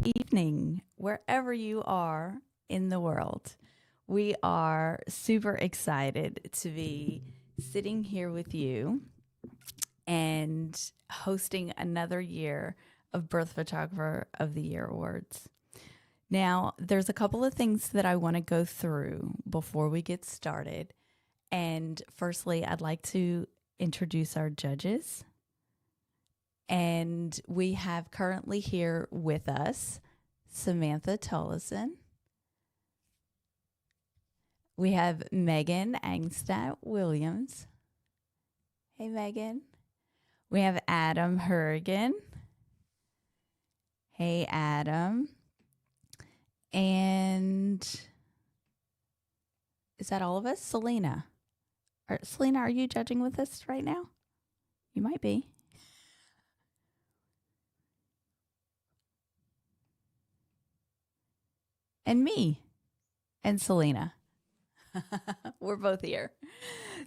Evening, wherever you are in the world. We are super excited to be sitting here with you and hosting another year of Birth Photographer of the Year Awards. Now, there's a couple of things that I want to go through before we get started. And firstly, I'd like to introduce our judges. And we have currently here with us Samantha Tollison. We have Megan Angstadt Williams. Hey, Megan. We have Adam Hurrigan. Hey, Adam. And is that all of us? Selena. Selena, are you judging with us right now? You might be. And me and Selena. We're both here.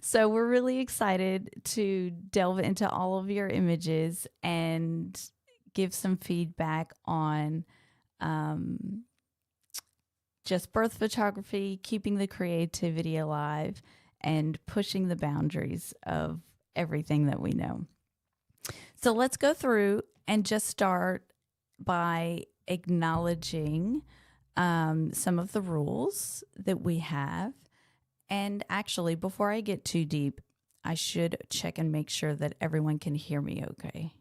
So we're really excited to delve into all of your images and give some feedback on just birth photography, keeping the creativity alive, and pushing the boundaries of everything that we know. So let's go through and just start by acknowledging some of the rules that we have. And actually, before I get too deep, I should check and make sure that everyone can hear me okay.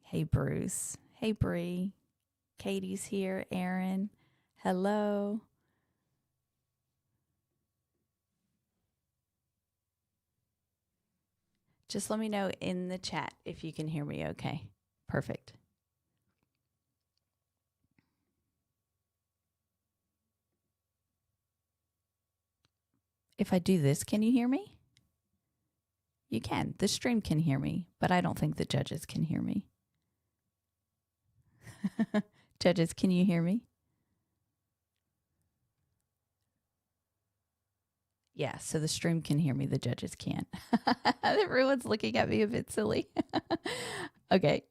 Hey, Bruce. Hey, Bree. Katie's here. Aaron. Hello. Just let me know in the chat if you can hear me okay. Perfect. If I do this, can you hear me? You can. The stream can hear me, but I don't think the judges can hear me. Judges, can you hear me? Yeah, so the stream can hear me, the judges can't. Everyone's looking at me a bit silly. Okay.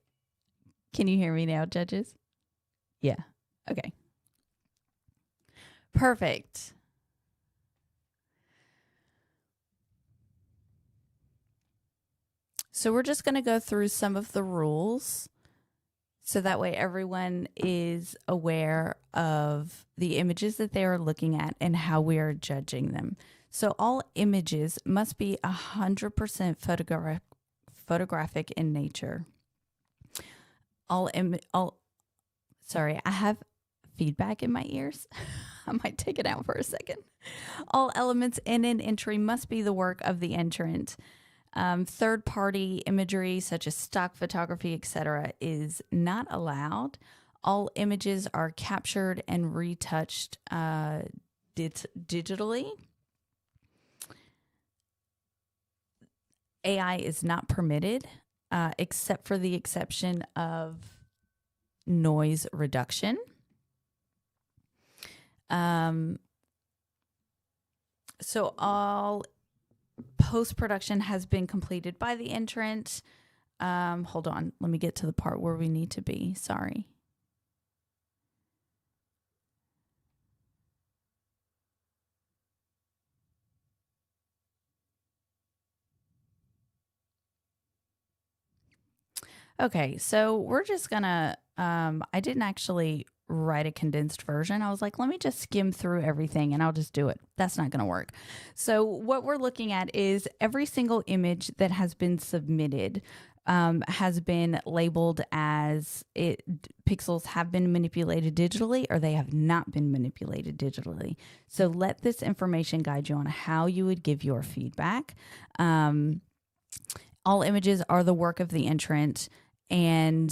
Can you hear me now, judges? Yeah. Okay. Perfect. So we're just going to go through some of the rules so that way everyone is aware of the images that they are looking at and how we are judging them. So all images must be 100% photographic in nature. Sorry, I have feedback in my ears. I might take it out for a second. All elements in an entry must be the work of the entrant. Third-party imagery such as stock photography, etc., is not allowed. All images are captured and retouched digitally. AI is not permitted, except for the exception of noise reduction. So all post-production has been completed by the entrant. Hold on, let me get to the part where we need to be. Sorry. Okay, so we're just gonna, I didn't actually write a condensed version. I was like, let me just skim through everything and I'll just do it. That's not gonna work. So what we're looking at is every single image that has been submitted has been labeled as pixels have been manipulated digitally or they have not been manipulated digitally. So let this information guide you on how you would give your feedback. All images are the work of the entrant. And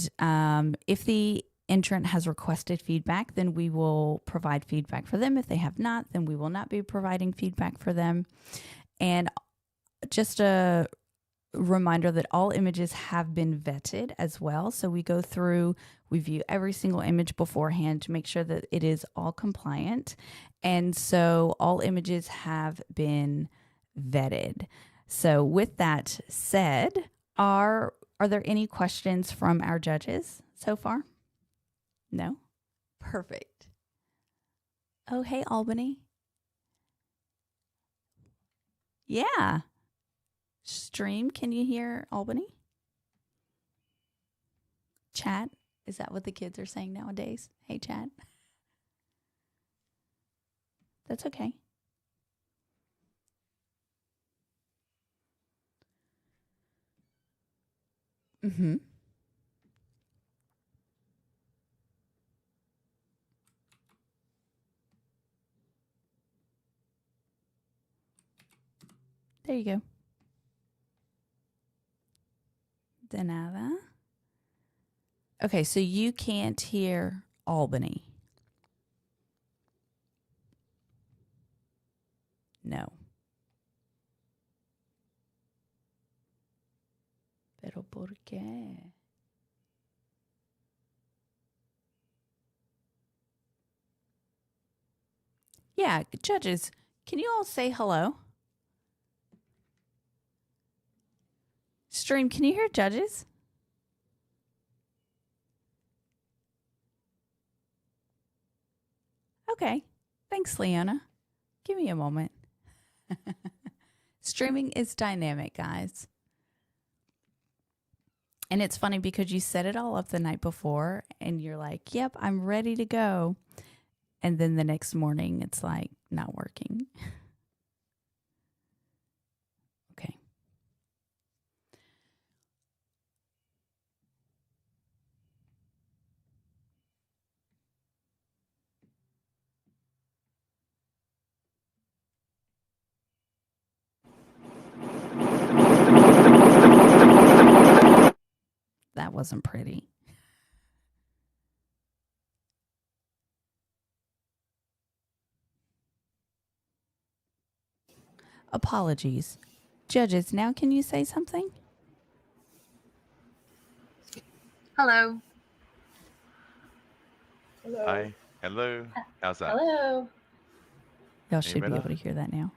if the entrant has requested feedback, then we will provide feedback for them. If they have not, then we will not be providing feedback for them. And just a reminder that all images have been vetted as well. So we go through, we view every single image beforehand to make sure that it is all compliant. And so all images have been vetted. So with that said, are there any questions from our judges so far? No? Perfect. Oh, hey, Albany. Yeah. Stream, can you hear Albany? Chat, is that what the kids are saying nowadays? Hey, chat. That's okay. Mm-hmm. There you go. De nada. Okay, so you can't hear Albany. No. Pero por qué? Yeah, judges, can you all say hello? Stream, can you hear judges? Okay. Thanks, Leona. Give me a moment. Streaming is dynamic, guys. And it's funny because you set it all up the night before and you're like, yep, I'm ready to go. And then the next morning, it's like not working. Okay. That wasn't pretty. Apologies. Judges, now can you say something? Hello. Hello. Hi. Hello. How's that? Hello. Y'all Any should be better? able to hear that now.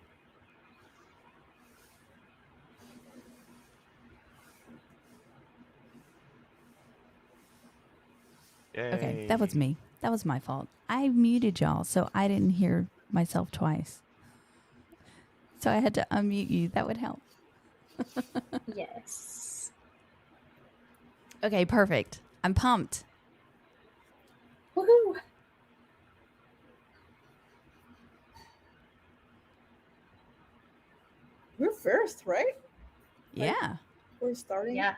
Okay, that was Yay. me. That was my fault. I muted y'all, so I didn't hear myself twice. So I had to unmute you. That would help. Yes. Okay, perfect. I'm pumped. Woohoo. We're first, right? Yeah. We're starting. Yeah.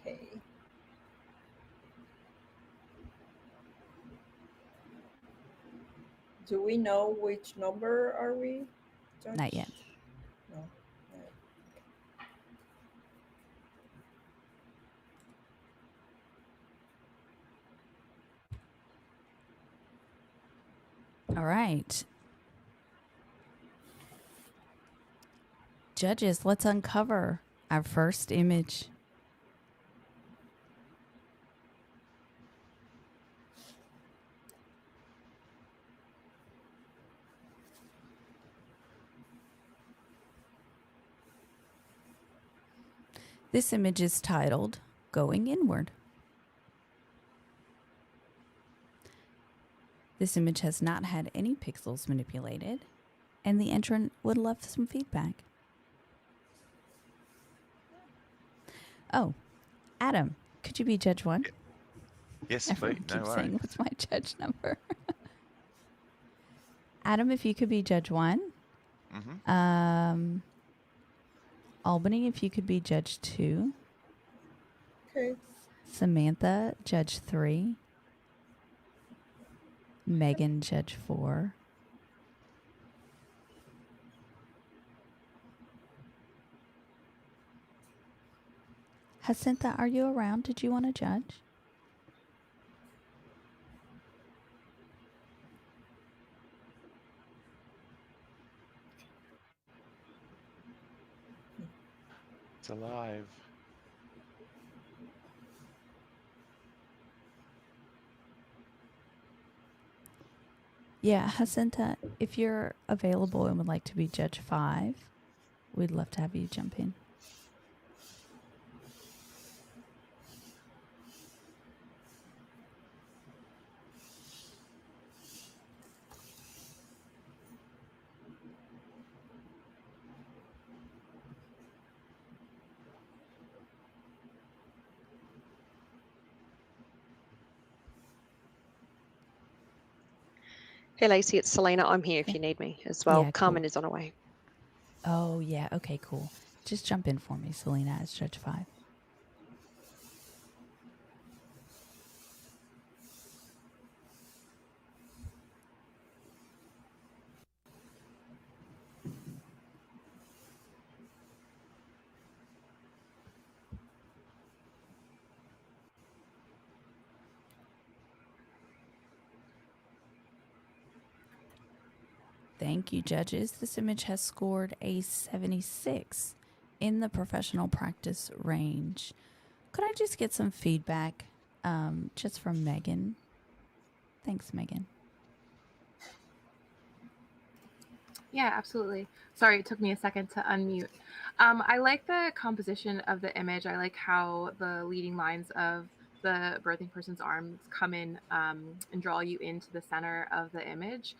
Okay. Do we know which number are we, Judge? Not yet. No. Not yet. All right. Judges, let's uncover our first image. This image is titled Going Inward. This image has not had any pixels manipulated, and the entrant would love some feedback. Oh, Adam, could you be Judge 1? Yes, Everyone please. No keeps worries. saying, what's my judge number? Adam, if you could be Judge 1. Mm-hmm. Albany, if you could be Judge 2. Okay. Samantha, Judge 3. Megan, Judge 4. Jacinta, are you around? Did you want to judge? It's alive. Yeah, Jacinta, if you're available and would like to be Judge 5, we'd love to have you jump in. Hey, Lacey, it's Selena. I'm here if Yeah. you need me as well. Yeah, Carmen cool. is on her way. Oh, yeah. Okay, cool. Just jump in for me, Selena, as Judge 5. Thank you, judges. This image has scored a 76 in the professional practice range. Could I just get some feedback just from Megan? Thanks, Megan. Yeah, absolutely. Sorry, it took me a second to unmute. I like the composition of the image. I like how the leading lines of the birthing person's arms come in and draw you into the center of the image.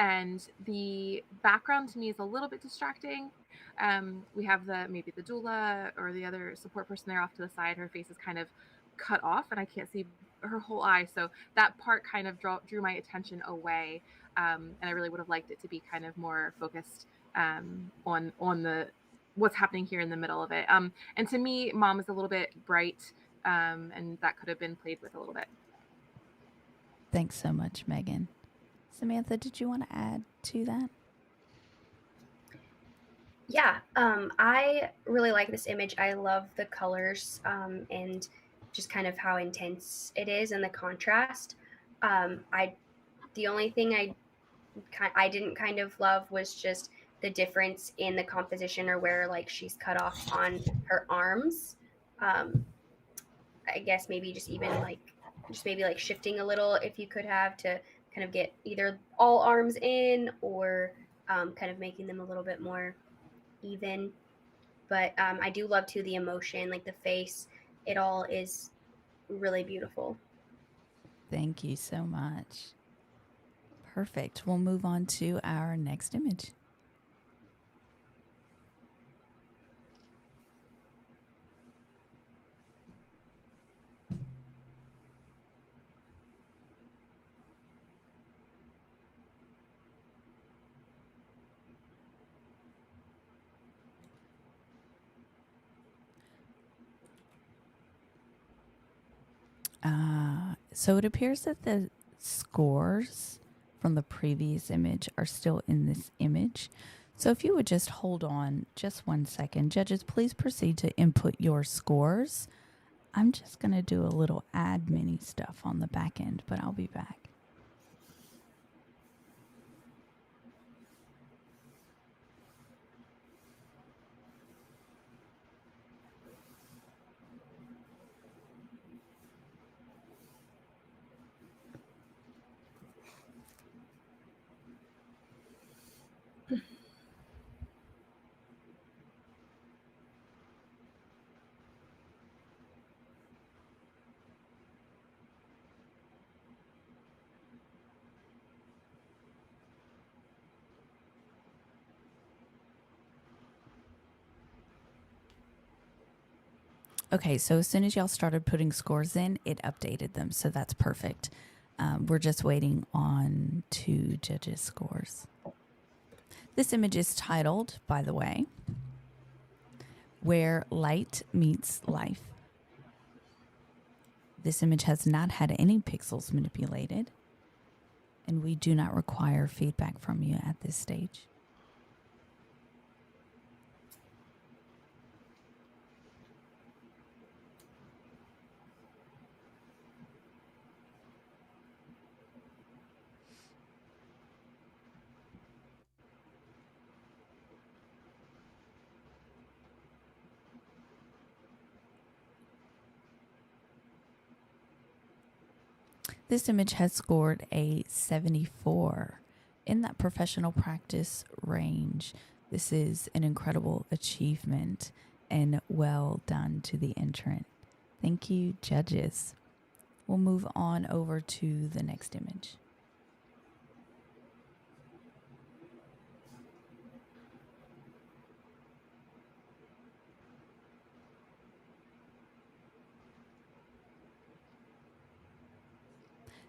And the background to me is a little bit distracting. We have maybe the doula or the other support person there off to the side. Her face is kind of cut off and I can't see her whole eye. So that part kind of drew my attention away. And I really would have liked it to be kind of more focused on the what's happening here in the middle of it. And to me, mom is a little bit bright, and that could have been played with a little bit. Thanks so much, Megan. Samantha, did you want to add to that? Yeah, I really like this image. I love the colors and just kind of how intense it is and the contrast. The only thing I didn't kind of love was just the difference in the composition or where like she's cut off on her arms. I guess maybe just maybe like shifting a little if you could have to kind of get either all arms in or kind of making them a little bit more even. But I do love too the emotion, like the face. It all is really beautiful. Thank you so much. Perfect. We'll move on to our next image. So it appears that the scores from the previous image are still in this image. So if you would just hold on just 1 second. Judges, please proceed to input your scores. I'm just going to do a little admin-y stuff on the back end, but I'll be back. Okay, so as soon as y'all started putting scores in, it updated them, so that's perfect. We're just waiting on 2 judges' scores. This image is titled, by the way, Where Light Meets Life. This image has not had any pixels manipulated, and we do not require feedback from you at this stage. This image has scored a 74 in that professional practice range. This is an incredible achievement and well done to the entrant. Thank you, judges. We'll move on over to the next image.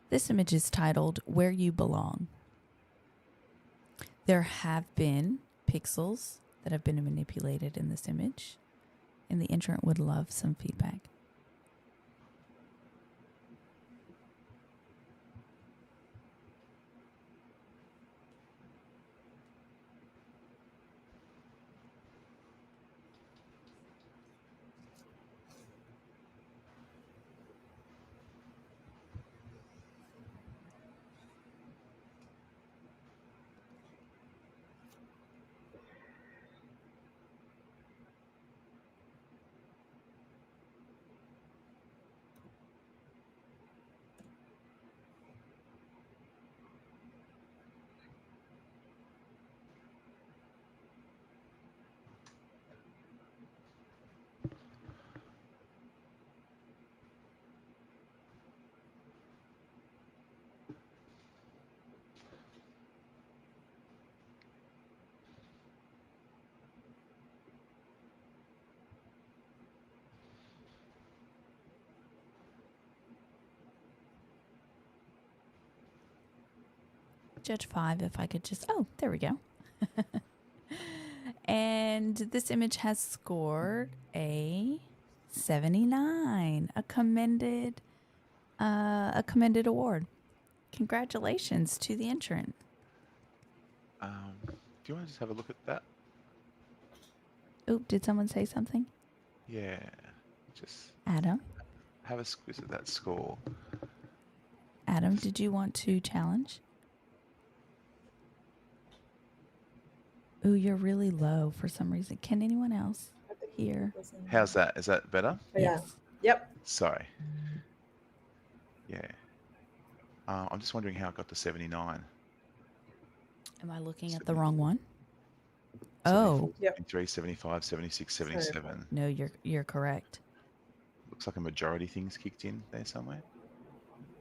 This image is titled Where You Belong. There have been pixels that have been manipulated in this image, and the entrant would love some feedback. Judge 5, if I could just, oh, there we go. And this image has scored a 79, a commended award. Congratulations to the entrant. Do you want to just have a look at that? Oh, did someone say something? Yeah. Just Adam? have a squiz at that score. Adam, did you want to challenge? Ooh, you're really low for some reason. Can anyone else hear? How's that? Is that better? Yeah. Yes. Yep. Sorry. Yeah. I'm just wondering how it got to 79. Am I looking at the wrong one? Oh. 73, 75, 76, 77. No, you're correct. Looks like a majority thing's kicked in there somewhere.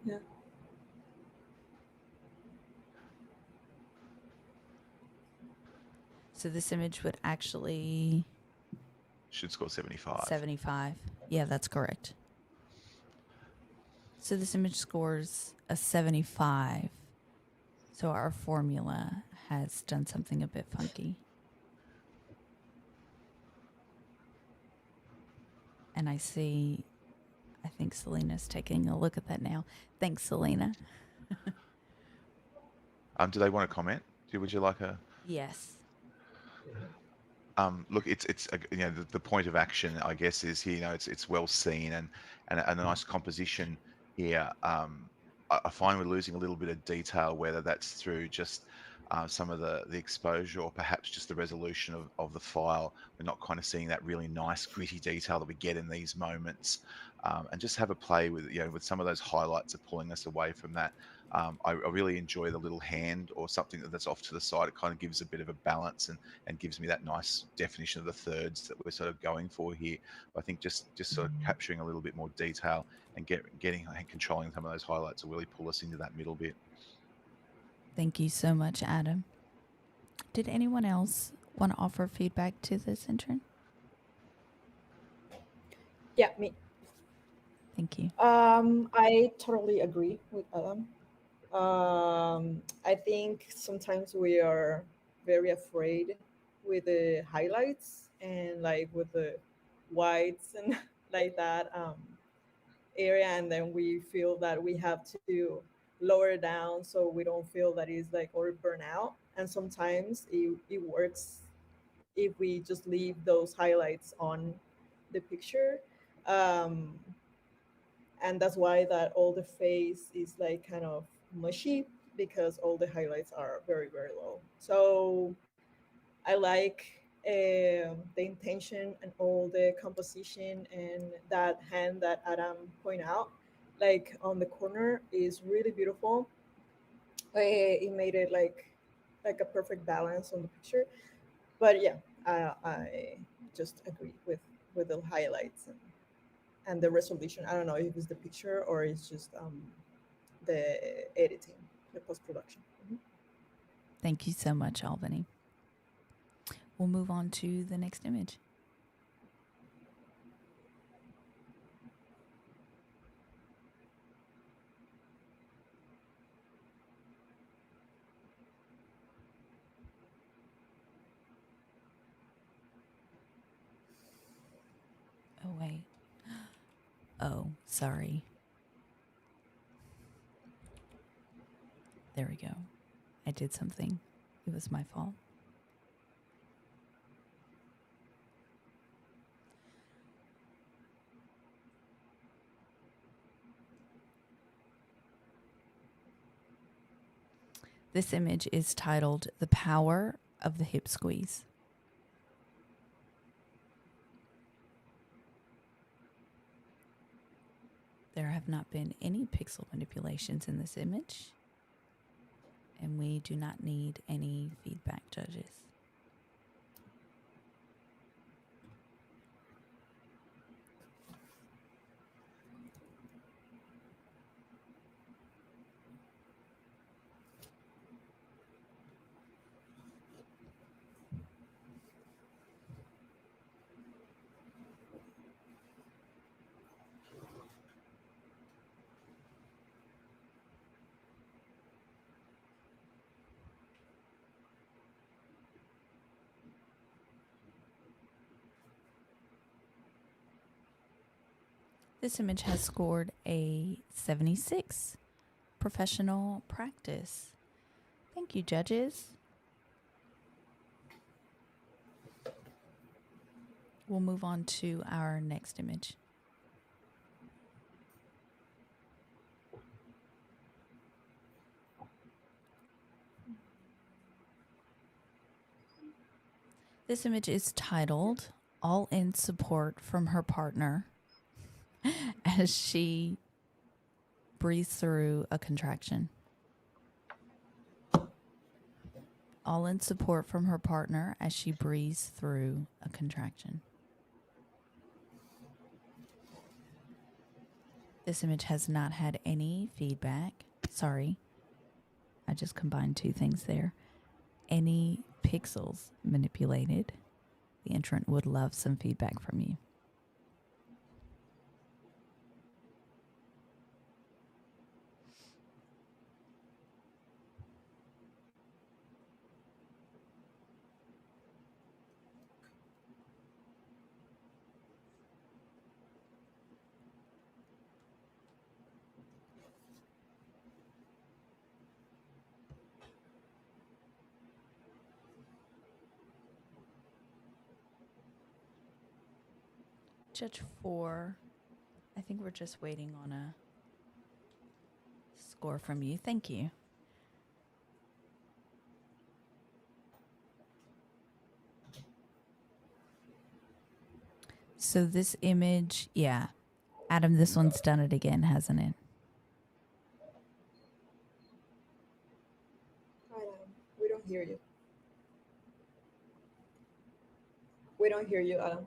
Yeah. So this image would actually... Should score 75. 75. Yeah, that's correct. So this image scores a 75. So our formula has done something a bit funky. And I think Selena's taking a look at that now. Thanks, Selena. Do they want to comment? Would you like a? Yes. Look, it's you know, the point of action, I guess, is here. You know, it's well seen and a nice composition here. I find we're losing a little bit of detail, whether that's through just some of the exposure or perhaps just the resolution of the file. We're not kind of seeing that really nice gritty detail that we get in these moments, and just have a play with, you know, with some of those highlights are pulling us away from that. I really enjoy the little hand or something that's off to the side. It kind of gives a bit of a balance and gives me that nice definition of the thirds that we're sort of going for here. But I think just sort of capturing a little bit more detail and getting and controlling some of those highlights will really pull us into that middle bit. Thank you so much, Adam. Did anyone else want to offer feedback to this intern? Yeah, me. Thank you. I totally agree with Adam. I think sometimes we are very afraid with the highlights and like with the whites and like that area, and then we feel that we have to lower it down so we don't feel that it's like or burn out. And sometimes it works if we just leave those highlights on the picture. Um, and that's why that all the face is like kind of mushy, because all the highlights are very very low. So I like the intention and all the composition, and that hand that Adam point out like on the corner is really beautiful. It made it like a perfect balance on the picture. But yeah, I just agree with the highlights and the resolution. I don't know if it's the picture or it's just the editing, the post production. Mm-hmm. Thank you so much, Albany. We'll move on to the next image. Oh, wait. Oh, sorry. There we go. I did something. It was my fault. This image is titled "The Power of the Hip Squeeze." There have not been any pixel manipulations in this image, and we do not need any feedback, judges. This image has scored a 76. Professional practice. Thank you, judges. We'll move on to our next image. This image is titled "All in Support from Her Partner" as she breathes through a contraction. All in support from her partner as she breathes through a contraction. This image has not had any feedback. Sorry, I just combined two things there. Any pixels manipulated. The entrant would love some feedback from you. judge 4. I think we're just waiting on a score from you. Thank you. So this image, yeah. Adam, this one's done it again, hasn't it? We don't hear you. We don't hear you, Adam.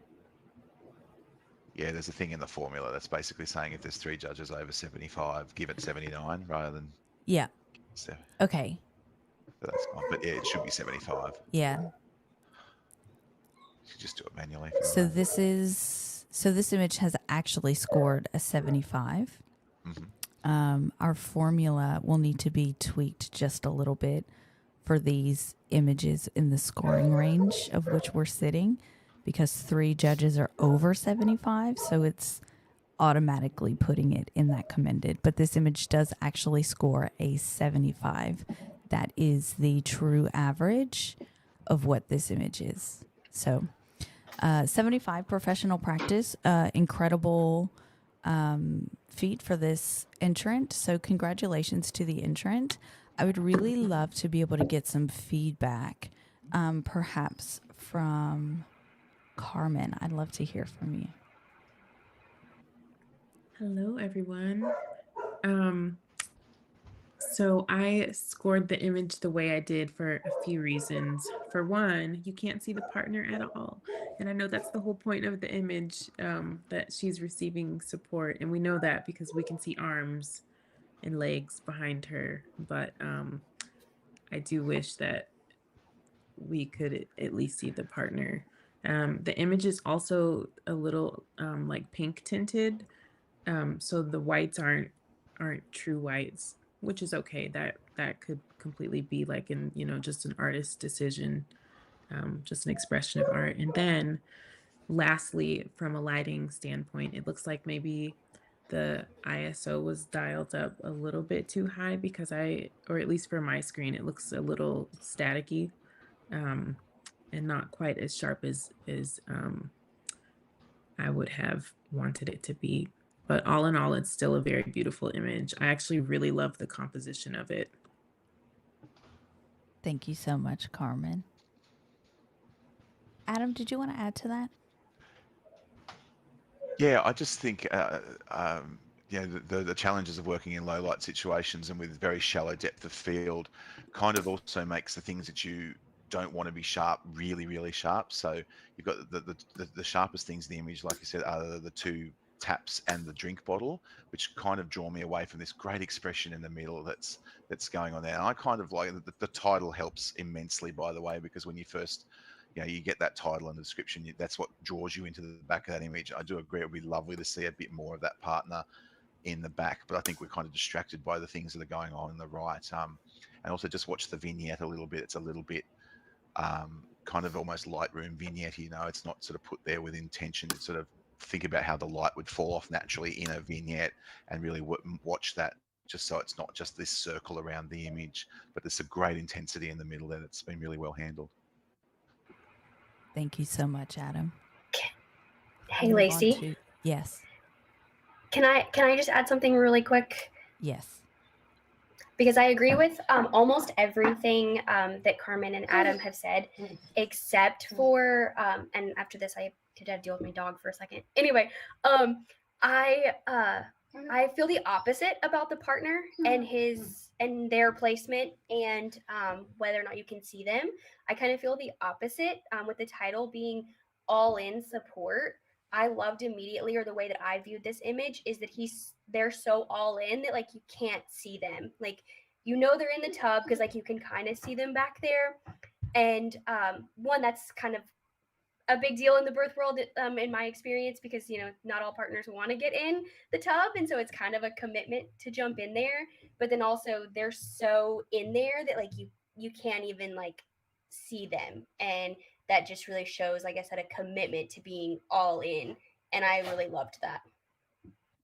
Yeah, there's a thing in the formula that's basically saying if there's 3 judges over 75, give it 79 rather than. Yeah. So, Okay. but that's fine. But yeah, it should be 75. Yeah. You should just do it manually. For the So moment. this image has actually scored a 75. Our formula will need to be tweaked just a little bit for these images in the scoring range of which we're sitting, because 3 judges are over 75, so it's automatically putting it in that commended. But this image does actually score a 75. That is the true average of what this image is. So 75 professional practice, incredible feat for this entrant. So congratulations to the entrant. I would really love to be able to get some feedback, perhaps from Carmen. I'd love to hear from you. Hello, everyone. So I scored the image the way I did for a few reasons. For one, you can't see the partner at all. And I know that's the whole point of the image, that she's receiving support. And we know that because we can see arms and legs behind her. But I do wish that we could at least see the partner. The image is also a little like pink tinted. So the whites aren't true whites, which is okay. That could completely be like just an artist's decision, just an expression of art. And then lastly, from a lighting standpoint, it looks like maybe the ISO was dialed up a little bit too high because or at least for my screen, it looks a little staticky, and not quite as sharp as I would have wanted it to be. But all in all, it's still a very beautiful image. I actually really love the composition of it. Thank you so much, Carmen. Adam, did you want to add to that? Yeah, I just think the challenges of working in low light situations and with very shallow depth of field kind of also makes the things that you don't want to be sharp really, really sharp. So you've got the sharpest things in the image, like you said, are the 2 taps and the drink bottle, which kind of draw me away from this great expression in the middle that's going on there. And I kind of like the title helps immensely, by the way, because when you first you get that title and the description, that's what draws you into the back of that image. I do agree it would be lovely to see a bit more of that partner in the back, but I think we're kind of distracted by the things that are going on the right. And also just watch the vignette a little bit. It's a little bit kind of almost Lightroom vignette, it's not sort of put there with intention. It's sort of think about how the light would fall off naturally in a vignette and really watch that, just so it's not just this circle around the image, but there's a great intensity in the middle there that's been really well handled. Thank you so much, Adam. Hey, Lacey. Yes. Can I just add something really quick? Yes. Because I agree with almost everything that Carmen and Adam have said, except for and after this I could have to deal with my dog for a second. Anyway, I feel the opposite about the partner and their placement and whether or not you can see them. I kind of feel the opposite with the title being all in support. I loved immediately, or the way that I viewed this image is that they're so all in that like you can't see them. Like, they're in the tub because like you can kind of see them back there. And one, that's kind of a big deal in the birth world in my experience, because not all partners want to get in the tub, and so it's kind of a commitment to jump in there. But then also they're so in there that like you can't even like see them, and that just really shows, like I said, a commitment to being all in, and I really loved that.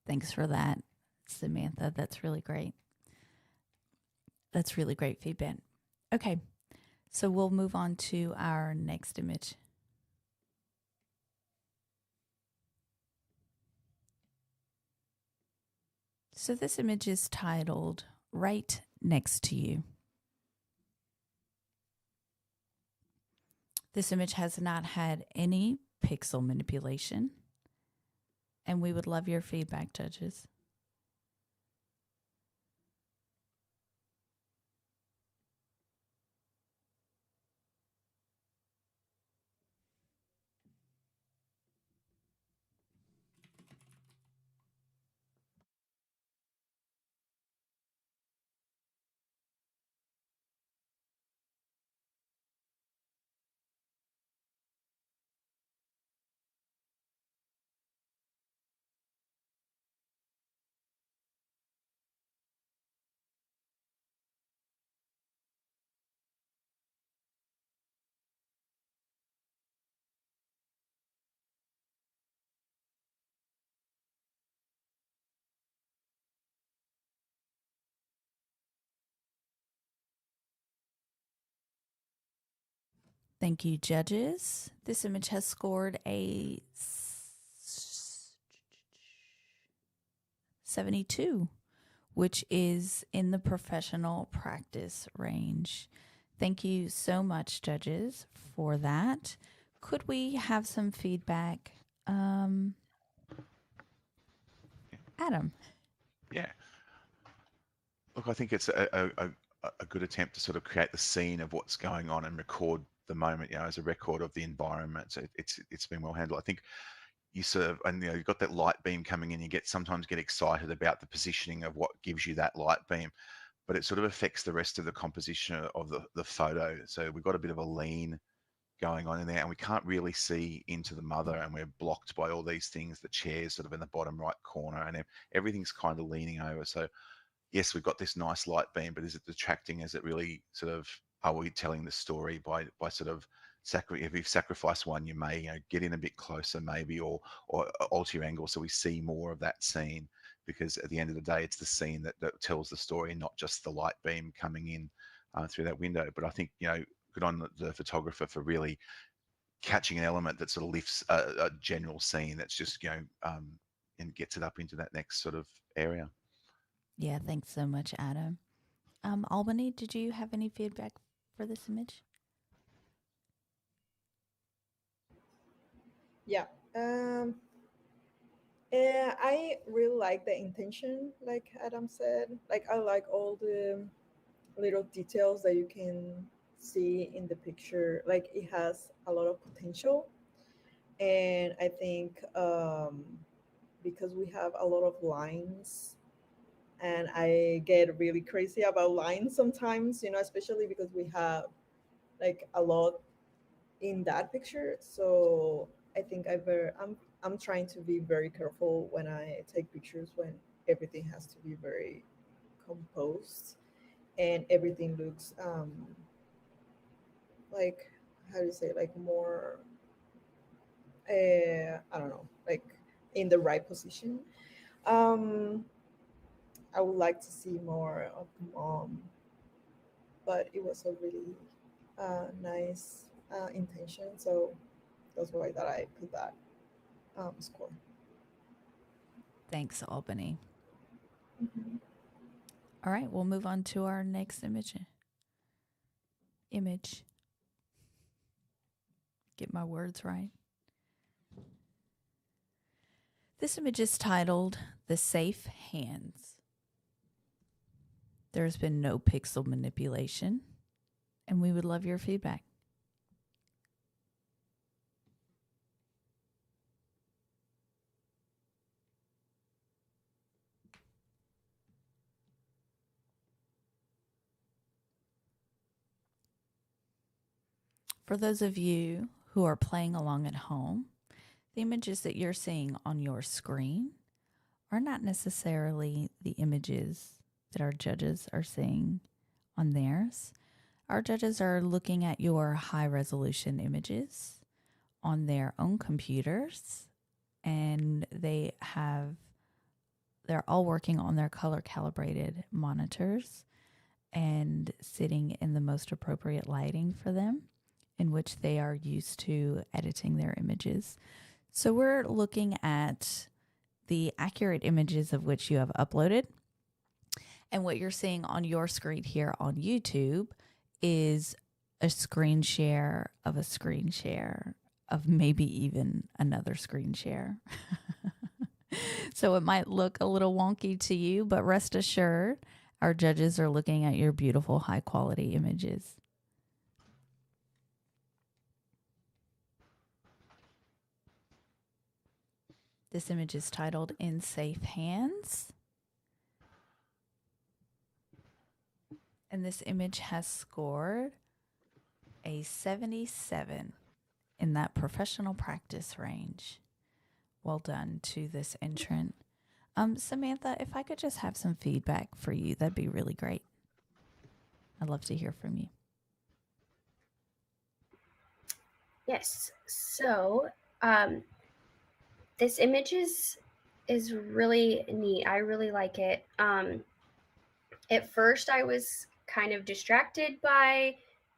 Thanks for that, Samantha. That's really great. That's really great feedback. Okay, so we'll move on to our next image. So this image is titled Right Next to You. This image has not had any pixel manipulation, and we would love your feedback, judges. Thank you, judges. This image has scored a 72, which is in the professional practice range. Thank you so much, judges, for that. Could we have some feedback? Adam. Yeah. Look, I think it's a good attempt to sort of create the scene of what's going on and record the moment, as a record of the environment. So it's been well handled. I think you sort of, and you've got that light beam coming in. You sometimes get excited about the positioning of what gives you that light beam, but it sort of affects the rest of the composition of the photo. So we've got a bit of a lean going on in there, and we can't really see into the mother, and we're blocked by all these things. The chair's sort of in the bottom right corner, and everything's kind of leaning over. So yes, we've got this nice light beam, but is it detracting? Is it really sort of, are we telling the story by sort of if you've sacrificed one, you may get in a bit closer maybe, or alter your angle so we see more of that scene, because at the end of the day, it's the scene that tells the story, not just the light beam coming in through that window. But I think, good on the photographer for really catching an element that sort of lifts a general scene that's just, and gets it up into that next sort of area. Yeah, thanks so much, Adam. Albany, did you have any feedback for this image? Yeah. I really like the intention, like Adam said. Like, I like all the little details that you can see in the picture. Like, it has a lot of potential. And I think because we have a lot of lines, and I get really crazy about lines sometimes, especially because we have like a lot in that picture. So I think I'm trying to be very careful when I take pictures, when everything has to be very composed and everything looks like, how do you say, like more I don't know, like in the right position. um I would like to see more of mom, but it was a really nice intention, so that's why that I put that score. Thanks, Albany. Mm-hmm. All right, we'll move on to our next image. Get my words right. This image is titled The Safe Hands. There's been no pixel manipulation, and we would love your feedback. For those of you who are playing along at home, the images that you're seeing on your screen are not necessarily the images that our judges are seeing on theirs. Our judges are looking at your high resolution images on their own computers, and they're all working on their color calibrated monitors and sitting in the most appropriate lighting for them, in which they are used to editing their images. So we're looking at the accurate images of which you have uploaded. And what you're seeing on your screen here on YouTube is a screen share of a screen share of maybe even another screen share. So it might look a little wonky to you, but rest assured, our judges are looking at your beautiful, high quality images. This image is titled In Safe Hands. And this image has scored a 77 in that professional practice range. Well done to this entrant. Samantha, if I could just have some feedback for you, that'd be really great. I'd love to hear from you. Yes. So this image is really neat. I really like it. At first, I was kind of distracted by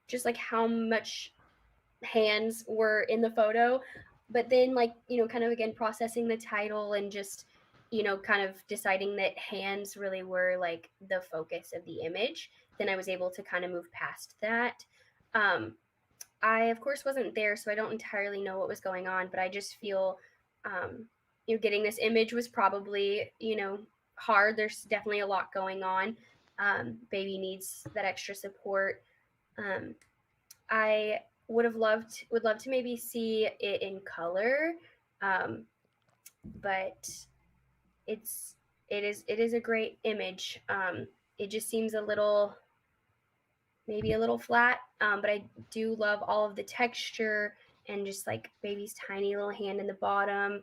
just like how much hands were in the photo, but then like, kind of again processing the title and just, kind of deciding that hands really were like the focus of the image, then I was able to kind of move past that. I of course wasn't there, so I don't entirely know what was going on, but I just feel getting this image was probably, hard. There's definitely a lot going on. Baby needs that extra support. I would love to maybe see it in color, but it is a great image. It just seems maybe a little flat, but I do love all of the texture and just like baby's tiny little hand in the bottom.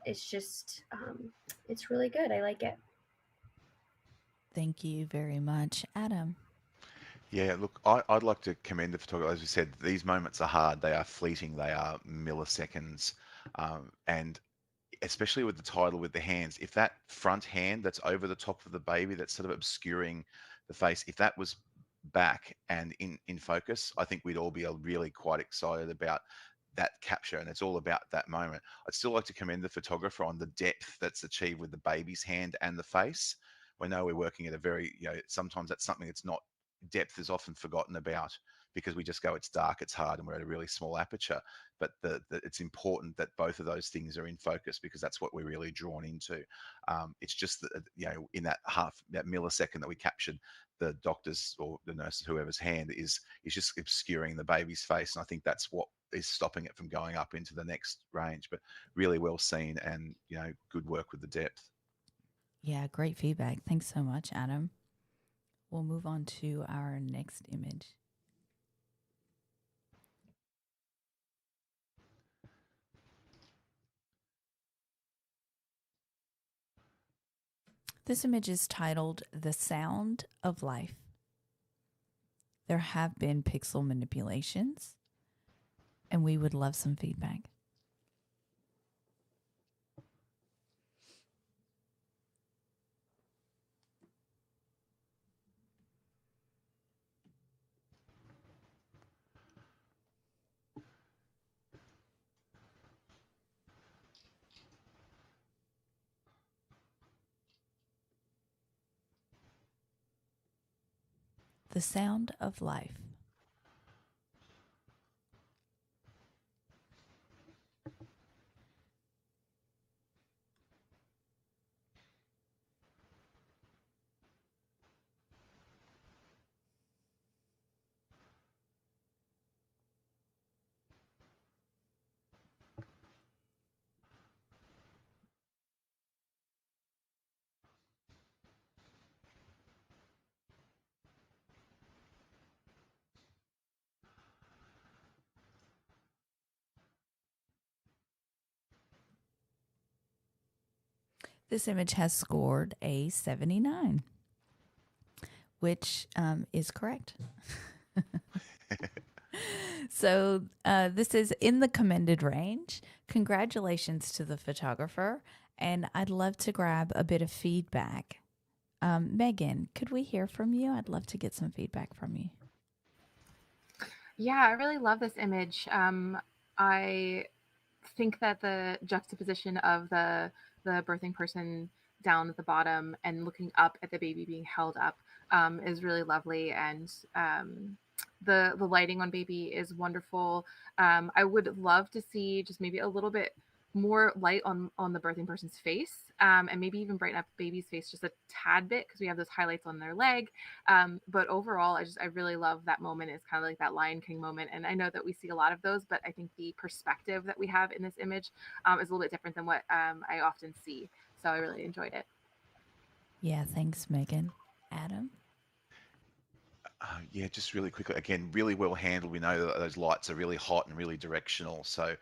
It's just it's really good. I like it. Thank you very much, Adam. Yeah, look, I'd like to commend the photographer. As we said, these moments are hard. They are fleeting. They are milliseconds. And especially with the title with the hands, if that front hand that's over the top of the baby, that's sort of obscuring the face, if that was back and in focus, I think we'd all be really quite excited about that capture, and it's all about that moment. I'd still like to commend the photographer on the depth that's achieved with the baby's hand and the face. We know we're working at a very, sometimes that's something that's not, depth is often forgotten about because we just go, it's dark, it's hard, and we're at a really small aperture. But it's important that both of those things are in focus because that's what we're really drawn into. It's just that, in that millisecond that we captured, the doctor's or the nurse's, whoever's hand is just obscuring the baby's face. And I think that's what is stopping it from going up into the next range. But really well seen, and, good work with the depth. Yeah, great feedback. Thanks so much, Adam. We'll move on to our next image. This image is titled The Sound of Life. There have been pixel manipulations, and we would love some feedback. The Sound of Life. This image has scored a 79, which is correct. So this is in the commended range. Congratulations to the photographer. And I'd love to grab a bit of feedback. Megan, could we hear from you? I'd love to get some feedback from you. Yeah, I really love this image. I think that the juxtaposition of the the birthing person down at the bottom and looking up at the baby being held up is really lovely. And the lighting on baby is wonderful. I would love to see just maybe a little bit more light on the birthing person's face, and maybe even brighten up baby's face just a tad bit, because we have those highlights on their leg. But overall, I really love that moment. It's kind of like that Lion King moment, and I know that we see a lot of those, but I think the perspective that we have in this image is a little bit different than what I often see. So I really enjoyed it. Yeah, thanks, Megan. Adam? Yeah, just really quickly, again, really well handled. We know that those lights are really hot and really directional. So,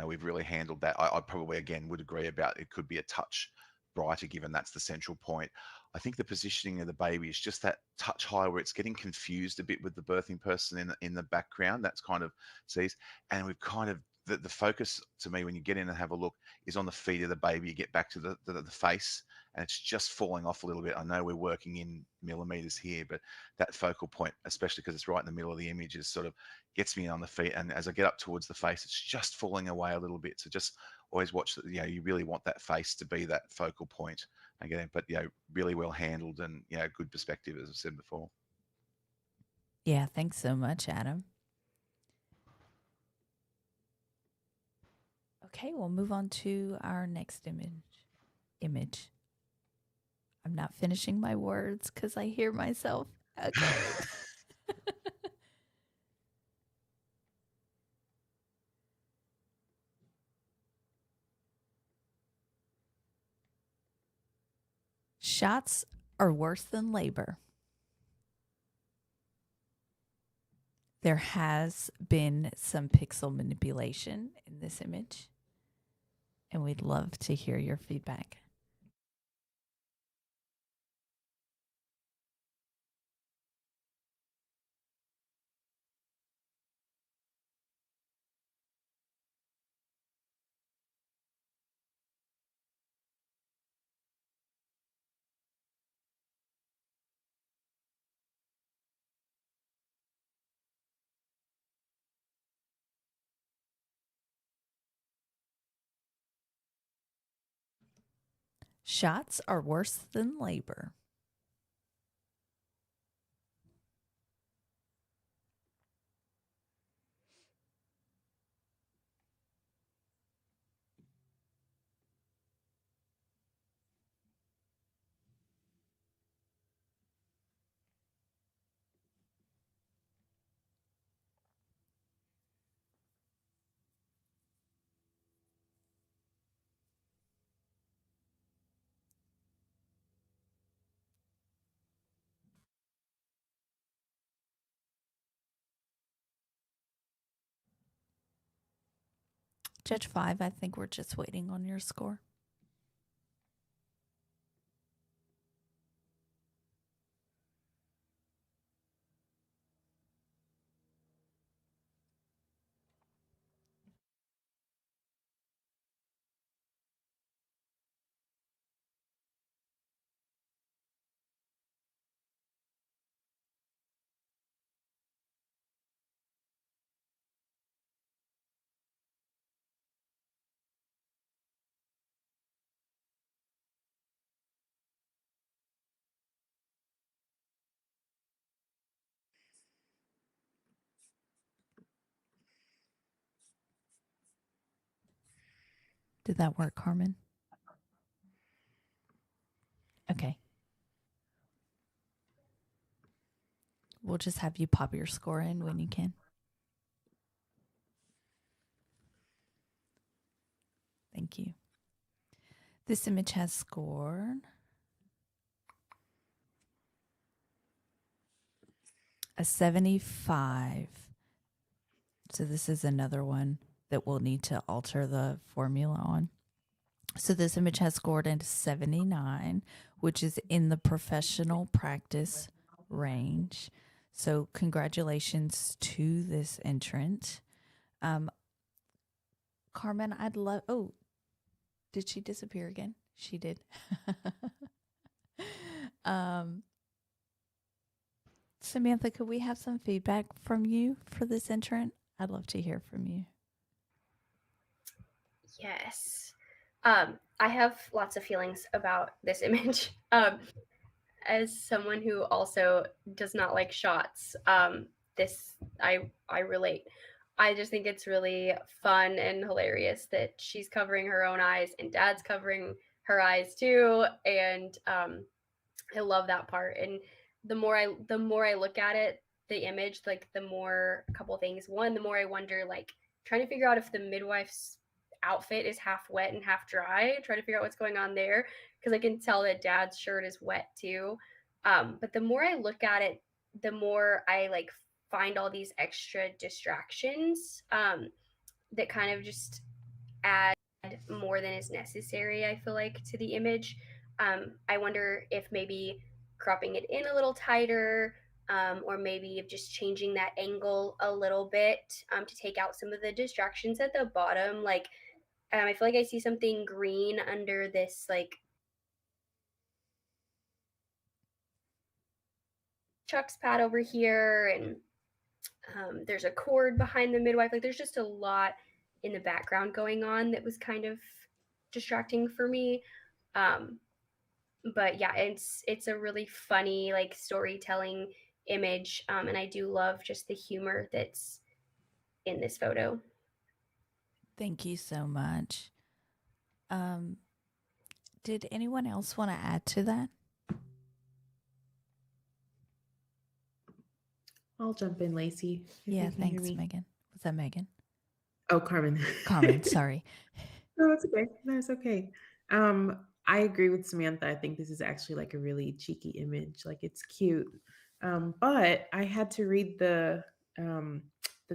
we've really handled that. I probably, again, would agree about it could be a touch brighter, given that's the central point. I think the positioning of the baby is just that touch higher, where it's getting confused a bit with the birthing person in the background. That's kind of sees, and we've kind of the focus to me when you get in and have a look is on the feet of the baby. You get back to the face, and it's just falling off a little bit. I know we're working in millimeters here, but that focal point, especially because it's right in the middle of the image, is sort of gets me on the feet. And as I get up towards the face, it's just falling away a little bit. So just always watch that. You really want that face to be that focal point again, but really well handled and good perspective, as I said before. Yeah, thanks so much, Adam. Okay, we'll move on to our next image. I'm not finishing my words because I hear myself. Okay. Shots are worse than labor. There has been some pixel manipulation in this image, and we'd love to hear your feedback. Shots are worse than labor. Judge 5, I think we're just waiting on your score. Did that work, Carmen? Okay. We'll just have you pop your score in when you can. Thank you. This image has scored a 75. So this is another one that we'll need to alter the formula on. So this image has scored a 79, which is in the professional practice range. So congratulations to this entrant. Carmen, I'd love... Oh, did she disappear again? She did. Samantha, could we have some feedback from you for this entrant? I'd love to hear from you. Yes. I have lots of feelings about this image. As someone who also does not like shots, this I relate. I just think it's really fun and hilarious that she's covering her own eyes and Dad's covering her eyes too, and I love that part. And the more I look at it, the image, like the more a couple things. One, the more I wonder, like trying to figure out if the midwife's outfit is half wet and half dry, trying to figure out what's going on there, because I can tell that Dad's shirt is wet too. But the more I look at it, the more I like find all these extra distractions that kind of just add more than is necessary, I feel like, to the image. I wonder if maybe cropping it in a little tighter, or maybe just changing that angle a little bit to take out some of the distractions at the bottom. Like, I feel like I see something green under this, like, Chuck's pad over here, and there's a cord behind the midwife. Like, there's just a lot in the background going on that was kind of distracting for me. But yeah, it's a really funny, like, storytelling image, and I do love just the humor that's in this photo. Thank you so much. Did anyone else want to add to that? I'll jump in, Lacey. Yeah, thanks, Megan. Was that Megan? Oh, Carmen. Carmen, sorry. No, that's okay. No, it's okay. I agree with Samantha. I think this is actually like a really cheeky image. Like, it's cute. But I had to read the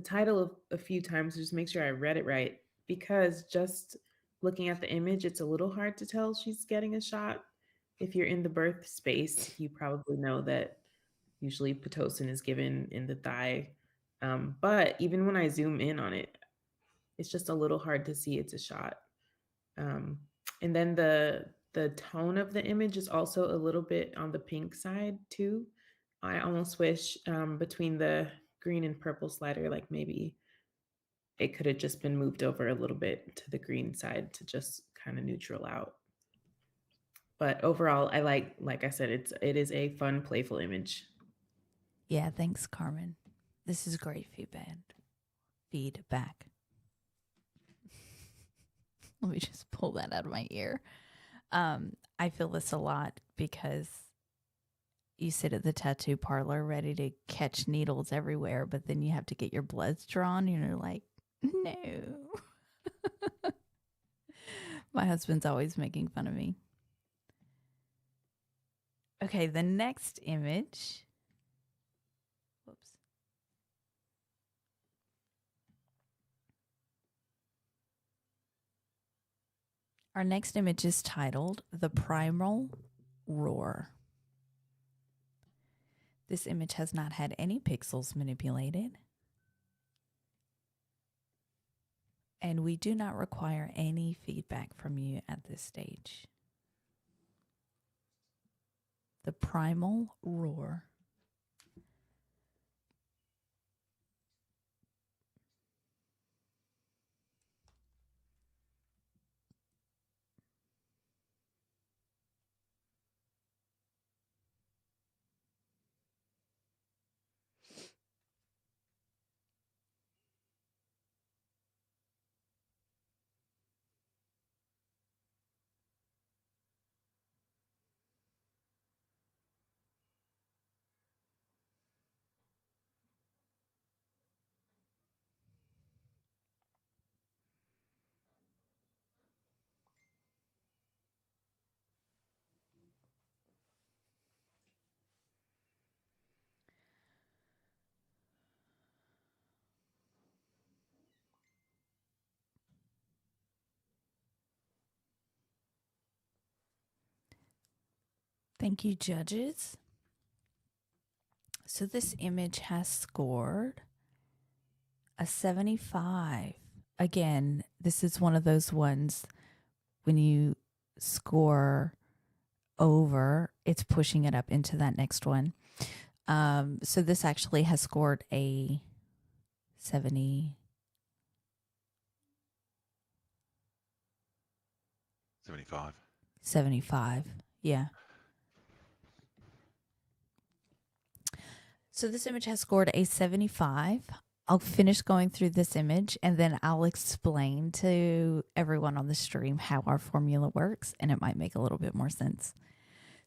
title a few times to just make sure I read it right, because just looking at the image, it's a little hard to tell she's getting a shot. If you're in the birth space, you probably know that usually Pitocin is given in the thigh. But even when I zoom in on it, it's just a little hard to see it's a shot. And then the tone of the image is also a little bit on the pink side too. I almost wish between the green and purple slider, like maybe it could have just been moved over a little bit to the green side to just kind of neutral out. But overall, I like I said, it is a fun, playful image. Yeah, thanks, Carmen. This is great feedback. Let me just pull that out of my ear. I feel this a lot because you sit at the tattoo parlor ready to catch needles everywhere, but then you have to get your bloods drawn. And you're like, no. My husband's always making fun of me. Okay, the next image. Whoops. Our next image is titled The Primal Roar. This image has not had any pixels manipulated. And we do not require any feedback from you at this stage. The Primal Roar. Thank you, judges. So this image has scored a 75. Again, this is one of those ones when you score over, it's pushing it up into that next one. So this actually has scored a 70. 75. 75. Yeah. So this image has scored a 75. I'll finish going through this image and then I'll explain to everyone on the stream how our formula works, and it might make a little bit more sense.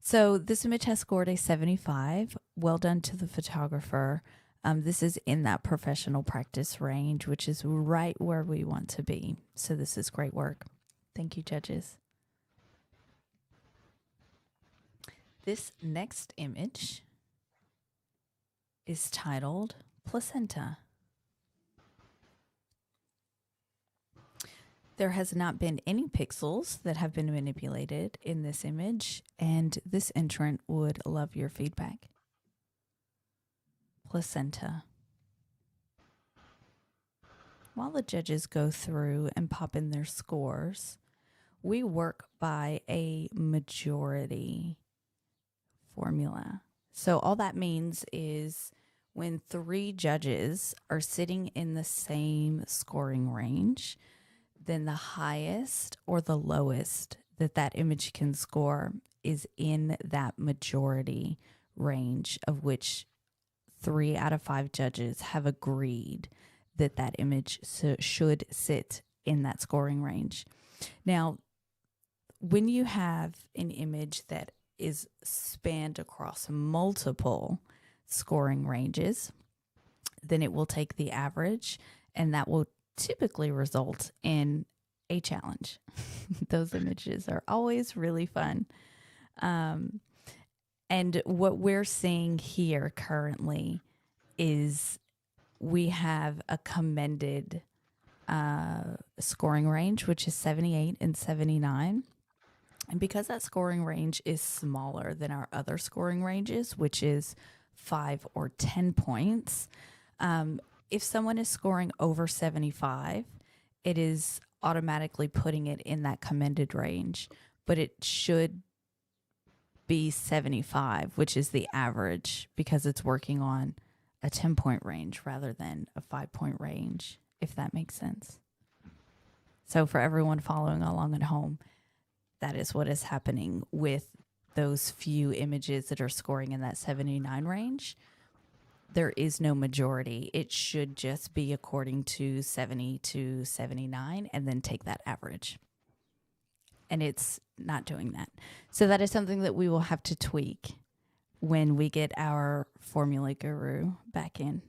So this image has scored a 75. Well done to the photographer. This is in that professional practice range, which is right where we want to be. So this is great work. Thank you, judges. This next image is titled Placenta. There has not been any pixels that have been manipulated in this image, and this entrant would love your feedback. Placenta. While the judges go through and pop in their scores, we work by a majority formula. So all that means is when 3 judges are sitting in the same scoring range, then the highest or the lowest that that image can score is in that majority range, of which 3 out of 5 judges have agreed that that image should sit in that scoring range. Now, when you have an image that is spanned across multiple scoring ranges, then it will take the average, and that will typically result in a challenge. Those images are always really fun. And what we're seeing here currently is we have a commended scoring range, which is 78 and 79. And because that scoring range is smaller than our other scoring ranges, which is 5 or 10 points, if someone is scoring over 75, it is automatically putting it in that commended range, but it should be 75, which is the average, because it's working on a 10-point range rather than a 5-point range, if that makes sense. So for everyone following along at home, that is what is happening with those few images that are scoring in that 79 range. There is no majority. It should just be according to 70 to 79 and then take that average. And it's not doing that. So that is something that we will have to tweak when we get our formula guru back in.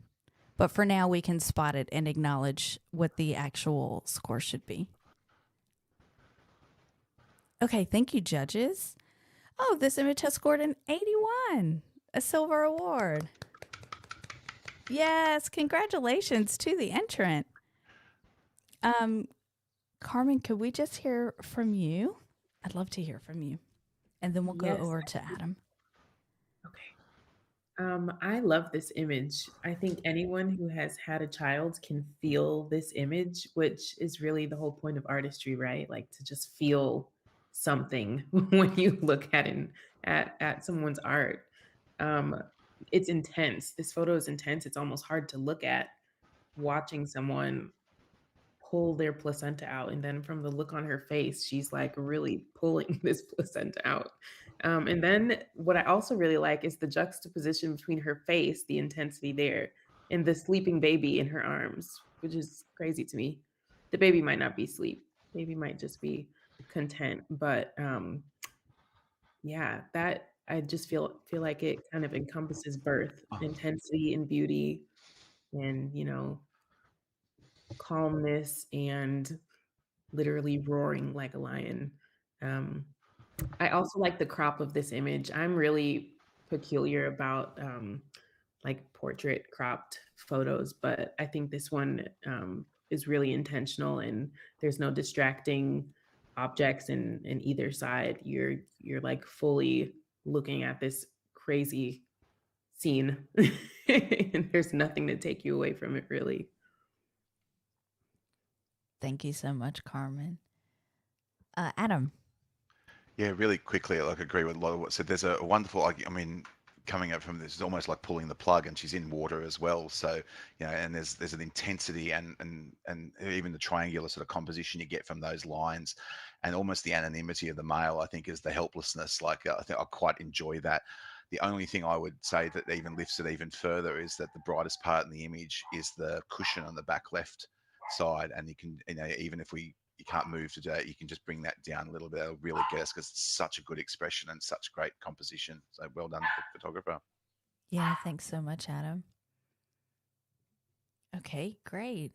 But for now, we can spot it and acknowledge what the actual score should be. Okay, thank you, judges. Oh, this image has scored an 81, a silver award. Yes, congratulations to the entrant. Carmen, could we just hear from you? I'd love to hear from you. And then we'll go over to Adam. Okay. I love this image. I think anyone who has had a child can feel this image, which is really the whole point of artistry, right? Like to just feel something when you look at someone's art. It's intense. This photo is intense. It's almost hard to look at watching someone pull their placenta out. And then from the look on her face, she's like really pulling this placenta out. And then what I also really like is the juxtaposition between her face, the intensity there, and the sleeping baby in her arms, which is crazy to me. The baby might not be asleep. Baby might just be content. But yeah, that I just feel like it kind of encompasses birth, intensity and beauty, and calmness, and literally roaring like a lion. I also like the crop of this image. I'm really peculiar about like portrait cropped photos, but I think this one is really intentional, and there's no distracting objects in either side. You're like fully looking at this crazy scene and there's nothing to take you away from it, really. Thank you so much, Carmen. Adam. Yeah, really quickly, like, I agree with a lot of what said. There's a wonderful, I mean, coming up from this is almost like pulling the plug, and she's in water as well. So and there's an intensity and even the triangular sort of composition you get from those lines, and almost the anonymity of the male, I think, is the helplessness. Like I think I quite enjoy that. The only thing I would say that even lifts it even further is that the brightest part in the image is the cushion on the back left side, and you can, even if you can't move to do it, you can just bring that down a little bit. It'll really get us, because it's such a good expression and such great composition. So well done, photographer. Yeah, thanks so much, Adam. Okay, great.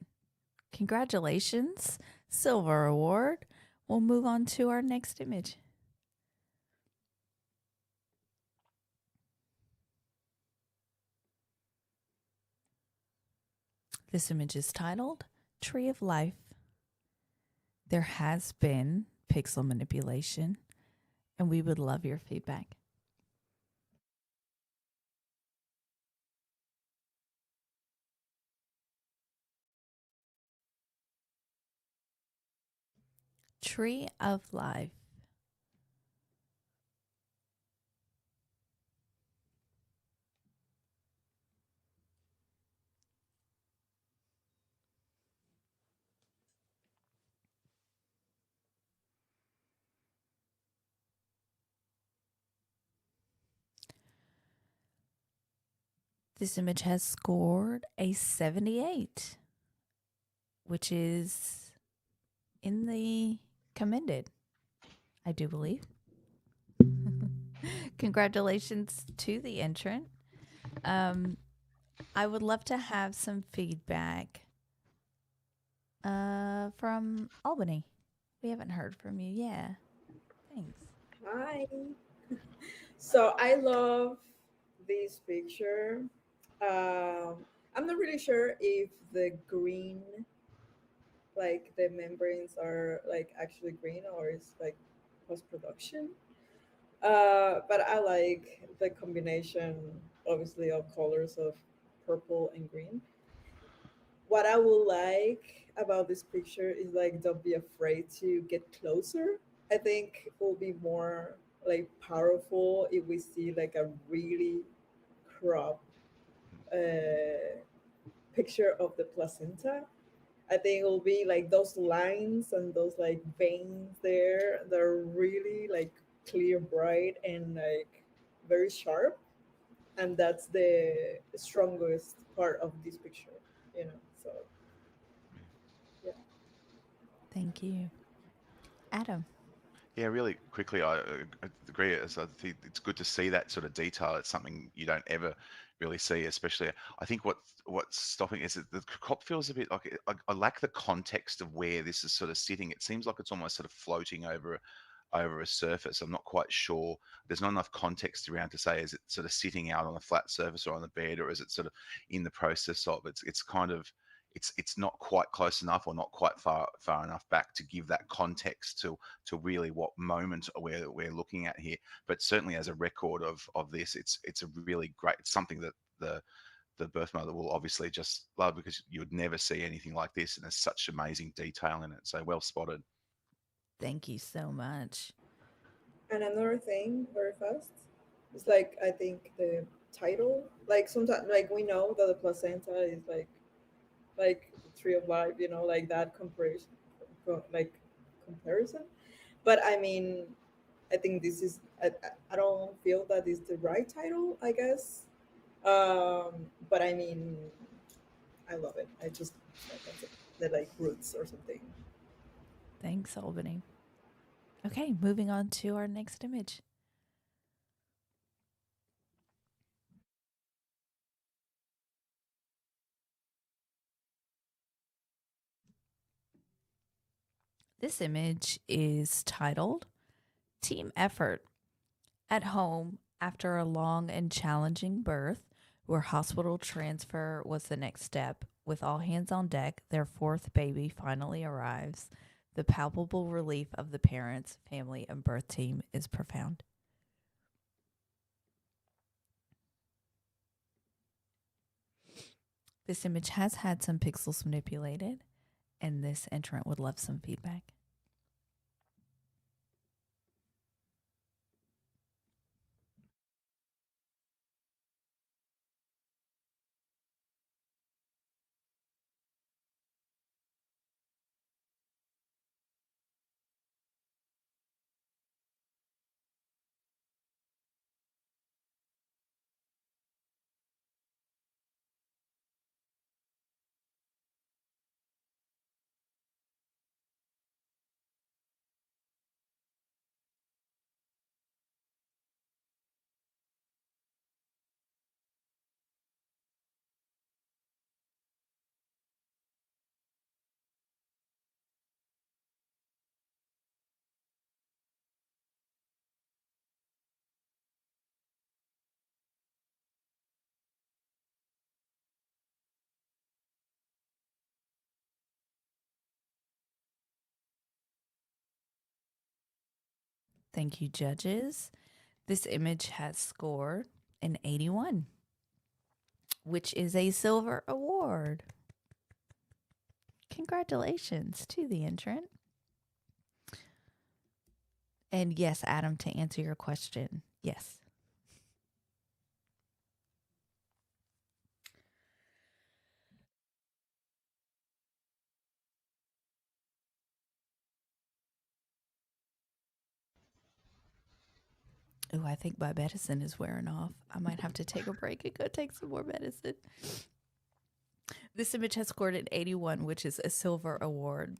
Congratulations. Silver award. We'll move on to our next image. This image is titled Tree of Life. There has been pixel manipulation, and we would love your feedback. Tree of Life. This image has scored a 78, which is in the commended, I do believe. Congratulations to the entrant. I would love to have some feedback from Albany. We haven't heard from you. Yeah. Thanks. Hi. So I love this picture. I'm not really sure if the green, like the membranes are like actually green or it's like post production. But I like the combination, obviously, of colors of purple and green. What I would like about this picture is like don't be afraid to get closer. I think it will be more like powerful if we see like a really cropped picture of the placenta. I think it will be like those lines and those like veins there. They're really like clear, bright, and like very sharp. And that's the strongest part of this picture, So, yeah. Thank you. Adam. Yeah, really quickly, I agree. As I think it's good to see that sort of detail. It's something you don't ever really see, especially. I think what's stopping is that the crop feels a bit like I lack the context of where this is sort of sitting. It seems like it's almost sort of floating over a surface. I'm not quite sure. There's not enough context around to say, is it sort of sitting out on a flat surface or on the bed, or is it sort of in the process of it's kind of it's not quite close enough or not quite far enough back to give that context to really what moment we're looking at here. But certainly as a record of this, it's a really great, it's something that the birth mother will obviously just love, because you would never see anything like this, and there's such amazing detail in it. So well spotted. Thank you so much. And another thing, very fast, is like I think the title, like sometimes, like we know that the placenta is like the tree of life, like that comparison, like comparison. But I mean, I think this is I don't feel that is the right title, I guess. But I mean, I love it. I just the like roots or something. Thanks, Albany. Okay, moving on to our next image. This image is titled Team Effort. At home, after a long and challenging birth, where hospital transfer was the next step, with all hands on deck, their fourth baby finally arrives. The palpable relief of the parents, family, and birth team is profound. This image has had some pixels manipulated, and this entrant would love some feedback. Thank you, judges. This image has scored an 81, which is a silver award. Congratulations to the entrant. And yes, Adam, to answer your question, yes. Oh, I think my medicine is wearing off. I might have to take a break and go take some more medicine. This image has scored an 81, which is a silver award.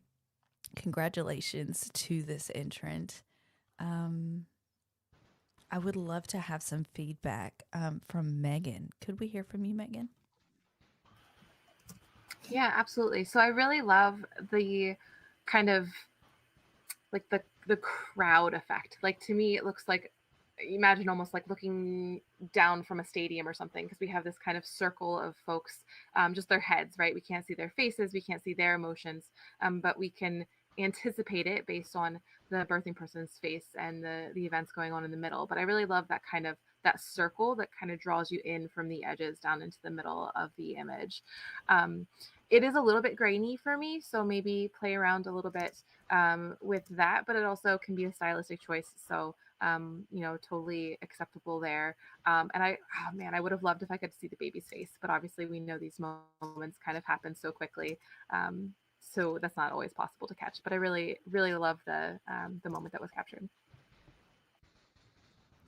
Congratulations to this entrant. I would love to have some feedback from Megan. Could we hear from you, Megan? Yeah, absolutely. So I really love the kind of like the crowd effect. Like to me, it looks like, imagine almost like looking down from a stadium or something, because we have this kind of circle of folks, just their heads, right? We can't see their faces, we can't see their emotions, but we can anticipate it based on the birthing person's face and the events going on in the middle. But I really love that kind of that circle that kind of draws you in from the edges down into the middle of the image. It is a little bit grainy for me, so maybe play around a little bit with that, but it also can be a stylistic choice. So, totally acceptable there. And I would have loved if I could see the baby's face, but obviously we know these moments kind of happen so quickly. So that's not always possible to catch, but I really, really love the moment that was captured.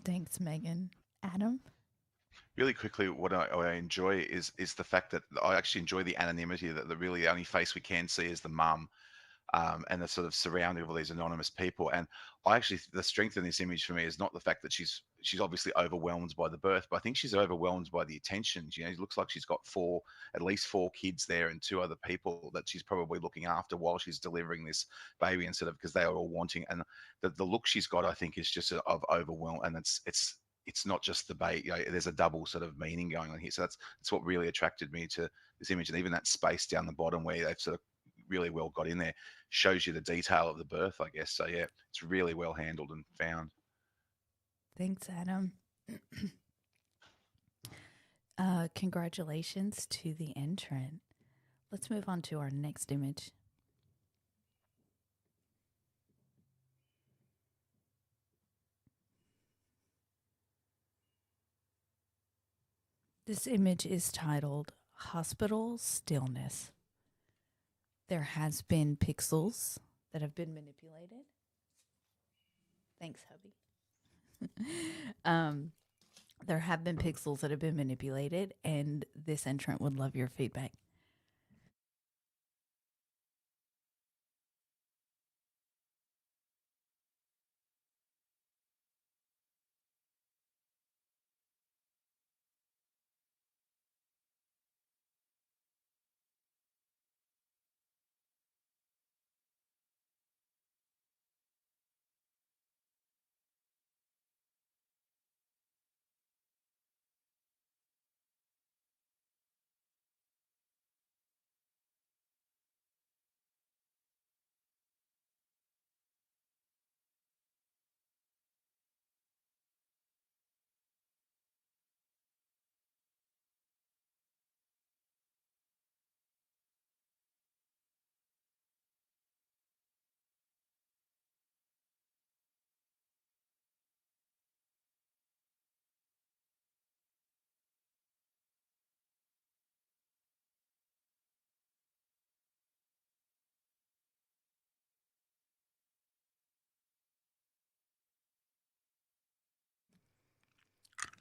Thanks, Megan. Adam? Really quickly, what I enjoy is the fact that I actually enjoy the anonymity, that the only face we can see is the mum, and the sort of surrounding of all these anonymous people. And the strength in this image for me is not the fact that she's obviously overwhelmed by the birth, but I think she's overwhelmed by the attention. It looks like she's got at least four kids there and two other people that she's probably looking after while she's delivering this baby, instead of, because they are all wanting. And the look she's got, I think, is just of overwhelm, and it's not just the baby. There's a double sort of meaning going on here. So that's what really attracted me to this image. And even that space down the bottom where they've sort of really well got in there shows you the detail of the birth, I guess. So yeah, it's really well handled and found. Thanks, Adam. Congratulations to the entrant. Let's move on to our next image. This image is titled Hospital Stillness. There has been pixels that have been manipulated. Thanks, hubby. There have been pixels that have been manipulated, and this entrant would love your feedback.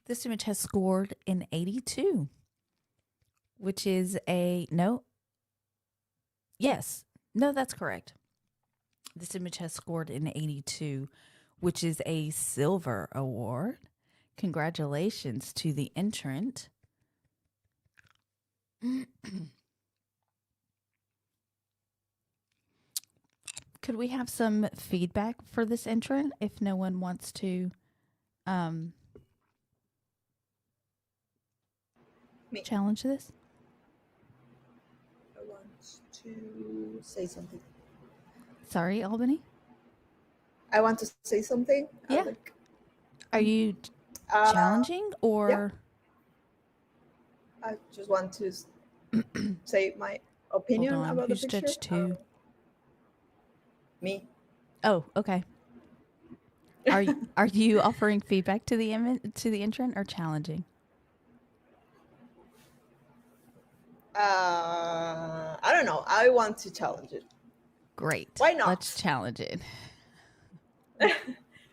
This image has scored an 82, which is that's correct. This image has scored an 82, which is a silver award. Congratulations to the entrant. Could we have some feedback for this entrant if no one wants to challenge this? I want to say something. Sorry, Albany? I want to say something. Yeah. Are you challenging or? I just want to say my opinion Hold on. about Who's the picture. judge 2? Me. Oh, okay. Are you offering feedback to the entrant or challenging? I don't know. I want to challenge it. Great. Why not? Let's challenge it.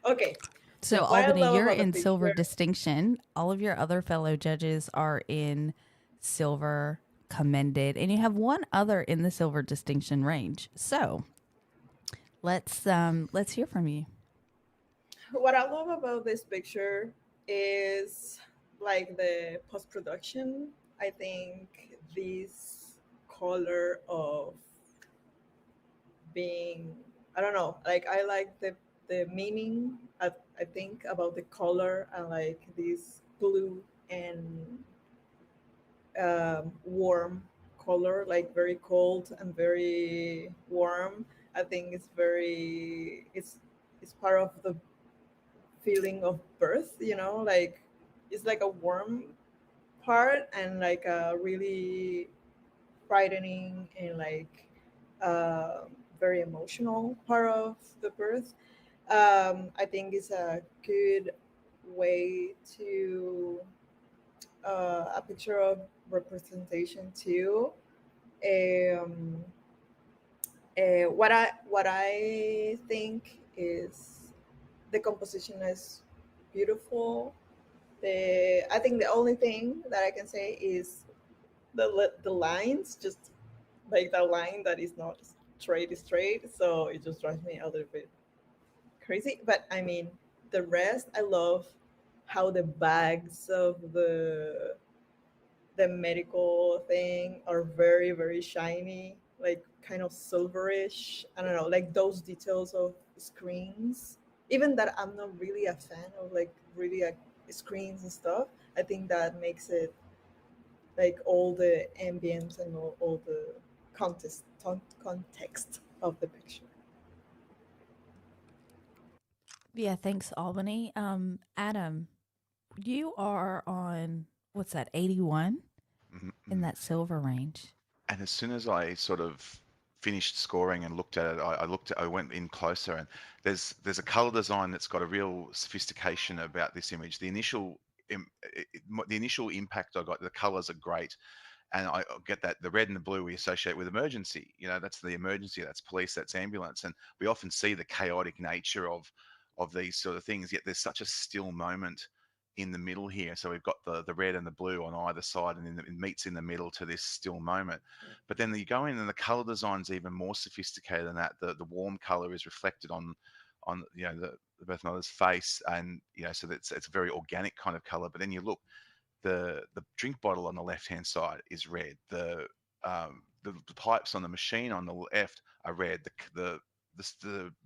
Okay. So what I Albany, love you're about the in silver picture- distinction. All of your other fellow judges are in silver commended, and you have one other in the silver distinction range. So let's hear from you. What I love about this picture is like the post-production. I think this color of being, I don't know, like I like the meaning I think about the color and like this blue and warm color, like very cold and very warm. I think it's part of the feeling of birth, like it's like a warm part and like a really frightening and like very emotional part of the birth. I think it's a good way to a picture of representation too. Um, what I think is the composition is beautiful. I think the only thing that I can say is the lines, just like the line that is not straight, so it just drives me a little bit crazy. But I mean, the rest, I love how the bags of the medical thing are very very shiny, like kind of silverish. I don't know, like those details of screens, even that I'm not really a fan of like really like screens and stuff. I think that makes it like all the ambience and all the context of the picture. Yeah, thanks, Albany. Adam, you are on what's that, 81 in that silver range. And as soon as I sort of finished scoring and looked at it, I went in closer, and there's a color design that's got a real sophistication about this image. The initial impact I got, the colors are great, and I get that the red and the blue we associate with emergency. That's the emergency, that's police, that's ambulance, and we often see the chaotic nature of these sort of things. Yet there's such a still moment in the middle here. So we've got the red and the blue on either side, and it meets in the middle to this still moment. But then you go in, and the color design's even more sophisticated than that. The warm color is reflected on the Beth Mother's face, and so it's a very organic kind of color. But then you look, the drink bottle on the left hand side is red. The pipes on the machine on the left are red. The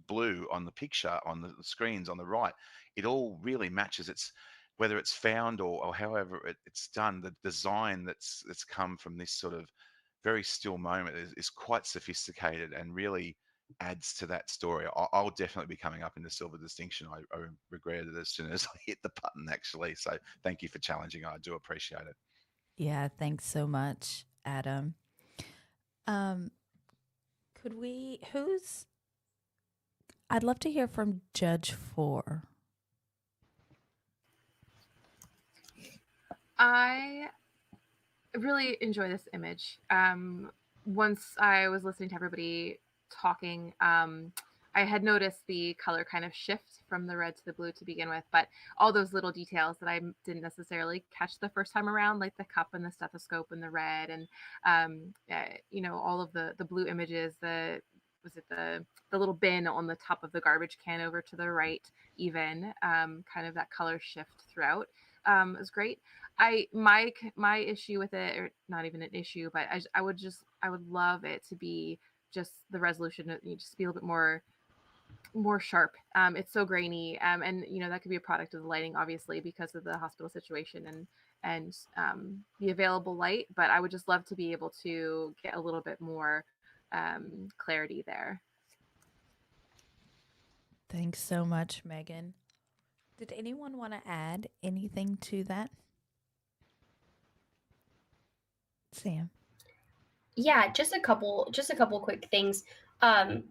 blue on the picture on the screens on the right, it all really matches. It's whether it's found or however it's done. The design that's come from this sort of very still moment is quite sophisticated and really adds to that story. I'll definitely be coming up in the silver distinction. I regretted it as soon as I hit the button, actually. So thank you for challenging. I do appreciate it. Yeah, thanks so much, Adam. I'd love to hear from Judge 4. I really enjoy this image. Once I was listening to everybody talking, I had noticed the color kind of shift from the red to the blue to begin with, but all those little details that I didn't necessarily catch the first time around, like the cup and the stethoscope and the red, and all of the blue images. The little bin on the top of the garbage can over to the right, even kind of that color shift throughout is great. My issue with it, or not even an issue, but I would love it to be just the resolution, just be a little bit more sharp. It's so grainy, and that could be a product of the lighting, obviously, because of the hospital situation and the available light. But I would just love to be able to get a little bit more clarity there. Thanks so much, Megan. Did anyone want to add anything to that? Sam. Yeah, just a couple quick things. I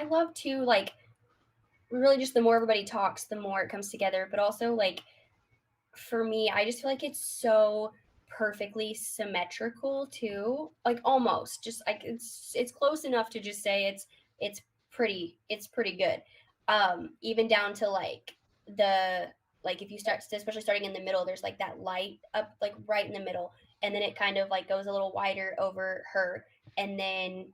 love to like really just the more everybody talks, the more it comes together, but also like for me, I just feel like it's so perfectly symmetrical too. Like almost just like it's close enough to just say it's pretty good. Even down to like the like if you start especially starting in the middle, there's like that light up like right in the middle, and then it kind of like goes a little wider over her, and then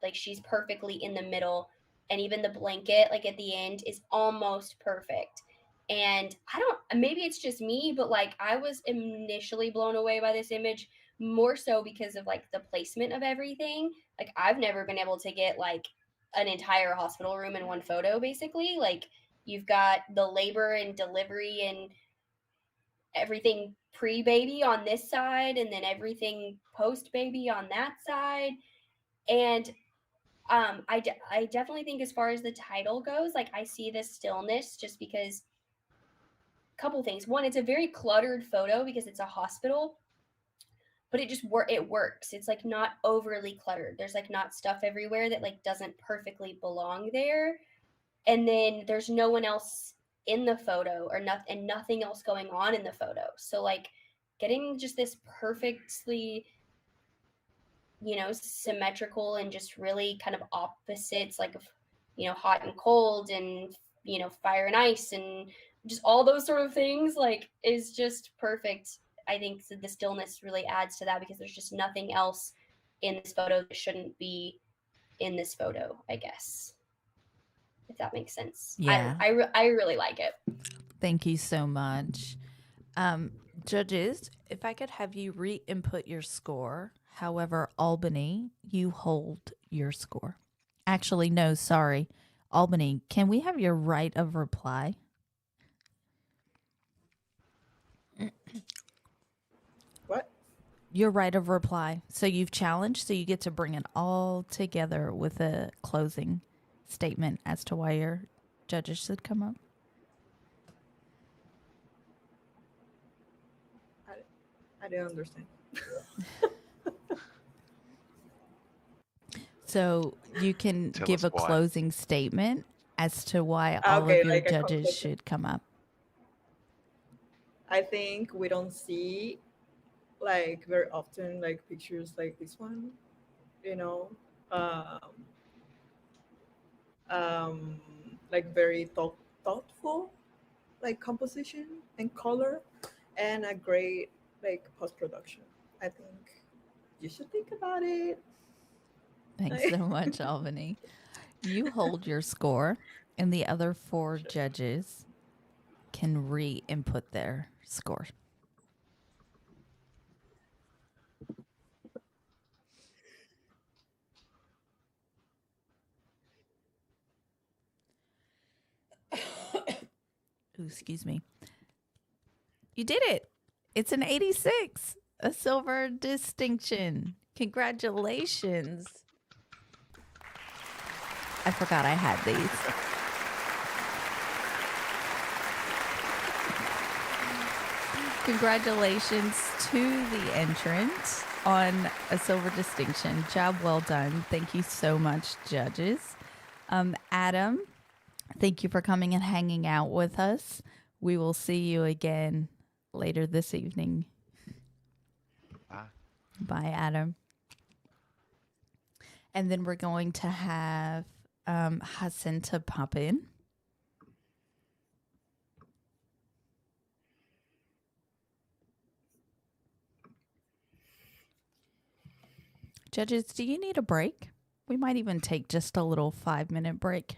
like she's perfectly in the middle, and even the blanket like at the end is almost perfect. And I don't, maybe it's just me, but like I was initially blown away by this image more so because of like the placement of everything. Like I've never been able to get like an entire hospital room in one photo basically. Like you've got the labor and delivery and everything pre-baby on this side and then everything post-baby on that side. And I definitely think as far as the title goes, like I see this stillness just because couple things. One, it's a very cluttered photo because it's a hospital, but it works. It's like not overly cluttered. There's like not stuff everywhere that like doesn't perfectly belong there. And then there's no one else in the photo or nothing and nothing else going on in the photo. So like getting just this perfectly symmetrical and just really kind of opposites like hot and cold and fire and ice and just all those sort of things like is just perfect. I think the stillness really adds to that because there's just nothing else in this photo that shouldn't be in this photo, I guess, if that makes sense. Yeah. I really like it. Thank you so much. Judges, if I could have you re-input your score. However, Albany, you hold your score. Actually, no, sorry. Albany, can we have your right of reply? What? Your right of reply. So you've challenged, so you get to bring it all together with a closing statement as to why your judges should come up. I didn't understand. So you can Tell give us a why. closing statement as to why all of your like judges should come up. I think we don't see like very often like pictures like this one, you know, um, like very thoughtful like composition and color and a great like post-production. I think you should think about it. Thanks so much, Albany. You hold your score, and the other 4 judges can re-input their score. Ooh, excuse me. You did it. It's an 86, a silver distinction. Congratulations. I forgot I had these. Congratulations to the entrant on a silver distinction. Job well done. Thank you so much, judges. Adam, thank you for coming and hanging out with us. We will see you again later this evening. Bye. Bye, Adam. And then we're going to have Jacinta pop in. Judges, do you need a break? We might even take just a little 5-minute break.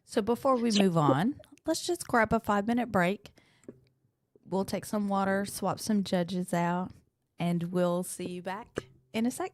So before we move on, let's just grab a 5-minute break. We'll take some water, swap some judges out, and we'll see you back in a sec.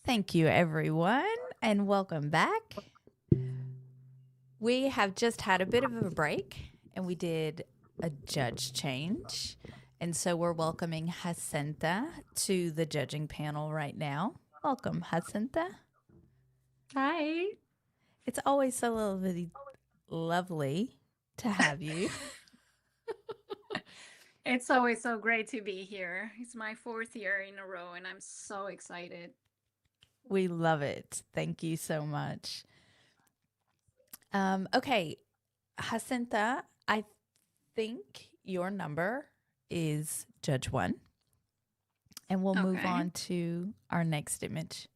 Thank you, everyone, and welcome back. We have just had a bit of a break, and we did a judge change. And so we're welcoming Jacinta to the judging panel right now. Welcome, Jacinta. Hi. It's always so lovely to have you. It's always so great to be here. It's my 4th year in a row, and I'm so excited. We love it. Thank you so much. Okay, Jacinta, I think your number is Judge 1. And we'll move Okay. on to our next image.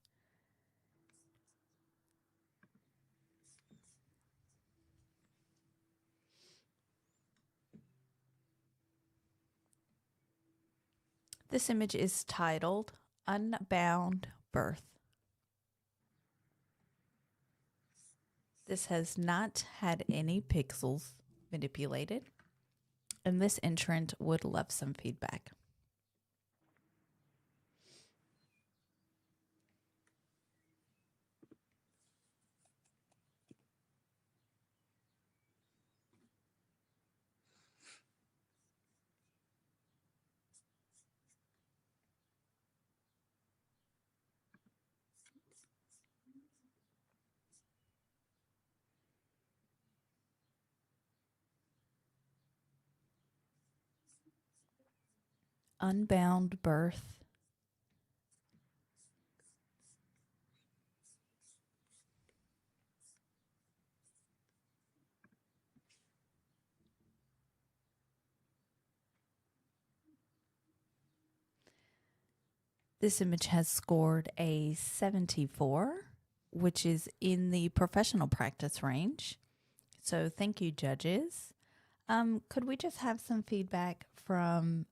This image is titled Unbound Birth. This has not had any pixels manipulated, and this entrant would love some feedback. Unbound birth. This image has scored a 74, which is in the professional practice range. So thank you, judges. Could we just have some feedback from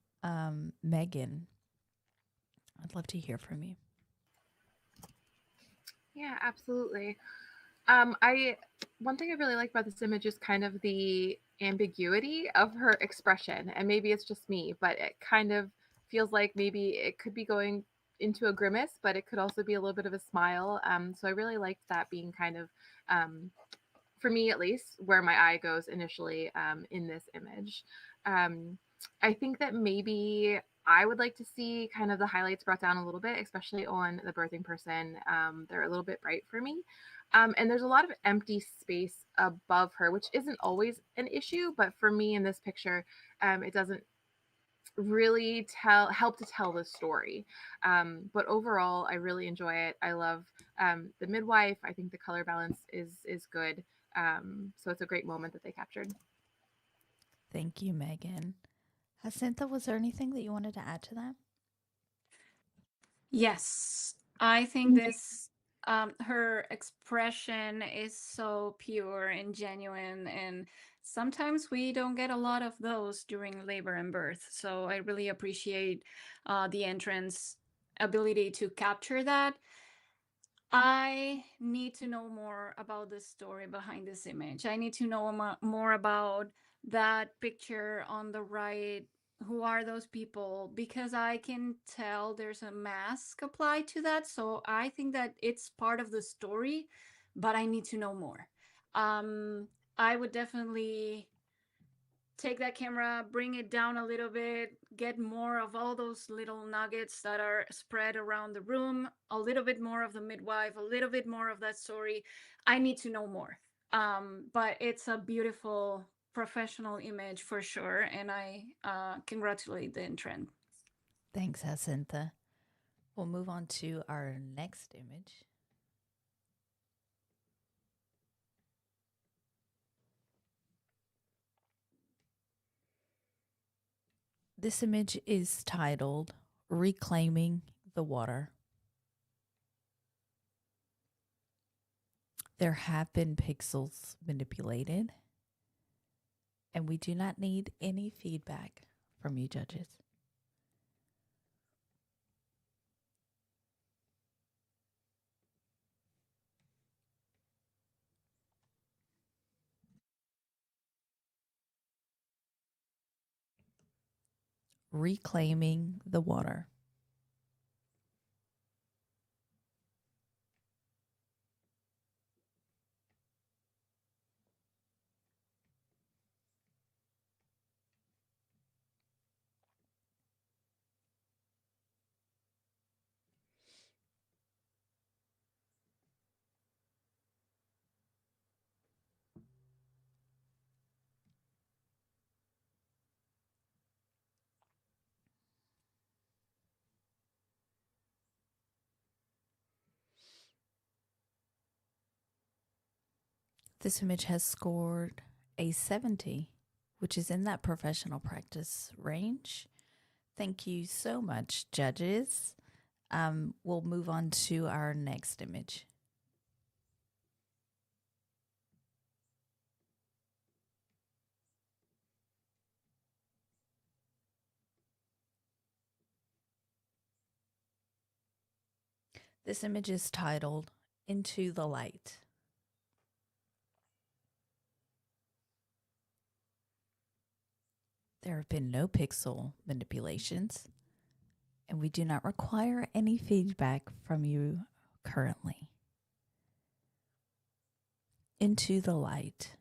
Megan? I'd love to hear from you. Yeah, absolutely. One thing I really like about this image is kind of the ambiguity of her expression, and maybe it's just me, but it kind of feels like maybe it could be going into a grimace, but it could also be a little bit of a smile. So I really liked that being kind of, for me at least, where my eye goes initially in this image. I think that maybe I would like to see kind of the highlights brought down a little bit, especially on the birthing person. They're a little bit bright for me. And there's a lot of empty space above her, which isn't always an issue, but for me in this picture, it doesn't really help to tell the story. But overall, I really enjoy it. I love the midwife. I think the color balance is good. So it's a great moment that they captured. Thank you, Megan. Jacinta, was there anything that you wanted to add to that? Yes, I think this her expression is so pure and genuine, and sometimes we don't get a lot of those during labor and birth. So I really appreciate the entrance ability to capture that. I need to know more about the story behind this image. I need to know more about that picture on the right. Who are those people? Because I can tell there's a mask applied to that. So I think that it's part of the story, but I need to know more. I would definitely take that camera, bring it down a little bit, get more of all those little nuggets that are spread around the room, a little bit more of the midwife, a little bit more of that story. I need to know more. But it's a beautiful professional image for sure. And I congratulate the entrant. Thanks, Jacinta. We'll move on to our next image. This image is titled Reclaiming the Water. There have been pixels manipulated, and we do not need any feedback from you judges. Reclaiming the water. This image has scored a 70, which is in that professional practice range. Thank you so much, judges. We'll move on to our next image. This image is titled Into the Light. There have been no pixel manipulations, and we do not require any feedback from you currently. Into the light.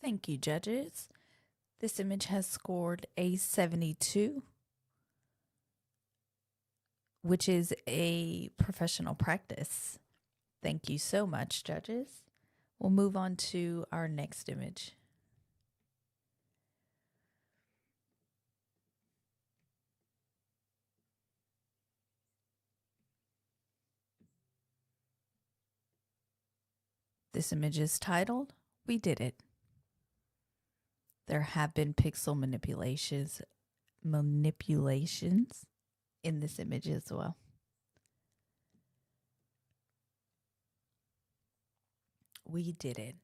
Thank you, judges. This image has scored a 72, which is a professional practice. Thank you so much, judges. We'll move on to our next image. This image is titled, We Did It. There have been pixel manipulations in this image as well. We did it.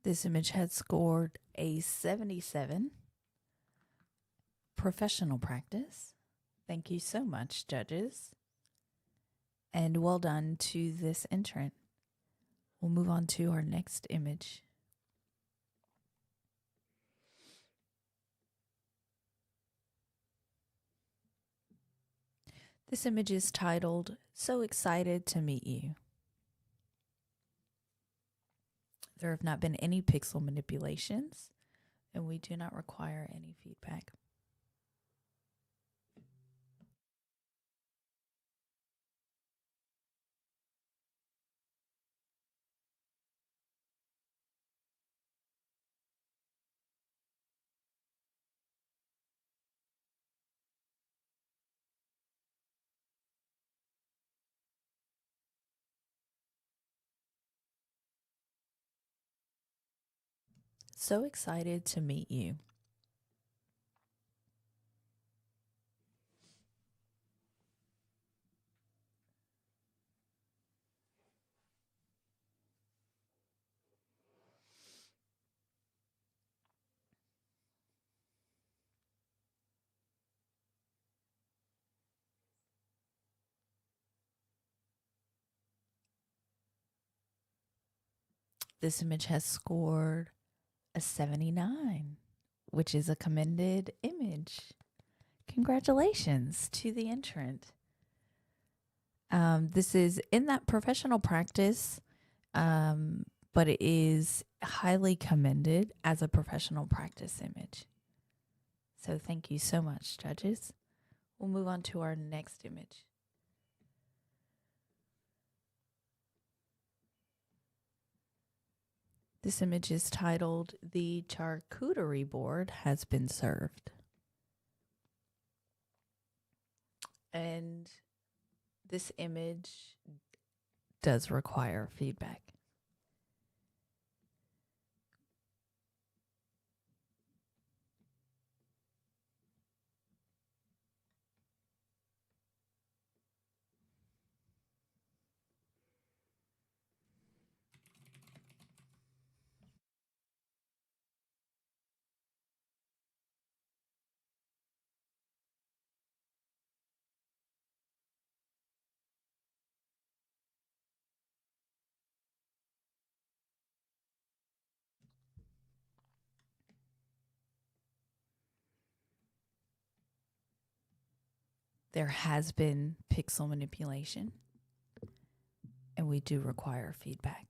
This image had scored a 77. Professional practice. Thank you so much, judges. And well done to this entrant. We'll move on to our next image. This image is titled, So Excited to Meet You. There have not been any pixel manipulations, and we do not require any feedback. So excited to meet you. This image has scored a 79, which is a commended image. Congratulations to the entrant. This is in that professional practice, but it is highly commended as a professional practice image. So thank you so much, judges. We'll move on to our next image. This image is titled "The Charcuterie Board Has Been Served." And this image does require feedback. There has been pixel manipulation, and we do require feedback.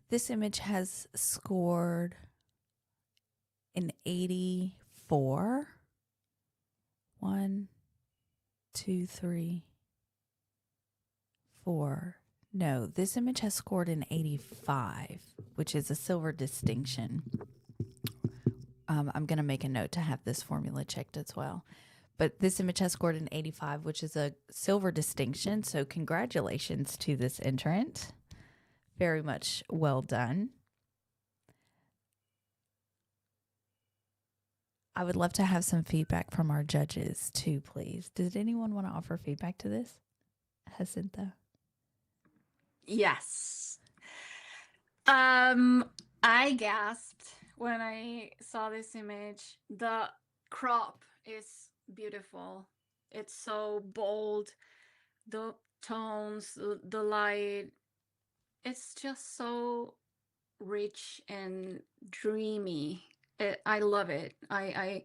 This image has scored an 84. 1, 2, 3, 4. No, this image has scored an 85, which is a silver distinction. I'm going to make a note to have this formula checked as well. But this image has scored an 85, which is a silver distinction. So congratulations to this entrant. Very much well done. I would love to have some feedback from our judges too, please. Did anyone want to offer feedback to this? Jacinta? Yes. I gasped when I saw this image. The crop is beautiful. It's so bold. The tones, the light, it's just so rich and dreamy. I love it. I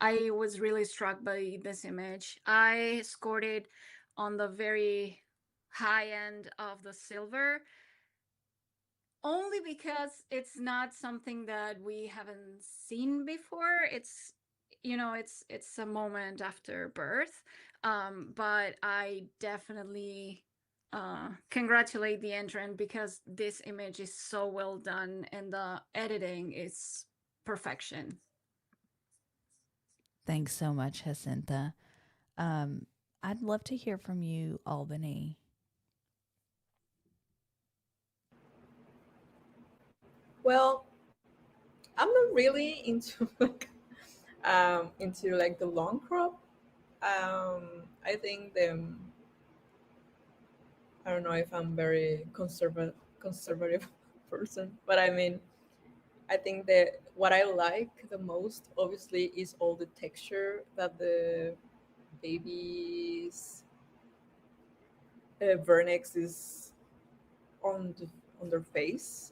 was really struck by this image. I scored it on the very high end of the silver, only because it's not something that we haven't seen before. It's, you know, it's a moment after birth. But I definitely congratulate the entrant because this image is so well done and the editing is perfection. Thanks so much, Jacinta. I'd love to hear from you, Albany. Well, I'm not really into like the long crop. I think I don't know if I'm very conservative person, but I mean, I think that what I like the most, obviously, is all the texture that the baby's vernix is on on their face.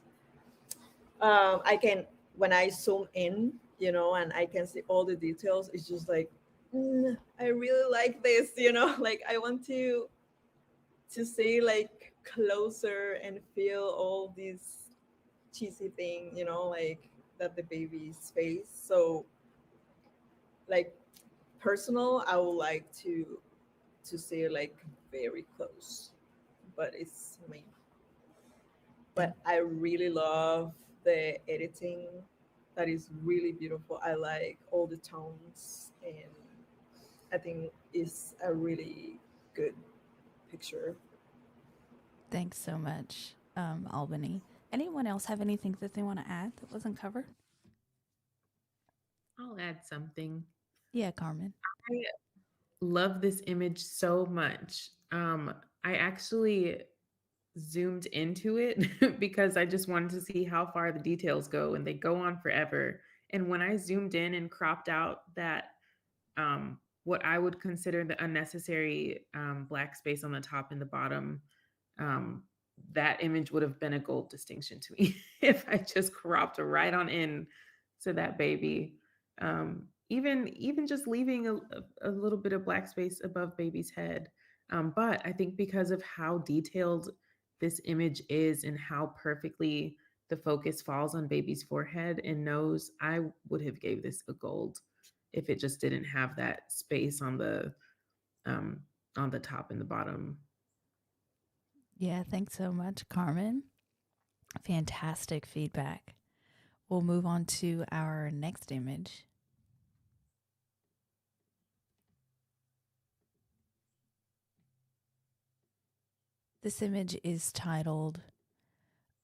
I can, when I zoom in, and I can see all the details. It's just like, I really like this, like I want to see like closer and feel all these cheesy thing, like that the baby's face. So like personal, I would like to see like very close, but it's me. But I really love the editing. That is really beautiful. I like all the tones, and I think it's a really good picture. Thanks so much, Albany. Anyone else have anything that they want to add that wasn't covered? I'll add something. Yeah, Carmen. I love this image so much. I actually zoomed into it because I just wanted to see how far the details go, and they go on forever. And when I zoomed in and cropped out that what I would consider the unnecessary black space on the top and the bottom, that image would have been a gold distinction to me if I just cropped right on in to that baby. Even just leaving a little bit of black space above baby's head. But I think because of how detailed this image is and how perfectly the focus falls on baby's forehead and nose, I would have gave this a gold if it just didn't have that space on the top and the bottom. Yeah, thanks so much, Carmen. Fantastic feedback. We'll move on to our next image. This image is titled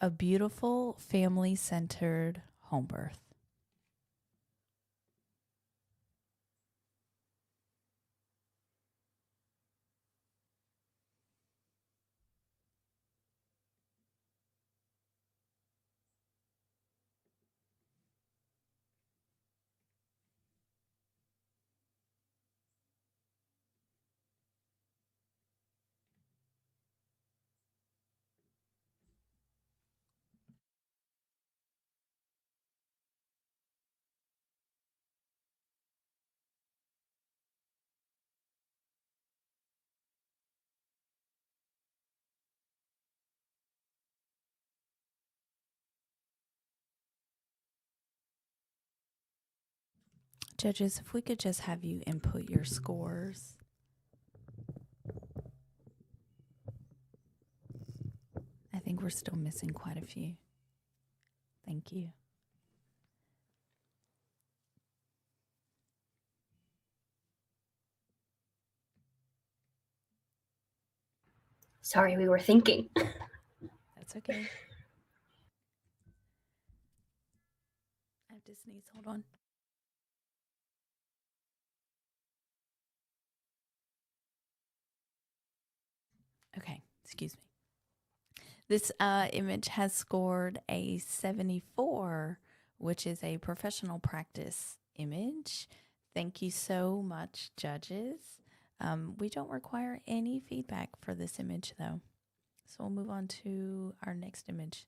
A Beautiful Family-Centered Home Birth. Judges, if we could just have you input your scores. I think we're still missing quite a few. Thank you. Sorry, we were thinking. That's okay. I have to sneeze. Hold on. Okay, excuse me. This image has scored a 74, which is a professional practice image. Thank you so much, judges. We don't require any feedback for this image, though. So we'll move on to our next image.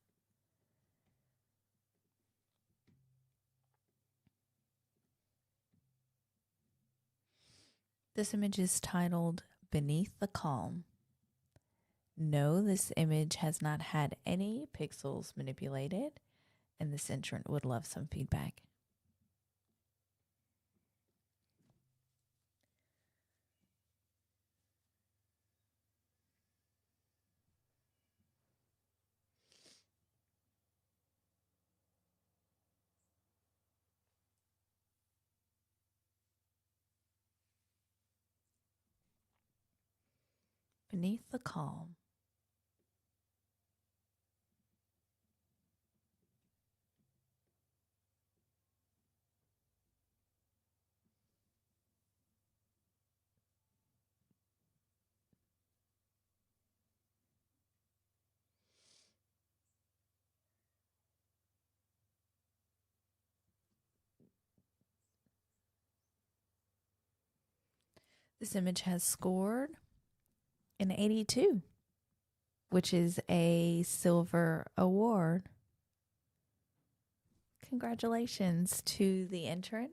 This image is titled Beneath the Calm. No, this image has not had any pixels manipulated, and this entrant would love some feedback. Beneath the Calm. This image has scored an 82, which is a silver award. Congratulations to the entrant.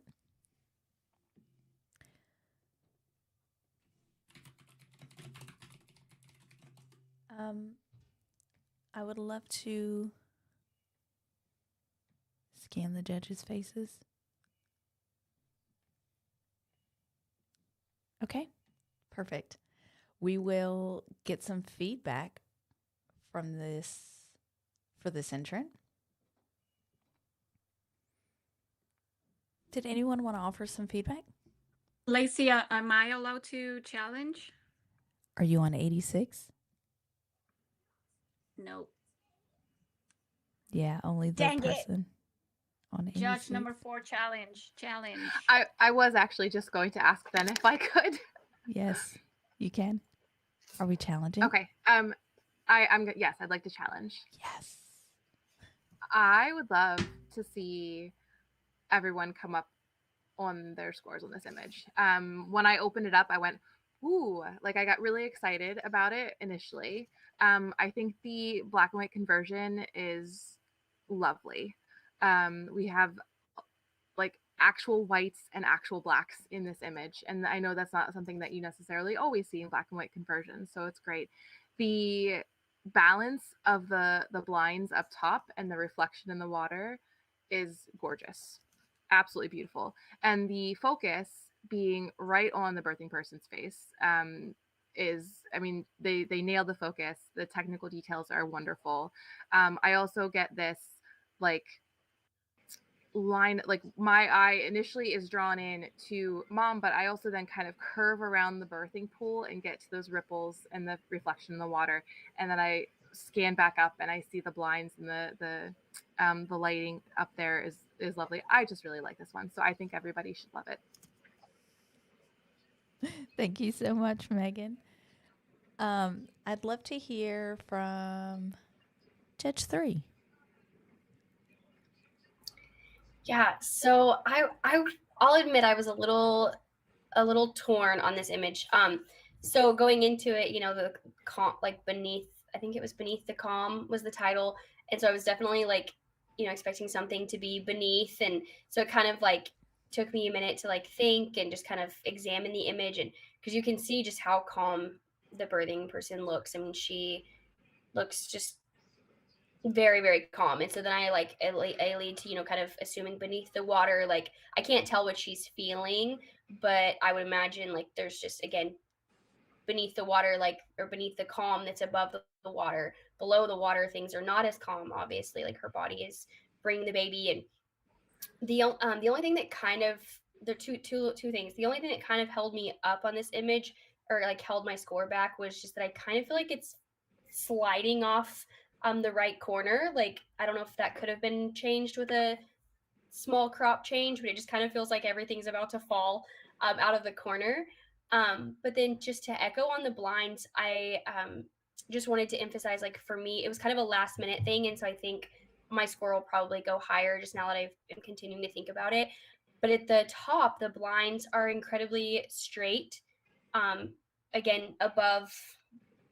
I would love to scan the judges' faces. Okay, perfect. We will get some feedback from this for this entrant. Did anyone want to offer some feedback? Lacey, am I allowed to challenge? Are you on 86? Nope. Yeah, only the Dang it. person on 86. Judge number 4, challenge. I was actually just going to ask then if I could. Yes, you can. Are we challenging? Okay. Yes, I'd like to challenge. Yes. I would love to see everyone come up on their scores on this image. When I opened it up, I went, ooh, like I got really excited about it initially. I think the black and white conversion is lovely. We have like actual whites and actual blacks in this image, and I know that's not something that you necessarily always see in black and white conversions, so it's great. The balance of the blinds up top and the reflection in the water is gorgeous, absolutely beautiful, and the focus being right on the birthing person's face is, I mean, they nailed the focus. The technical details are wonderful. I also get this like line, like my eye initially is drawn in to mom, but I also then kind of curve around the birthing pool and get to those ripples and the reflection in the water, and then I scan back up and I see the blinds and the lighting up there is lovely. I just really like this one, so I think everybody should love it. Thank you so much, Megan. I'd love to hear from Judge 3. Yeah, so I'll admit I was a little torn on this image. So going into it, you know, the like beneath, I think it was Beneath the Calm was the title, and so I was definitely like, you know, expecting something to be beneath, and so it kind of like took me a minute to like think and just kind of examine the image, and because you can see just how calm the birthing person looks. I mean, she looks just very, very calm, and so then I like I lead to, you know, kind of assuming beneath the water, like I can't tell what she's feeling, but I would imagine like there's just, again, beneath the water, like, or beneath the calm that's above the water, below the water things are not as calm, obviously, like her body is bringing the baby. And the only thing that kind of, there are two things. The only thing that kind of held me up on this image, or like held my score back, was just that I kind of feel like it's sliding off the right corner. Like, I don't know if that could have been changed with a small crop change, but it just kind of feels like everything's about to fall out of the corner. But then just to echo on the blinds, I just wanted to emphasize, like, for me, it was kind of a last minute thing. And so I think my score will probably go higher just now that I've been continuing to think about it. But at the top, the blinds are incredibly straight. Again, above,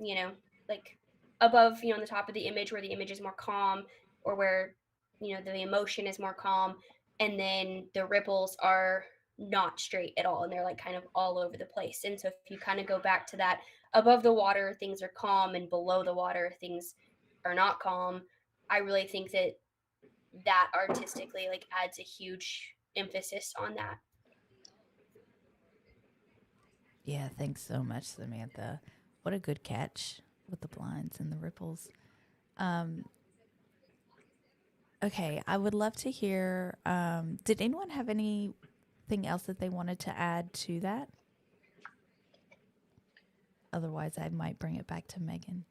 you know, like above, you know, on the top of the image where the image is more calm, or where, you know, the emotion is more calm. And then the ripples are not straight at all, and they're like kind of all over the place. And so if you kind of go back to that, above the water things are calm and below the water things are not calm, I really think that that artistically like adds a huge emphasis on that. Yeah, thanks so much, Samantha. What a good catch with the blinds and the ripples. Okay, I would love to hear, did anyone have anything else that they wanted to add to that? Otherwise, I might bring it back to Megan.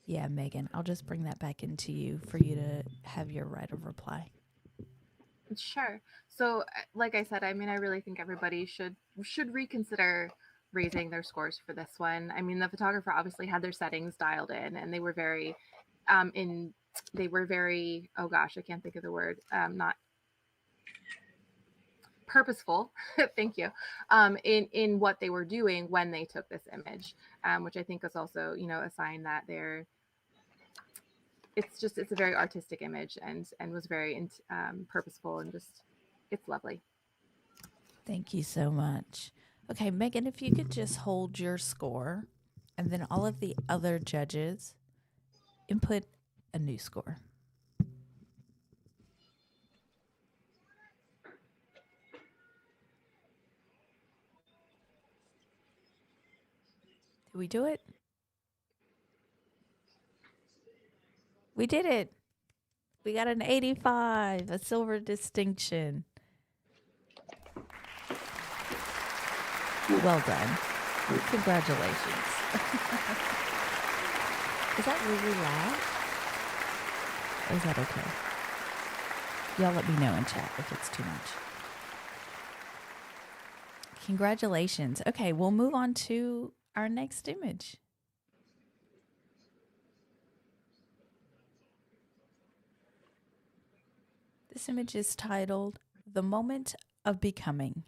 Yeah, Megan, I'll just bring that back into you for you to have your right of reply. Sure. So, like I said, I mean, I really think everybody should reconsider raising their scores for this one. I mean, the photographer obviously had their settings dialed in, and they were very, oh gosh, I can't think of the word, not purposeful. Thank you. In what they were doing when they took this image, which I think is also, you know, a sign that it's a very artistic image, and was very purposeful, and just, it's lovely. Thank you so much. Okay, Megan, if you could just hold your score, and then all of the other judges input a new score. Did we do it? We did it. We got an 85, a silver distinction. Well done. Congratulations. Is that really loud? Or is that okay? Y'all let me know in chat if it's too much. Congratulations. Okay, we'll move on to our next image. This image is titled The Moment of Becoming.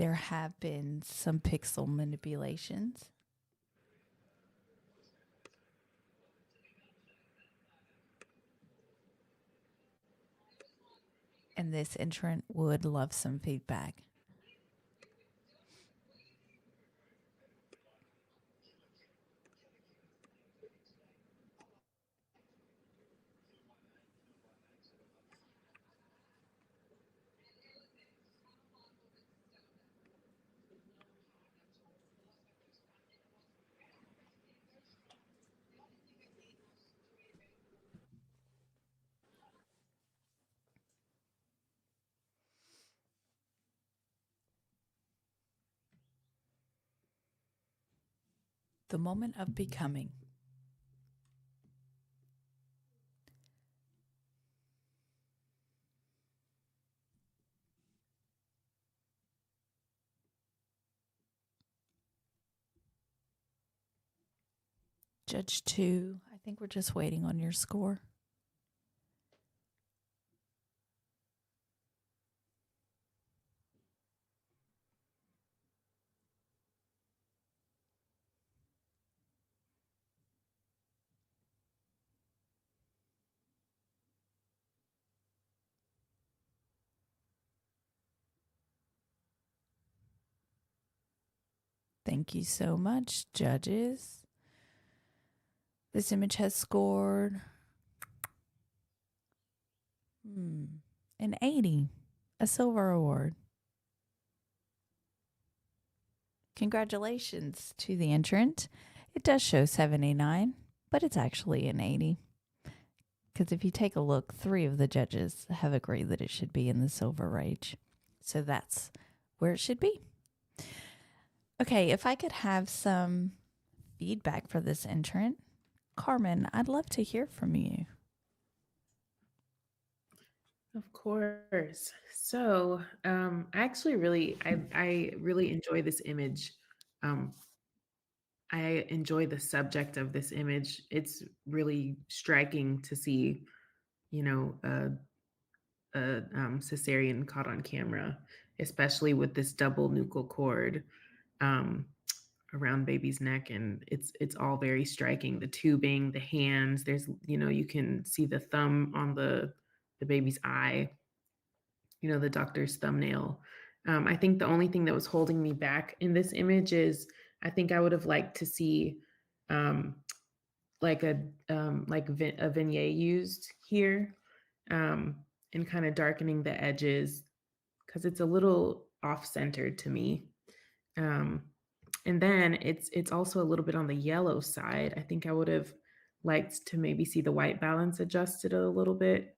there have been some pixel manipulations. And this entrant would love some feedback. The moment of becoming. Judge 2, I think we're just waiting on your score. Thank you so much, judges. This image has scored an 80, a silver award. Congratulations to the entrant. It does show 79, but it's actually an 80. Because if you take a look, 3 of the judges have agreed that it should be in the silver range. So that's where it should be. Okay, if I could have some feedback for this entrant, Carmen, I'd love to hear from you. Of course. So, I actually I really enjoy this image. I enjoy the subject of this image. It's really striking to see, you know, a cesarean caught on camera, especially with this double nuchal cord around baby's neck, and it's all very striking. The tubing, the hands. There's, you know, you can see the thumb on the baby's eye. You know, the doctor's thumbnail. I think the only thing that was holding me back in this image is I think I would have liked to see like a vignette used here, and kind of darkening the edges because it's a little off-centered to me. And then it's also a little bit on the yellow side. I think I would have liked to maybe see the white balance adjusted a little bit,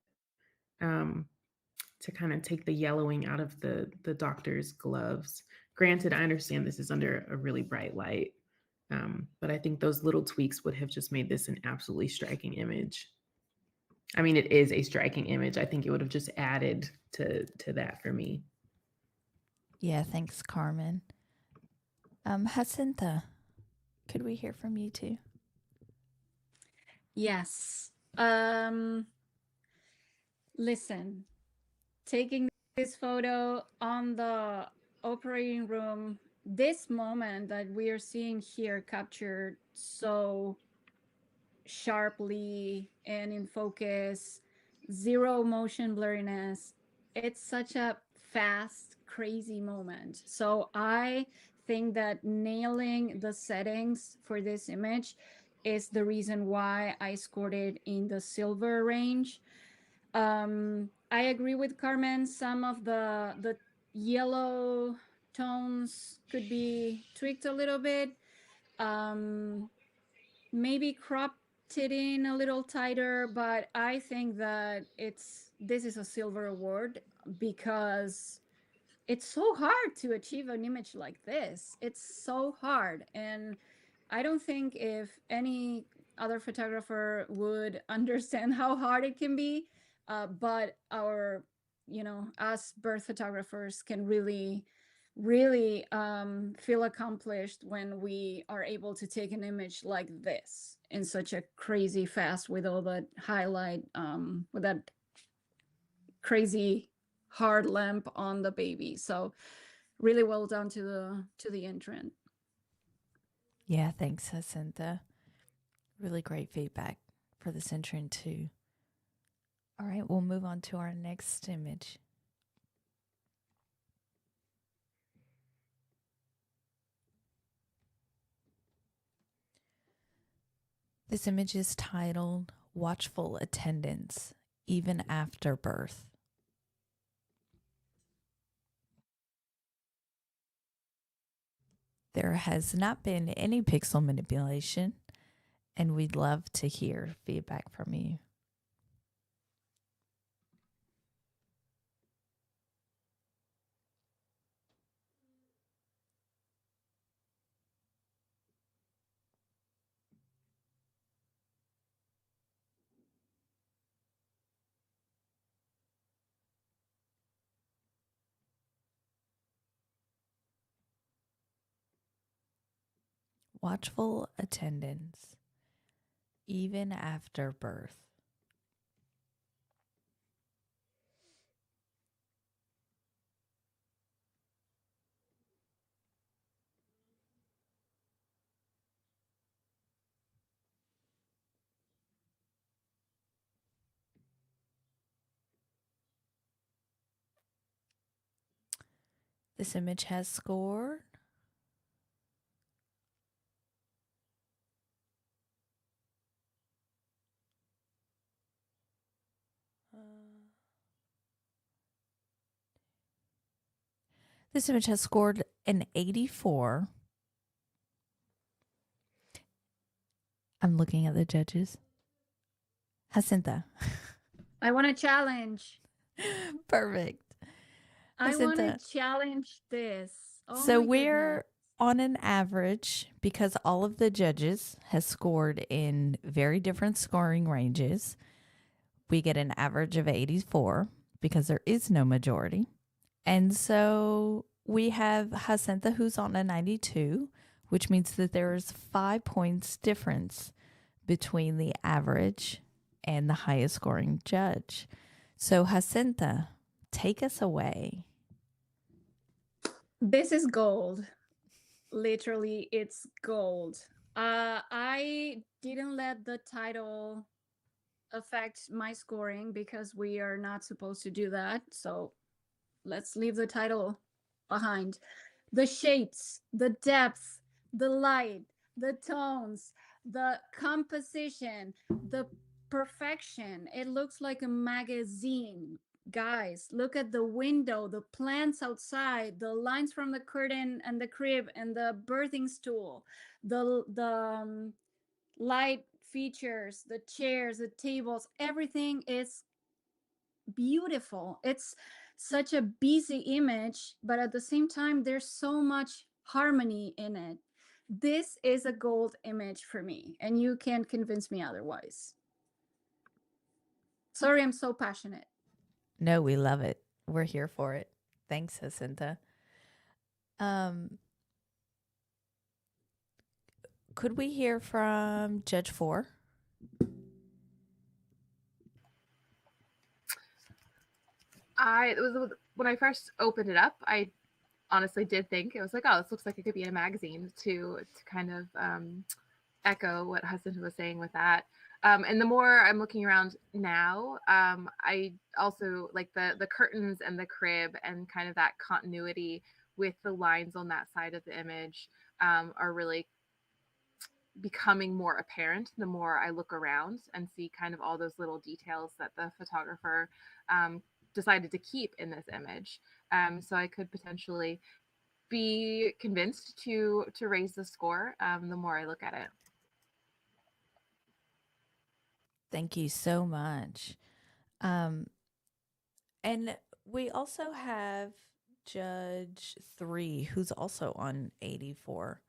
to kind of take the yellowing out of the doctor's gloves. Granted, I understand this is under a really bright light, but I think those little tweaks would have just made this an absolutely striking image. I mean, it is a striking image. I think it would have just added to that for me. Yeah, thanks, Carmen. Jacinta, could we hear from you too? Yes. Listen, taking this photo on the operating room, this moment that we are seeing here captured so sharply and in focus, zero motion blurriness. It's such a fast, crazy moment. So I think that nailing the settings for this image is the reason why I scored it in the silver range. I agree with Carmen. Some of the yellow tones could be tweaked a little bit. Maybe cropped it in a little tighter, but I think that this is a silver award because it's so hard to achieve an image like this. It's so hard, and I don't think if any other photographer would understand how hard it can be, but our, us birth photographers can really feel accomplished when we are able to take an image like this in such a crazy fast with all that highlight, with that crazy hard lamp on the baby. So really well done to the entrant. Yeah, thanks, Jacinta. Really great feedback for this entrant too. All right, we'll move on to our next image. This image is titled Watchful Attendance, Even After Birth. There has not been any pixel manipulation, and we'd love to hear feedback from you. Watchful attendance, even after birth. This image has scored This image has scored an 84. I'm looking at the judges. Jacinta. I want to challenge. Perfect. I want to Jacinta. challenge this. Oh So my we're goodness. on an average, because all of the judges has scored in very different scoring ranges. We get an average of 84 because there is no majority. And so we have Jacinta, who's on a 92, which means that there's 5 points difference between the average and the highest scoring judge. So Jacinta, take us away. This is gold. Literally, it's gold. I didn't let the title affect my scoring because we are not supposed to do that. So let's leave the title behind. The shapes, the depth, the light, the tones, the composition, the perfection. It looks like a magazine. Guys, look at the window, the plants outside, the lines from the curtain and the crib and the birthing stool, the light features, the chairs, the tables, everything is beautiful. It's such a busy image, but at the same time, there's so much harmony in it. This is a gold image for me, and you can't convince me otherwise. Sorry, I'm so passionate. No, we love it. We're here for it. Thanks, Jacinta. Could we hear from Judge 4? When I first opened it up, I honestly did think it was like, oh, this looks like it could be in a magazine to kind of echo what Jacinta was saying with that. And the more I'm looking around now, I also like the curtains and the crib and kind of that continuity with the lines on that side of the image are really becoming more apparent the more I look around and see kind of all those little details that the photographer decided to keep in this image. So I could potentially be convinced to raise the score the more I look at it. Thank you so much. And we also have Judge 3, who's also on 84.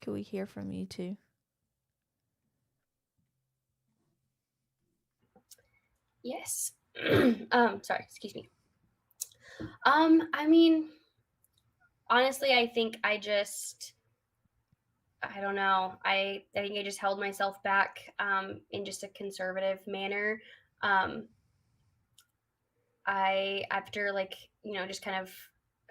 Can we hear from you too? Yes. Sorry, excuse me. I mean, honestly, I think I don't know. I think I just held myself back in just a conservative manner. After just kind of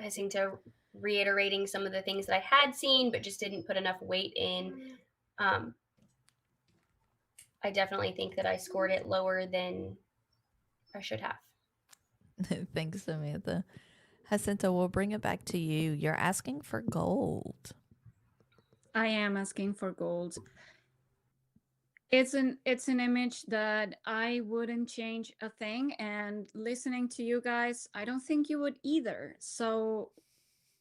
Jacinta reiterating some of the things that I had seen, but just didn't put enough weight in. I definitely think that I scored it lower than I should have. Thanks, Samantha. Jacinta, we'll bring it back to you. You're asking for gold. I am asking for gold. It's an image that I wouldn't change a thing, and listening to you guys, I don't think you would either. So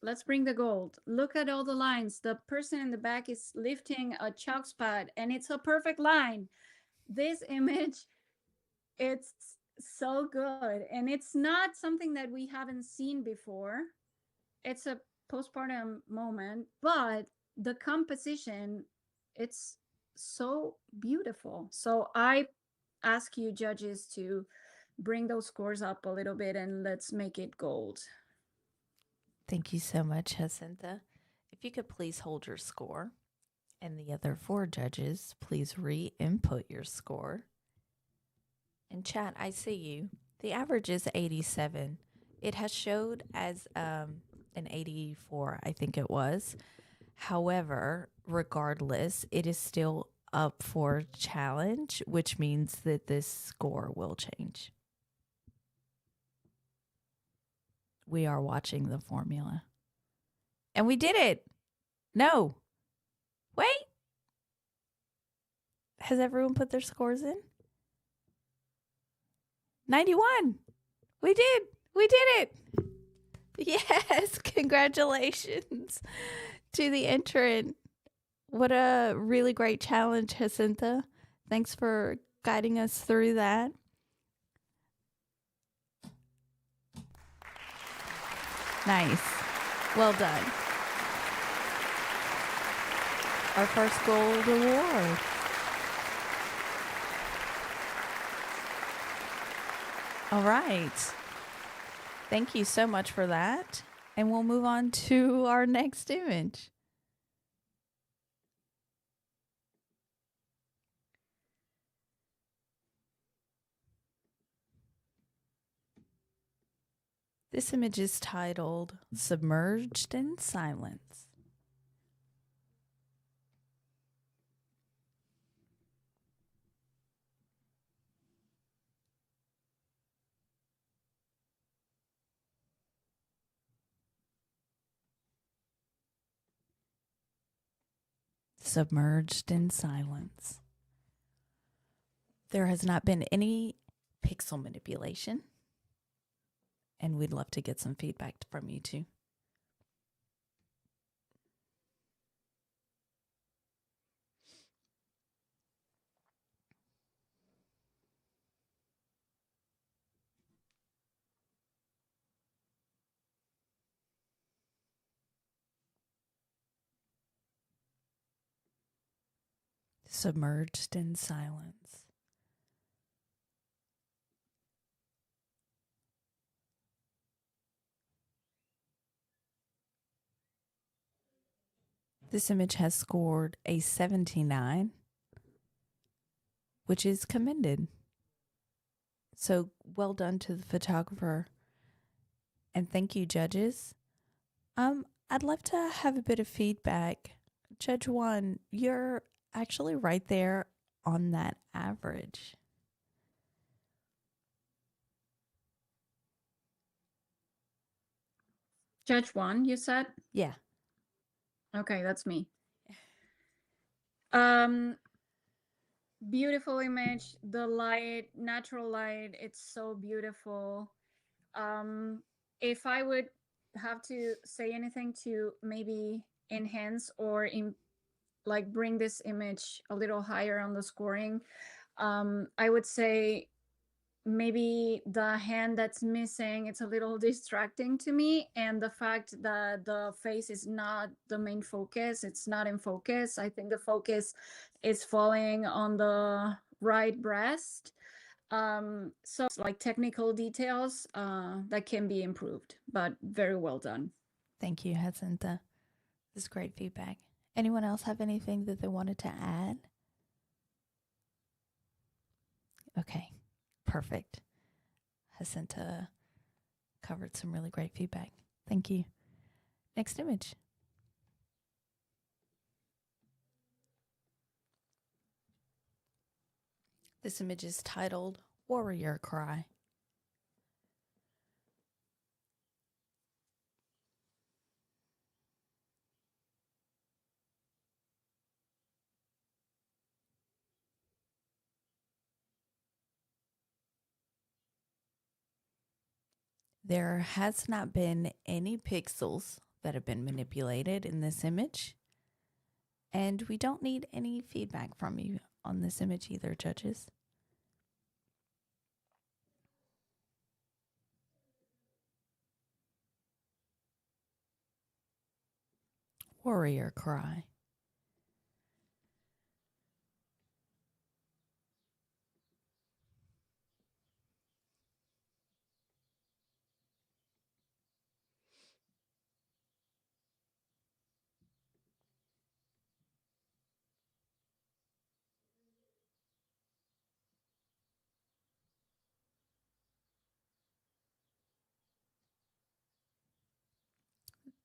let's bring the gold. Look at all the lines. The person in the back is lifting a chalk spot, and it's a perfect line. This image, it's so good, and it's not something that we haven't seen before. It's a postpartum moment, but the composition, it's so beautiful. So I ask you judges to bring those scores up a little bit, and let's make it gold. Thank you so much, Jacinta. If you could please hold your score, and the other 4 judges, please re-input your score. And chat, I see you. The average is 87. It has showed as an 84, I think it was. However, regardless, it is still up for challenge, which means that this score will change. We are watching the formula. And we did it. No. Wait. Has everyone put their scores in? 91. We did. We did it. Yes. Congratulations to the entrant. What a really great challenge, Jacinta. Thanks for guiding us through that. Nice. Well done. Our first gold award. All right. Thank you so much for that. And we'll move on to our next image. This image is titled Submerged in Silence. Submerged in silence. There has not been any pixel manipulation, and we'd love to get some feedback from you too. Submerged in silence. This image has scored a 79, which is commended. So well done to the photographer. And thank you, judges. I'd love to have a bit of feedback. Judge 1, you're actually right there on that average. Judge 1, you said? Yeah. Okay, that's me. Beautiful image. The light, natural light, it's so beautiful. If I would have to say anything to maybe enhance or bring this image a little higher on the scoring, I would say maybe the hand that's missing, it's a little distracting to me, and the fact that the face is not the main focus, it's not in focus. I think the focus is falling on the right breast. So like technical details that can be improved, but very well done. Thank you, Jacinta. This is great feedback. Anyone else have anything that they wanted to add? Okay, perfect. Jacinta covered some really great feedback. Thank you. Next image. This image is titled Warrior Cry. There has not been any pixels that have been manipulated in this image. And we don't need any feedback from you on this image either, judges. Warrior Cry.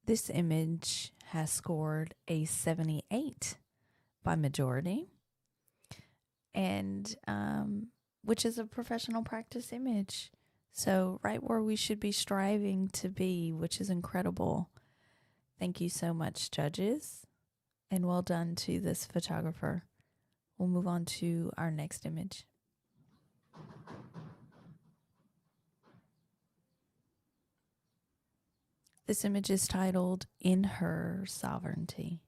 This image has scored a 78 by majority, and which is a professional practice image. So right where we should be striving to be, which is incredible. Thank you so much, judges, and well done to this photographer. We'll move on to our next image. This image is titled In Her Sovereignty.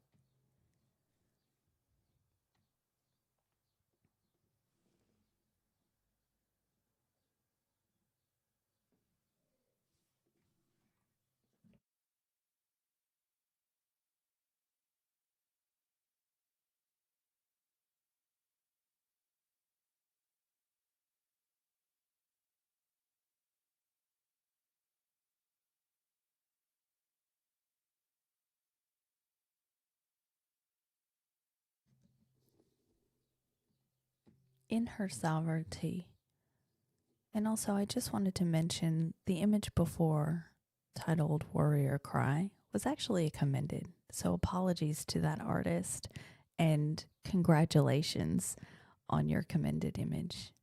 In Her Sovereignty. And also, I just wanted to mention the image before, titled Warrior Cry, was actually commended. So apologies to that artist and congratulations on your commended image.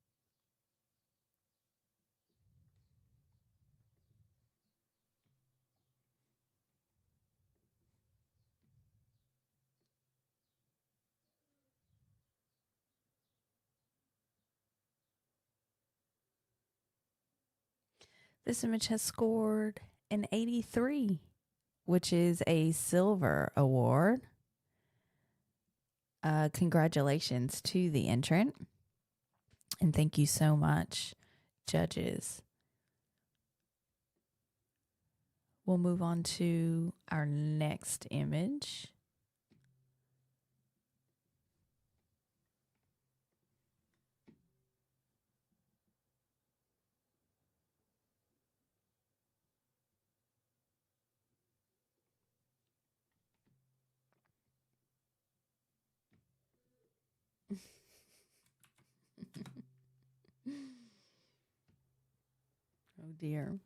This image has scored an 83, which is a silver award. Congratulations to the entrant. And thank you so much, judges. We'll move on to our next image. Oh dear.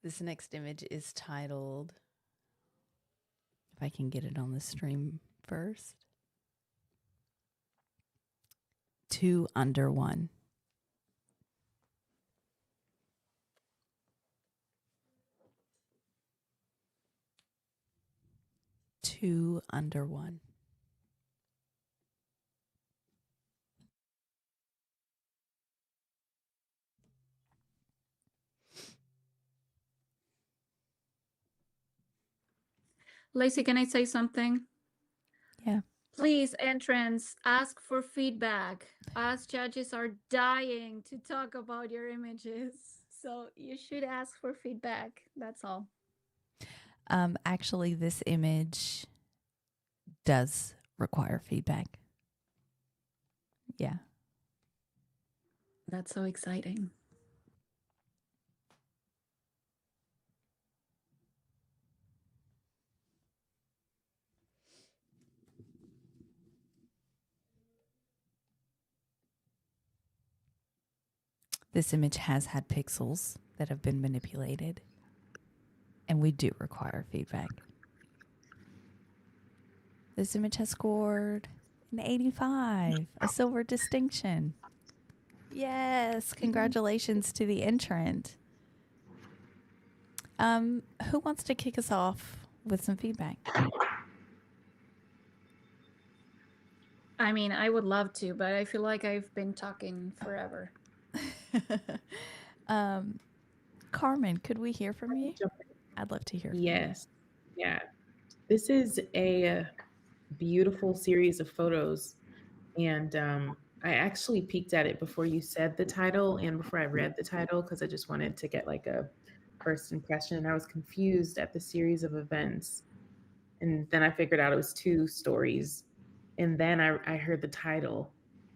This next image is titled, if I can get it on the stream first, 2 Under 1. 2 Under 1. Lacey, can I say something? Yeah. Please, entrants, ask for feedback. Us judges are dying to talk about your images. So you should ask for feedback. That's all. Actually, this image does require feedback. Yeah. That's so exciting. This image has had pixels that have been manipulated, and we do require feedback. This image has scored an 85, a silver distinction. Yes, congratulations to the entrant. Who wants to kick us off with some feedback? I mean, I would love to, but I feel like I've been talking forever. Carmen, could we hear from you? I'd love to hear from you. Yes. Yeah. This is a beautiful series of photos. And I actually peeked at it before you said the title and before I read the title because I just wanted to get like a first impression. I was confused at the series of events. And then I figured out it was 2 stories. And then I heard the title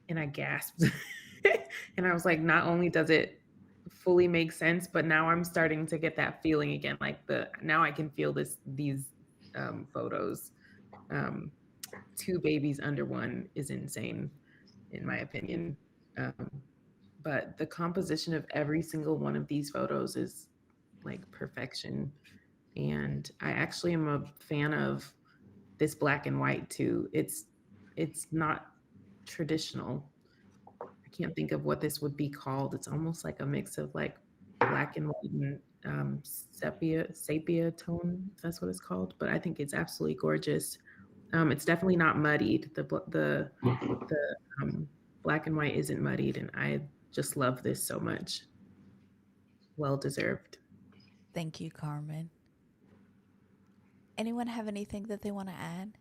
and I gasped. And I was like, not only does it fully make sense, but now I'm starting to get that feeling again. Like now I can feel these photos. 2 babies under one is insane, in my opinion. But the composition of every single one of these photos is like perfection. And I actually am a fan of this black and white too. It's not traditional. I can't think of what this would be called. It's almost like a mix of like black and white and sepia tone, if that's what it's called. But I think it's absolutely gorgeous. It's definitely not muddied. The black and white isn't muddied, and I just love this so much. Well deserved. Thank you, Carmen. Anyone have anything that they want to add?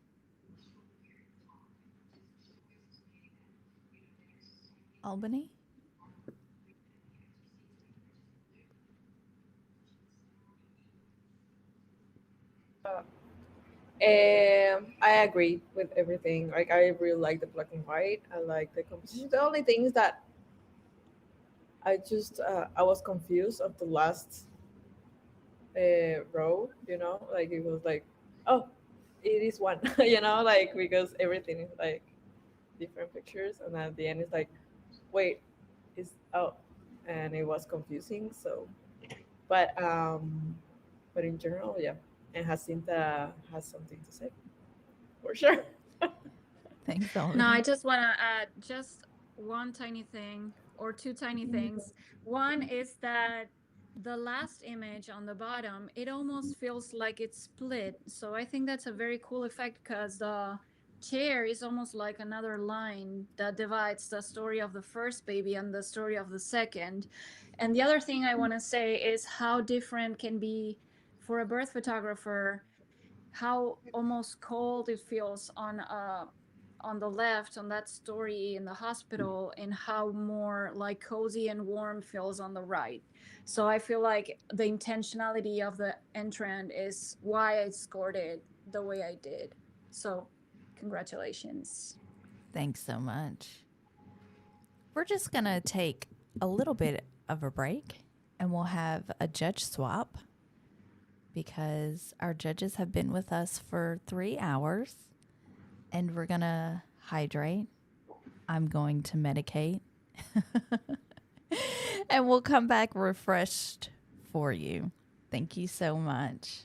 Albany? I agree with everything. Like I really like the black and white. I like the composition. The only thing is that I was confused of the last row. Like it was like, oh, it is one. Like because everything is like different pictures, and at the end it's like, wait, is and it was confusing. So, but in general, yeah. And Jacinta has something to say, for sure. Thanks, Albany. No, I just want to add just one tiny thing or 2 tiny things. One is that the last image on the bottom, it almost feels like it's split. So I think that's a very cool effect because the chair is almost like another line that divides the story of the first baby and the story of the second. And the other thing I want to say is how different can be for a birth photographer, how almost cold it feels on the left on that story in the hospital, and how more like cozy and warm feels on the right. So I feel like the intentionality of the entrant is why I scored it the way I did. So congratulations. Thanks so much. We're just going to take a little bit of a break and we'll have a judge swap because our judges have been with us for 3 hours and we're going to hydrate. I'm going to medicate. And we'll come back refreshed for you. Thank you so much.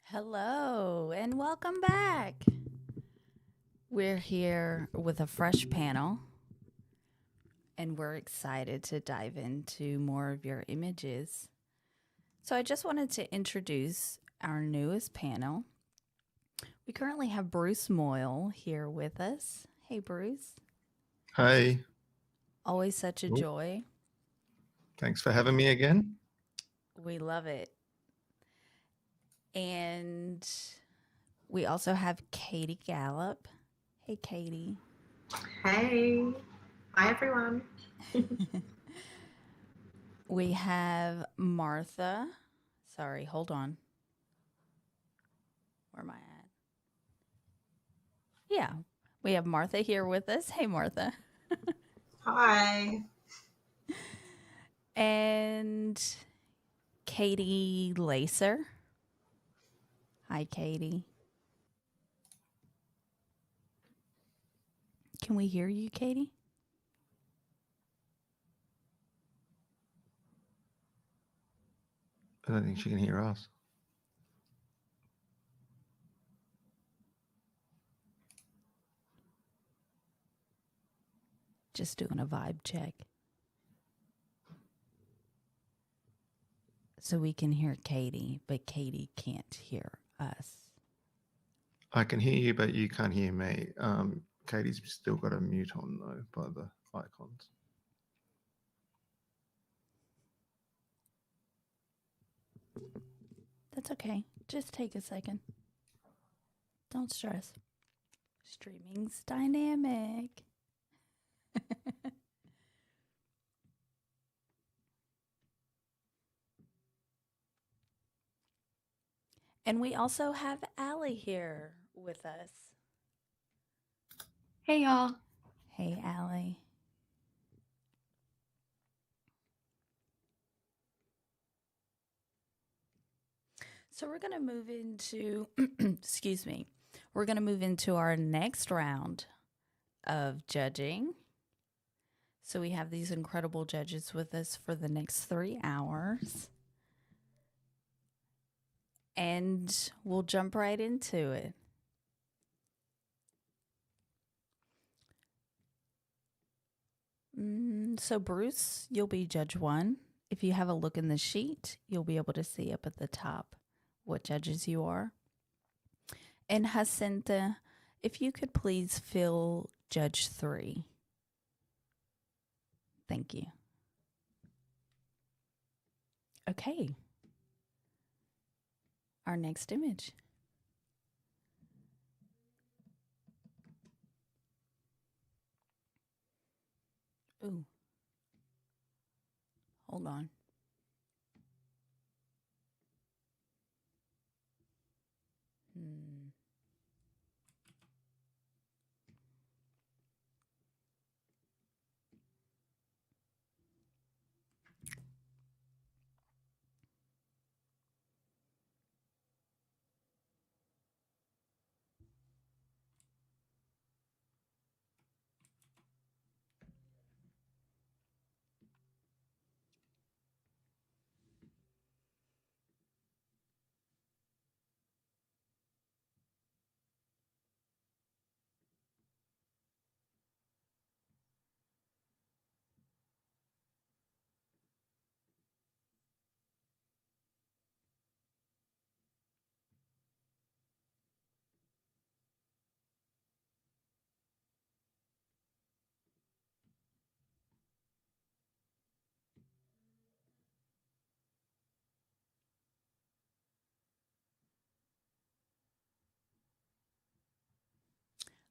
Hello and welcome back. We're here with a fresh panel and we're excited to dive into more of your images. So I just wanted to introduce our newest panel. We currently have Bruce Moyle here with us. Hey, Bruce. Hi. Always such a joy. Thanks for having me again. We love it. And we also have Katie Gallup. Hey, Katie. Hey. Hi, everyone. We have Martha. Sorry, hold on. Where am I at? Yeah, we have Martha here with us. Hey, Martha. Hi. And Katie Lacer. Hi, Katie. Can we hear you, Katie? I don't think she can hear us. Just doing a vibe check. So we can hear Katie, but Katie can't hear us. I can hear you, but you can't hear me. Katie's still got a mute on, though, by the icons. That's okay. Just take a second. Don't stress. Streaming's dynamic. And we also have Allie here with us. Hey, y'all. Hey, Allie. So we're going to move into, excuse me, we're going to move into our next round of judging. So we have these incredible judges with us for the next 3 hours. And we'll jump right into it. So Bruce, you'll be judge 1. If you have a look in the sheet, you'll be able to see up at the top what judges you are. And Jacinta, if you could please fill judge 3. Thank you. Okay. Our next image. Ooh. Hold on.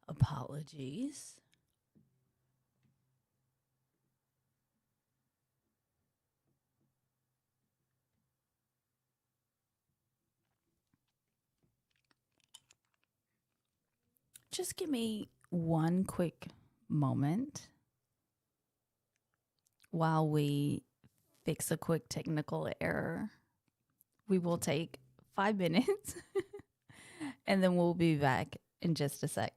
Apologies. Just give me one quick moment while we fix a quick technical error. We will take 5 minutes and then we'll be back in just a sec.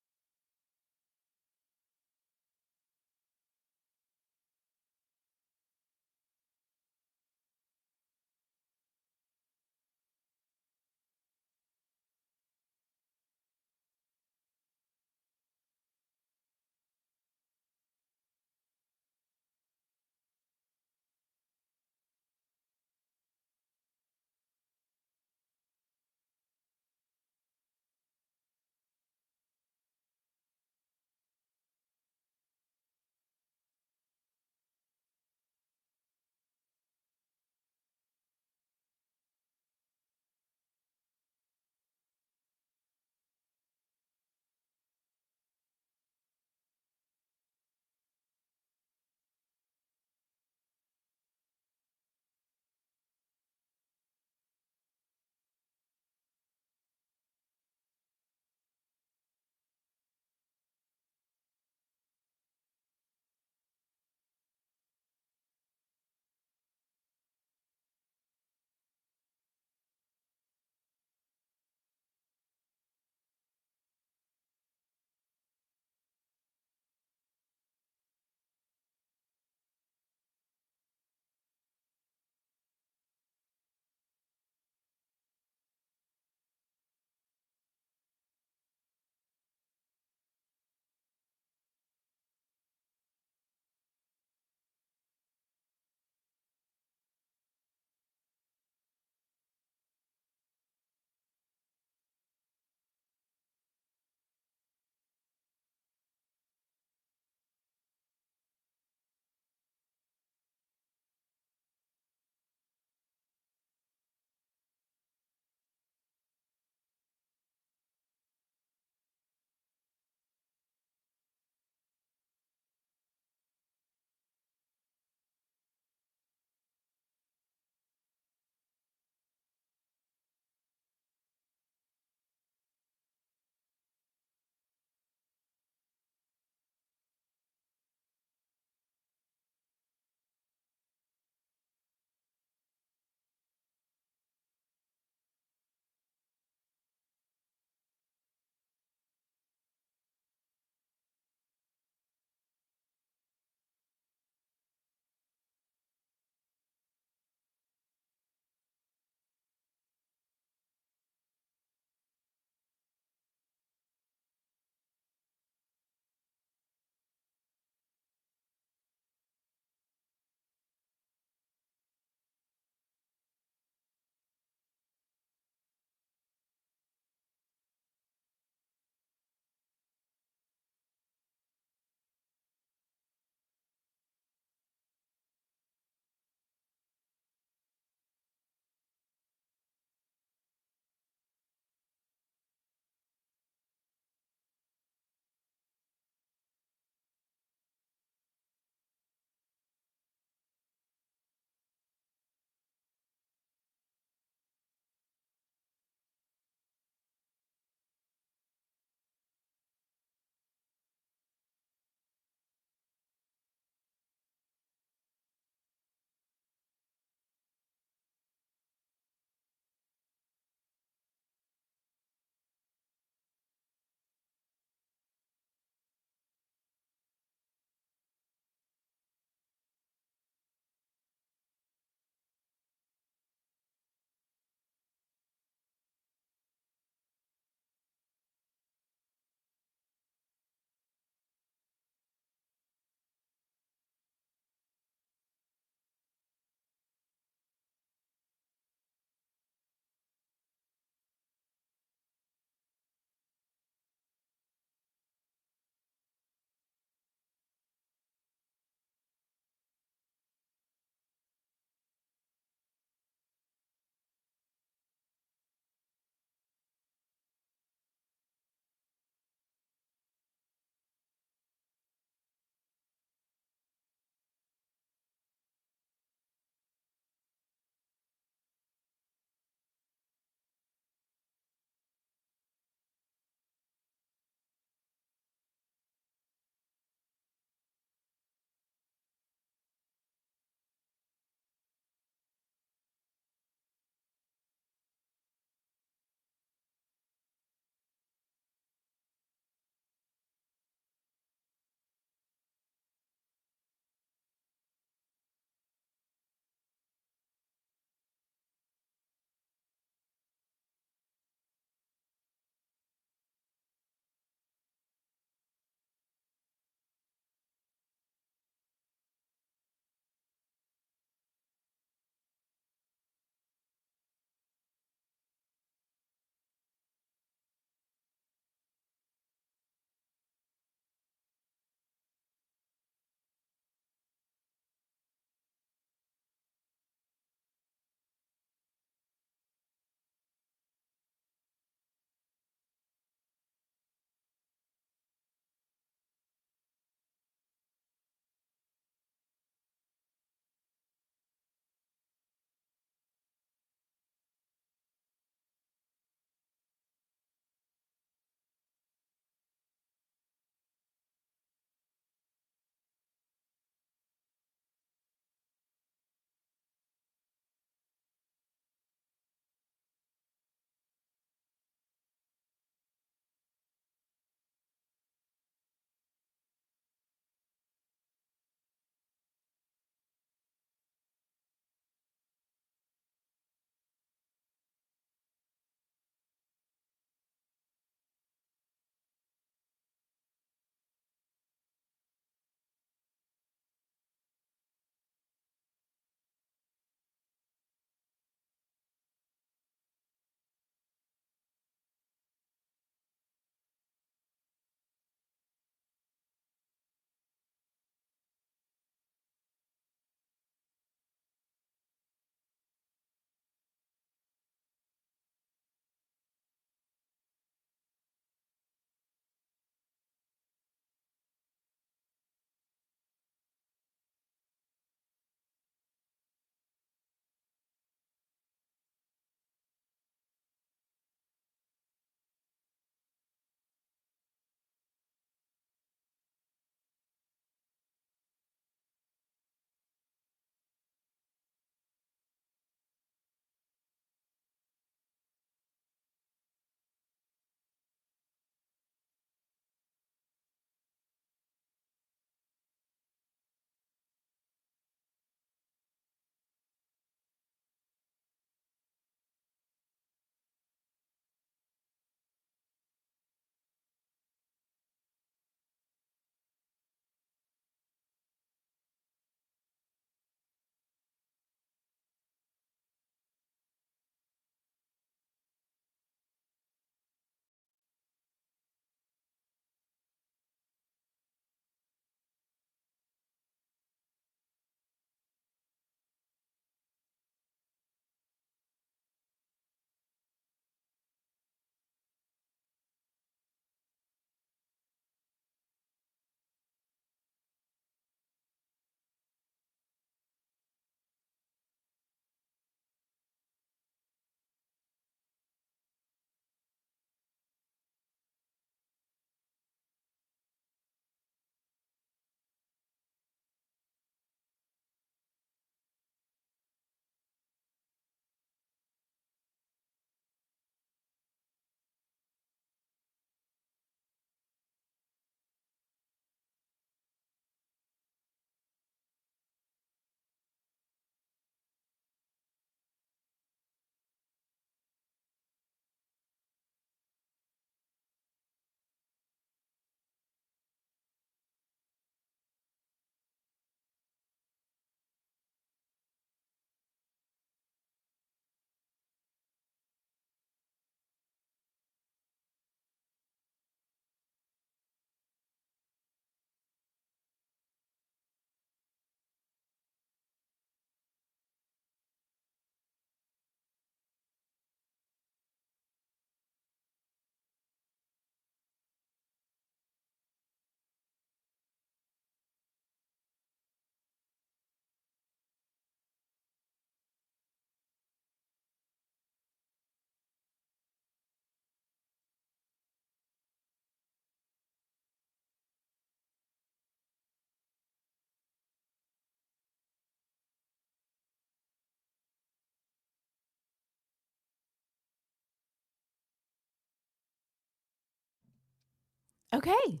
Okay.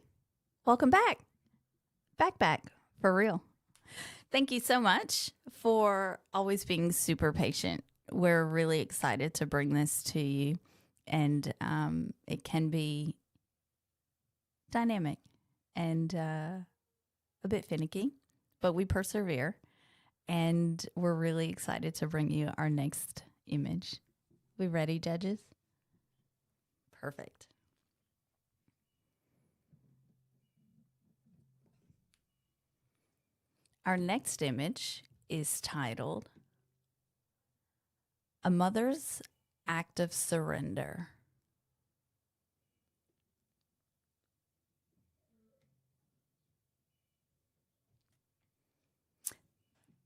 Welcome back. Back, for real. Thank you so much for always being super patient. We're really excited to bring this to you, and it can be dynamic and a bit finicky, but we persevere, and we're really excited to bring you our next image. We ready, judges? Perfect. Our next image is titled A Mother's Act of Surrender.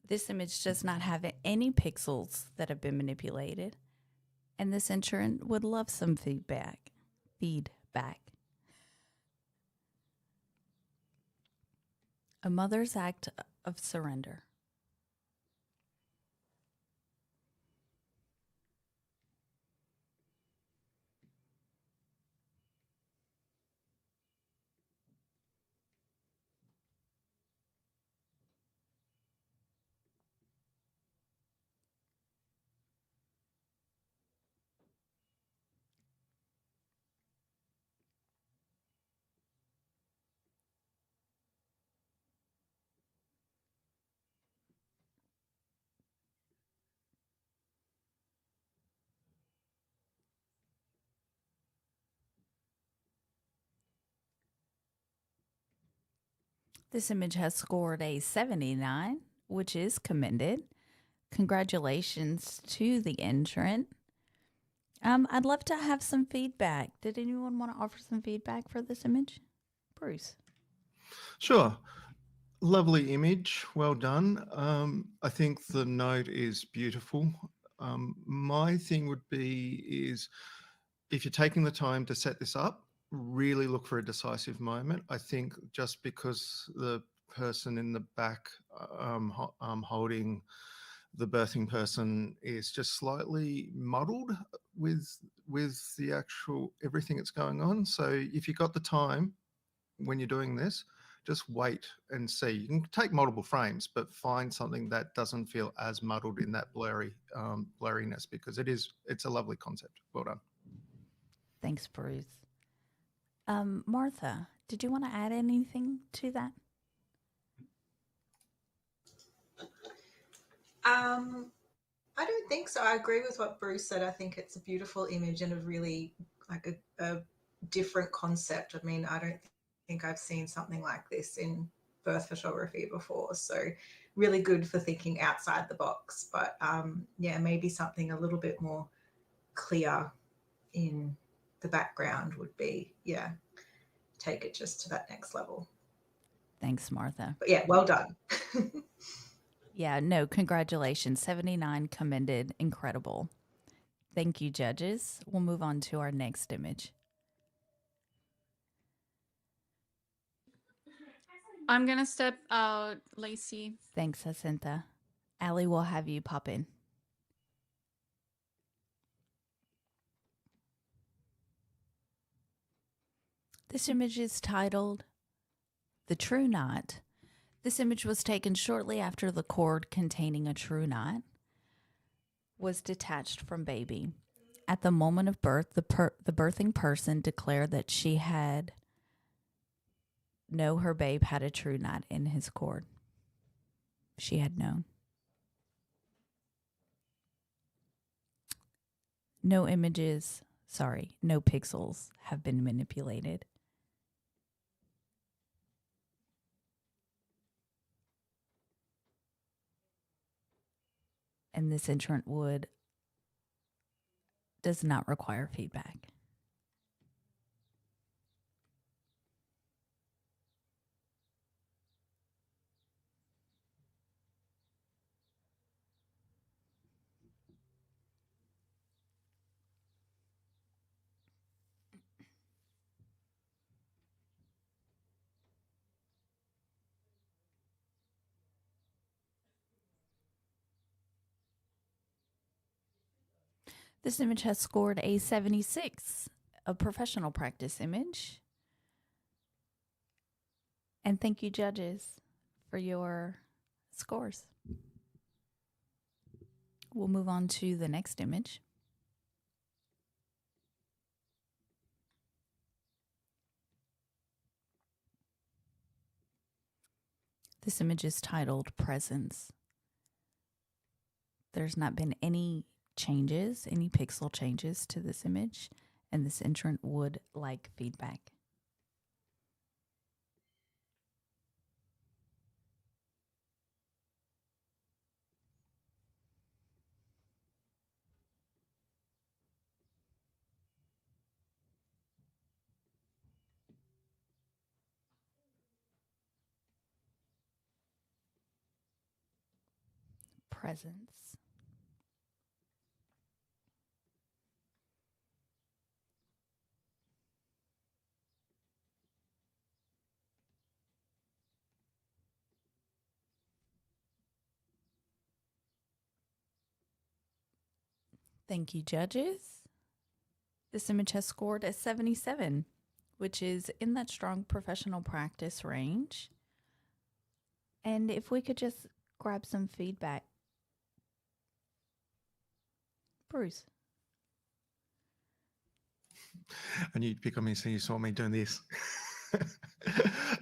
This image does not have any pixels that have been manipulated, and this intern would love some feedback. A mother's act of surrender. This image has scored a 79, which is commended. Congratulations to the entrant. I'd love to have some feedback. Did anyone want to offer some feedback for this image? Bruce. Sure. Lovely image. Well done. I think the note is beautiful. My thing would be is if you're taking the time to set this up, really look for a decisive moment. I think just because the person in the back holding the birthing person is just slightly muddled with the actual everything that's going on. So if you've got the time when you're doing this, just wait and see. You can take multiple frames, but find something that doesn't feel as muddled in that blurriness, because it's a lovely concept. Well done. Thanks, Bruce. Martha, did you want to add anything to that? I don't think so. I agree with what Bruce said. I think it's a beautiful image and a really like a different concept. I mean, I don't think I've seen something like this in birth photography before. So really good for thinking outside the box. But yeah, maybe something a little bit more clear in the background would be, yeah, take it just to that next level. Thanks, Martha. But yeah, well done. Yeah, no, congratulations. 79 commended. Incredible. Thank you, judges. We'll move on to our next image. I'm going to step out, Lacey. Thanks, Jacinta. Allie will have you pop in. This image is titled The True Knot. This image was taken shortly after the cord containing a true knot was detached from baby. At the moment of birth, the birthing person declared that she had her babe had a true knot in his cord. She had known. No pixels have been manipulated. And this entrant does not require feedback. This image has scored a 76, a professional practice image. And thank you, judges, for your scores. We'll move on to the next image. This image is titled Presence. There's not been any changes, any pixel changes to this image, and this entrant would like feedback. Presence. Thank you, judges. This image has scored a 77, which is in that strong professional practice range. And if we could just grab some feedback. Bruce. I knew you'd pick on me, so you saw me doing this.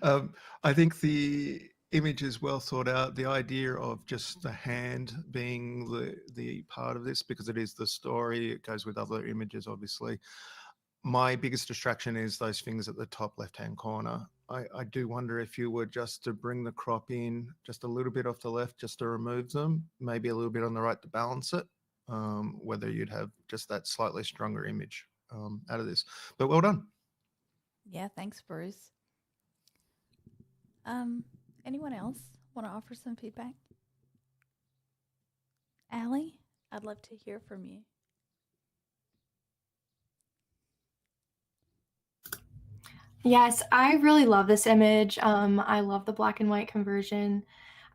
I think the image is well thought out. The idea of just the hand being the part of this, because it is the story, it goes with other images, obviously. My biggest distraction is those fingers at the top left-hand corner. I do wonder if you were just to bring the crop in just a little bit off the left, just to remove them, maybe a little bit on the right to balance it, whether you'd have just that slightly stronger image out of this. But well done. Yeah, thanks, Bruce. Anyone else want to offer some feedback? Allie, I'd love to hear from you. Yes, I really love this image. I love the black and white conversion.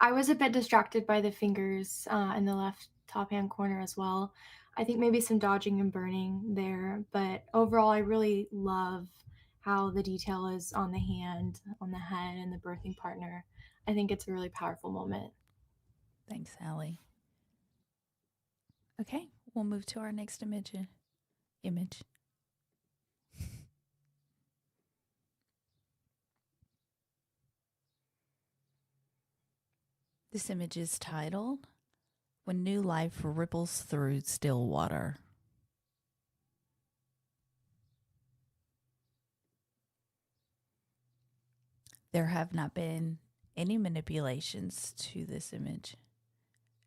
I was a bit distracted by the fingers in the left top hand corner as well. I think maybe some dodging and burning there, but overall I really love how the detail is on the hand, on the head, and the birthing partner. I think it's a really powerful moment. Thanks, Allie. Okay, we'll move to our next image. This image is titled When New Life Ripples Through Still Water. There have not been any manipulations to this image,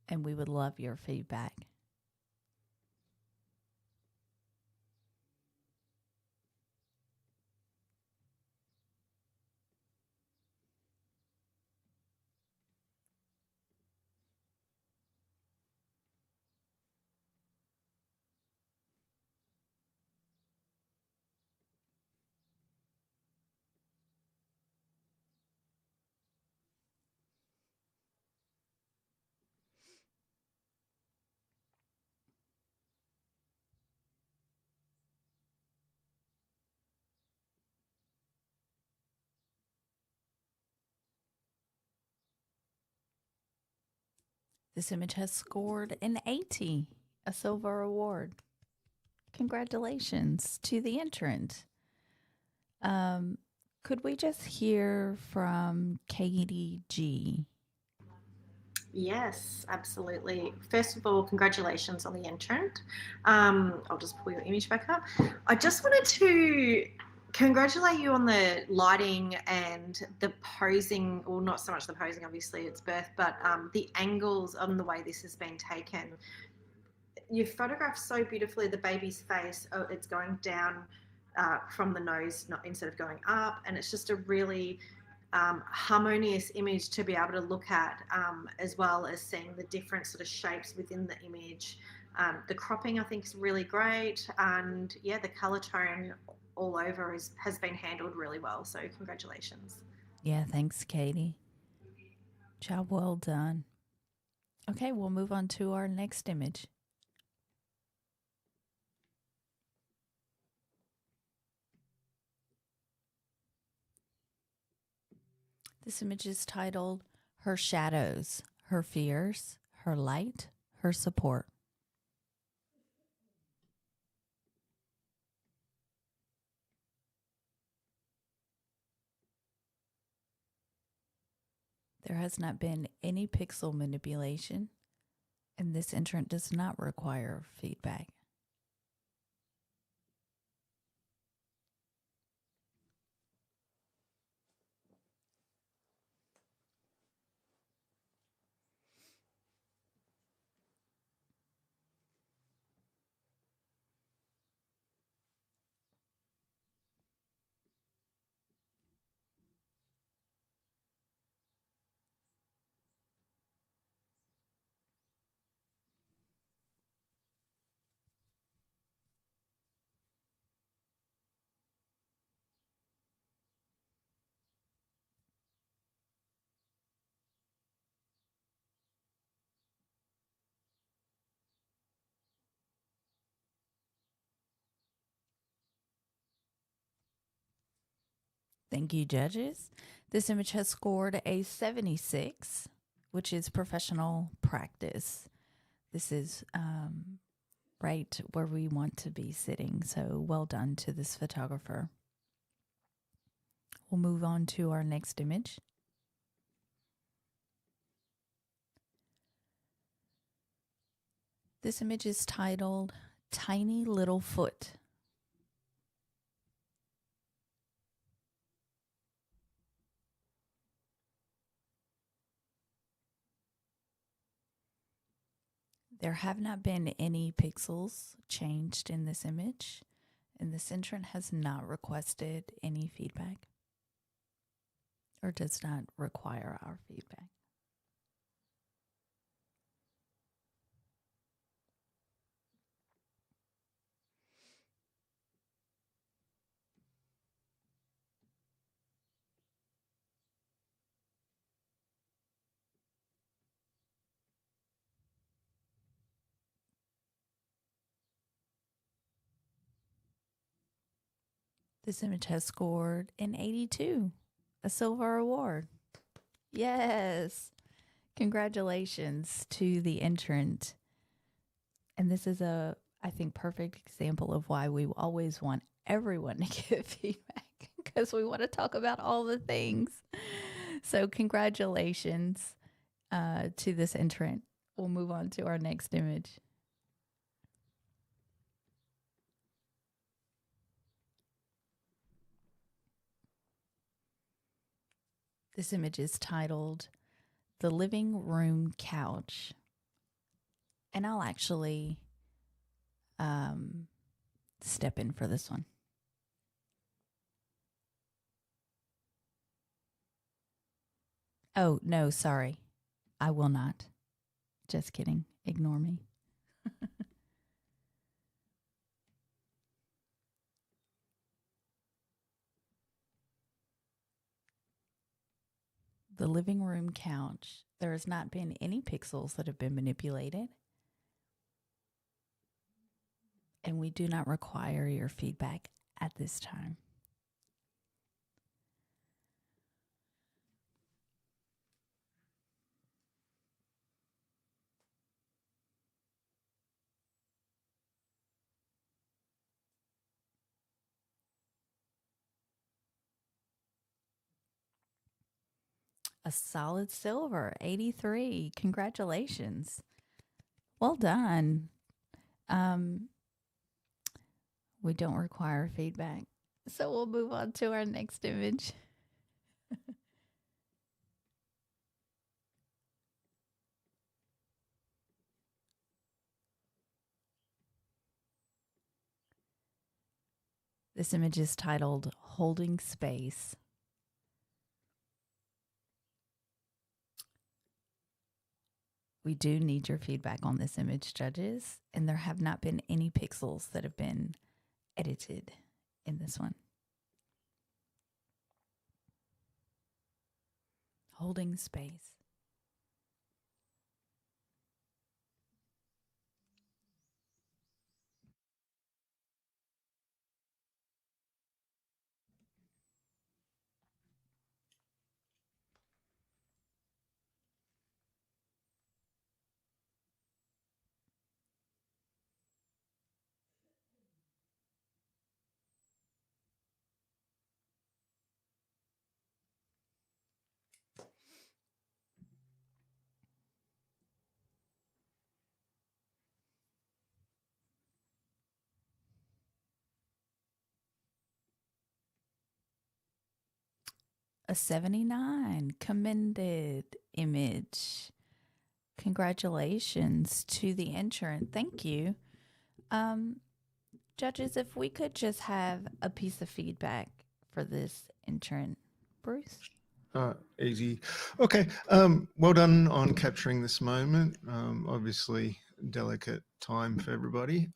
and we would love your feedback. This image has scored an 80, a silver award. Congratulations to the entrant. Could we just hear from Katie G? Yes, absolutely. First of all, congratulations on the entrant. I'll just pull your image back up. I just wanted to congratulate you on the lighting and the posing, well, not so much the posing, obviously it's birth, but the angles on the way this has been taken. You photographed so beautifully the baby's face. Oh, it's going down from the nose, not instead of going up, and it's just a really harmonious image to be able to look at, as well as seeing the different sort of shapes within the image. The cropping I think is really great, and yeah, the color tone all over has been handled really well. So congratulations. Yeah, thanks, Katie. Job well done. Okay, we'll move on to our next image. This image is titled Her Shadows, Her Fears, Her Light, Her Support. There has not been any pixel manipulation, and this entrant does not require feedback. Thank you, judges. This image has scored a 76, which is professional practice. This is right where we want to be sitting, so well done to this photographer. We'll move on to our next image. This image is titled Tiny Little Foot. There have not been any pixels changed in this image, and this entrant has not requested any feedback or does not require our feedback. This image has scored an 82, a silver award. Yes. Congratulations to the entrant. And this is a, I think, perfect example of why we always want everyone to give feedback, because we want to talk about all the things. So congratulations to this entrant. We'll move on to our next image. This image is titled The Living Room Couch. And I'll actually step in for this one. Oh, no, sorry. I will not. Just kidding. Ignore me. The living room couch. There has not been any pixels that have been manipulated. And we do not require your feedback at this time. A solid silver, 83. Congratulations. Well done. We don't require feedback. So we'll move on to our next image. This image is titled Holding Space. We do need your feedback on this image, judges, and there have not been any pixels that have been edited in this one. Holding space. a 79, commended image. Congratulations to the entrant. Thank you. Judges, if we could just have a piece of feedback for this entrant. Bruce? Easy. Okay. Well done on capturing this moment. Obviously, delicate time for everybody.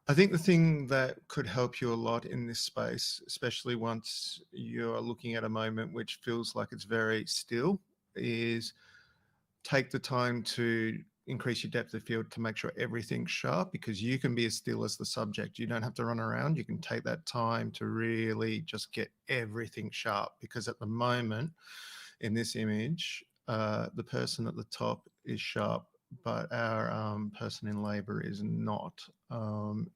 I think the thing that could help you a lot in this space, especially once you're looking at a moment which feels like it's very still, is take the time to increase your depth of field to make sure everything's sharp, because you can be as still as the subject. You don't have to run around. You can take that time to really just get everything sharp, because at the moment in this image, the person at the top is sharp, but our person in labor is not.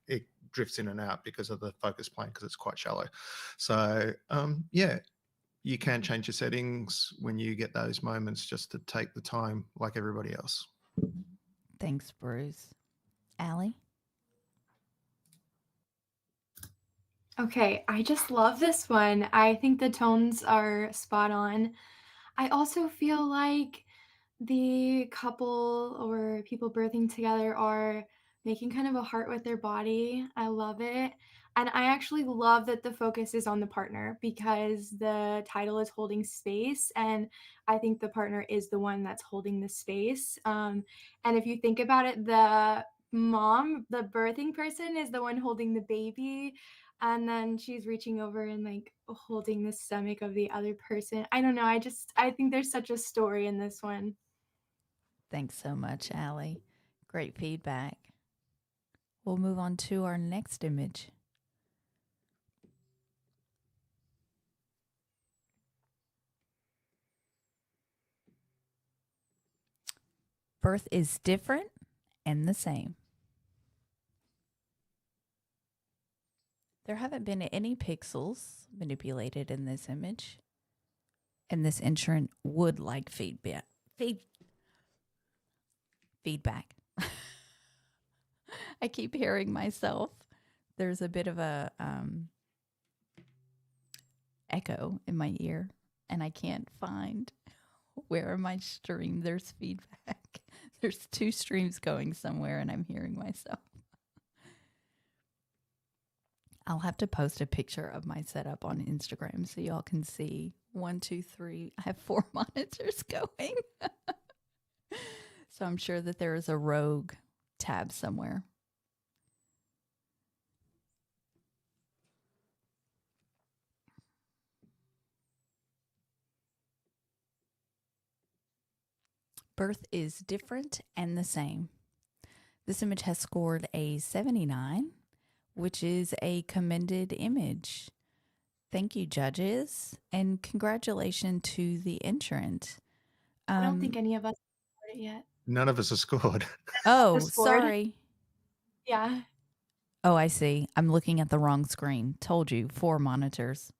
It drifts in and out because of the focus plane, because it's quite shallow. So yeah, you can change your settings when you get those moments, just to take the time like everybody else. Thanks, Bruce. Allie? Okay, I just love this one. I think the tones are spot on. I also feel like the couple or people birthing together are making kind of a heart with their body. I love it. And I actually love that the focus is on the partner, because the title is holding space. And I think the partner is the one that's holding the space. And if you think about it, the mom, the birthing person, is the one holding the baby. And then she's reaching over and like holding the stomach of the other person. I don't know. I think there's such a story in this one. Thanks so much, Allie. Great feedback. We'll move on to our next image. Birth is different and the same. There haven't been any pixels manipulated in this image, and this entrant would like feedback. I keep hearing myself. There's a bit of a echo in my ear, and I can't find where in my stream there's feedback. There's two streams going somewhere, and I'm hearing myself. I'll have to post a picture of my setup on Instagram so y'all can see. 1, 2, 3. I have 4 monitors going. So I'm sure that there is a rogue tab somewhere. Birth is different and the same. This image has scored a 79, which is a commended image. Thank you, judges, and congratulations to the entrant. I don't think any of us scored it yet. None of us have scored. Oh, scored. sorry. Yeah. Oh, I see. I'm looking at the wrong screen. Told you, 4 monitors.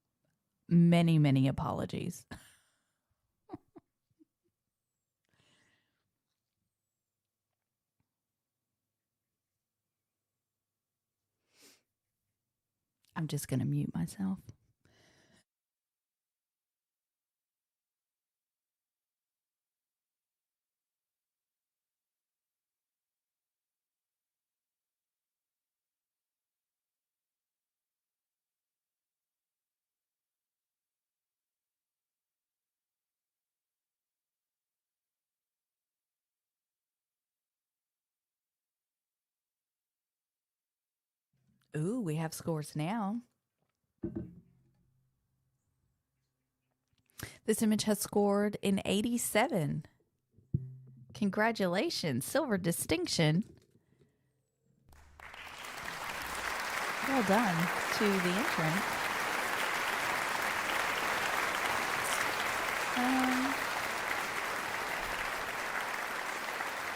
Many, many apologies. I'm just going to mute myself. Ooh, we have scores now. This image has scored an 87. Congratulations, silver distinction. Well done to the entrant.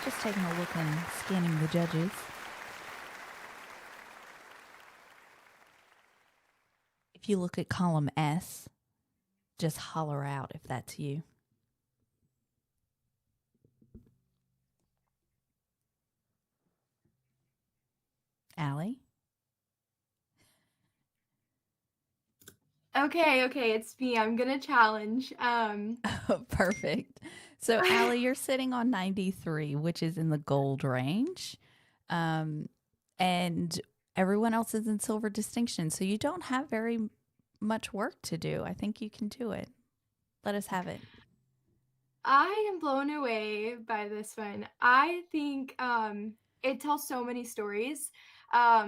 Just taking a look and scanning the judges. If you look at column S, just holler out if that's you. Allie? Okay, it's me. I'm gonna challenge. Perfect. So, Allie, you're sitting on 93, which is in the gold range. And everyone else is in silver distinction. So, you don't have very much work to do. I think you can do it. Let us have it. I am blown away by this one. I think it tells so many stories.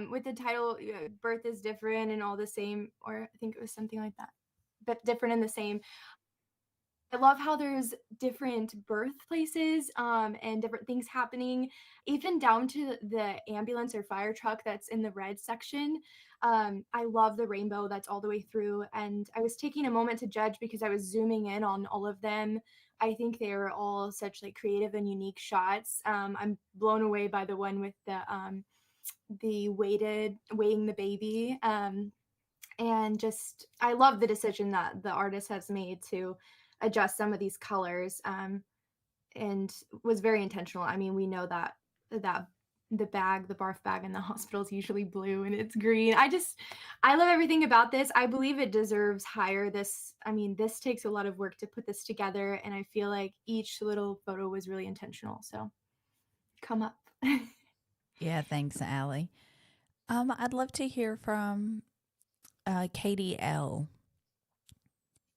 With the title, Birth is Different and all the same, or I think it was something like that, but different and the same. I love how there's different birthplaces and different things happening, even down to the ambulance or fire truck that's in the red section. I love the rainbow that's all the way through. And I was taking a moment to judge because I was zooming in on all of them. I think they were all such like creative and unique shots. I'm blown away by the one with the weighing the baby. And just I love the decision that the artist has made to adjust some of these colors, and was very intentional. I mean, we know that the barf bag in the hospital is usually blue and it's green. I love everything about this. I believe it deserves higher. This takes a lot of work to put this together, and I feel like each little photo was really intentional. So come up. Yeah, thanks, Allie. I'd love to hear from Katie L.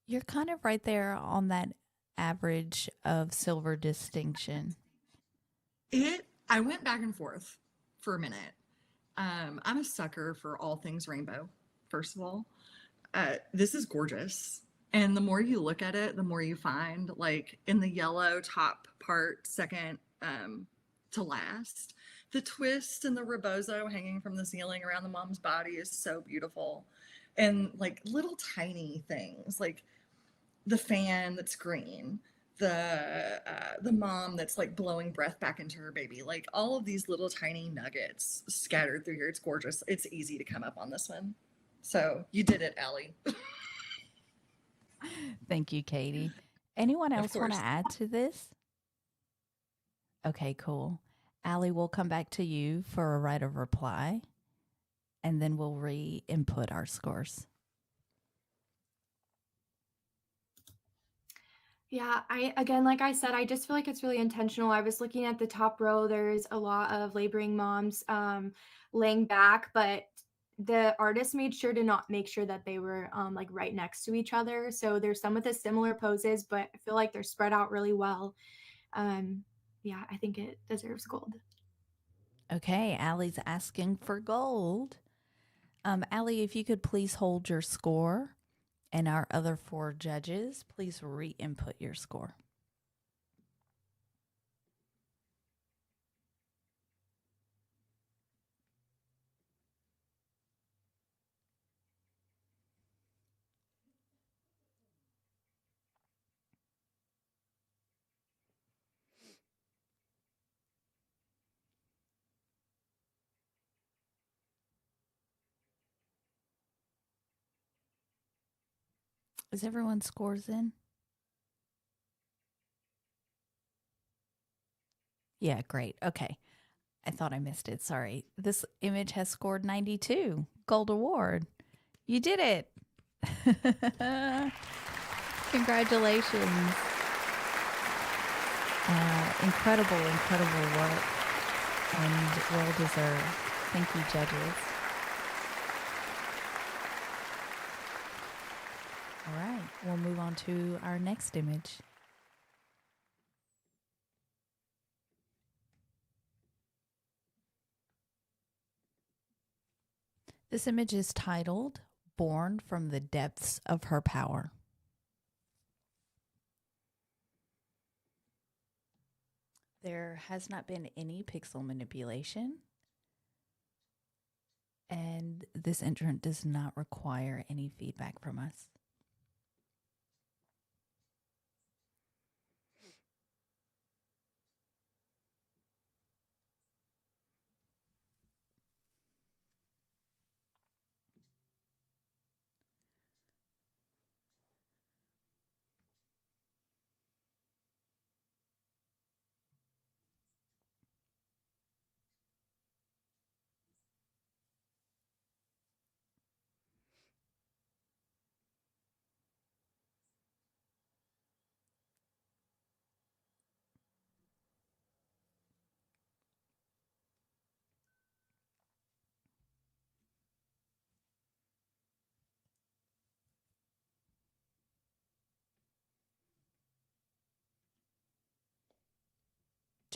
You're kind of right there on that average of silver distinction. I went back and forth for a minute. I'm a sucker for all things rainbow, first of all. This is gorgeous. And the more you look at it, the more you find, like in the yellow top part, second to last, the twist and the rebozo hanging from the ceiling around the mom's body is so beautiful. And like little tiny things, like the fan that's green, the mom that's like blowing breath back into her baby, like all of these little tiny nuggets scattered through here. It's gorgeous. It's easy to come up on this one. So you did it, Allie. Thank you, Katie. Anyone else want to add to this? Okay, cool. Allie, we'll come back to you for a right of reply, and then we'll re-input our scores. Yeah, like I said, I just feel like it's really intentional. I was looking at the top row. There's a lot of laboring moms laying back, but the artist made sure to not make sure that they were like right next to each other. So there's some of the similar poses, but I feel like they're spread out really well. Yeah, I think it deserves gold. Okay, Allie's asking for gold. Allie, if you could please hold your score. And our other 4 judges, please re-input your score. Is everyone's scores in? Yeah, great. Okay. I thought I missed it. Sorry. This image has scored 92. Gold award. You did it. Congratulations. Incredible work and well deserved. Thank you, judges. All right, we'll move on to our next image. This image is titled Born from the Depths of Her Power. There has not been any pixel manipulation, and this entrant does not require any feedback from us.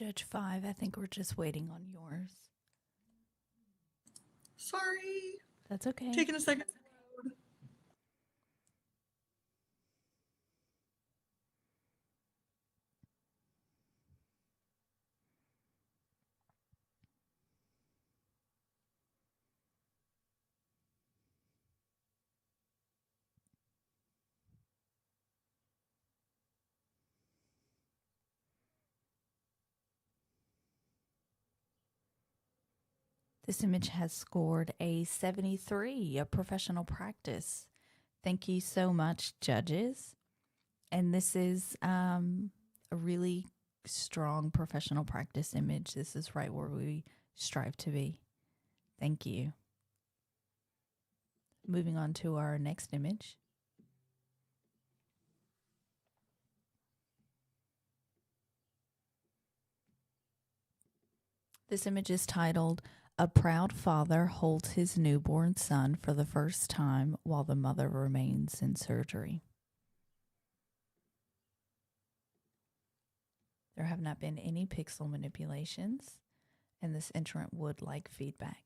Judge 5, I think we're just waiting on yours. Sorry. That's okay. Taking a second. This image has scored a 73, a professional practice. Thank you so much, judges. And this is a really strong professional practice image. This is right where we strive to be. Thank you. Moving on to our next image. This image is titled, "A Proud Father Holds His Newborn Son for the First Time While the Mother Remains in Surgery." There have not been any pixel manipulations, and this entrant would like feedback.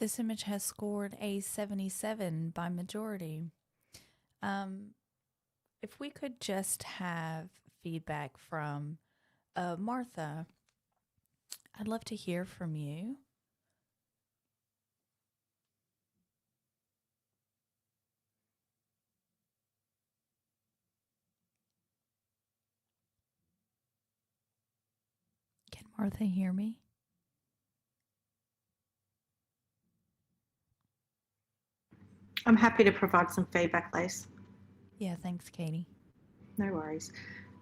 This image has scored a 77 by majority. If we could just have feedback from Martha, I'd love to hear from you. Can Martha hear me? I'm happy to provide some feedback, Liz. Yeah, thanks, Katie. No worries.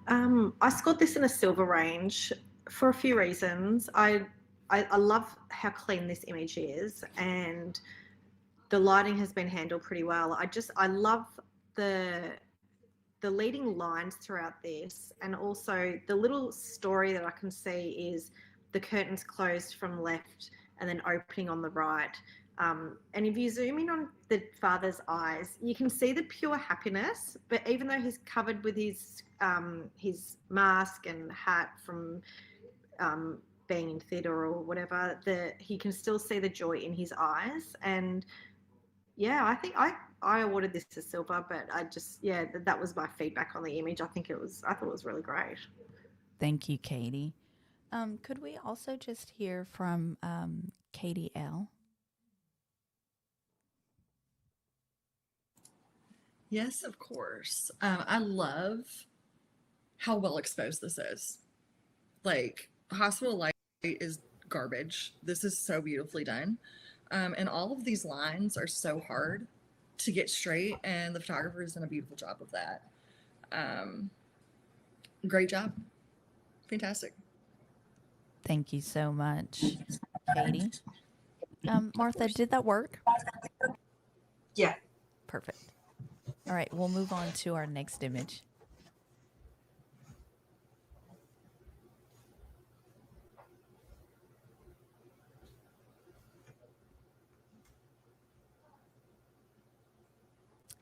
I scored this in a silver range for a few reasons. I love how clean this image is, and the lighting has been handled pretty well. I love the leading lines throughout this, and also the little story that I can see is the curtains closed from left and then opening on the right. And if you zoom in on the father's eyes, you can see the pure happiness, but even though he's covered with his mask and hat from being in theatre or whatever, he can still see the joy in his eyes. And yeah, I think I awarded this to silver, but that was my feedback on the image. I thought it was really great. Thank you, Katie. Could we also just hear from Katie L? Yes, of course. I love how well exposed this is. Like, hospital light is garbage. This is so beautifully done. And all of these lines are so hard to get straight, and the photographer has done a beautiful job of that. Great job. Fantastic. Thank you so much, Katie. Martha, did that work? Yeah. Perfect. All right, we'll move on to our next image.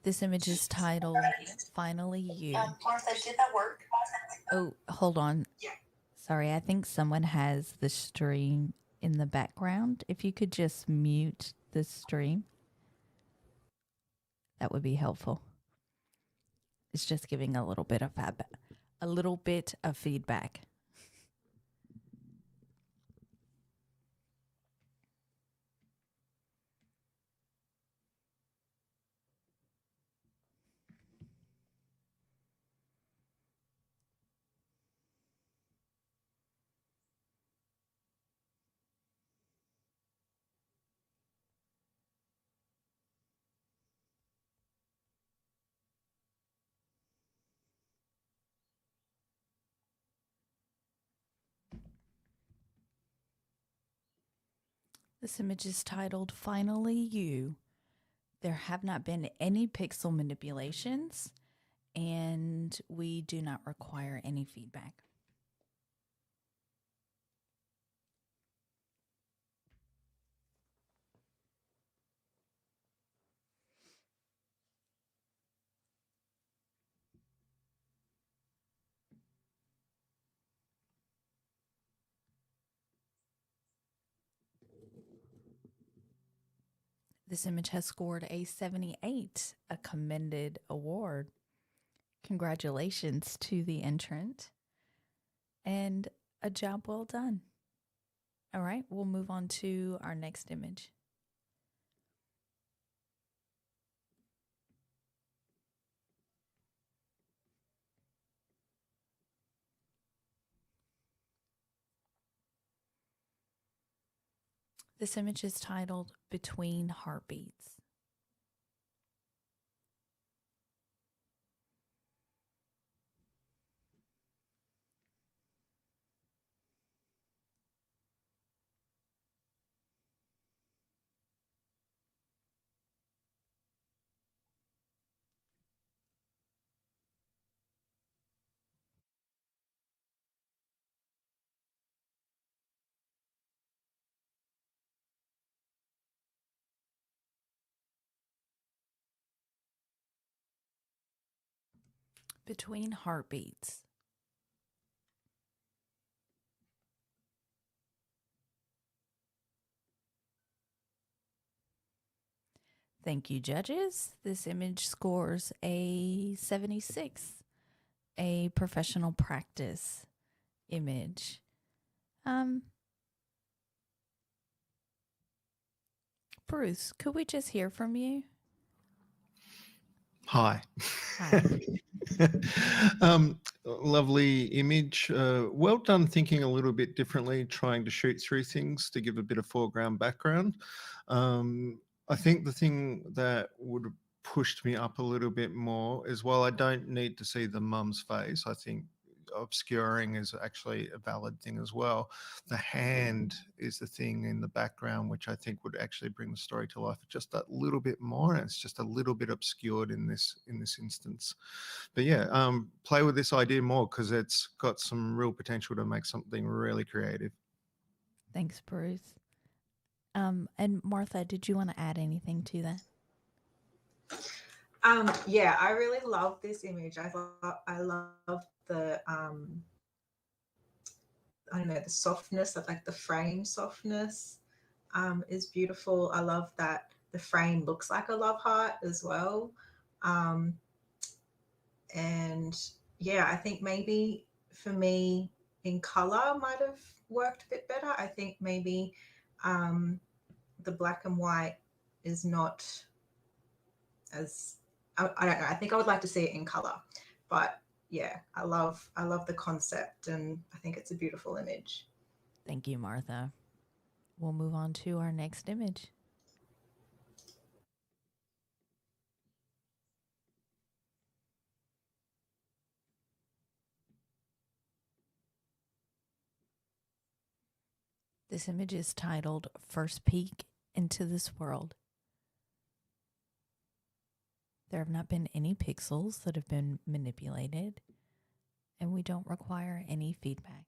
This image is titled, "Finally You." Martha, did that work? Oh, hold on. Yeah. Sorry, I think someone has the stream in the background. If you could just mute the stream, that would be helpful. It's just giving a little bit of feedback. This image is titled Finally You. There have not been any pixel manipulations, and we do not require any feedback. This image has scored a 78, a commended award. Congratulations to the entrant and a job well done. All right, we'll move on to our next image. This image is titled Between Heartbeats. Between Heartbeats. Thank you, judges. This image scores a 76, a professional practice image. Bruce, could we just hear from you? Hi. Hi. Lovely image. Well done thinking a little bit differently, trying to shoot through things to give a bit of foreground background. I think the thing that would have pushed me up a little bit more is, while I don't need to see the mum's face, I think obscuring is actually a valid thing as well. The hand is the thing in the background which I think would actually bring the story to life just a little bit more, and it's just a little bit obscured in this instance. But yeah, play with this idea more, because it's got some real potential to make something really creative. Thanks, Bruce. And Martha, did you want to add anything to that? Yeah, I really love this image. I love the I don't know, the softness of, like, the frame softness is beautiful. I love that the frame looks like a love heart as well. And yeah, I think maybe for me in color might have worked a bit better. I think maybe the black and white is not as, I don't know. I think I would like to see it in color, but yeah, I love the concept, and I think it's a beautiful image. Thank you, Martha. We'll move on to our next image. This image is titled First Peek into This World. There have not been any pixels that have been manipulated, and we don't require any feedback.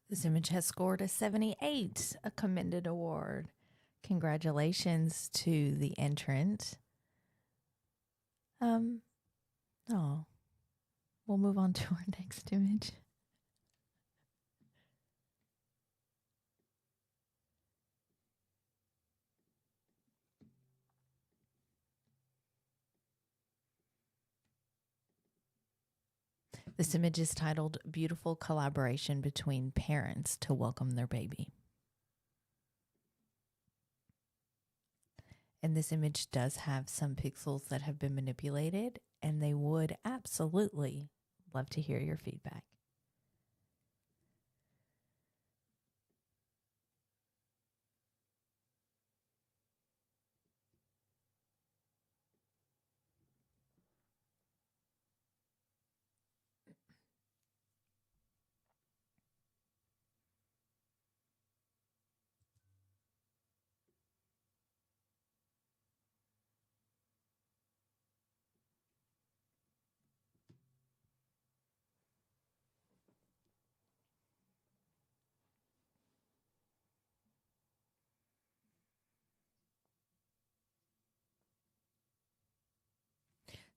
This image has scored a 78, a commended award. Congratulations to the entrant. We'll move on to our next image. This image is titled Beautiful Collaboration Between Parents to Welcome Their Baby. And this image does have some pixels that have been manipulated, and they would absolutely love to hear your feedback.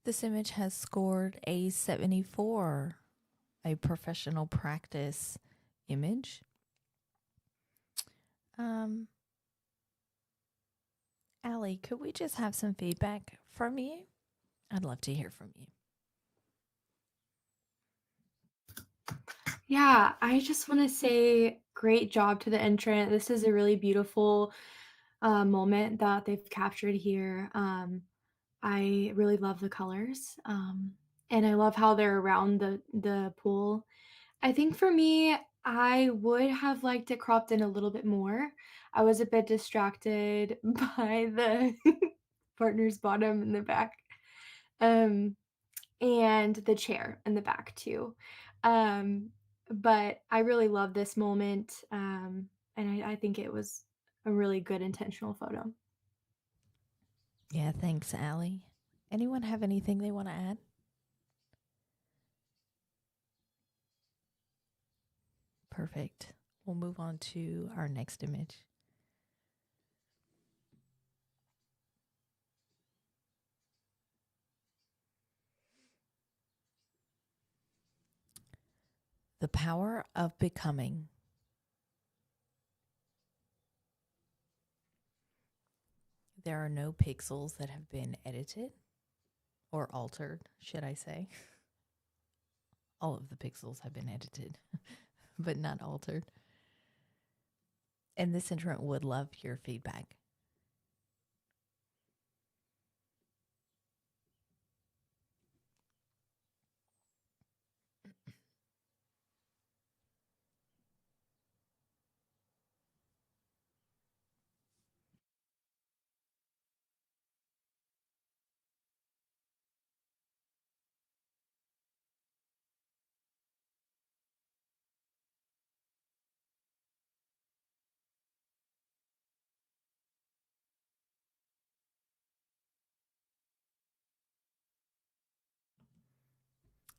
This image has scored a 74, a professional practice image. Allie, could we just have some feedback from you? I'd love to hear from you. Yeah, I just want to say great job to the entrant. This is a really beautiful moment that they've captured here. I really love the colors, and I love how they're around the pool. I think for me, I would have liked it cropped in a little bit more. I was a bit distracted by the partner's bottom in the back. And the chair in the back too. But I really love this moment, and I think it was a really good intentional photo. Yeah, thanks, Allie. Anyone have anything they want to add? Perfect. We'll move on to our next image. The power of becoming. There are no pixels that have been edited or altered, should I say. All of the pixels have been edited, but not altered. And this entrant would love your feedback.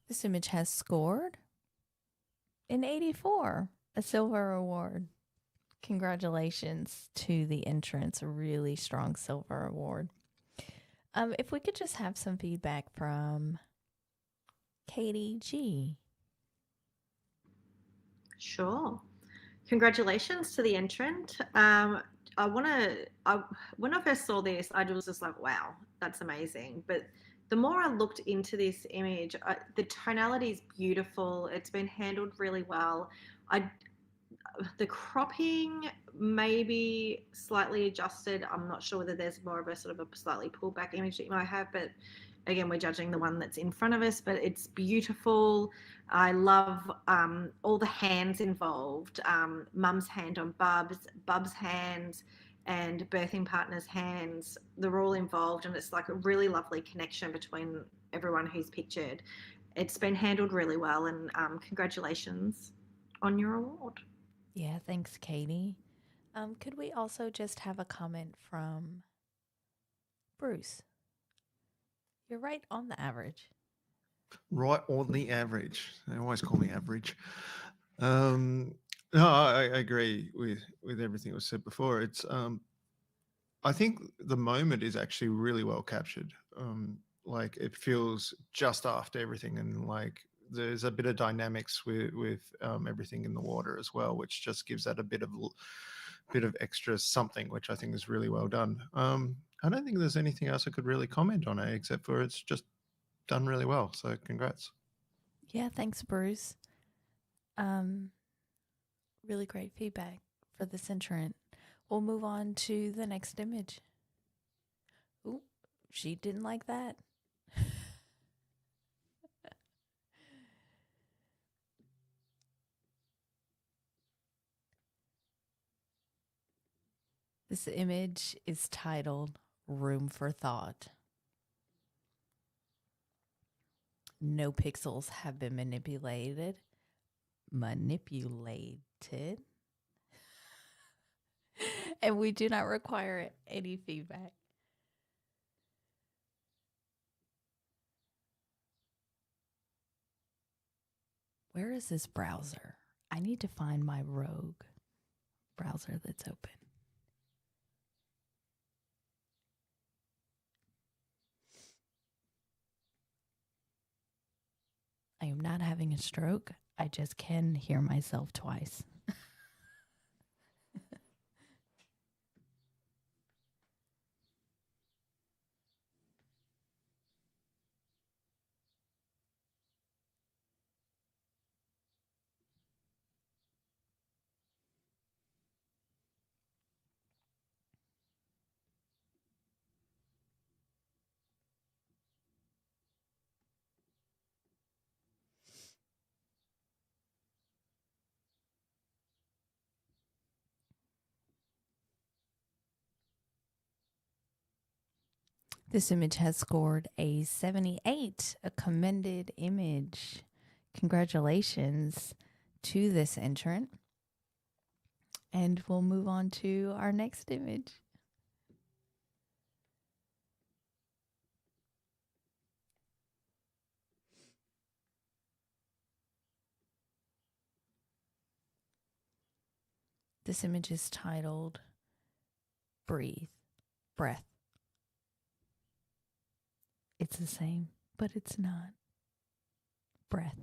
This image has scored an 84, a silver award. Congratulations to the entrants, a really strong silver award. If we could just have some feedback from Katie G. Sure. Congratulations to the entrant. When I first saw this, I was just like, wow, that's amazing. But the more I looked into this image, the tonality is beautiful. It's been handled really well. The cropping may be slightly adjusted. I'm not sure whether there's more of a sort of a slightly pulled back image that you might have, but again, we're judging the one that's in front of us, but it's beautiful. I love all the hands involved. Mum's hand on Bub's hands, and birthing partner's hands. They're all involved, and it's like a really lovely connection between everyone who's pictured. It's been handled really well, and congratulations on your award. Yeah, thanks, Katie. Could we also just have a comment from Bruce? You're right on the average. Right on the average. They always call me average. No, I agree with everything that was said before. It's I think the moment is actually really well captured. Like it feels just after everything, and like there's a bit of dynamics with everything in the water as well, which just gives that a bit of extra something, which I think is really well done. I don't think there's anything else I could really comment on it except for it's just done really well. So congrats. Yeah, thanks, Bruce. Really great feedback for this entrant. We'll move on to the next image. Ooh, she didn't like that. This image is titled Room for Thought. No pixels have been manipulated. And we do not require any feedback. Where is this browser? I need to find my rogue browser that's open. I am not having a stroke. I just can hear myself twice. This image has scored a 78, a commended image. Congratulations to this entrant. And we'll move on to our next image. This image is titled Breathe, Breath. It's the same, but it's not. Breath.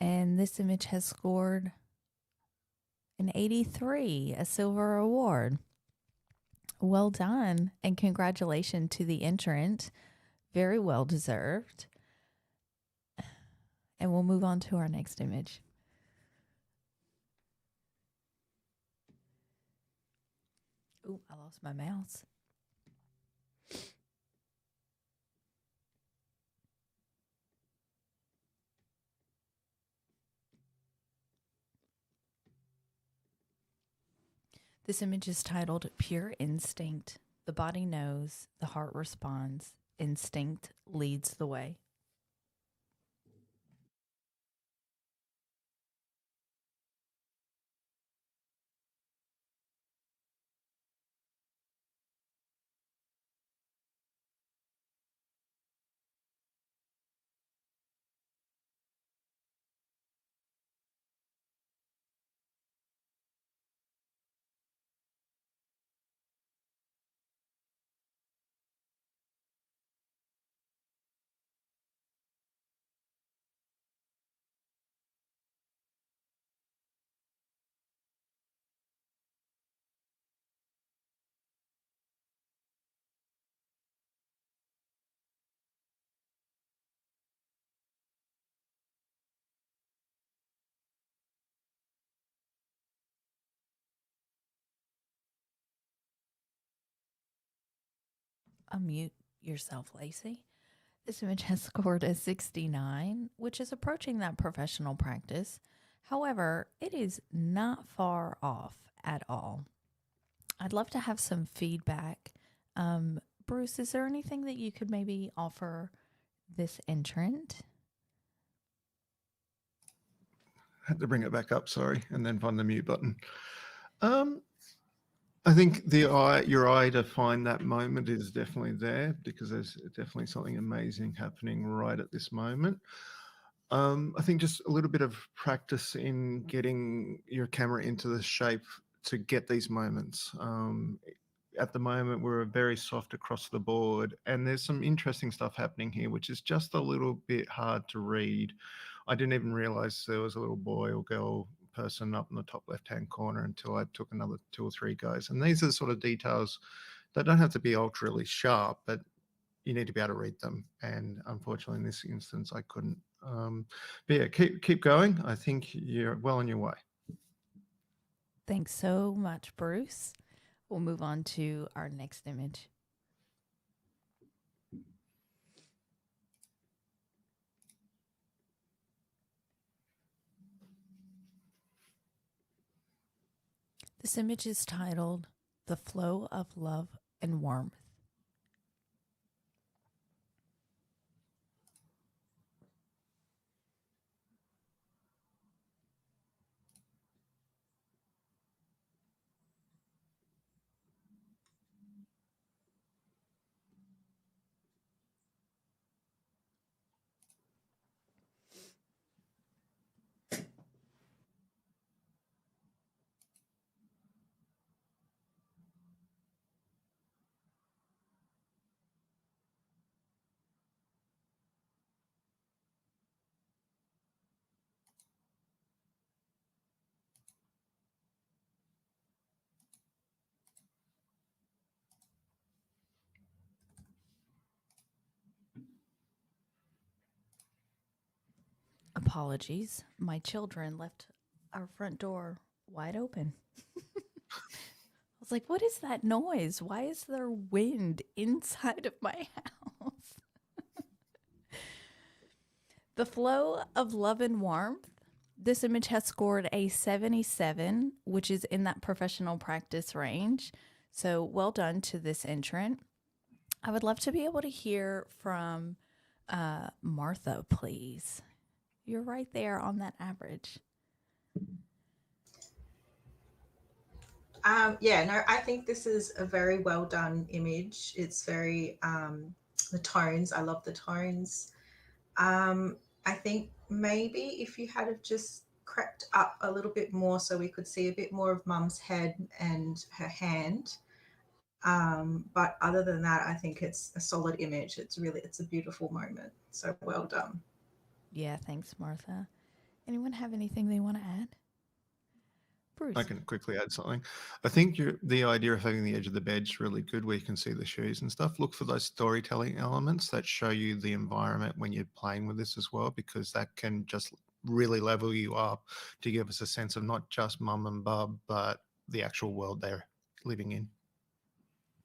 And this image has scored an 83, a silver award. Well done, and congratulations to the entrant. Very well deserved. And we'll move on to our next image. Ooh, I lost my mouse. This image is titled Pure Instinct. The body knows, the heart responds. Instinct leads the way. unmute yourself, Lacey. This image has scored a 69, which is approaching that professional practice. However, it is not far off at all. I'd love to have some feedback. Bruce, is there anything that you could maybe offer this entrant? Had to bring it back up, sorry, and then find the mute button. I think your eye to find that moment is definitely there, because there's definitely something amazing happening right at this moment. I think just a little bit of practice in getting your camera into the shape to get these moments. At the moment, we're very soft across the board, and there's some interesting stuff happening here, which is just a little bit hard to read. I didn't even realize there was a little boy or girl person up in the top left-hand corner until I took another 2 or 3 guys. And these are the sort of details that don't have to be ultra sharp, but you need to be able to read them. And unfortunately, in this instance, I couldn't. But yeah, keep going. I think you're well on your way. Thanks so much, Bruce. We'll move on to our next image. This image is titled "The Flow of Love and Warmth." Apologies. My children left our front door wide open. I was like, what is that noise? Why is there wind inside of my house? The Flow of Love and Warmth. This image has scored a 77, which is in that professional practice range. So well done to this entrant. I would love to be able to hear from Martha, please. You're right there on that average. Yeah, no, I think this is a very well done image. It's very, the tones, I love the tones. I think maybe if you had have just crept up a little bit more so we could see a bit more of Mum's head and her hand. But other than that, I think it's a solid image. It's a beautiful moment. So well done. Yeah, thanks, Martha. Anyone have anything they want to add? Bruce. I can quickly add something. I think the idea of having the edge of the bed is really good, where you can see the shoes and stuff. Look for those storytelling elements that show you the environment when you're playing with this as well, because that can just really level you up to give us a sense of not just Mum and Bub, but the actual world they're living in.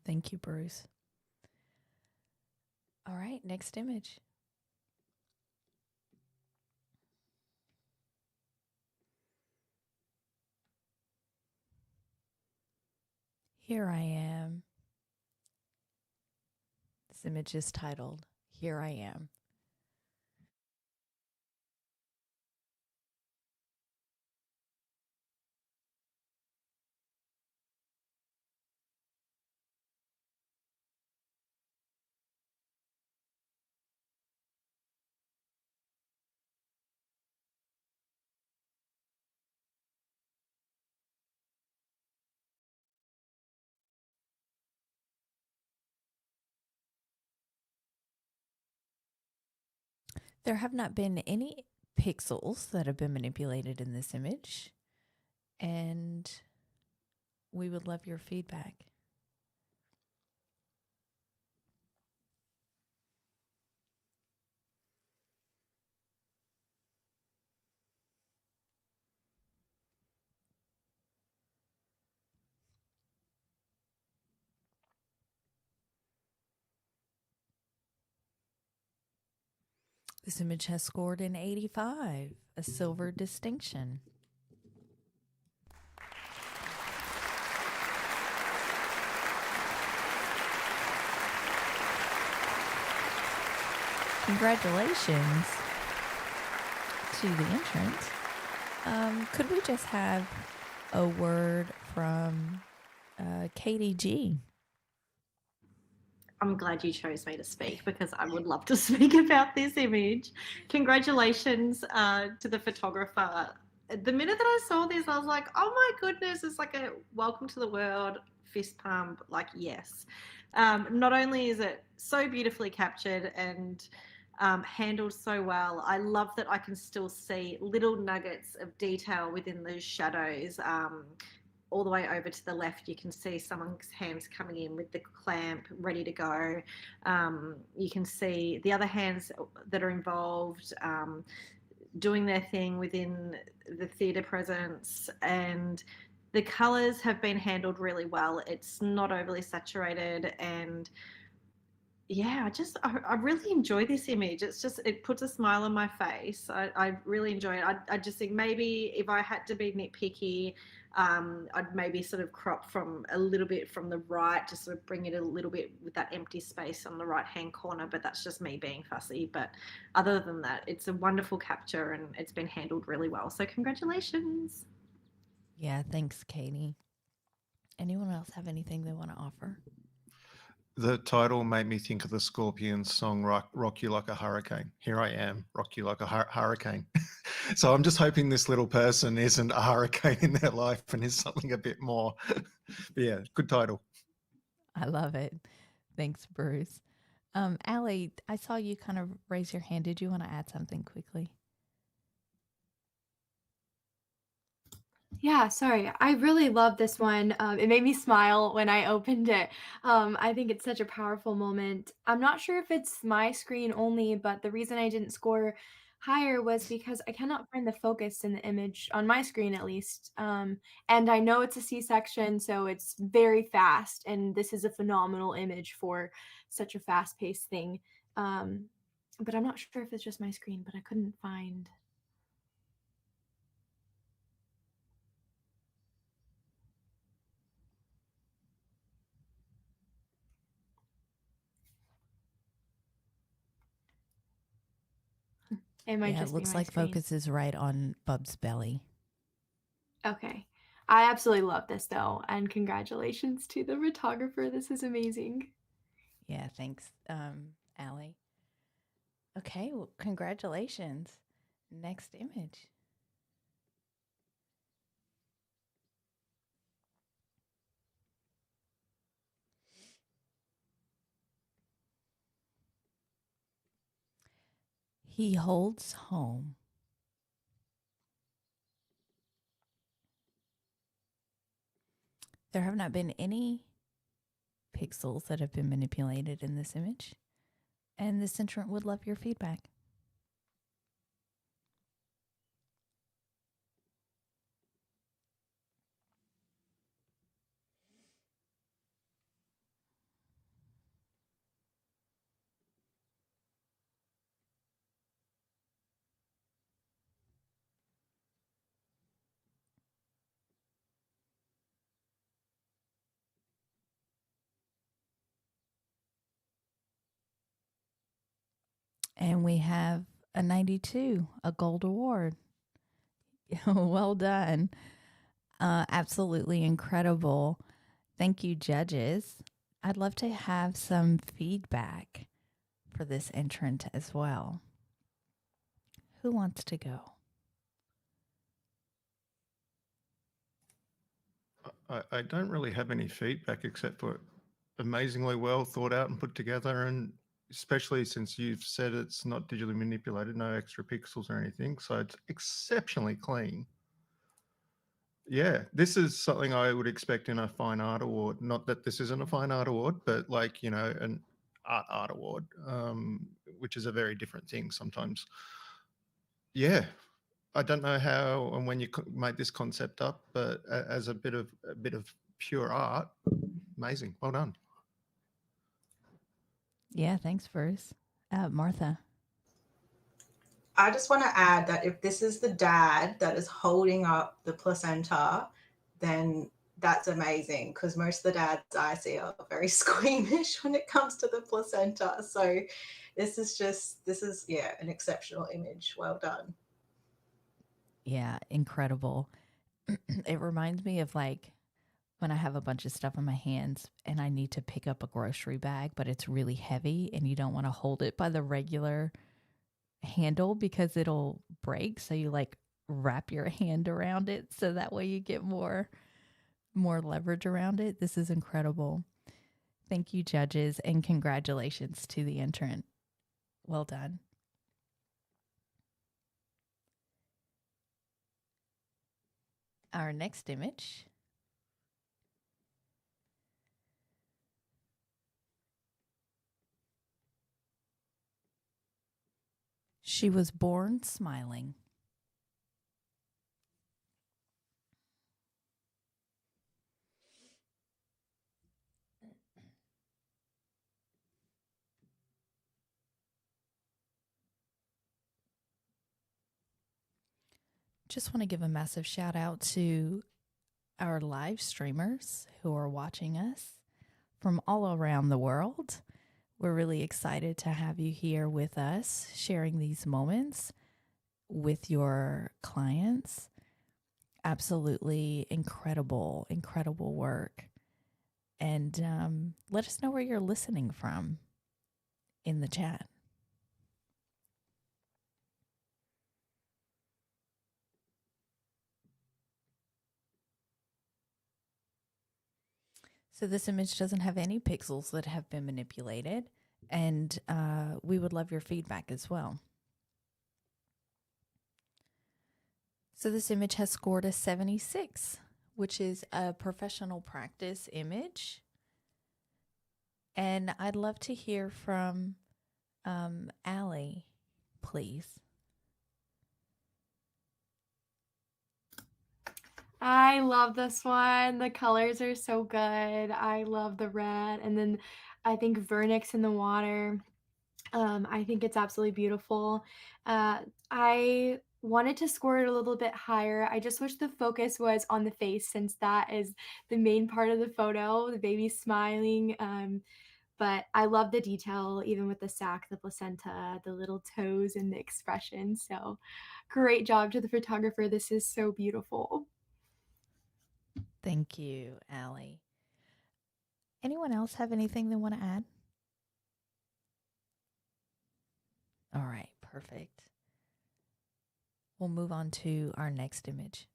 Thank you, Bruce. All right, next image. Here I am. This image is titled, Here I Am. There have not been any pixels that have been manipulated in this image, and we would love your feedback. This image has scored an 85, a silver distinction. Congratulations to the entrant. Could we just have a word from Katie G? I'm glad you chose me to speak because I would love to speak about this image. Congratulations to the photographer. The minute that I saw this, I was like, oh my goodness, it's like a welcome to the world fist pump. Like, yes. Not only is it so beautifully captured and handled so well, I love that I can still see little nuggets of detail within those shadows. All the way over to the left, you can see someone's hands coming in with the clamp ready to go. You can see the other hands that are involved doing their thing within the theatre presence, and the colours have been handled really well. It's not overly saturated, and yeah, I really enjoy this image. It puts a smile on my face. I really enjoy it. I just think maybe if I had to be nitpicky, I'd maybe sort of crop from a little bit from the right to sort of bring it a little bit with that empty space on the right hand corner, but that's just me being fussy. But other than that, it's a wonderful capture and it's been handled really well. So congratulations. Yeah, thanks, Katie. Anyone else have anything they want to offer? The title made me think of the Scorpions song Rock You Like a Hurricane. Here I am, rock you like a hurricane. So I'm just hoping this little person isn't a hurricane in their life and is something a bit more. But yeah, good title. I love it. Thanks, Bruce. Allie, I saw you kind of raise your hand. Did you want to add something quickly? Yeah, sorry. I really love this one. It made me smile when I opened it. I think it's such a powerful moment. I'm not sure if it's my screen only, but the reason I didn't score higher was because I cannot find the focus in the image, on my screen at least. And I know it's a C-section, so it's very fast, and this is a phenomenal image for such a fast-paced thing. But I'm not sure if it's just my screen, but I couldn't find... It might Yeah, it just be looks my like screen. focus is right on Bub's belly. Okay. I absolutely love this though, and congratulations to the photographer. This is amazing. Yeah, thanks, Allie. Okay, well, congratulations. Next image. He holds home. There have not been any pixels that have been manipulated in this image, and this entrant would love your feedback. And we have a 92, a gold award. Well done. Absolutely incredible. Thank you, judges. I'd love to have some feedback for this entrant as well. Who wants to go? I don't really have any feedback except for amazingly well thought out and put together, and especially since you've said it's not digitally manipulated, no extra pixels or anything, so it's exceptionally clean. Yeah, this is something I would expect in a fine art award. Not that this isn't a fine art award, but like, you know, an art award, which is a very different thing sometimes. Yeah, I don't know how and when you made this concept up, but as a bit of pure art, amazing. Well done. Yeah, thanks, Bruce. Martha. I just want to add that if this is the dad that is holding up the placenta, then that's amazing, because most of the dads I see are very squeamish when it comes to the placenta. So this is an exceptional image. Well done. Yeah, incredible. It reminds me of like when I have a bunch of stuff in my hands and I need to pick up a grocery bag, but it's really heavy and you don't want to hold it by the regular handle because it'll break. So you like wrap your hand around it so that way you get more leverage around it. This is incredible. Thank you, judges, and congratulations to the entrant. Well done. Our next image. She was born smiling. Just want to give a massive shout out to our live streamers who are watching us from all around the world. We're really excited to have you here with us, sharing these moments with your clients. Absolutely incredible, incredible work. And let us know where you're listening from in the chat. So this image doesn't have any pixels that have been manipulated, and we would love your feedback as well. So this image has scored a 76, which is a professional practice image. And I'd love to hear from Allie, please. I love this one. The colors are so good. I love the red, and then I think vernix in the water. I think it's absolutely beautiful. I wanted to score it a little bit higher. I just wish the focus was on the face, since that is the main part of the photo, the baby smiling. But I love the detail, even with the sac, the placenta, the little toes, and the expression. So great job to the photographer. This is so beautiful. Thank you, Allie. Anyone else have anything they want to add? All right, perfect. We'll move on to our next image.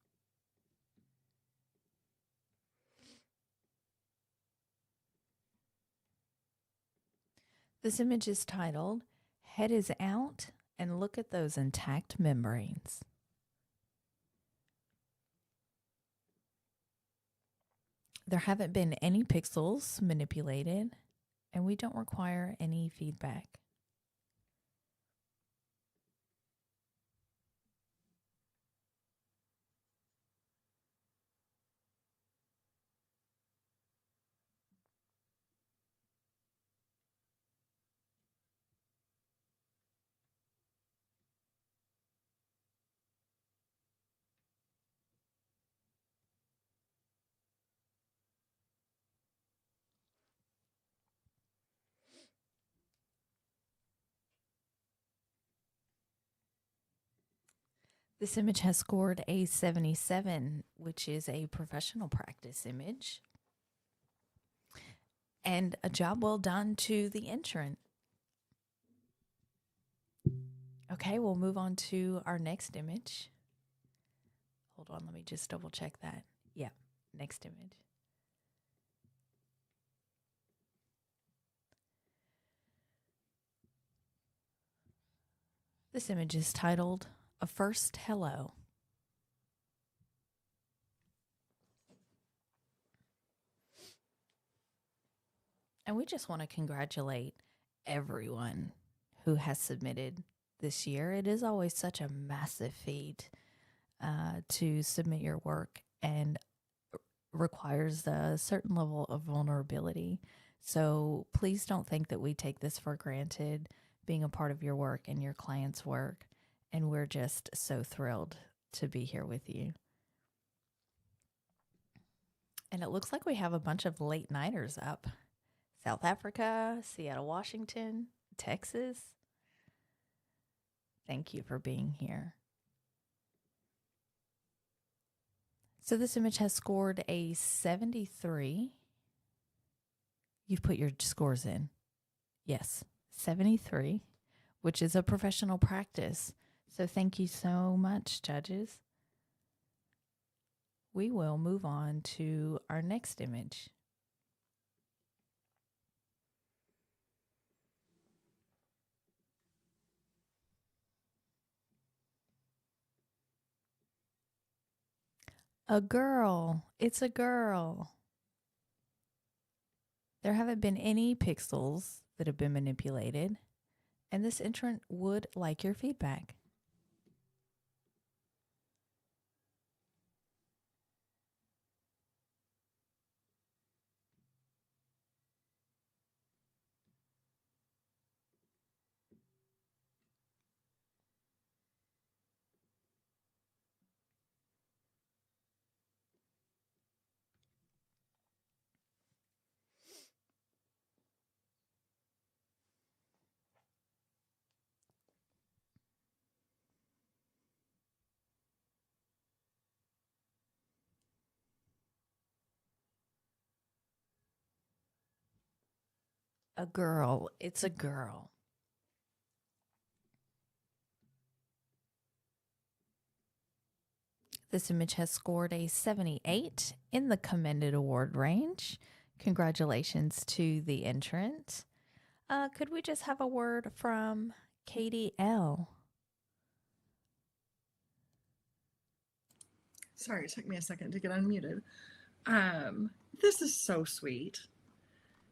This image is titled, Head is Out and Look at Those Intact Membranes. There haven't been any pixels manipulated, and we don't require any feedback. This image has scored a 77, which is a professional practice image. And a job well done to the entrant. Okay, we'll move on to our next image. Hold on, let me just double check that. Yeah, next image. This image is titled, A First Hello. And we just want to congratulate everyone who has submitted this year. It is always such a massive feat to submit your work, and requires a certain level of vulnerability. So please don't think that we take this for granted, being a part of your work and your client's work. And we're just so thrilled to be here with you. And it looks like we have a bunch of late nighters up. South Africa, Seattle, Washington, Texas. Thank you for being here. So this image has scored a 73. You've put your scores in. Yes, 73, which is a professional practice. So thank you so much, judges. We will move on to our next image. A girl. It's a girl. There haven't been any pixels that have been manipulated, and this entrant would like your feedback. A girl. It's a girl. This image has scored a 78 in the commended award range. Congratulations to the entrant. Could we just have a word from Katie L? Sorry, it took me a second to get unmuted. This is so sweet.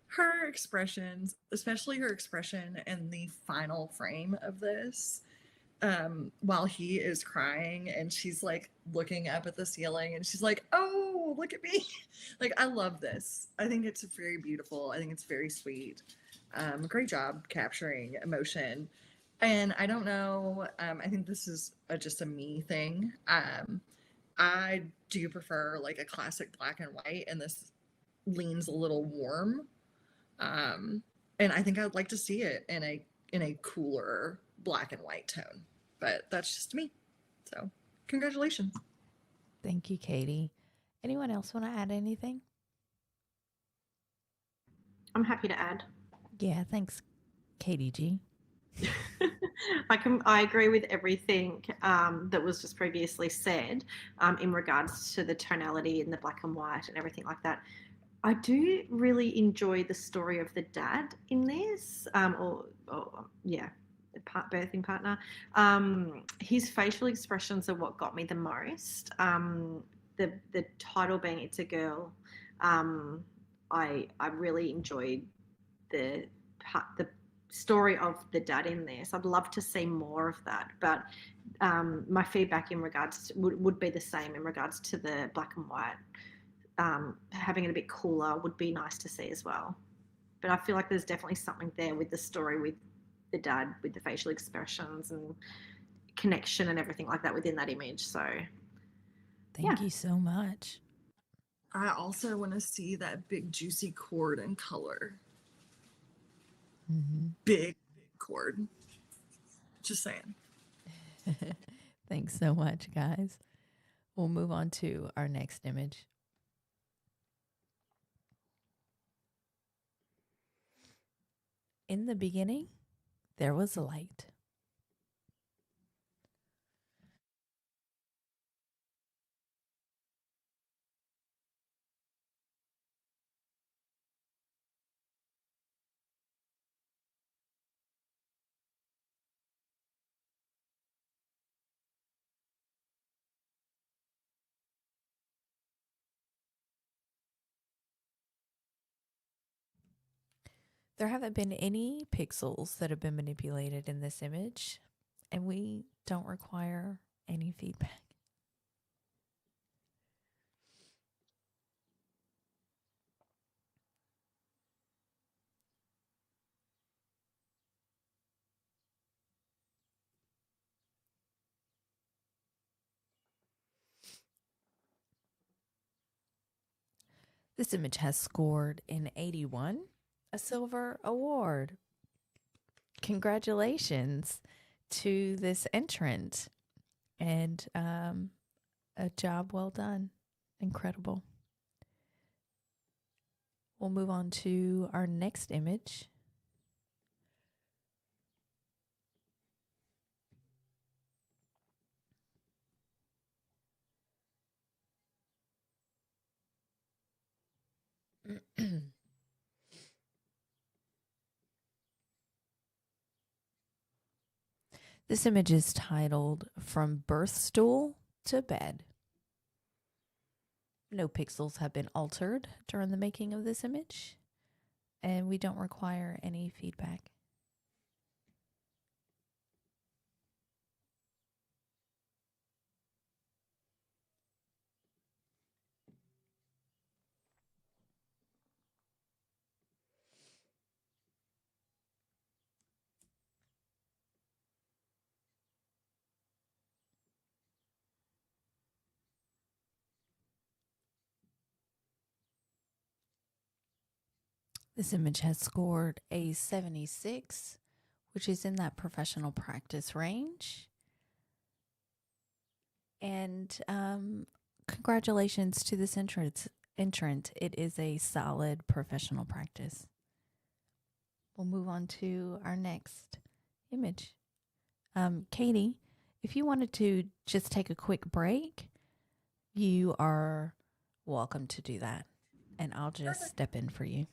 Her expressions, especially her expression in the final frame of this, while he is crying and she's like looking up at the ceiling and she's like, oh, look at me. Like, I love this. I think it's very beautiful. I think it's very sweet. Great job capturing emotion. And I don't know, I think this is just a me thing. I do prefer like a classic black and white, and this leans a little warm. And I think I'd like to see it in a cooler black and white tone, but that's just me. So congratulations. Thank you, Katie. Anyone else want to add anything? I'm happy to add. Yeah, thanks, Katie G. I agree with everything that was just previously said in regards to the tonality and the black and white and everything like that. I do really enjoy the story of the dad in this, birthing partner. His facial expressions are what got me the most. The title being "It's a Girl," I really enjoyed the story of the dad in this. I'd love to see more of that, but my feedback in regards to, would be the same in regards to the black and white. Having it a bit cooler would be nice to see as well. But I feel like there's definitely something there with the story with the dad, with the facial expressions and connection and everything like that within that image. So Thank you so much. I also want to see that big juicy cord in color. Mm-hmm. Big cord. Just saying. Thanks so much, guys. We'll move on to our next image. In the beginning, there was a light. There haven't been any pixels that have been manipulated in this image, and we don't require any feedback. This image has scored an 81, a silver award. Congratulations to this entrant, and a job well done. Incredible. We'll move on to our next image. This image is titled From Birth Stool to Bed. No pixels have been altered during the making of this image, and we don't require any feedback. This image has scored a 76, which is in that professional practice range. And congratulations to this entrant. It is a solid professional practice. We'll move on to our next image. Katie, if you wanted to just take a quick break, you are welcome to do that. And I'll just step in for you.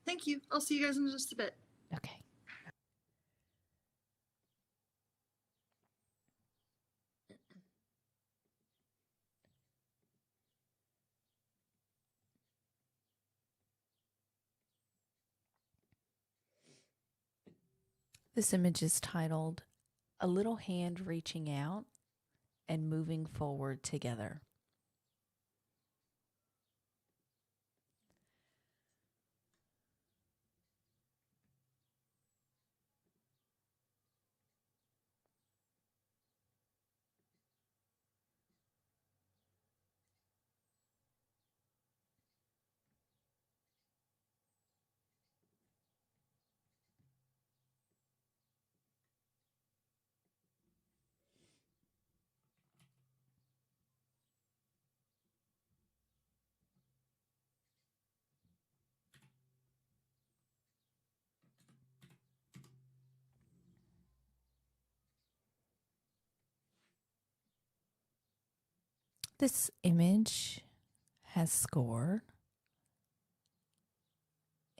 Thank you. I'll see you guys in just a bit. Okay. This image is titled A Little Hand Reaching Out and Moving Forward Together. This image has scored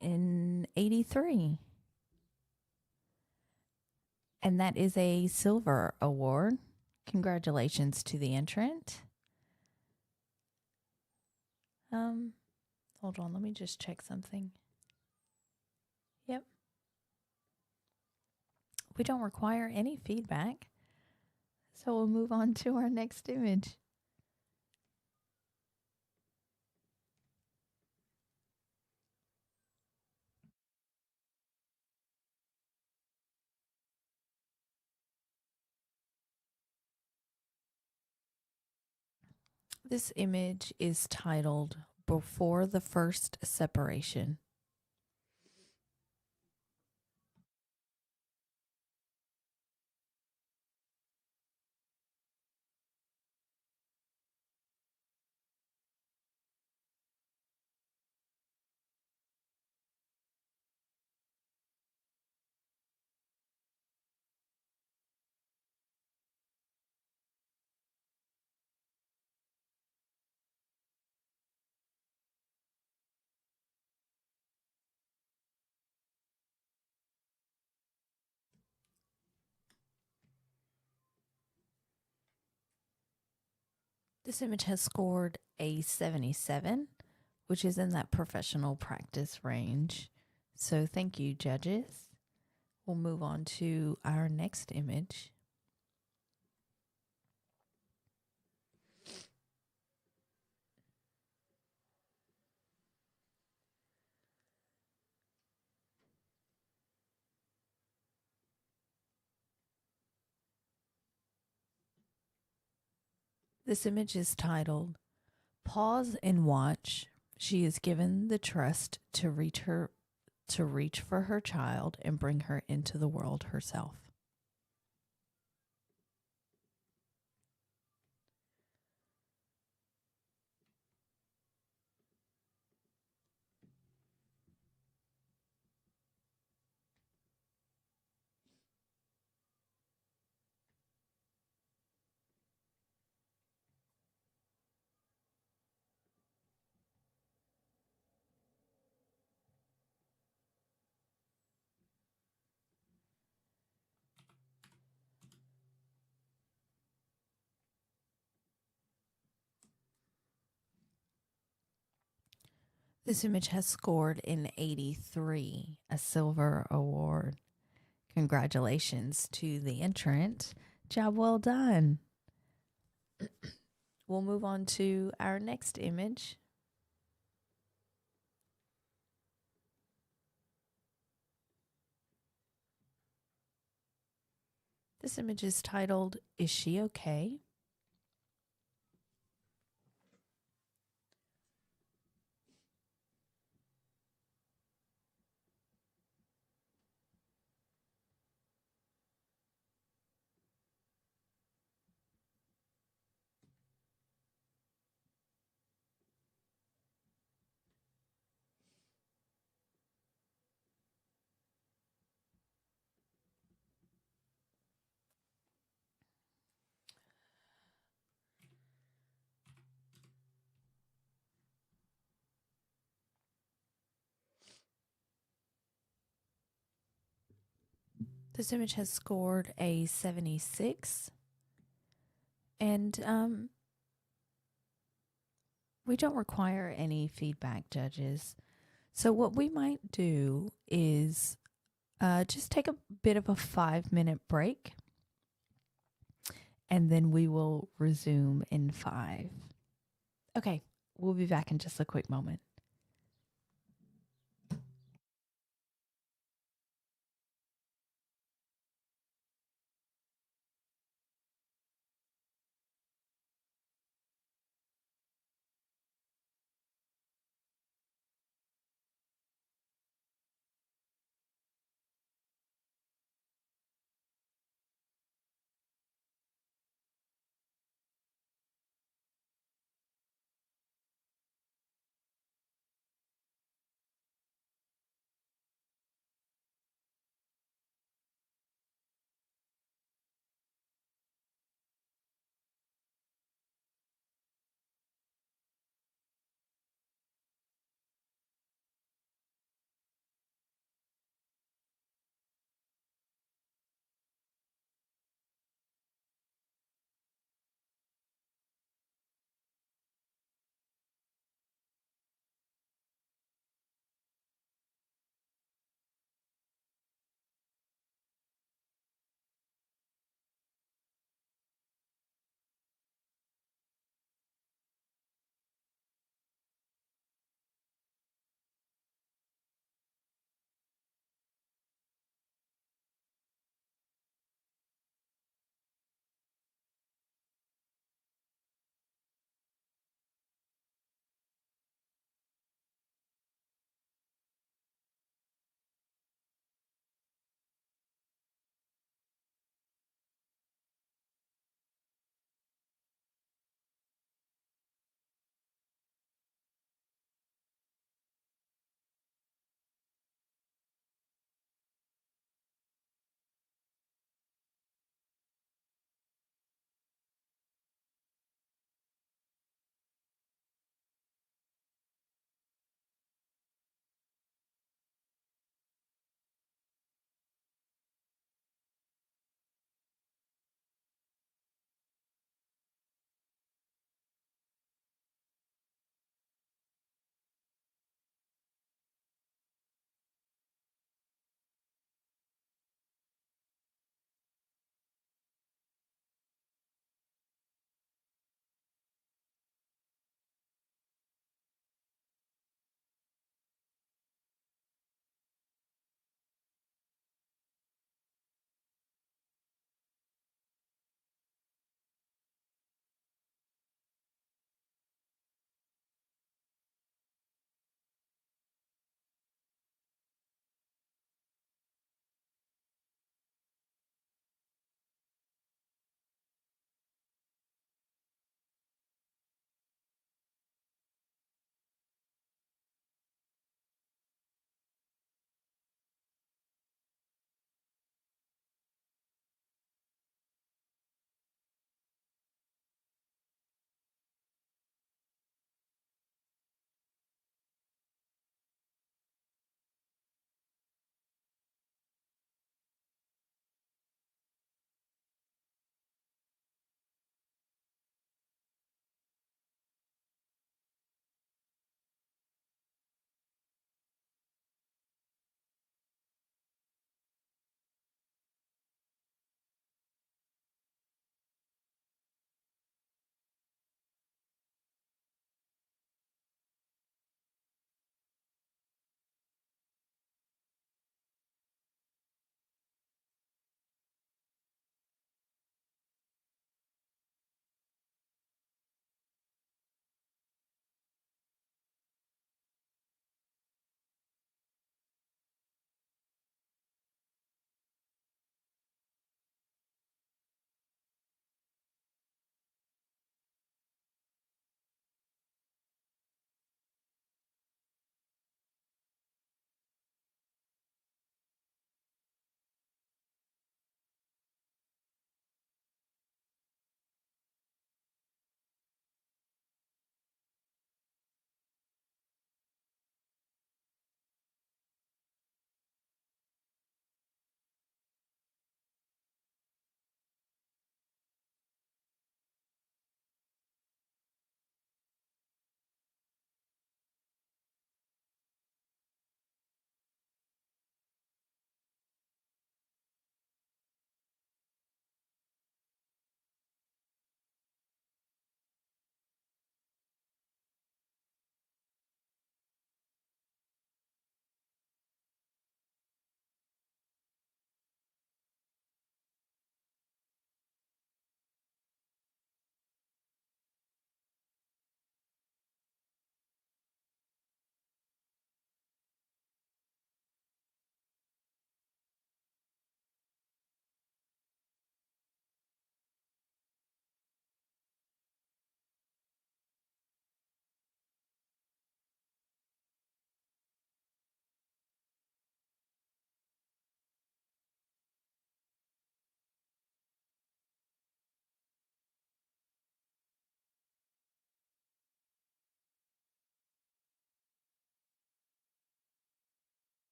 an 83. And that is a silver award. Congratulations to the entrant. Hold on, let me just check something. Yep. We don't require any feedback. So we'll move on to our next image. This image is titled Before the First Separation. This image has scored a 77, which is in that professional practice range. So thank you, judges. We'll move on to our next image. This image is titled Pause and Watch She is given the trust to reach for her child and bring her into the world herself. This image has scored an 83, a silver award. Congratulations to the entrant. Job well done. We'll move on to our next image. This image is titled, Is She Okay? This image has scored a 76. And we don't require any feedback, judges. So what we might do is just take a bit of a 5-minute break, and then we will resume in 5. Okay, we'll be back in just a quick moment.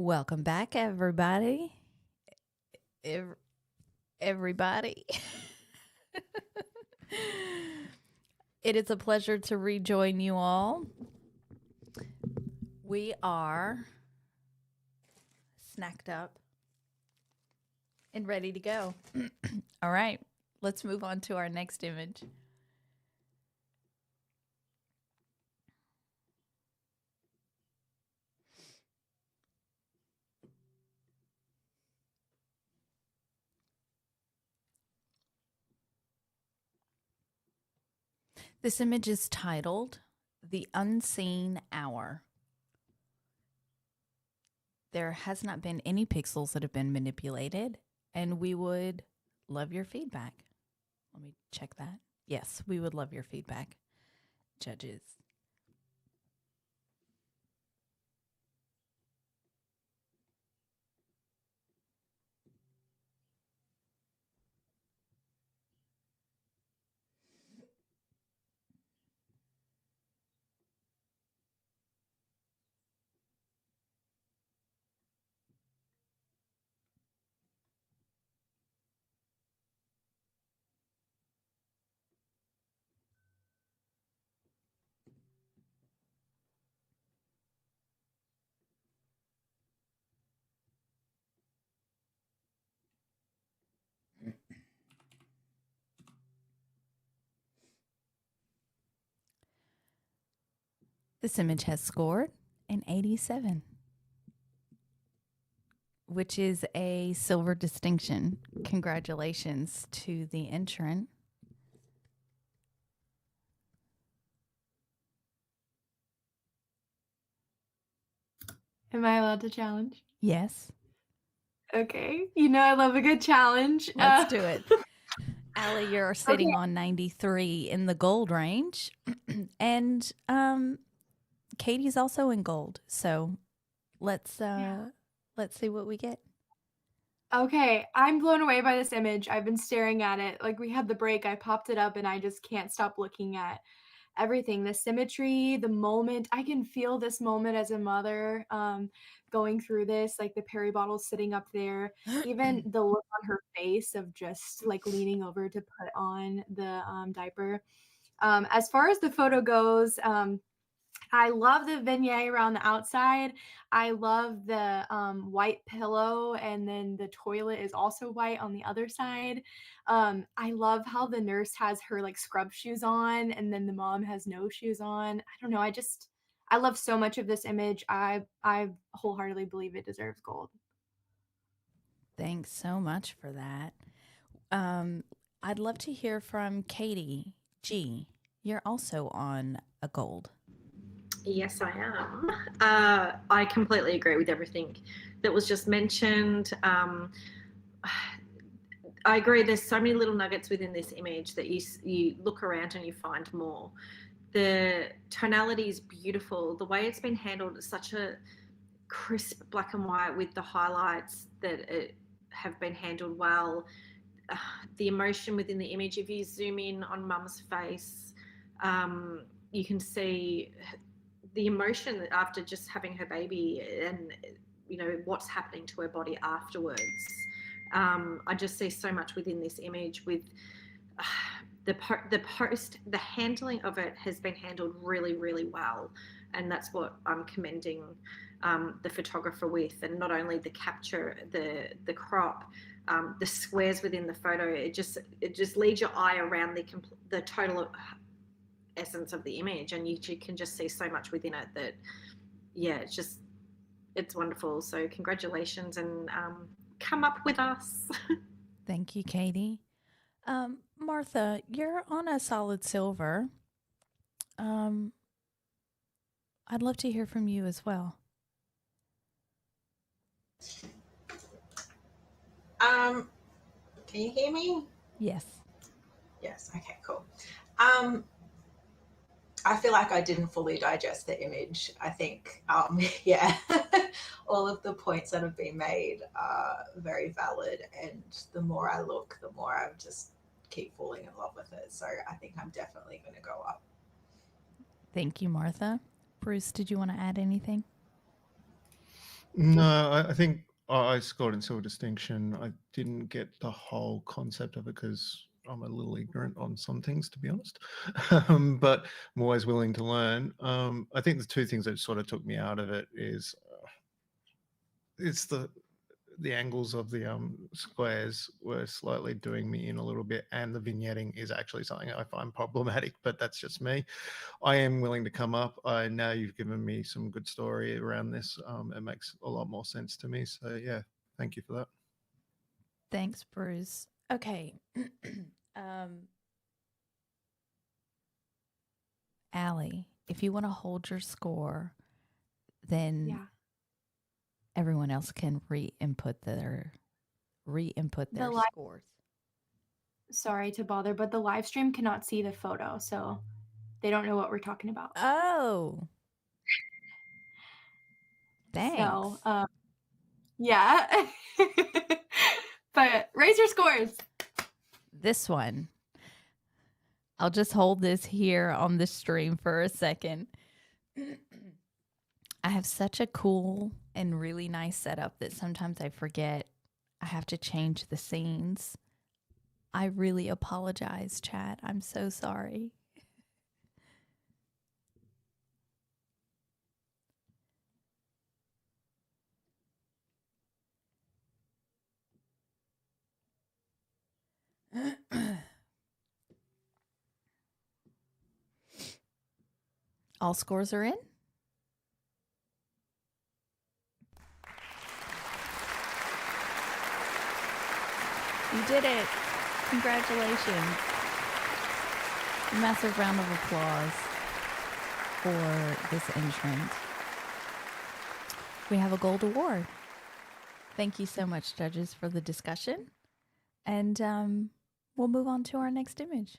Welcome back, everybody. Everybody. It is a pleasure to rejoin you all. We are snacked up and ready to go. All right, let's move on to our next image. This image is titled The Unseen Hour. There has not been any pixels that have been manipulated, and we would love your feedback. Let me check that. Yes, we would love your feedback, judges. This image has scored an 87, which is a silver distinction. Congratulations to the entrant. Am I allowed to challenge? Yes. Okay. You know I love a good challenge. Let's do it. Allie, you're sitting on 93 in the gold range. And Katie's also in gold. So let's see what we get. Okay, I'm blown away by this image. I've been staring at it. Like we had the break, I popped it up and I just can't stop looking at everything. The symmetry, the moment. I can feel this moment as a mother going through this, like the Perry bottle sitting up there. Even the look on her face of just like leaning over to put on the diaper. As far as the photo goes, I love the vignette around the outside. I love the white pillow, and then the toilet is also white on the other side. I love how the nurse has her like scrub shoes on, and then the mom has no shoes on. I don't know. I love so much of this image. I wholeheartedly believe it deserves gold. Thanks so much for that. I'd love to hear from Katie G. You're also on a gold. Yes, I am. I completely agree with everything that was just mentioned. I agree. There's so many little nuggets within this image that you look around and you find more. The tonality is beautiful. The way it's been handled is such a crisp black and white with the highlights that have been handled well. The emotion within the image, if you zoom in on Mum's face, you can see the emotion after just having her baby and, you know, what's happening to her body afterwards. I just see so much within this image with the handling of it has been handled really, really well. And that's what I'm commending the photographer with. And not only the capture, the crop, the squares within the photo, it just leads your eye around the total essence of the image, and you can just see so much within it that, yeah, it's wonderful. So congratulations, and come up with us. Thank you, Katie. Martha, you're on a solid silver. I'd love to hear from you as well. Can you hear me? Yes. Yes. Okay, cool. I feel like I didn't fully digest the image. I think, yeah, all of the points that have been made are very valid. And the more I look, the more I just keep falling in love with it. So I think I'm definitely going to go up. Thank you, Martha. Bruce, did you want to add anything? No, I think I scored in silver distinction. I didn't get the whole concept of it because I'm a little ignorant on some things, to be honest. But I'm always willing to learn. I think the two things that sort of took me out of it is it's the angles of the squares were slightly doing me in a little bit, and the vignetting is actually something I find problematic, but that's just me. I am willing to come up. Now you've given me some good story around this. It makes a lot more sense to me. So yeah, thank you for that. Thanks, Bruce. Okay. Allie, if you want to hold your score, then everyone else can re-input their scores. Sorry to bother, but the live stream cannot see the photo, so they don't know what we're talking about. Oh. Thanks. So, yeah. But raise your scores. This one. I'll just hold this here on the stream for a second. I have such a cool and really nice setup that sometimes I forget I have to change the scenes. I really apologize, chat. I'm so sorry. All scores are in? You did it. Congratulations. A massive round of applause for this entrant. We have a gold award. Thank you so much, judges, for the discussion. And we'll move on to our next image.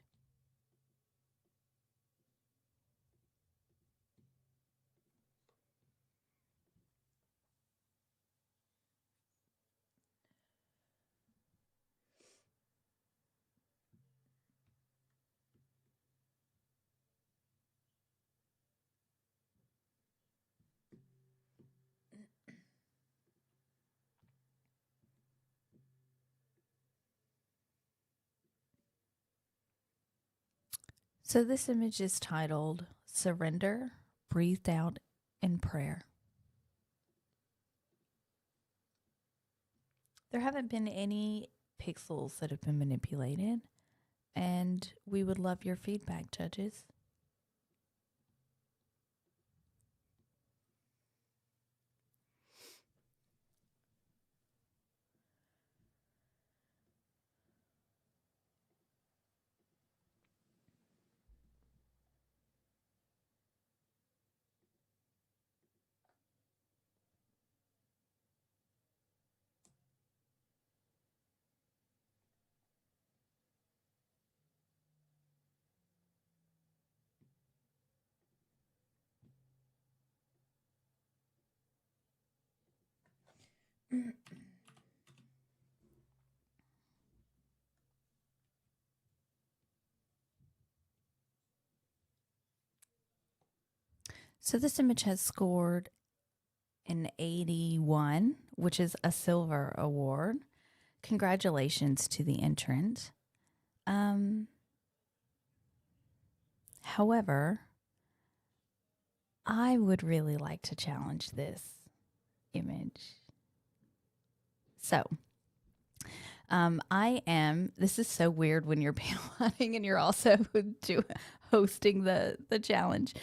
So this image is titled Surrender, Breathed Out in Prayer. There haven't been any pixels that have been manipulated, and we would love your feedback, judges. So this image has scored an 81, which is a silver award. Congratulations to the entrant. However, I would really like to challenge this image. So, this is so weird when you're piloting and you're also hosting the challenge,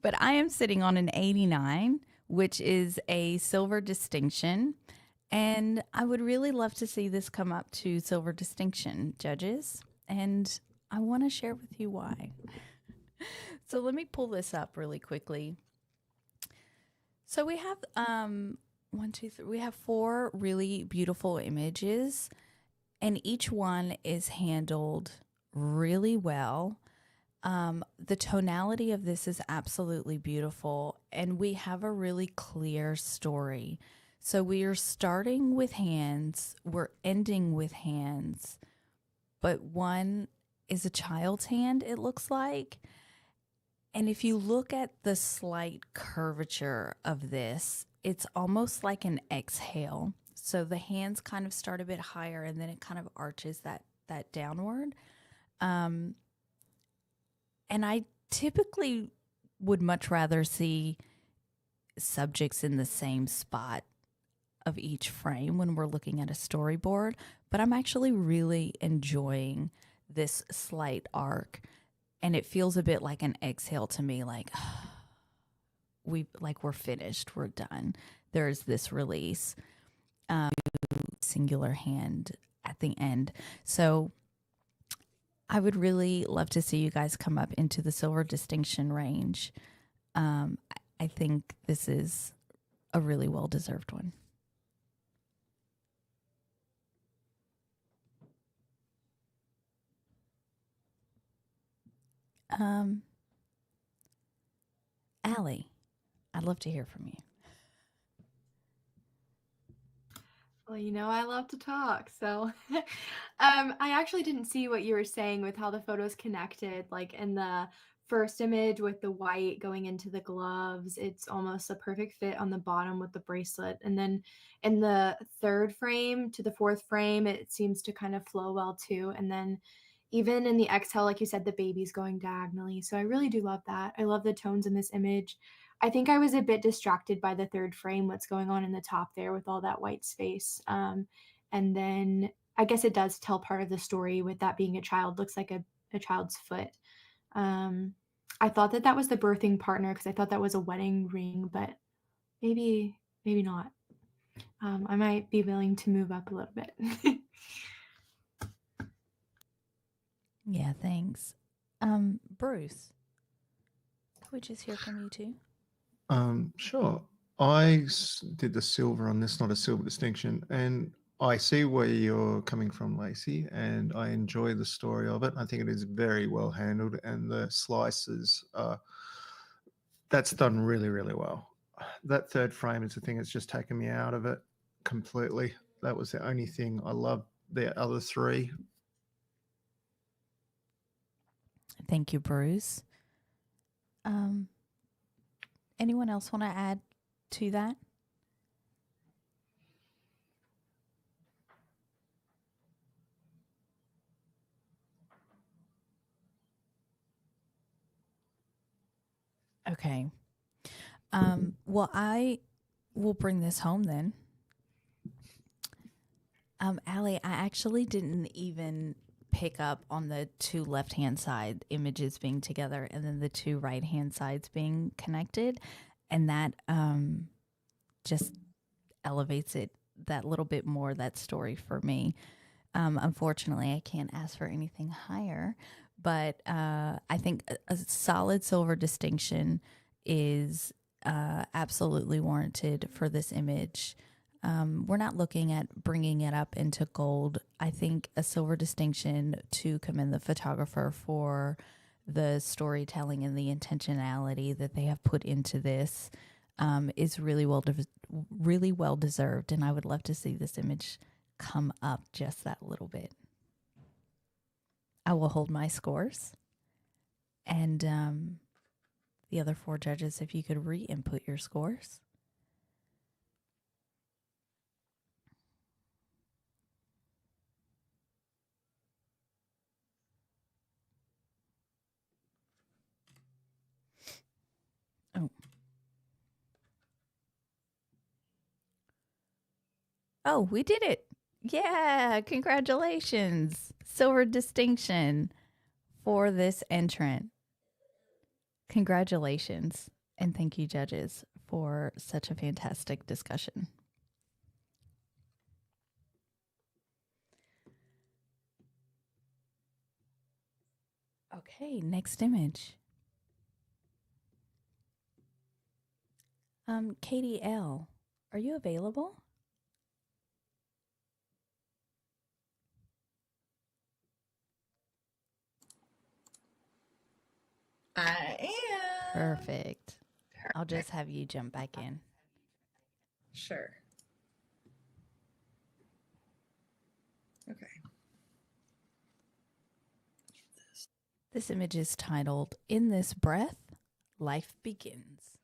but I am sitting on an 89, which is a silver distinction, and I would really love to see this come up to silver distinction, judges, and I want to share with you why. So let me pull this up really quickly. So we have we have 4 really beautiful images, and each one is handled really well. The tonality of this is absolutely beautiful, and we have a really clear story. So we are starting with hands, we're ending with hands, but one is a child's hand, it looks like. And if you look at the slight curvature of this, it's almost like an exhale. So the hands kind of start a bit higher and then it kind of arches that downward. And I typically would much rather see subjects in the same spot of each frame when we're looking at a storyboard, but I'm actually really enjoying this slight arc, and it feels a bit like an exhale to me, like we're finished, we're done. There's this release, singular hand at the end. So I would really love to see you guys come up into the silver distinction range. I think this is a really well-deserved one. Allie, I'd love to hear from you. Well, I love to talk, so I actually didn't see what you were saying with how the photos connected. Like in the first image with the white going into the gloves, it's almost a perfect fit on the bottom with the bracelet. And then in the third frame to the fourth frame, it seems to kind of flow well too. And then even in the exhale, like you said, the baby's going diagonally. So I really do love that. I love the tones in this image. I think I was a bit distracted by the third frame, what's going on in the top there with all that white space. And then I guess it does tell part of the story with that being a child, looks like a child's foot. I thought that was the birthing partner because I thought that was a wedding ring, but maybe not. I might be willing to move up a little bit. Yeah, thanks. Bruce, could we just hear from you too? Sure. I did the silver on this, not a silver distinction, and I see where you're coming from, Lacey, and I enjoy the story of it. I think it is very well handled, and the slices, that's done really, really well. That third frame is the thing that's just taken me out of it completely. That was the only thing. I love the other three. Thank you, Bruce. Anyone else want to add to that? Okay. Well, I will bring this home then. Allie, I actually didn't even pick up on the two left-hand side images being together and then the two right-hand sides being connected. And that just elevates it that little bit more, that story for me. Unfortunately, I can't ask for anything higher, but I think a solid silver distinction is absolutely warranted for this image. We're not looking at bringing it up into gold. I think a silver distinction to commend the photographer for the storytelling and the intentionality that they have put into this is really well deserved. And I would love to see this image come up just that little bit. I will hold my scores. And the other four judges, if you could re-input your scores. Oh, we did it. Yeah, congratulations. Silver distinction for this entrant. Congratulations. And thank you, judges, for such a fantastic discussion. Okay, next image. Katie L., are you available? I am. Perfect. I'll just have you jump back in. Sure. Okay. This image is titled, "In This Breath, Life Begins."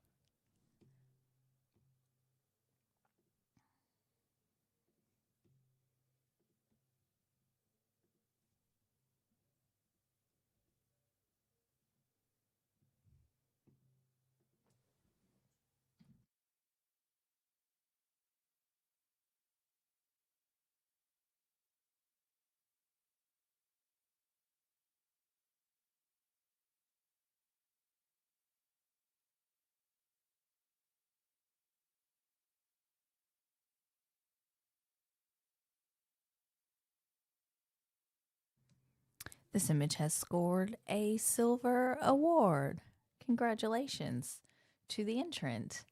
This image has scored a silver award. Congratulations to the entrant.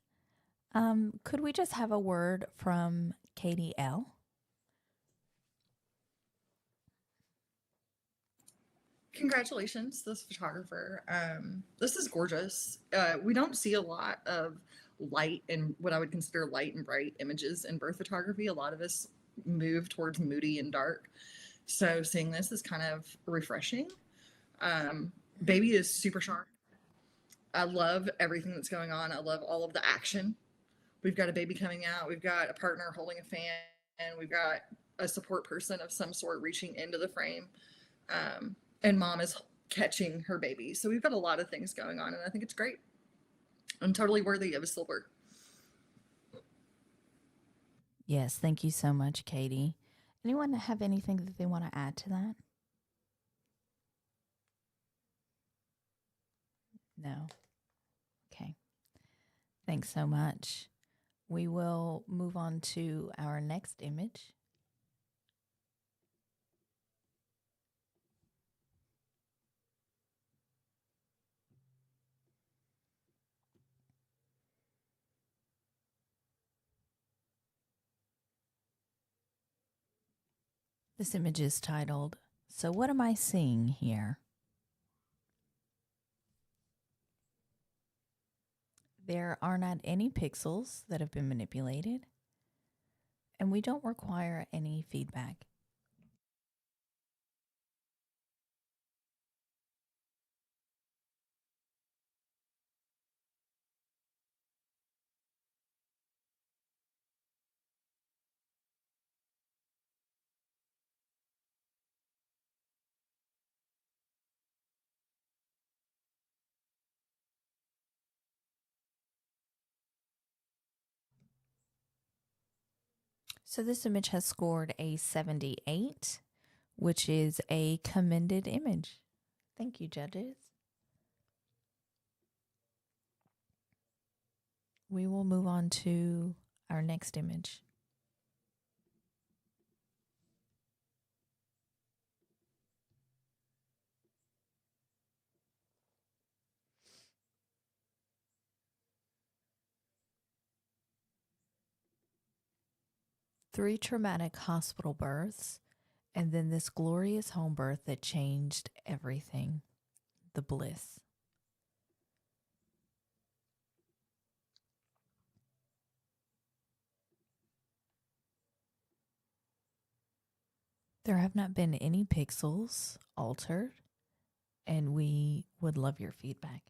Could we just have a word from Katie L? Congratulations, this photographer. This is gorgeous. We don't see a lot of light and what I would consider light and bright images in birth photography. A lot of us move towards moody and dark. So seeing this is kind of refreshing. Baby is super sharp. I love everything that's going on. I love all of the action. We've got a baby coming out. We've got a partner holding a fan, and we've got a support person of some sort reaching into the frame. And mom is catching her baby. So we've got a lot of things going on, and I think it's great. I'm totally worthy of a silver. Yes, thank you so much, Katie. Anyone have anything that they want to add to that? No. Okay. Thanks so much. We will move on to our next image. This image is titled, "So What Am I Seeing Here?" There are not any pixels that have been manipulated, and we don't require any feedback. So this image has scored a 78, which is a commended image. Thank you, judges. We will move on to our next image. Three traumatic hospital births, and then this glorious home birth that changed everything, the bliss. There have not been any pixels altered, and we would love your feedback.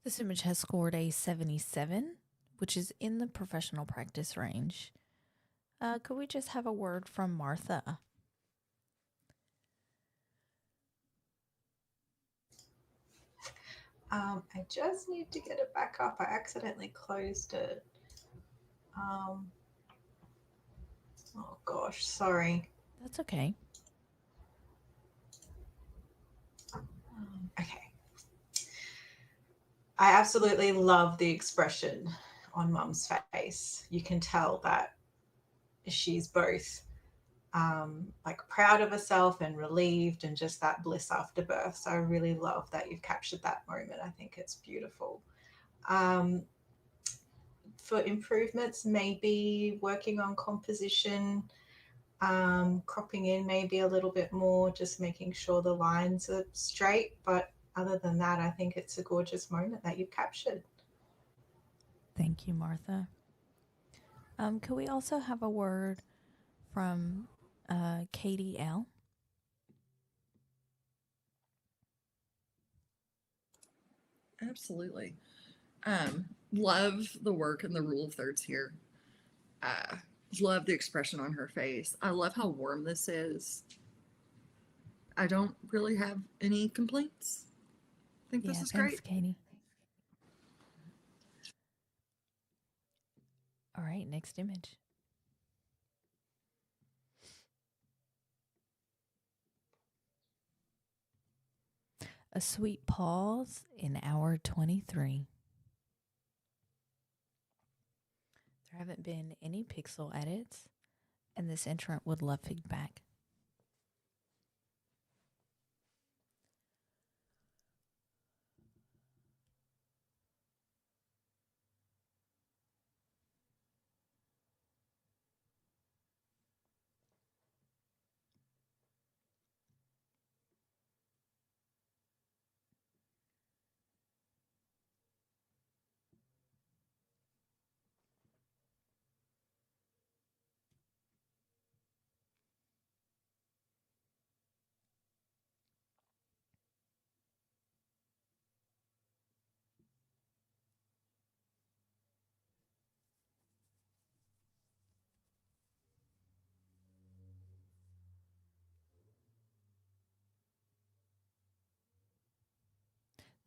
This image has scored a 77, which is in the professional practice range. Could we just have a word from Martha? I just need to get it back up. I accidentally closed it. Oh gosh, sorry. That's okay. Okay. I absolutely love the expression on Mum's face. You can tell that she's both like proud of herself and relieved and just that bliss after birth. So I really love that you've captured that moment. I think it's beautiful. For improvements, maybe working on composition, cropping in maybe a little bit more, just making sure the lines are straight. But other than that, I think it's a gorgeous moment that you've captured. Thank you, Martha. Could we also have a word from Katie L? Absolutely. Love the work and the rule of thirds here. Love the expression on her face. I love how warm this is. I don't really have any complaints. I think this is Thanks, great. Katie. All right, next image. a sweet pause in hour 23. There haven't been any pixel edits, and this entrant would love feedback.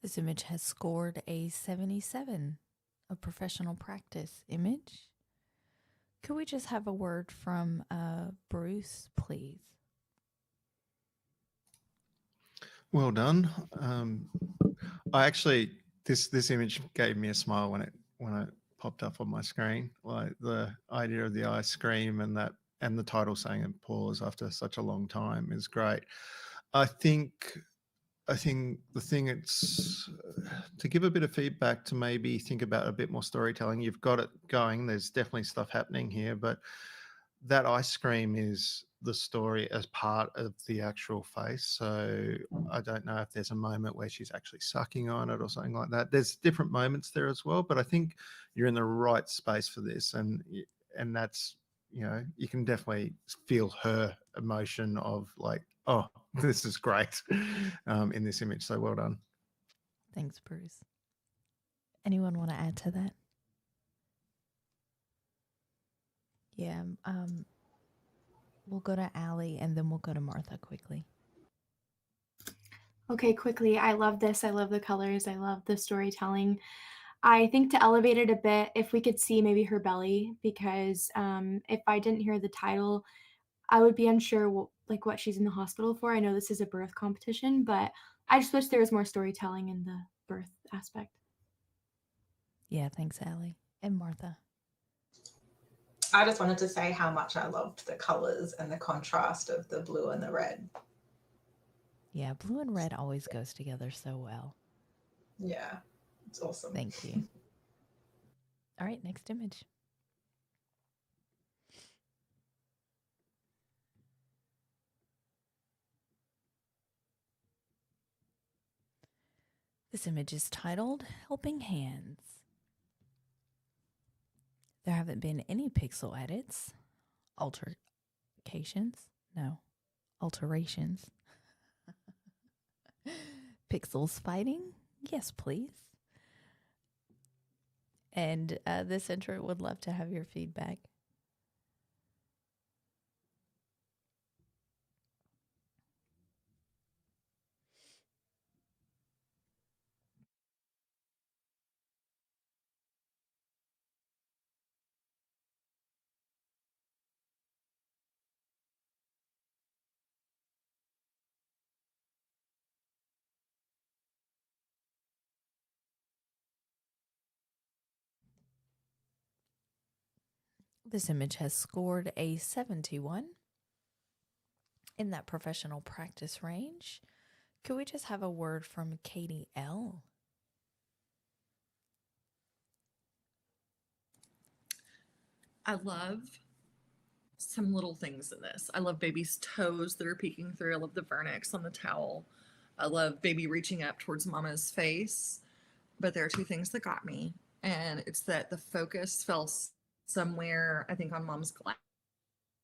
This image has scored a 77, a professional practice image. Could we just have a word from Bruce, please? Well done. I actually this image gave me a smile when it popped up on my screen. Like the idea of the ice cream and the title saying it pause after such a long time is great. I think the thing it's to give a bit of feedback to maybe think about a bit more storytelling. You've got it going. There's definitely stuff happening here, but that ice cream is the story as part of the actual face. So I don't know if there's a moment where she's actually sucking on it or something like that. There's different moments there as well, but I think you're in the right space for this, and that's, you can definitely feel her emotion of like, oh, this is great in this image. So well done. Thanks, Bruce. Anyone want to add to that? Yeah, we'll go to Allie and then we'll go to Martha quickly. Okay, quickly. I love this. I love the colors. I love the storytelling. I think to elevate it a bit, if we could see maybe her belly, because if I didn't hear the title, I would be unsure what she's in the hospital for. I know this is a birth competition, but I just wish there was more storytelling in the birth aspect. Yeah, thanks, Allie. And Martha. I just wanted to say how much I loved the colors and the contrast of the blue and the red. Yeah, blue and red always goes together so well. Yeah, it's awesome. Thank you. All right, next image. This image is titled Helping Hands. There haven't been any pixel edits, alterations. Pixels fighting? Yes, please. And this intro would love to have your feedback. This image has scored a 71 in that professional practice range. Could we just have a word from Katie L? I love some little things in this. I love baby's toes that are peeking through. I love the vernix on the towel. I love baby reaching up towards mama's face. But there are two things that got me. And it's that the focus fell somewhere, I think, on mom's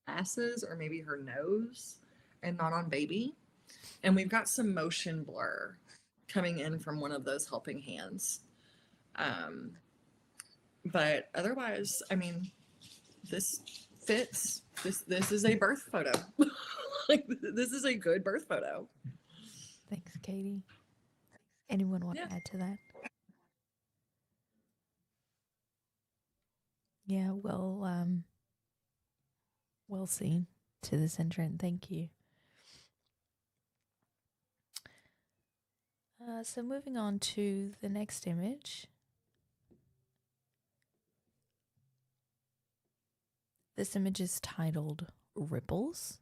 glasses or maybe her nose and not on baby. And we've got some motion blur coming in from one of those helping hands. But otherwise, I mean, this fits. This is a birth photo. Like, this is a good birth photo. Thanks, Katie. Anyone want to add to that? Yeah, well seen to this entrant. Thank you. So moving on to the next image. This image is titled Ripples.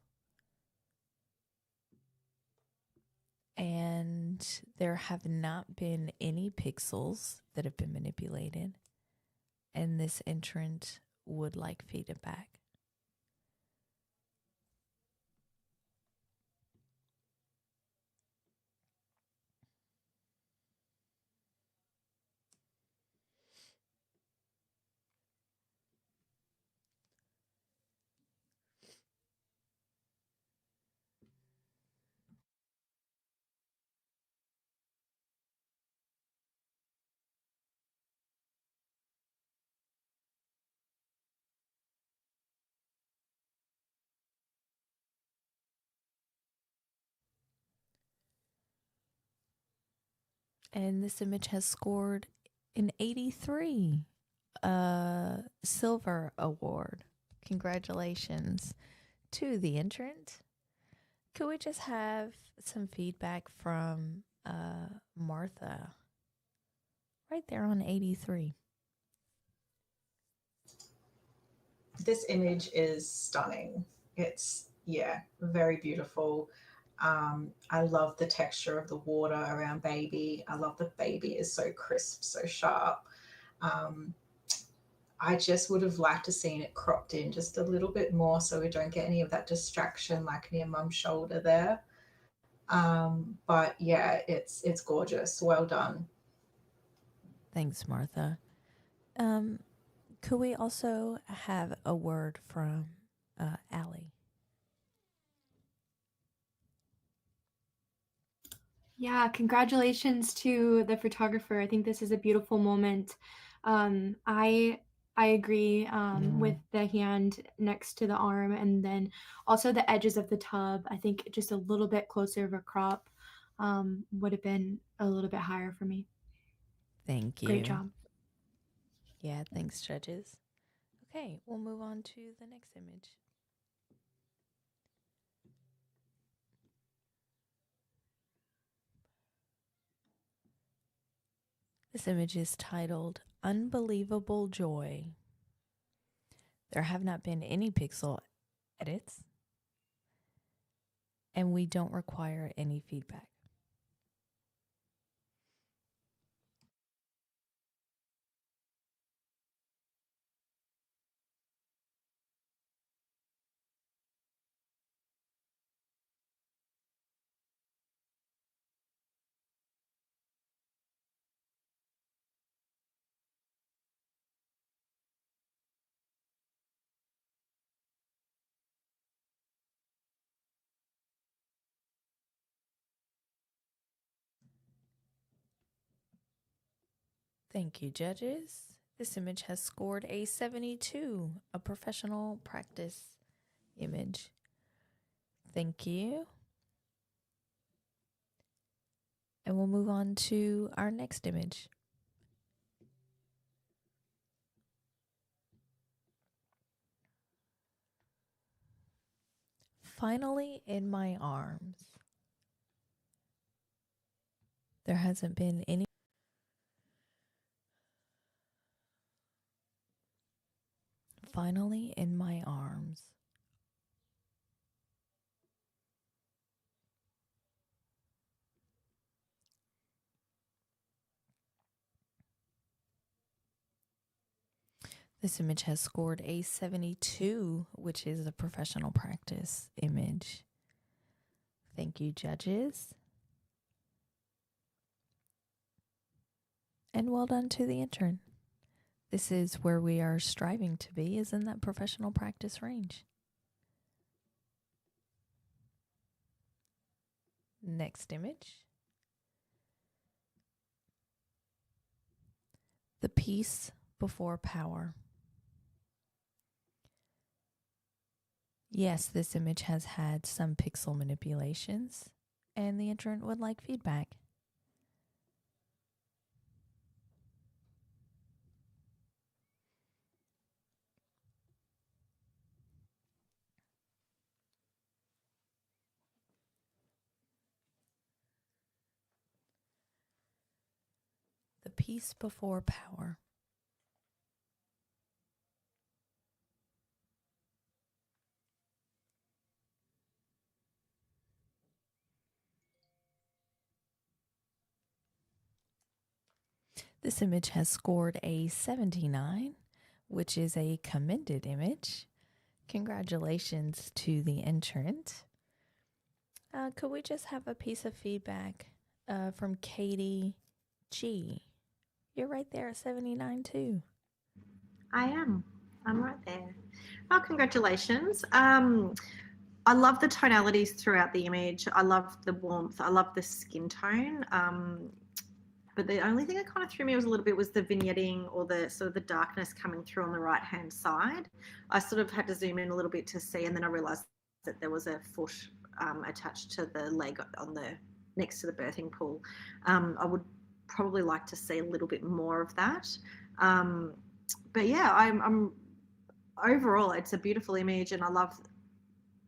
And there have not been any pixels that have been manipulated. And this entrant would like feedback. And this image has scored an 83, silver award. Congratulations to the entrant. Could we just have some feedback from Martha? Right there on 83. This image is stunning. It's, yeah, very beautiful. I love the texture of the water around baby. I love the baby is so crisp, so sharp. I just would have liked to seen it cropped in just a little bit more so we don't get any of that distraction like near mum's shoulder there. But yeah, it's gorgeous. Well done. Thanks, Martha. Could we also have a word from Allie? Yeah, congratulations to the photographer. I think this is a beautiful moment. I agree with the hand next to the arm, and then also the edges of the tub. I think just a little bit closer of a crop would have been a little bit higher for me. Thank you. Great job. Yeah, thanks, judges. Okay, we'll move on to the next image. This image is titled Unbelievable Joy. There have not been any pixel edits, and we don't require any feedback. Thank you, judges. This image has scored a 72, a professional practice image. Thank you. And we'll move on to our next image. Finally in my arms. There hasn't been any. Finally in my arms. This image has scored a 72, which is a professional practice image. Thank you, judges. And well done to the intern. This is where we are striving to be, is in that professional practice range. Next image. The peace before power. Yes, this image has had some pixel manipulations, and the intern would like feedback. peace before power. This image has scored a 79, which is a commended image. Congratulations to the entrant. Could we just have a piece of feedback from Katie G? You're right there at 79 too. I am. I'm right there. Oh, congratulations. I love the tonalities throughout the image. I love the warmth. I love the skin tone. But the only thing that kind of threw me was a little bit was the vignetting, or the sort of the darkness coming through on the right-hand side. I sort of had to zoom in a little bit to see, and then I realized that there was a foot attached to the leg on the next to the birthing pool. I would probably like to see a little bit more of that. But yeah, I'm overall, it's a beautiful image, and I love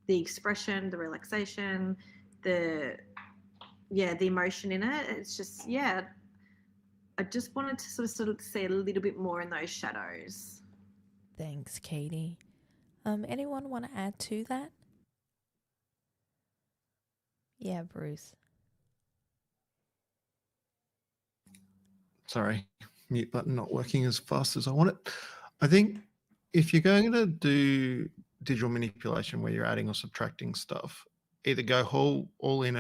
the expression, the relaxation, the emotion in it. It's just, yeah, I just wanted to sort of see a little bit more in those shadows. Thanks, Katie. Anyone want to add to that? Yeah, Bruce. Sorry, mute button not working as fast as I want it. I think if you're going to do digital manipulation where you're adding or subtracting stuff, either go all in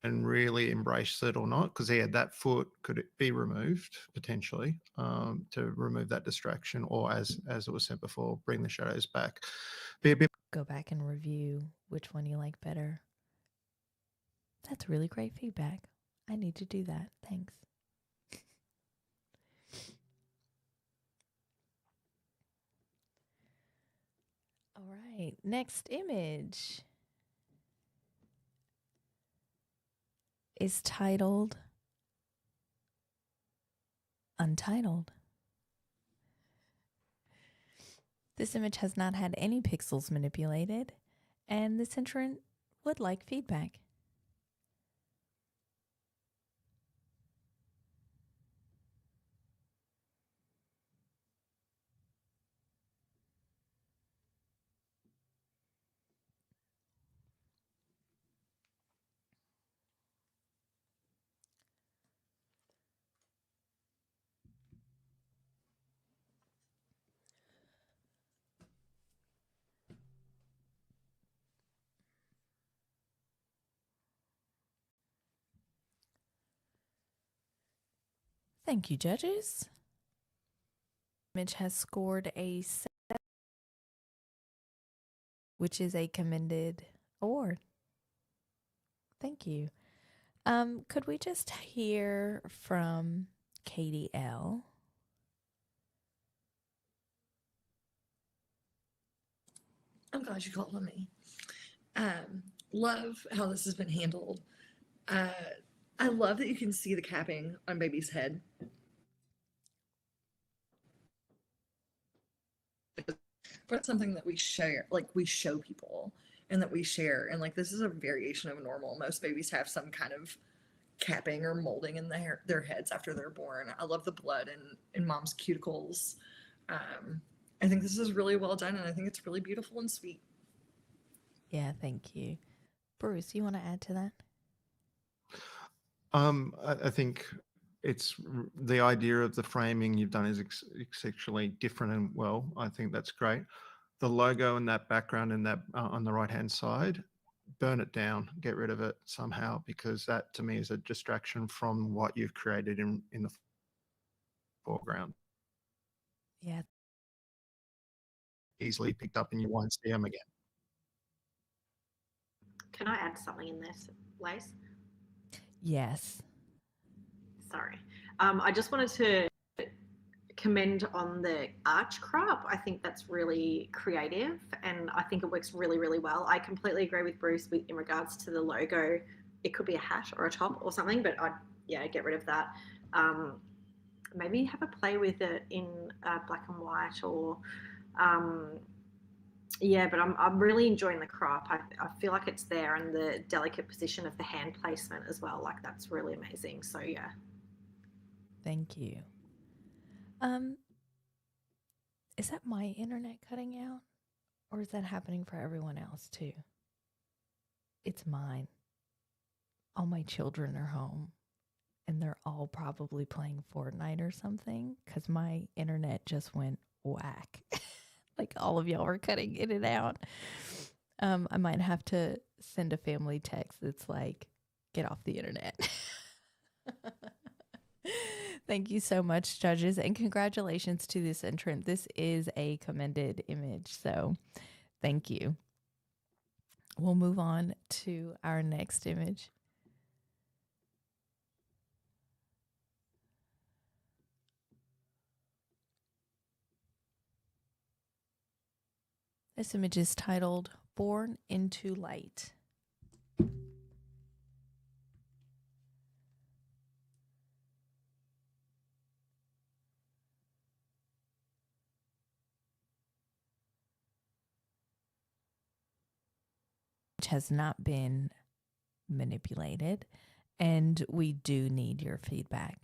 and really embrace it or not, because that foot could it be removed potentially to remove that distraction, or as it was said before, bring the shadows back. Be a bit. Go back and review which one you like better. That's really great feedback. I need to do that. Thanks. All right, next image is titled Untitled. This image has not had any pixels manipulated, and this entrant would like feedback. Thank you, judges. Image has scored a 7, which is a commended award. Thank you. Could we just hear from Katie L? I'm glad you called on me. Love how this has been handled. I love that you can see the capping on baby's head. But it's something that we share, like we show people and that we share. And like, this is a variation of normal. Most babies have some kind of capping or molding in their heads after they're born. I love the blood in mom's cuticles. I think this is really well done, and I think it's really beautiful and sweet. Yeah, thank you. Bruce, you want to add to that? I think it's the idea of the framing you've done is exceptionally different, and well, I think that's great. The logo and that background and that on the right-hand side, burn it down, get rid of it somehow, because that to me is a distraction from what you've created in the foreground. Yeah. Easily picked up and you won't see them again. Can I add something in this, Lace? Yes. Sorry. I just wanted to commend on the arch crop. I think that's really creative, and I think it works really, really well. I completely agree with Bruce in regards to the logo. It could be a hat or a top or something, but I'd get rid of that. Maybe have a play with it in black and white, or but I'm really enjoying the crop. I feel like it's there, and the delicate position of the hand placement as well. Like, that's really amazing. So yeah. Thank you. Um, is that my internet cutting out? Or is that happening for everyone else too? It's mine. All my children are home and they're all probably playing Fortnite or something because my internet just went whack. Like all of y'all are cutting in and out. I might have to send a family text that's like, get off the internet. Thank you so much, judges, and congratulations to this entrant. This is a commended image, so thank you. We'll move on to our next image. This image is titled Born into Light. Has not been manipulated, and we do need your feedback.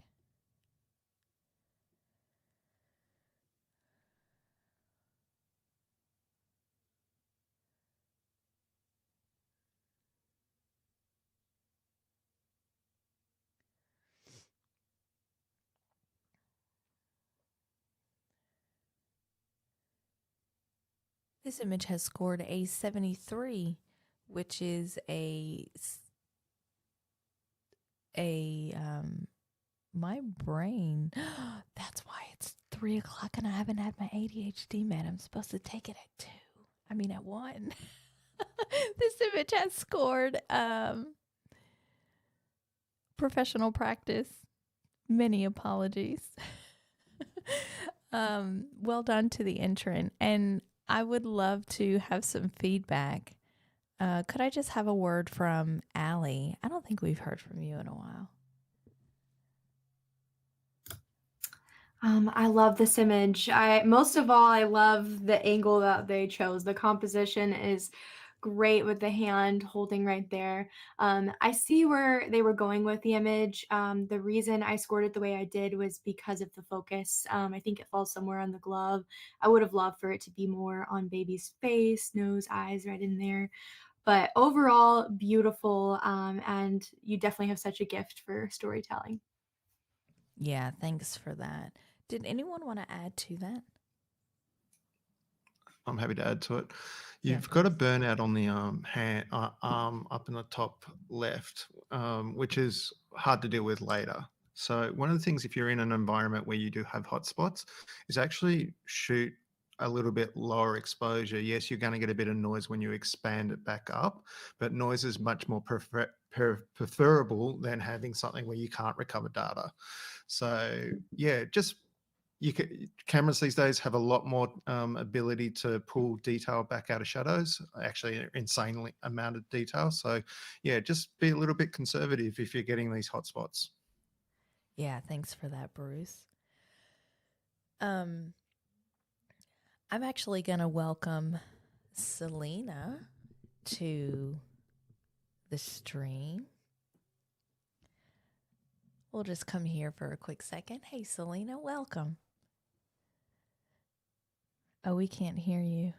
This image has scored a 73, which is my brain. That's why it's 3 o'clock and I haven't had my ADHD med. I'm supposed to take it at 1. This image has scored professional practice. Many apologies. Well done to the entrant. And I would love to have some feedback. Could I just have a word from Allie? I don't think we've heard from you in a while. I love this image. Most of all, I love the angle that they chose. The composition is great with the hand holding right there. I see where they were going with the image. The reason I scored it the way I did was because of the focus. I think it falls somewhere on the glove. I would have loved for it to be more on baby's face, nose, eyes, right in there. But overall, beautiful. And you definitely have such a gift for storytelling. Yeah, thanks for that. Did anyone want to add to that? I'm happy to add to it. Yeah, You've got a burnout on the arm up in the top left, which is hard to deal with later. So one of the things, if you're in an environment where you do have hot spots, is actually shoot a little bit lower exposure. Yes, you're going to get a bit of noise when you expand it back up, but noise is much more preferable than having something where you can't recover data. So yeah, just cameras these days have a lot more ability to pull detail back out of shadows, actually insanely amount of detail. So yeah, just be a little bit conservative if you're getting these hot spots. Yeah, thanks for that, Bruce. I'm actually going to welcome Selena to the stream. We'll just come here for a quick second. Hey, Selena, welcome. Oh, we can't hear you.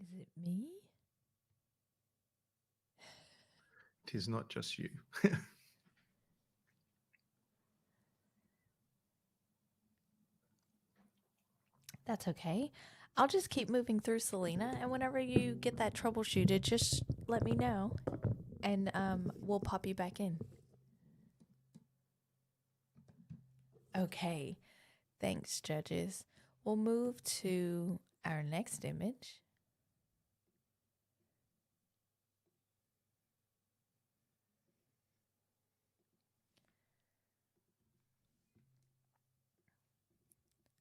Is it me? It is not just you. That's okay. I'll just keep moving through, Selena, and whenever you get that troubleshooted, just let me know, and we'll pop you back in. Okay. Thanks, judges. We'll move to our next image.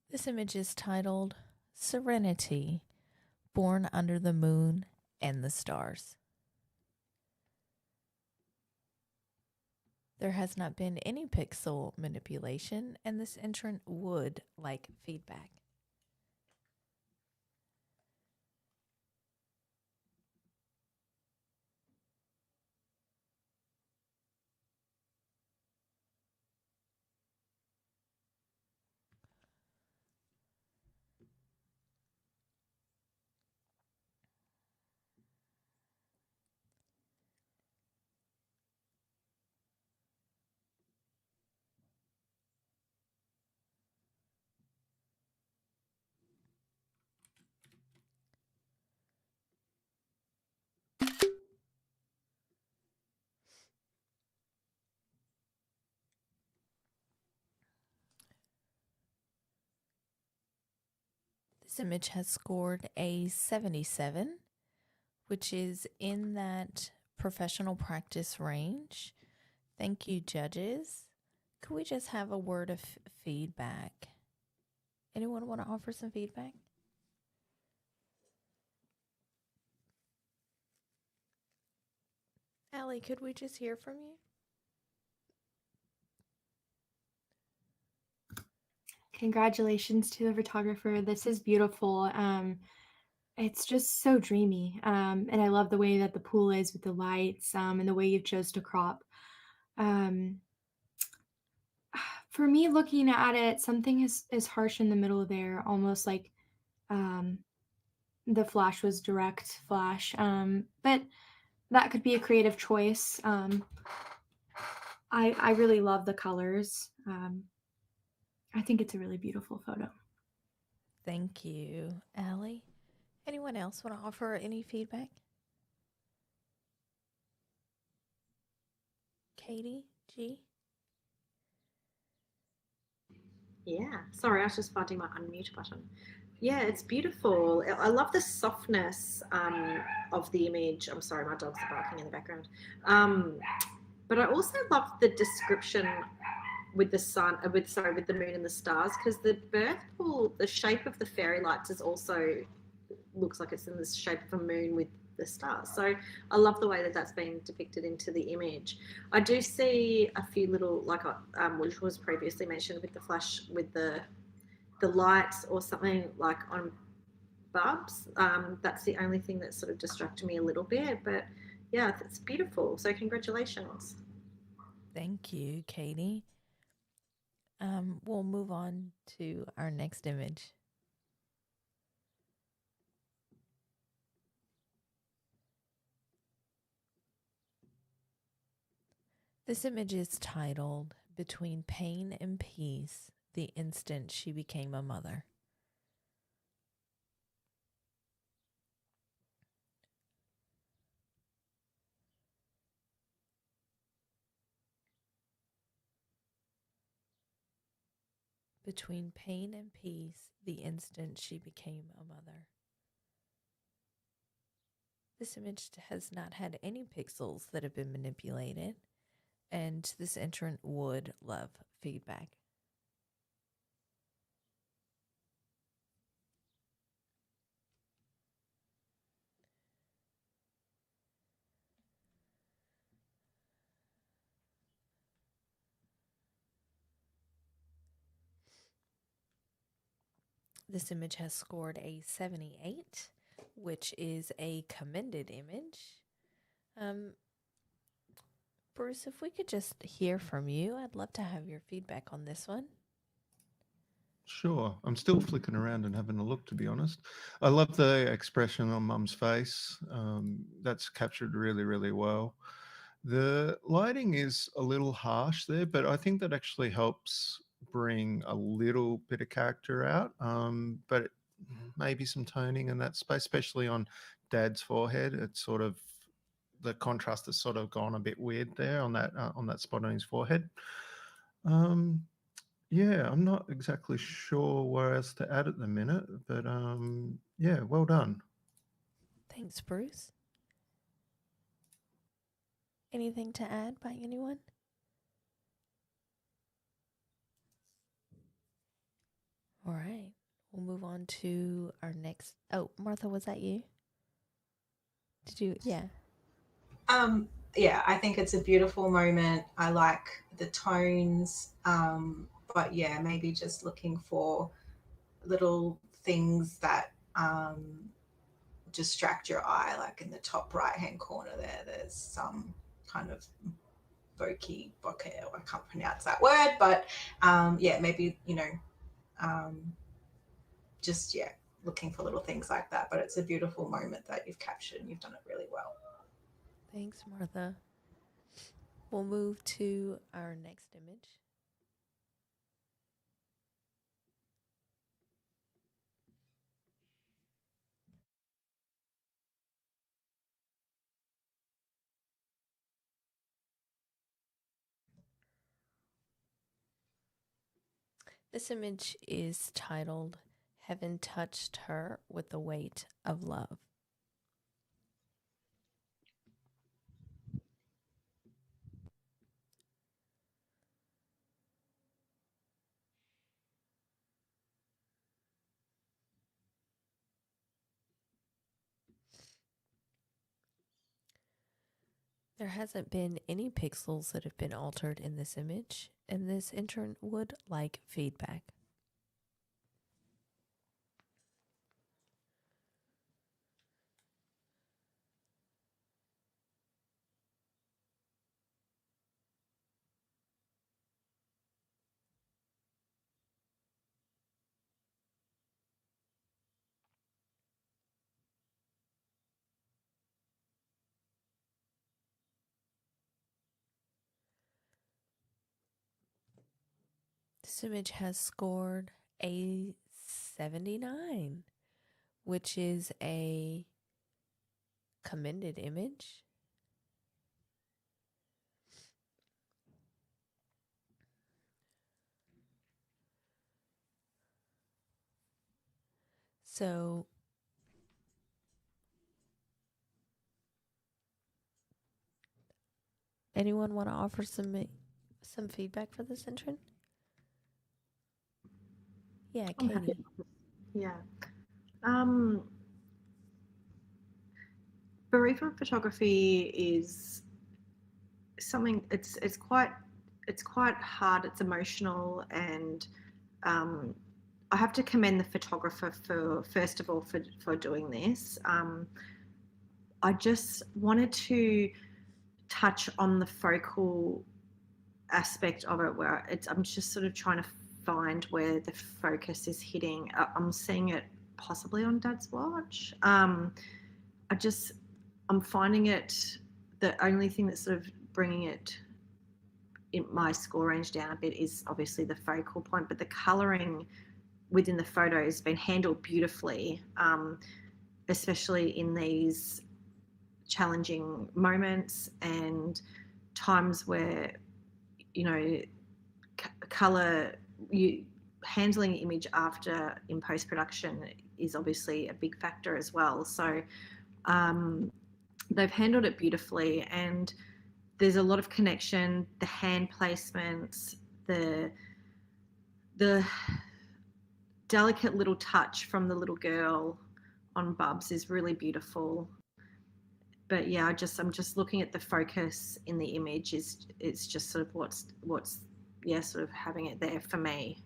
This image is titled Serenity, Born Under the Moon and the stars. There has not been any pixel manipulation, and this entrant would like feedback. This image has scored a 77, which is in that professional practice range. Thank you, judges. Could we just have a word of feedback? Anyone want to offer some feedback? Allie, could we just hear from you? Congratulations to the photographer. This is beautiful. It's just so dreamy. And I love the way that the pool is with the lights, and the way you chose to crop. For me, looking at it, something is harsh in the middle there, almost like the flash was direct flash. But that could be a creative choice. I really love the colors. I think it's a really beautiful photo. Thank you, Allie. Anyone else want to offer any feedback? Katie, G? Yeah, sorry, I was just finding my unmute button. Yeah, it's beautiful. I love the softness of the image. I'm sorry, my dogs are barking in the background. But I also love the description with the sun, with the moon and the stars, because the birth pool, the shape of the fairy lights is also looks like it's in the shape of a moon with the stars. So I love the way that that's been depicted into the image. I do see a few little, like which was previously mentioned with the flash, with the lights or something like on bulbs. That's the only thing that sort of distracted me a little bit, but yeah, it's beautiful. So congratulations. Thank you, Katie. We'll move on to our next image. This image is titled Between Pain and Peace, the Instant She Became a Mother. Between pain and peace, the instant she became a mother. This image has not had any pixels that have been manipulated, and this entrant would love feedback. This image has scored a 78, which is a commended image. Bruce, if we could just hear from you, I'd love to have your feedback on this one. Sure. I'm still flicking around and having a look, to be honest. I love the expression on Mum's face. That's captured really, really well. The lighting is a little harsh there, but I think that actually helps bring a little bit of character out. But maybe some toning in that space, especially on Dad's forehead. It's sort of, the contrast has sort of gone a bit weird there on that spot on his forehead. Yeah, I'm not exactly sure where else to add at the minute, but yeah, well done. Thanks, Bruce. Anything to add by anyone? All right, we'll move on to our next. Oh, Martha, was that you? Did you? Yeah. Yeah, I think it's a beautiful moment. I like the tones, but yeah, maybe just looking for little things that distract your eye. Like in the top right hand corner there's some kind of bokeh, I can't pronounce that word, but yeah, maybe, just, yeah, looking for little things like that. But it's a beautiful moment that you've captured and you've done it really well. Thanks, Martha. We'll move to our next image. This image is titled Heaven Touched Her with the Weight of Love. There hasn't been any pixels that have been altered in this image, and this intern would like feedback. This image has scored a 79, which is a commended image. So anyone want to offer some feedback for this intern? Yeah, I'm happy. Katie. Yeah. Bereavement photography is something. It's quite hard. It's emotional, and I have to commend the photographer for, first of all, for doing this. I just wanted to touch on the focal aspect of it, where I'm just sort of trying to find where the focus is hitting. I'm seeing it possibly on Dad's watch. I'm finding it, the only thing that's sort of bringing it in my score range down a bit is obviously the focal point, but the colouring within the photo has been handled beautifully, especially in these challenging moments and times where, colour, handling the image after in post-production is obviously a big factor as well. So they've handled it beautifully, and there's a lot of connection, the hand placements, the delicate little touch from the little girl on Bubs is really beautiful. But yeah, I'm just looking at the focus in the image it's just sort of what's sort of having it there for me.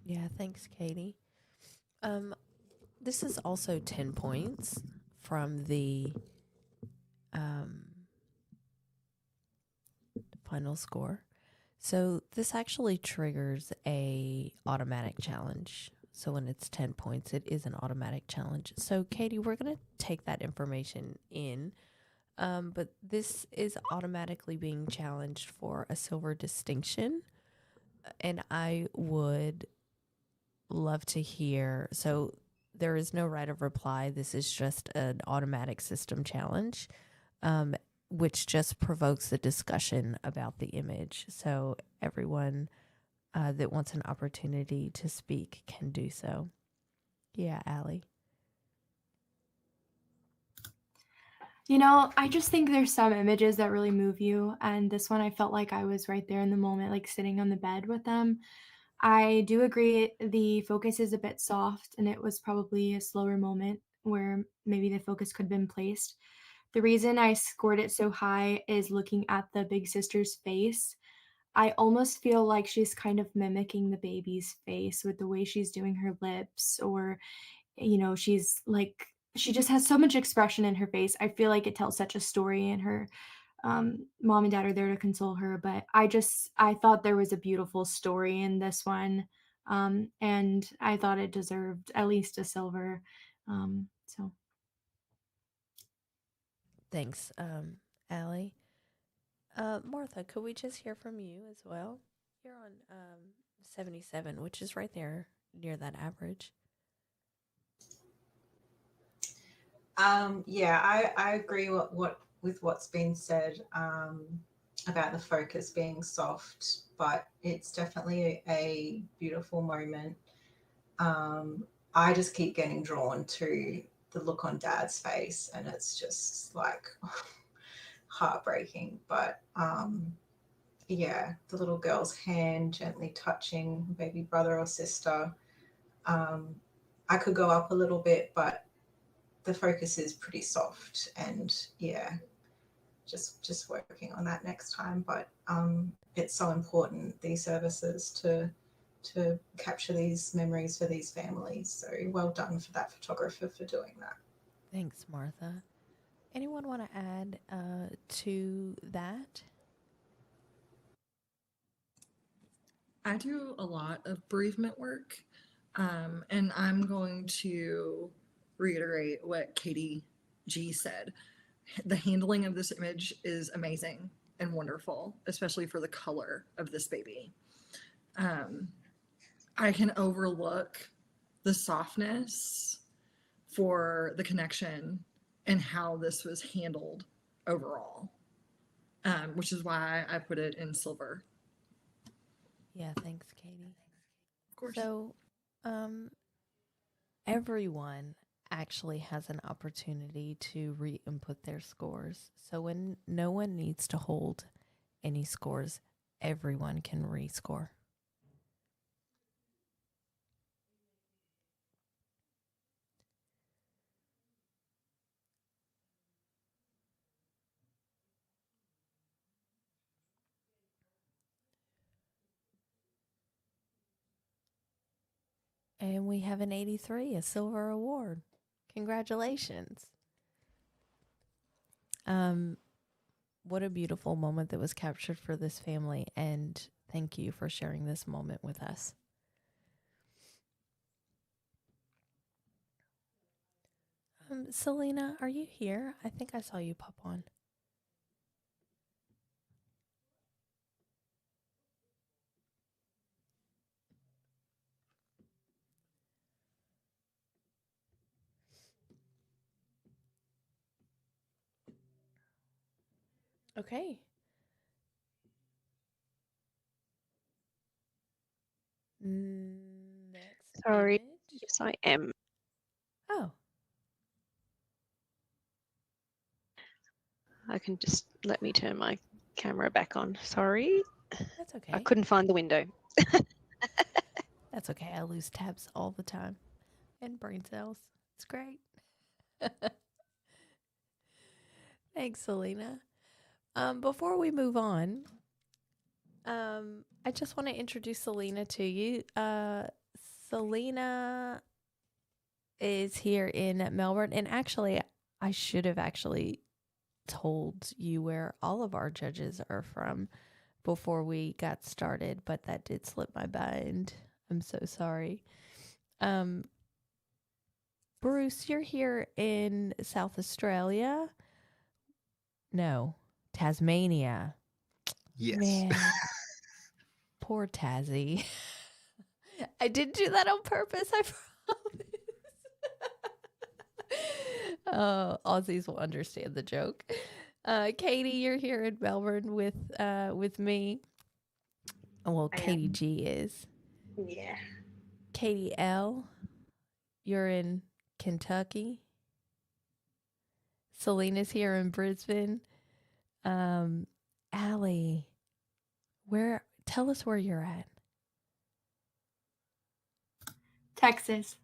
Yeah, thanks, Katie. This is also 10 points from the final score. So this actually triggers a automatic challenge. So when it's 10 points, it is an automatic challenge. So Katie, we're going to take that information in, but this is automatically being challenged for a silver distinction. And I would love to hear. So there is no right of reply. This is just an automatic system challenge, which just provokes a discussion about the image. So everyone that wants an opportunity to speak can do so. Yeah, Allie. I just think there's some images that really move you. And this one, I felt like I was right there in the moment, like sitting on the bed with them. I do agree the focus is a bit soft and it was probably a slower moment where maybe the focus could have been placed. The reason I scored it so high is looking at the big sister's face. I almost feel like she's kind of mimicking the baby's face with the way she's doing her lips, or, she's like, she just has so much expression in her face. I feel like it tells such a story, and her mom and dad are there to console her. But I thought there was a beautiful story in this one. And I thought it deserved at least a silver. So Thanks, Allie. Martha, could we just hear from you as well? You're on 77, which is right there near that average. Yeah, I agree with what's been said about the focus being soft, but it's definitely a beautiful moment. I just keep getting drawn to the look on Dad's face, and it's just like heartbreaking. But yeah, the little girl's hand gently touching baby brother or sister. I could go up a little bit, but the focus is pretty soft, and yeah, just working on that next time. But it's so important, these services, to capture these memories for these families. So well done for that photographer for doing that. Thanks, Martha. Anyone want to add to that? I do a lot of bereavement work, and I'm going to reiterate what Katie G said. The handling of this image is amazing and wonderful, especially for the color of this baby. I can overlook the softness for the connection and how this was handled overall, which is why I put it in silver. Yeah, thanks, Katie. Of course. So, everyone actually has an opportunity to re-input their scores. So when no one needs to hold any scores, everyone can rescore. And we have an 83, a silver award. Congratulations. What a beautiful moment that was captured for this family, and thank you for sharing this moment with us. Selena, are you here? I think I saw you pop on. Okay. Next Sorry. image. Yes, I am. Oh. I can just let me turn my camera back on. Sorry. That's okay. I couldn't find the window. That's okay. I lose tabs all the time. And brain cells. It's great. Thanks, Selena. Before we move on, I just want to introduce Selena to you. Selena is here in Melbourne, and actually, I should have actually told you where all of our judges are from before we got started, but that did slip my mind. I'm so sorry. Bruce, you're here in South Australia? No, Tasmania. Yes. Man, poor Tassie. I didn't do that on purpose, I promise. Aussies will understand the joke. Katie, you're here in Melbourne with me. Well, Katie G is. Yeah. Katie L, you're in Kentucky. Selena's here in Brisbane. Allie, tell us where you're at. Texas.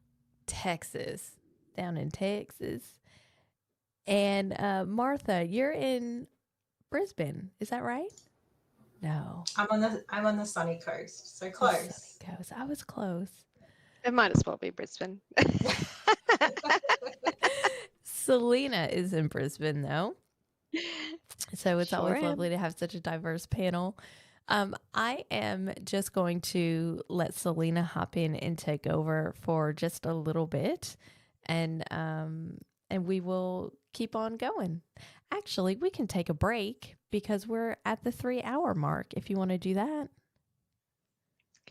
Texas. down in Texas. And Martha, you're in Brisbane. Is that right? No. I'm on the sunny coast, so The close. sunny coast. I was close. It might as well be Brisbane. Selena is in Brisbane, though. So it's Sure always am. lovely to have such a diverse panel. I am just going to let Selena hop in and take over for just a little bit, and we will keep on going. Actually, we can take a break because we're at the 3-hour mark. If you want to do that,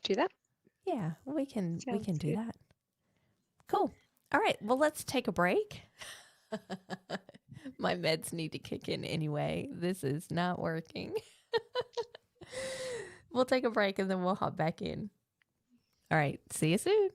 Do that. yeah, we can Sounds do good. that. Cool. All right. Well, let's take a break. My meds need to kick in anyway. This is not working. We'll take a break and then we'll hop back in. All right. See you soon.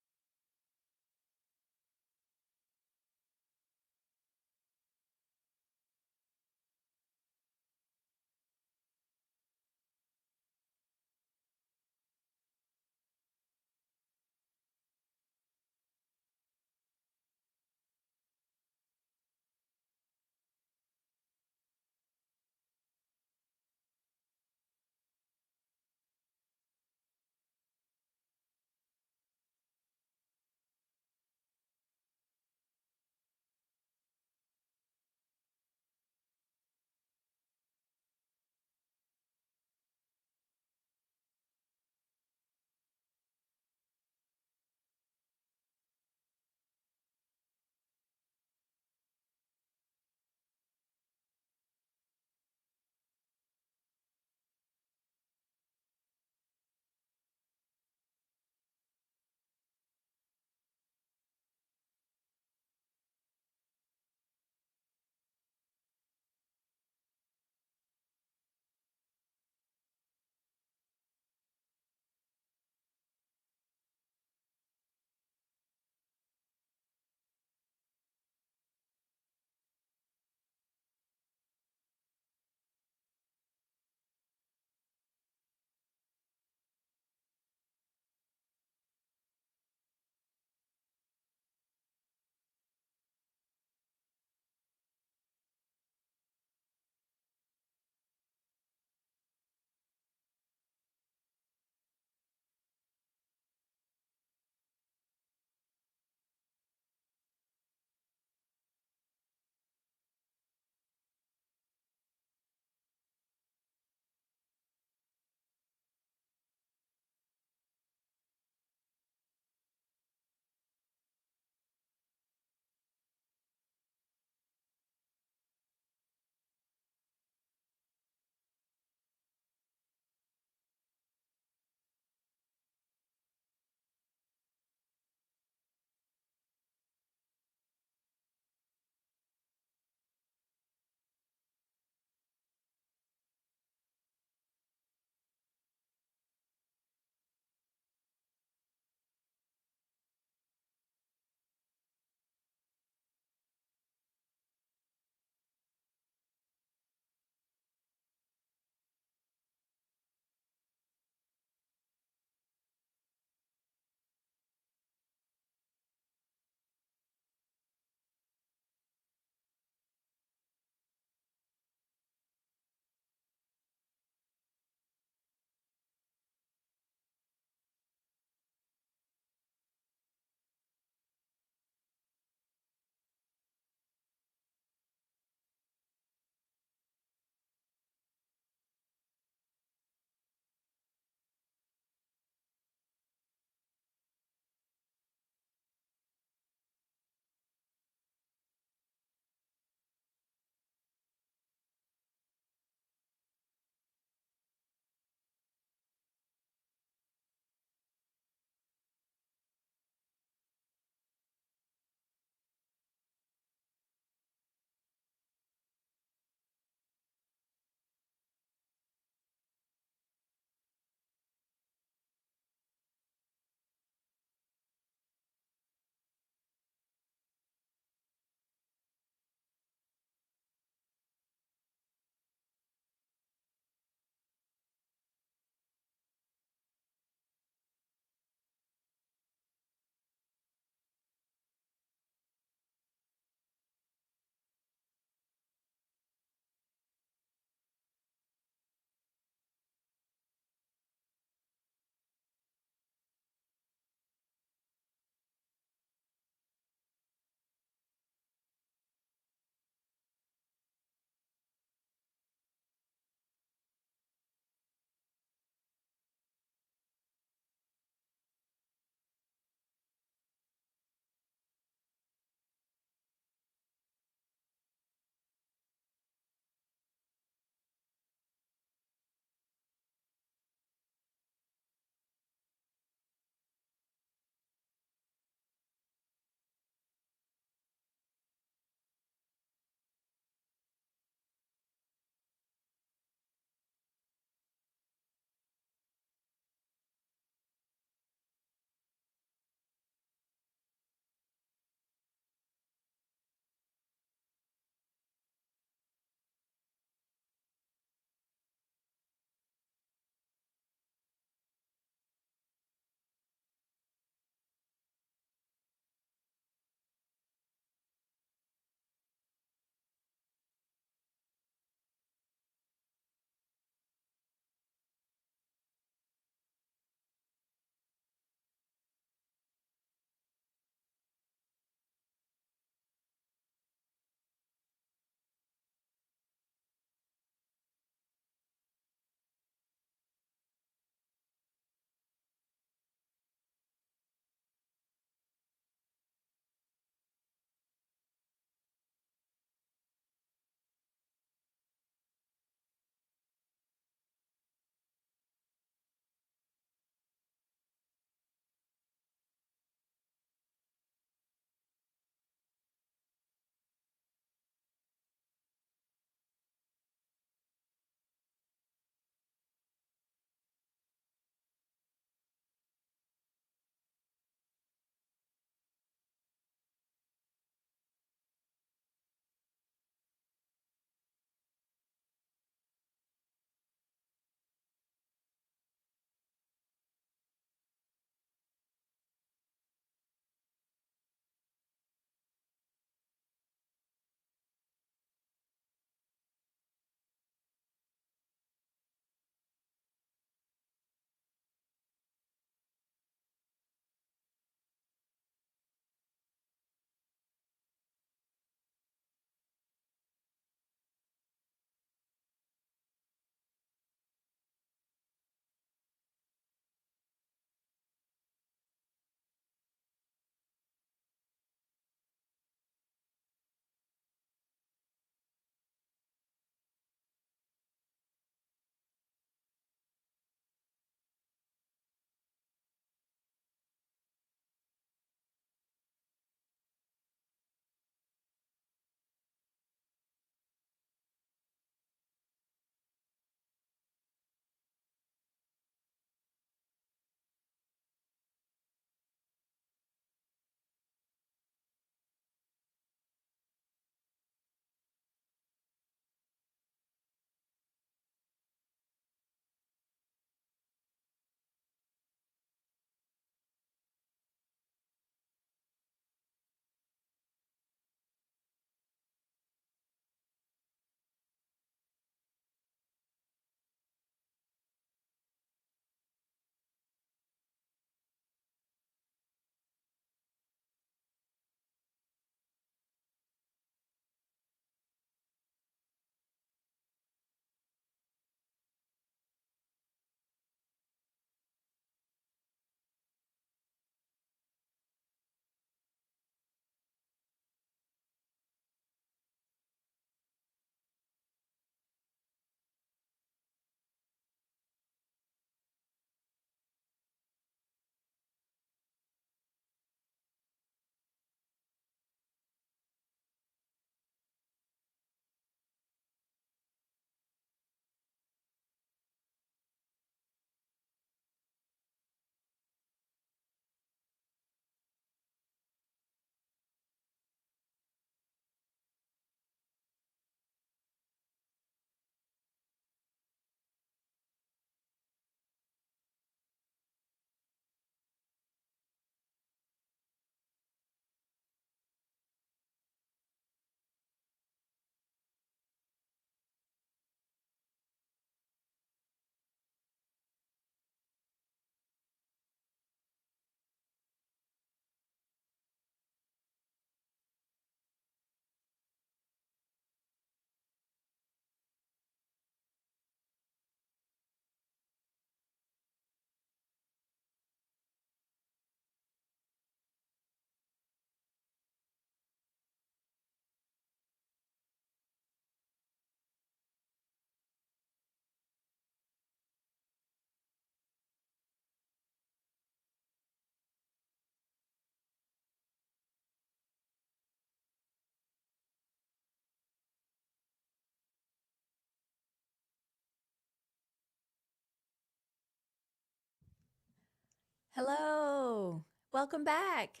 Hello. Welcome back.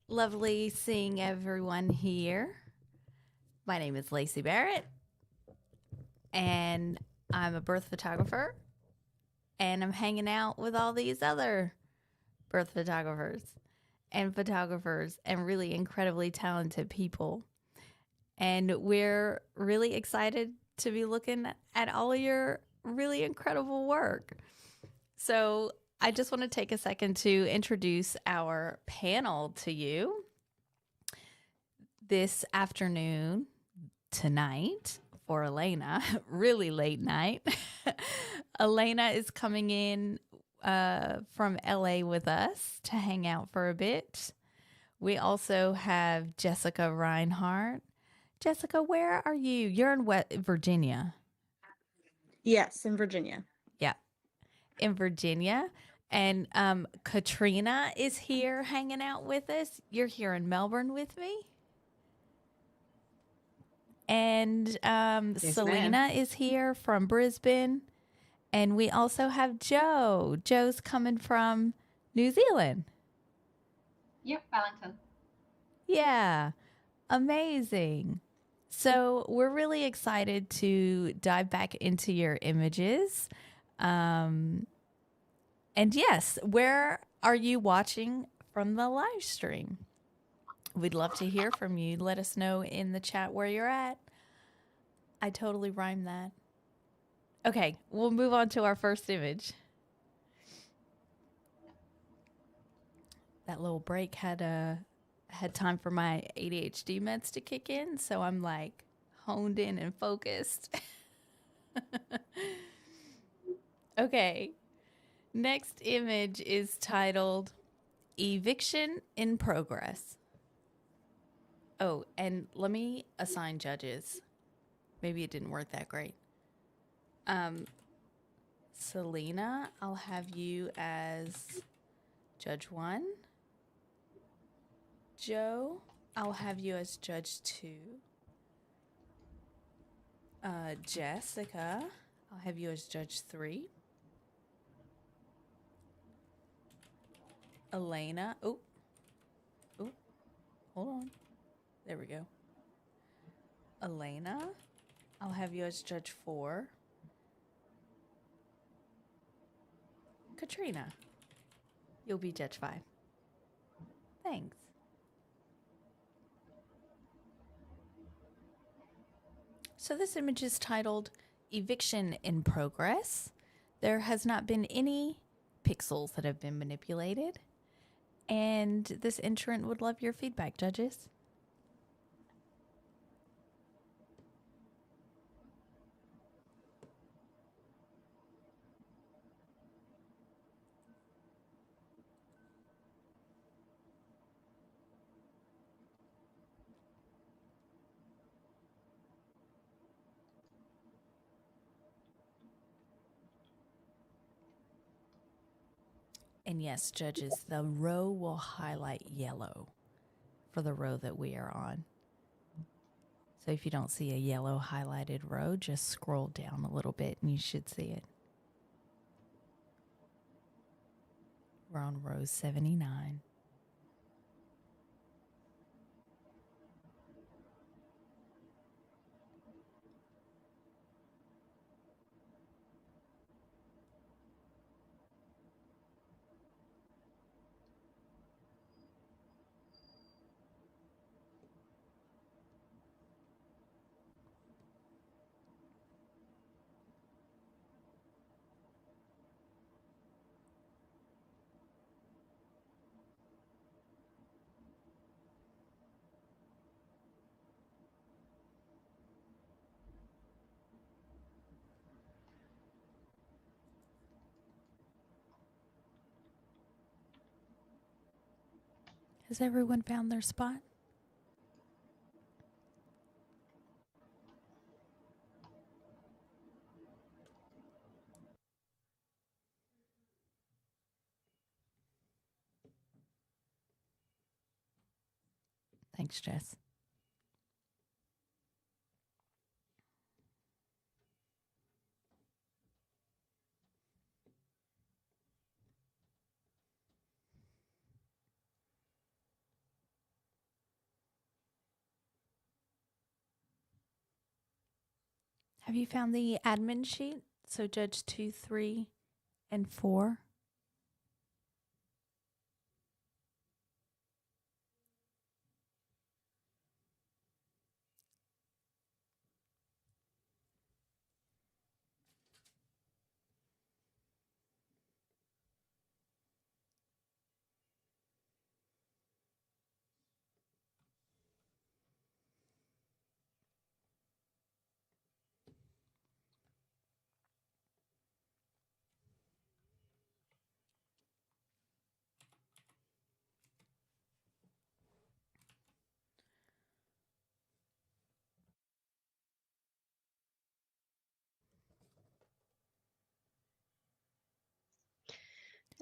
Lovely seeing everyone here. My name is Lacey Barrett, and I'm a birth photographer, and I'm hanging out with all these other birth photographers and really incredibly talented people. And we're really excited to be looking at all of your really incredible work. So I just want to take a second to introduce our panel to you. This afternoon, tonight, for Elena, really late night, Elena is coming in from LA with us to hang out for a bit. We also have Jessica Reinhardt. Jessica, where are you? You're in Virginia. Yes, in Virginia. Yeah, in Virginia. And Katrina is here hanging out with us. You're here in Melbourne with me. And Yes, Selena ma'am. is here from Brisbane. And we also have Joe. Joe's coming from New Zealand. Yep, Wellington. Yeah, amazing. So we're really excited to dive back into your images. And yes, where are you watching from the live stream? We'd love to hear from you. Let us know in the chat where you're at. I totally rhymed that. Okay, we'll move on to our first image. That little break had time for my ADHD meds to kick in, so I'm like honed in and focused. Okay. Next image is titled Eviction in Progress. Oh, and let me assign judges. Maybe it didn't work that great. Selena, I'll have you as Judge 1. Joe, I'll have you as Judge 2. Jessica, I'll have you as Judge 3. Elena, oh, hold on. There we go. Elena, I'll have you as Judge 4. Katrina, you'll be Judge 5. Thanks. So this image is titled Eviction in Progress. There has not been any pixels that have been manipulated. And this entrant would love your feedback, judges. And yes, judges, the row will highlight yellow for the row that we are on. So if you don't see a yellow highlighted row, just scroll down a little bit and you should see it. We're on row 79. Has everyone found their spot? Thanks, Jess. Have you found the admin sheet? So Judge 2, 3, and 4.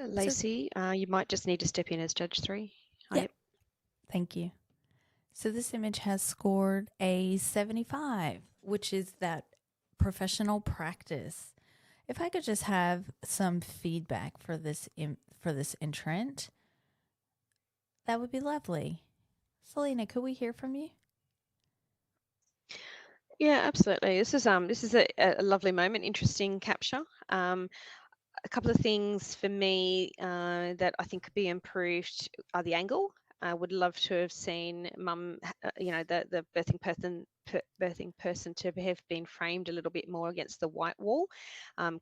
Lacey, you might just need to step in as Judge 3. Yep. Thank you. So this image has scored a 75, which is that professional practice. If I could just have some feedback for this entrant, that would be lovely. Selena, could we hear from you? Yeah, absolutely. This is a lovely moment, interesting capture. A couple of things for me that I think could be improved are the angle. I would love to have seen mum, the birthing person to have been framed a little bit more against the white wall,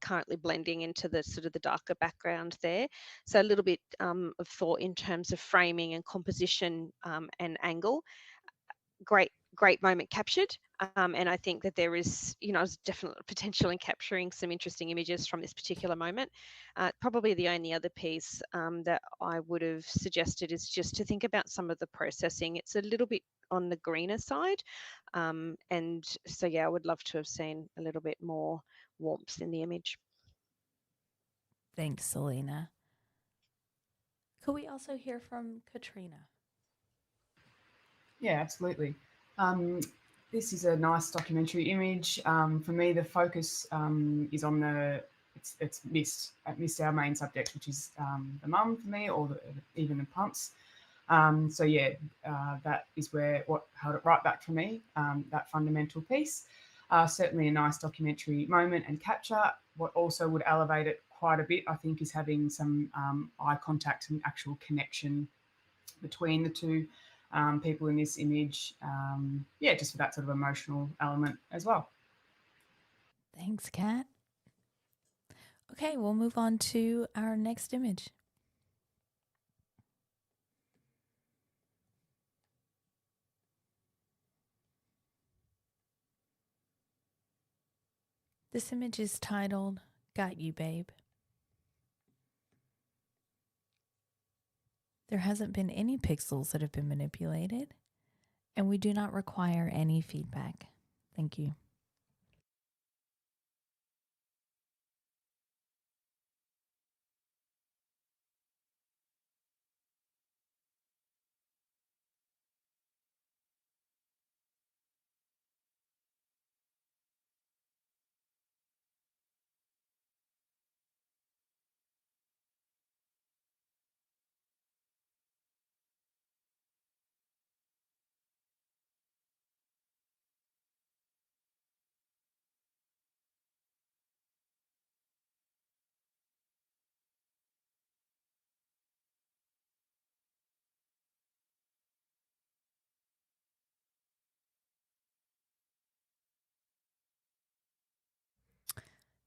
currently blending into the sort of the darker background there. So a little bit of thought in terms of framing and composition and angle. Great moment captured, and I think that there is definitely potential in capturing some interesting images from this particular moment. Probably the only other piece that I would have suggested is just to think about some of the processing. It's a little bit on the greener side, and so yeah, I would love to have seen a little bit more warmth in the image. Thanks, Selena. Could we also hear from Katrina? Yeah, absolutely. This is a nice documentary image. For me, the focus is on it's missed our main subject, which is the mum for me, or even the pumps. So yeah, that is what held it right back for me, that fundamental piece. Certainly a nice documentary moment and capture. What also would elevate it quite a bit, I think, is having some eye contact and actual connection between the two people in this image. Yeah, just for that sort of emotional element as well. Thanks, Kat. Okay, we'll move on to our next image. This image is titled, Got You, Babe. There hasn't been any pixels that have been manipulated, and we do not require any feedback. Thank you.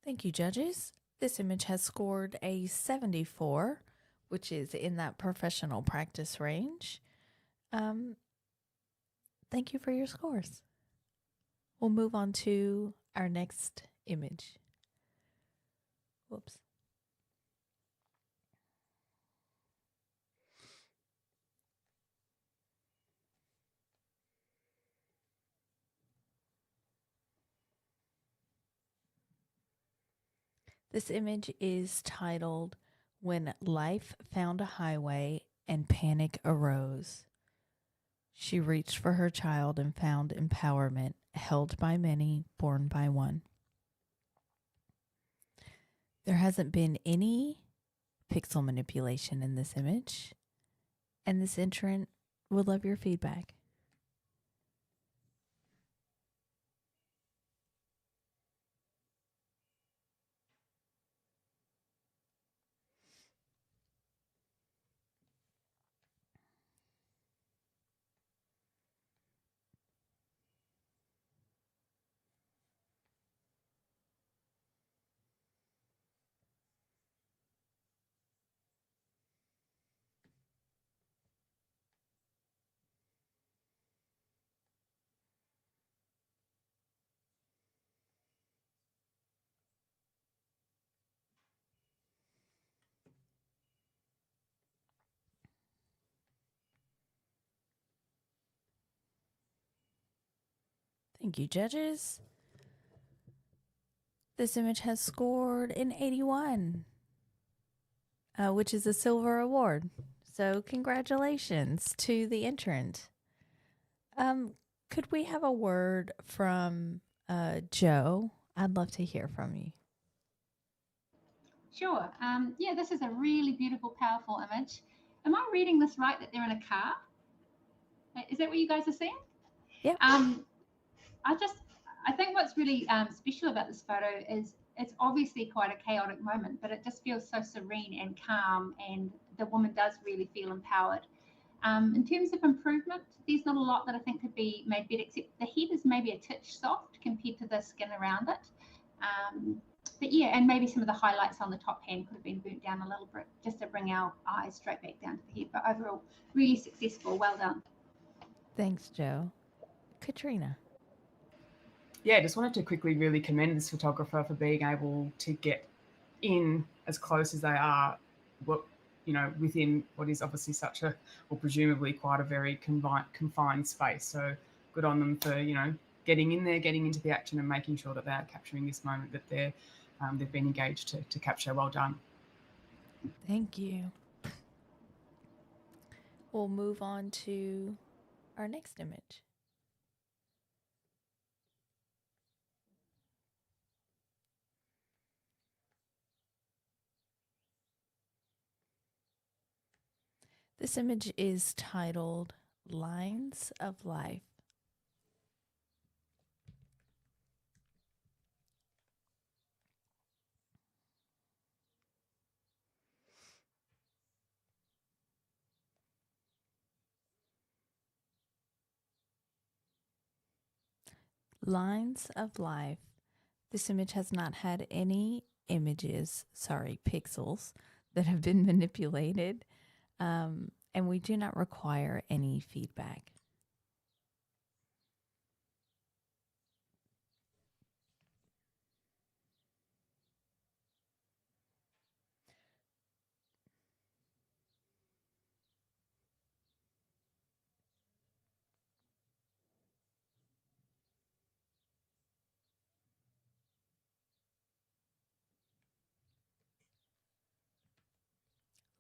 Thank you, judges. This image has scored a 74, which is in that professional practice range. Thank you for your scores. We'll move on to our next image. Whoops. This image is titled, When Life Found a Highway and Panic Arose. She reached for her child and found empowerment, held by many, born by one. There hasn't been any pixel manipulation in this image, and this entrant would love your feedback. Thank you, judges. This image has scored an 81, which is a silver award. So congratulations to the entrant. Could we have a word from Joe? I'd love to hear from you. Sure. Yeah, this is a really beautiful, powerful image. Am I reading this right, that they're in a car? Is that what you guys are seeing? Yeah. I think what's really special about this photo is it's obviously quite a chaotic moment, but it just feels so serene and calm, and the woman does really feel empowered. In terms of improvement, there's not a lot that I think could be made better, except the head is maybe a titch soft compared to the skin around it. But yeah, and maybe some of the highlights on the top hand could have been burnt down a little bit just to bring our eyes straight back down to the head. But overall, really successful. Well done. Thanks, Joe. Katrina. Yeah, just wanted to quickly really commend this photographer for being able to get in as close as they are, within what is obviously such a, or presumably quite a very confined space. So good on them for, getting in there, getting into the action and making sure that they're capturing this moment that they've been engaged to capture. Well done. Thank you. We'll move on to our next image. This image is titled Lines of Life. Lines of Life. This image has not had any pixels that have been manipulated, and we do not require any feedback.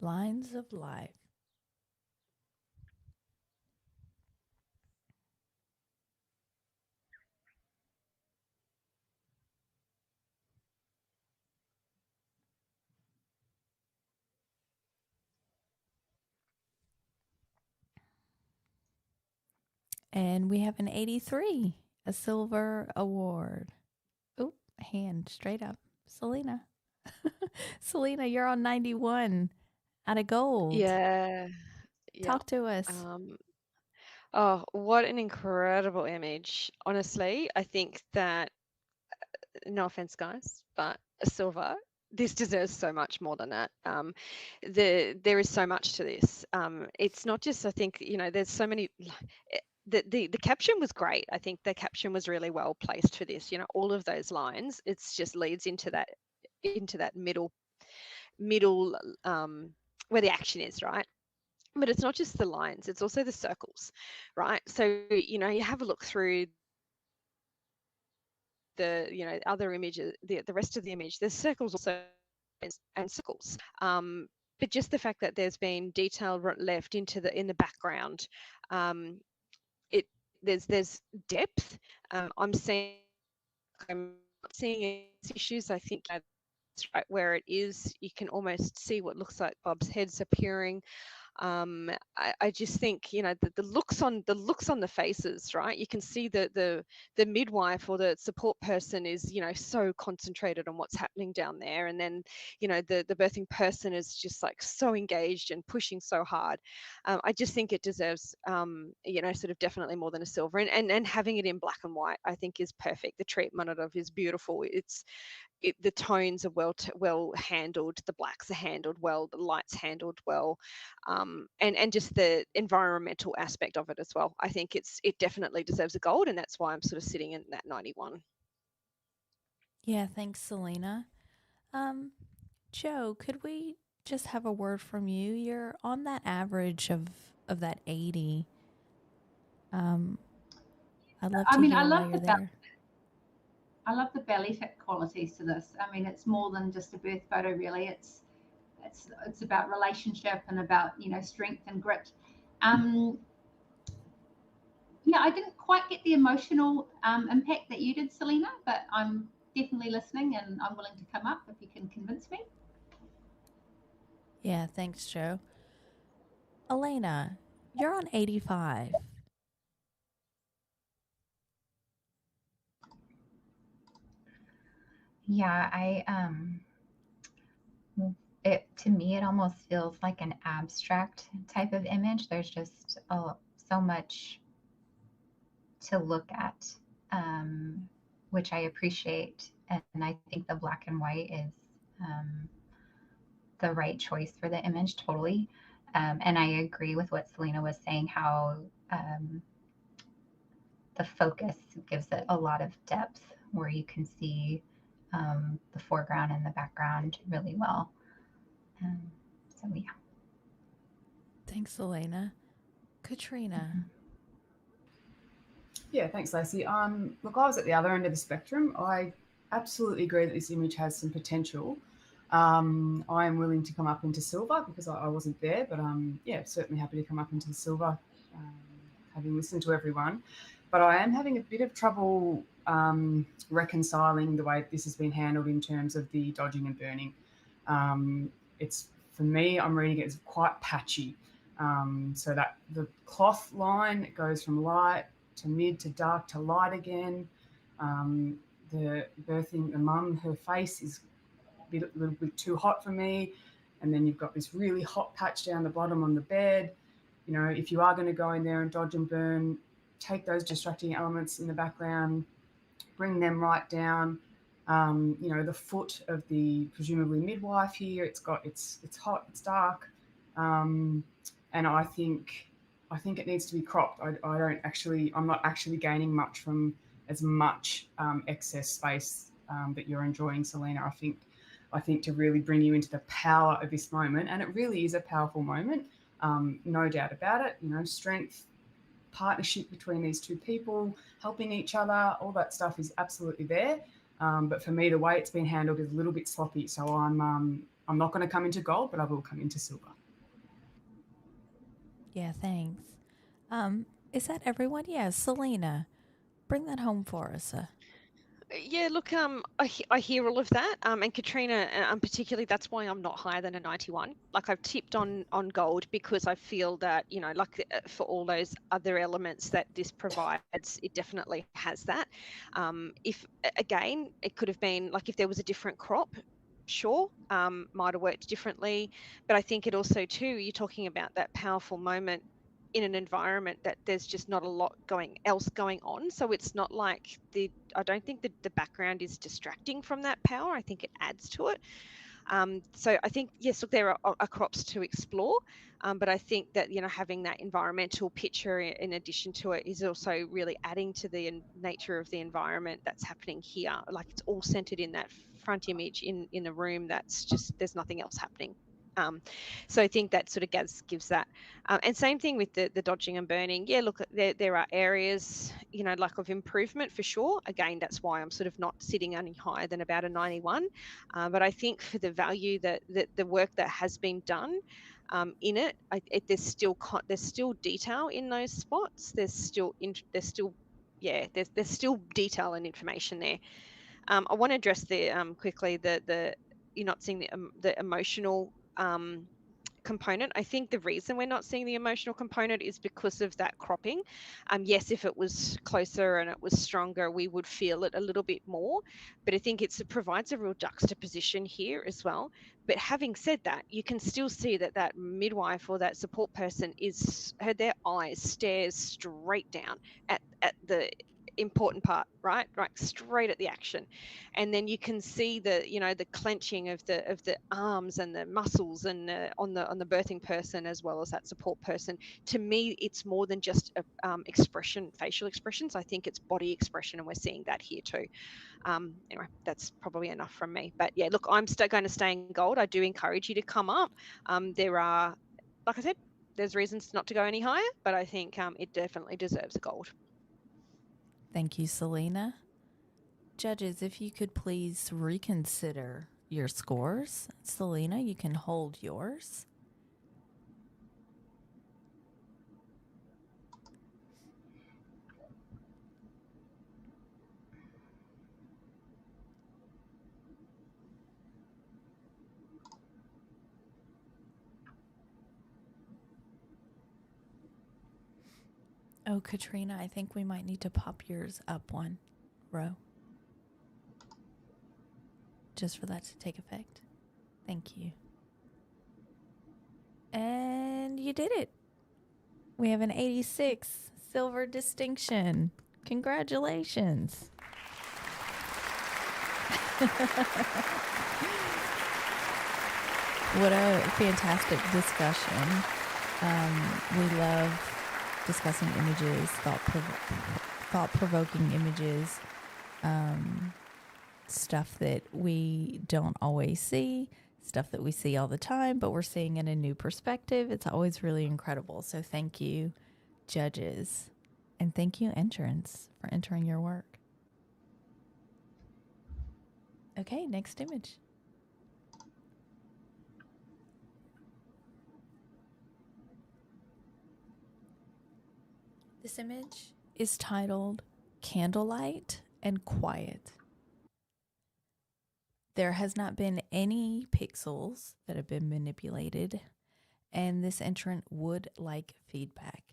Lines of Life. And we have an 83, a silver award. Oop, hand straight up. Selena. Selena, you're on 91 out of gold. Yeah. Talk to us. Oh, what an incredible image. Honestly, I think that, no offense, guys, but a silver, this deserves so much more than that. There is so much to this. It's not just, I think, there's so many. The caption was great. I think the caption was really well placed for this. All of those lines, it's just leads into that middle where the action is, right? But it's not just the lines, it's also the circles, right? So, you have a look through the other images, the rest of the image, there's circles also and circles. But just the fact that there's been detail left in the background, there's depth. I'm not seeing issues. I think that's right where it is. You can almost see what looks like Bob's heads appearing. I just think the looks on the faces, right? You can see the midwife or the support person is so concentrated on what's happening down there, and then the birthing person is just like so engaged and pushing so hard. I just think it deserves sort of definitely more than a silver, and having it in black and white I think is perfect. The treatment of it is beautiful. The tones are well handled, the blacks are handled well, the lights handled well, and just the environmental aspect of it as well. I think it definitely deserves a gold, and that's why I'm sort of sitting in that 91. Yeah, thanks, Selena. Joe, could we just have a word from you? You're on that average of that 80. I'd love I to mean, I hear why love you're the there. I love the belly fit qualities to this. I mean, it's more than just a birth photo, really. It's about relationship and about, you know, strength and grit. Um, yeah, I didn't quite get the emotional impact that you did, Selena, but I'm definitely listening and I'm willing to come up if you can convince me. Yeah, thanks, Joe. Elena, you're on 85. Yeah, it to me it almost feels like an abstract type of image. There's just so much to look at, which I appreciate, and I think the black and white is the right choice for the image totally. And I agree with what Selena was saying, how the focus gives it a lot of depth where you can see the foreground and the background really well. So yeah. Thanks, Elena. Katrina. Yeah, thanks, Lacey. Look, I was at the other end of the spectrum. I absolutely agree that this image has some potential. I am willing to come up into silver because I wasn't there, but yeah, certainly happy to come up into the silver, having listened to everyone. But I am having a bit of trouble reconciling the way this has been handled in terms of the dodging and burning. It's, for me, I'm reading it as quite patchy. So that the cloth line goes from light to mid to dark to light again. The birthing, the mum, her face is a little bit too hot for me. And then you've got this really hot patch down the bottom on the bed. You know, if you are going to go in there and dodge and burn, take those distracting elements in the background, bring them right down. You know, the foot of the presumably midwife here, it's hot, it's dark. And I think it needs to be cropped. I'm not actually gaining much from as much excess space that you're enjoying, Selena. I think to really bring you into the power of this moment, and it really is a powerful moment, no doubt about it. You know, strength, partnership between these two people, helping each other, all that stuff is absolutely there. But for me, the way it's been handled is a little bit sloppy. So I'm not going to come into gold, but I will come into silver. Yeah, thanks. Is that everyone? Yeah, Selena, bring that home for us. Yeah, look, I hear all of that, and Katrina, particularly, that's why I'm not higher than a 91. Like, I've tipped on gold because I feel that, you know, like for all those other elements that this provides, it definitely has that. If again, it could have been like if there was a different crop, sure, might have worked differently. But I think it also too, you're talking about that powerful moment in an environment that there's just not a lot else going on. So it's not like I don't think that the background is distracting from that power. I think it adds to it. So I think, yes, look, there are crops to explore, but I think that, you know, having that environmental picture in addition to it is also really adding to the nature of the environment that's happening here. Like, it's all centered in that front image in a room that's just, there's nothing else happening. So I think that sort of gives that. And same thing with the dodging and burning. Yeah, look, there are areas, you know, like of improvement for sure. Again, that's why I'm sort of not sitting any higher than about a 91. But I think for the value that the work that has been done in it, there's still detail in those spots. There's still detail and information there. I want to address quickly the you're not seeing the emotional component. I think the reason we're not seeing the emotional component is because of that cropping. Yes, if it was closer and it was stronger, we would feel it a little bit more. But I think it provides a real juxtaposition here as well. But having said that, you can still see that midwife or that support person their eyes stares straight down at the important part, right straight at the action, and then you can see the clenching of the arms and the muscles and on the birthing person as well as that support person. To me, it's more than just facial expressions. I think it's body expression, and we're seeing that here too. Anyway, that's probably enough from me, but yeah, look, I'm still going to stay in gold. I do encourage you to come up. There are, like I said, there's reasons not to go any higher, but I think it definitely deserves a gold. Thank you, Selena. Judges, if you could please reconsider your scores. Selena, you can hold yours. Oh, Katrina, I think we might need to pop yours up one row. Just for that to take effect. Thank you. And you did it. We have an 86 silver distinction. Congratulations. What a fantastic discussion. We love discussing images, thought-provoking images, stuff that we don't always see, stuff that we see all the time, but we're seeing in a new perspective. It's always really incredible. So thank you, judges, and thank you, entrants, for entering your work. Okay, next image. This image is titled Candlelight and Quiet. There has not been any pixels that have been manipulated, and this entrant would like feedback.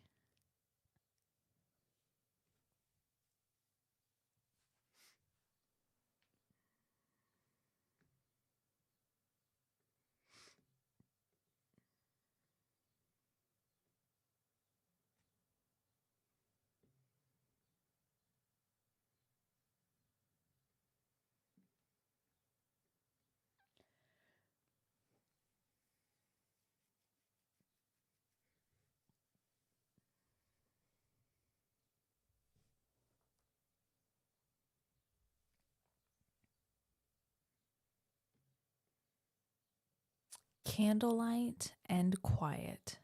Candlelight and Quiet.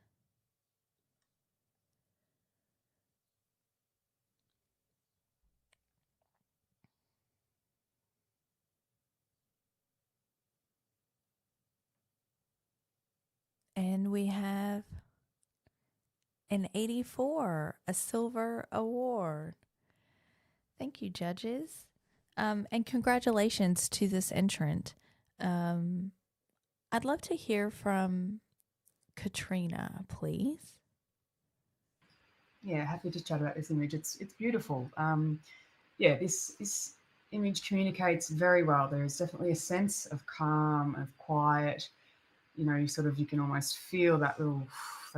And we have an 84, a silver award. Thank you, judges. And congratulations to this entrant. I'd love to hear from Katrina, please. Yeah, happy to chat about this image. It's beautiful. Yeah, this image communicates very well. There is definitely a sense of calm, of quiet. You know, you can almost feel that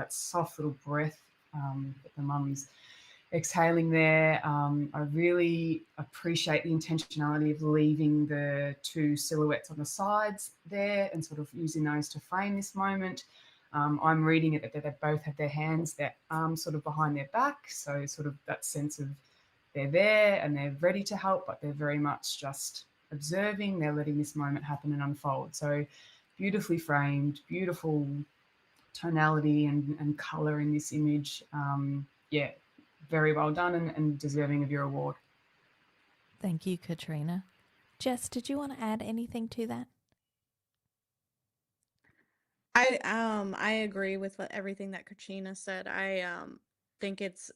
soft little breath that the mum's exhaling there. I really appreciate the intentionality of leaving the two silhouettes on the sides there and sort of using those to frame this moment. I'm reading it that they both have their hands, their arms sort of behind their back. So sort of that sense of they're there and they're ready to help, but they're very much just observing. They're letting this moment happen and unfold. So beautifully framed, beautiful tonality and color in this image. Yeah, very well done and deserving of your award. Thank you, Katrina. Jess, did you want to add anything to that? I agree with everything that Katrina said. I think it's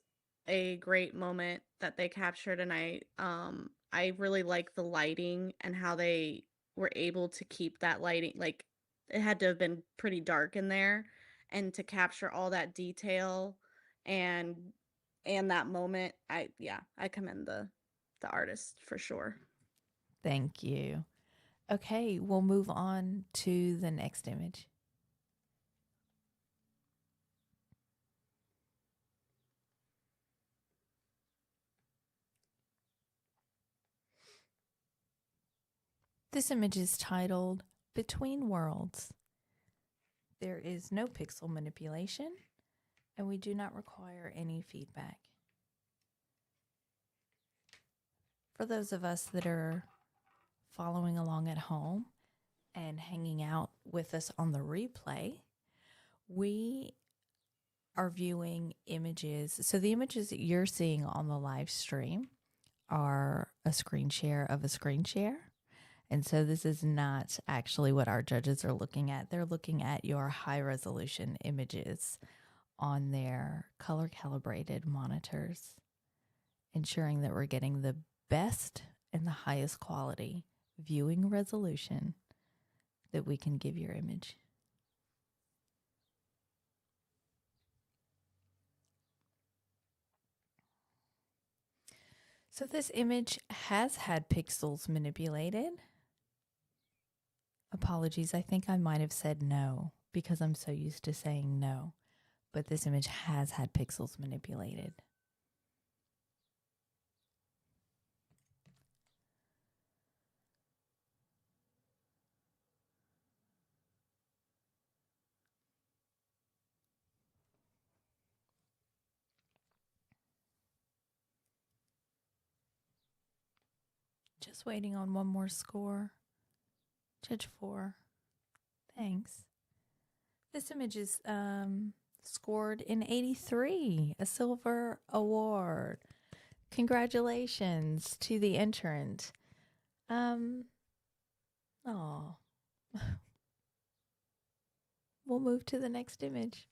a great moment that they captured, and I really like the lighting and how they were able to keep that lighting. Like, it had to have been pretty dark in there, and to capture all that detail and that moment, I commend the artist for sure. Thank you. Okay, we'll move on to the next image. This image is titled Between Worlds. There is no pixel manipulation, and we do not require any feedback. For those of us that are following along at home and hanging out with us on the replay, we are viewing images. So the images that you're seeing on the live stream are a screen share of a screen share. And so this is not actually what our judges are looking at. They're looking at your high resolution images on their color calibrated monitors, ensuring that we're getting the best and the highest quality viewing resolution that we can give your image. So this image has had pixels manipulated. Apologies, I think I might have said no because I'm so used to saying no, but this image has had pixels manipulated. Just waiting on one more score. Judge 4. Thanks. This image is scored in 83, a silver award. Congratulations to the entrant. Oh. We'll move to the next image.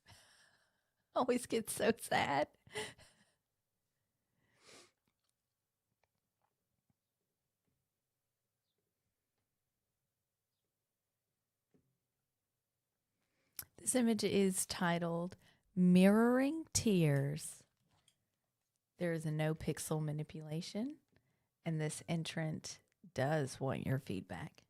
Always get so sad. This image is titled Mirroring Tears. There is a no pixel manipulation, and this entrant does want your feedback.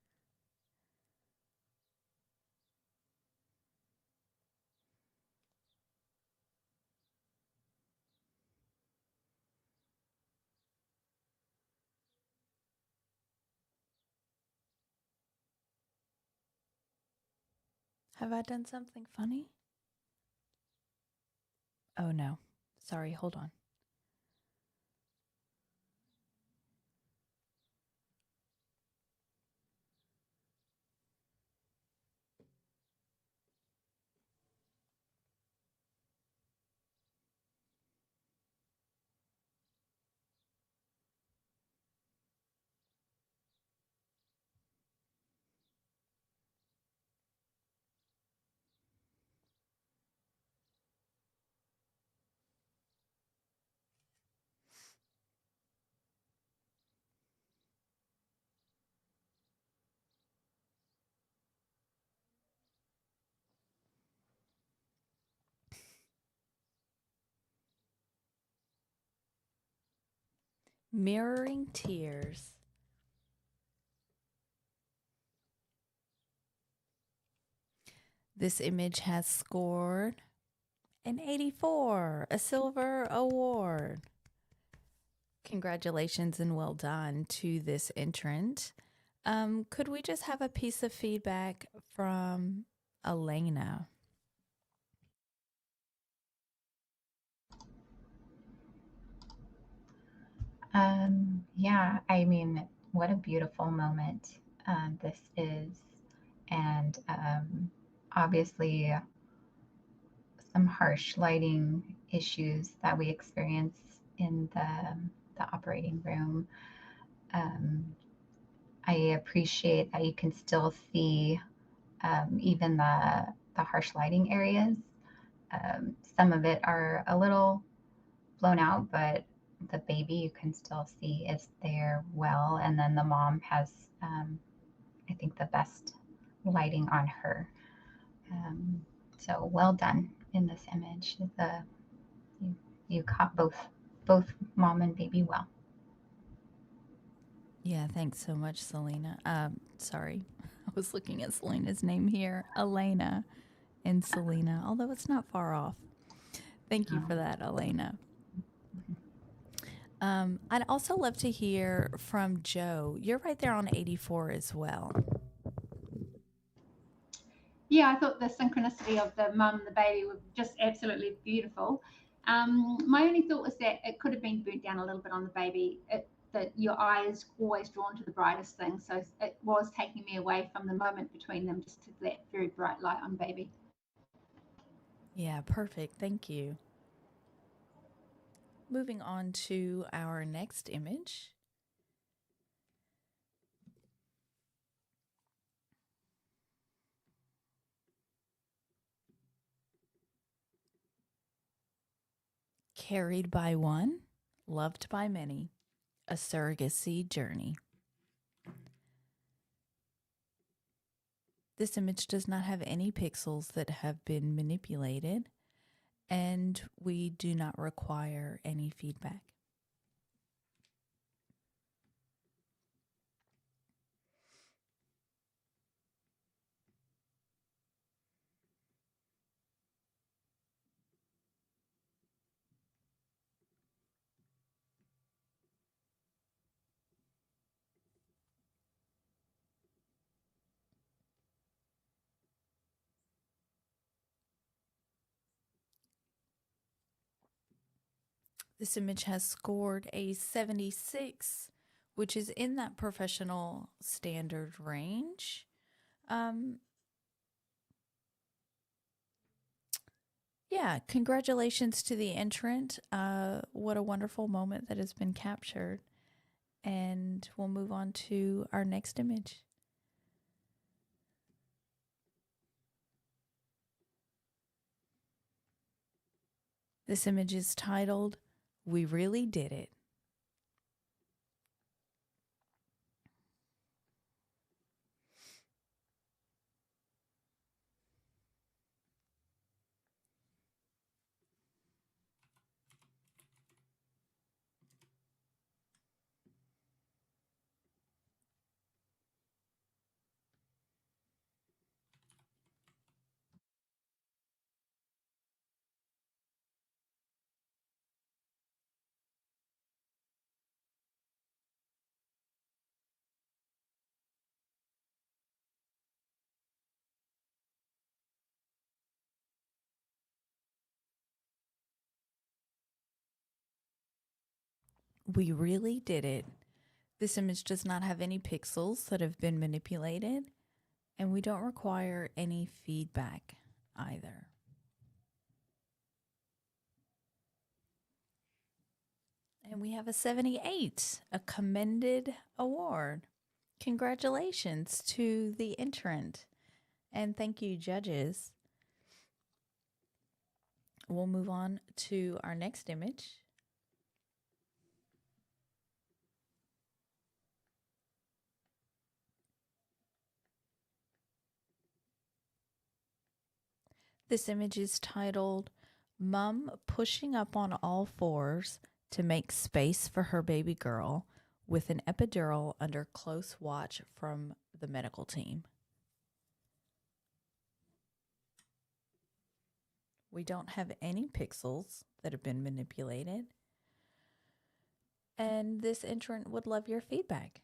Have I done something funny? Oh no. Sorry, hold on. Mirroring Tears. This image has scored an 84, a silver award. Congratulations and well done to this entrant. Could we just have a piece of feedback from Elena? Yeah, I mean, what a beautiful moment this is. And obviously, some harsh lighting issues that we experience in the operating room. I appreciate that you can still see even the harsh lighting areas. Some of it are a little blown out, but the baby you can still see is there well. And then the mom has, I think, the best lighting on her. So well done in this image. You caught both mom and baby well. Yeah, thanks so much, Selena. Sorry, I was looking at Selena's name here. Elena and Selena, although it's not far off. Thank you for that, Elena. I'd also love to hear from Joe. You're right there on 84 as well. Yeah, I thought the synchronicity of the mum and the baby were just absolutely beautiful. My only thought was that it could have been burnt down a little bit on the baby. That your eye is always drawn to the brightest thing, so it was taking me away from the moment between them, just to that very bright light on baby. Yeah, perfect. Thank you. Moving on to our next image. Carried by one, loved by many, a surrogacy journey. This image does not have any pixels that have been manipulated, and we do not require any feedback. This image has scored a 76, which is in that professional standard range. Yeah, congratulations to the entrant. What a wonderful moment that has been captured. And we'll move on to our next image. This image is titled, "We Really Did It." We really did it. This image does not have any pixels that have been manipulated, and we don't require any feedback either. And we have a 78, a commended award. Congratulations to the entrant. And thank you, judges. We'll move on to our next image. This image is titled, "Mom Pushing Up on All Fours to Make Space for Her Baby Girl with an Epidural Under Close Watch from the Medical Team." We don't have any pixels that have been manipulated. And this entrant would love your feedback.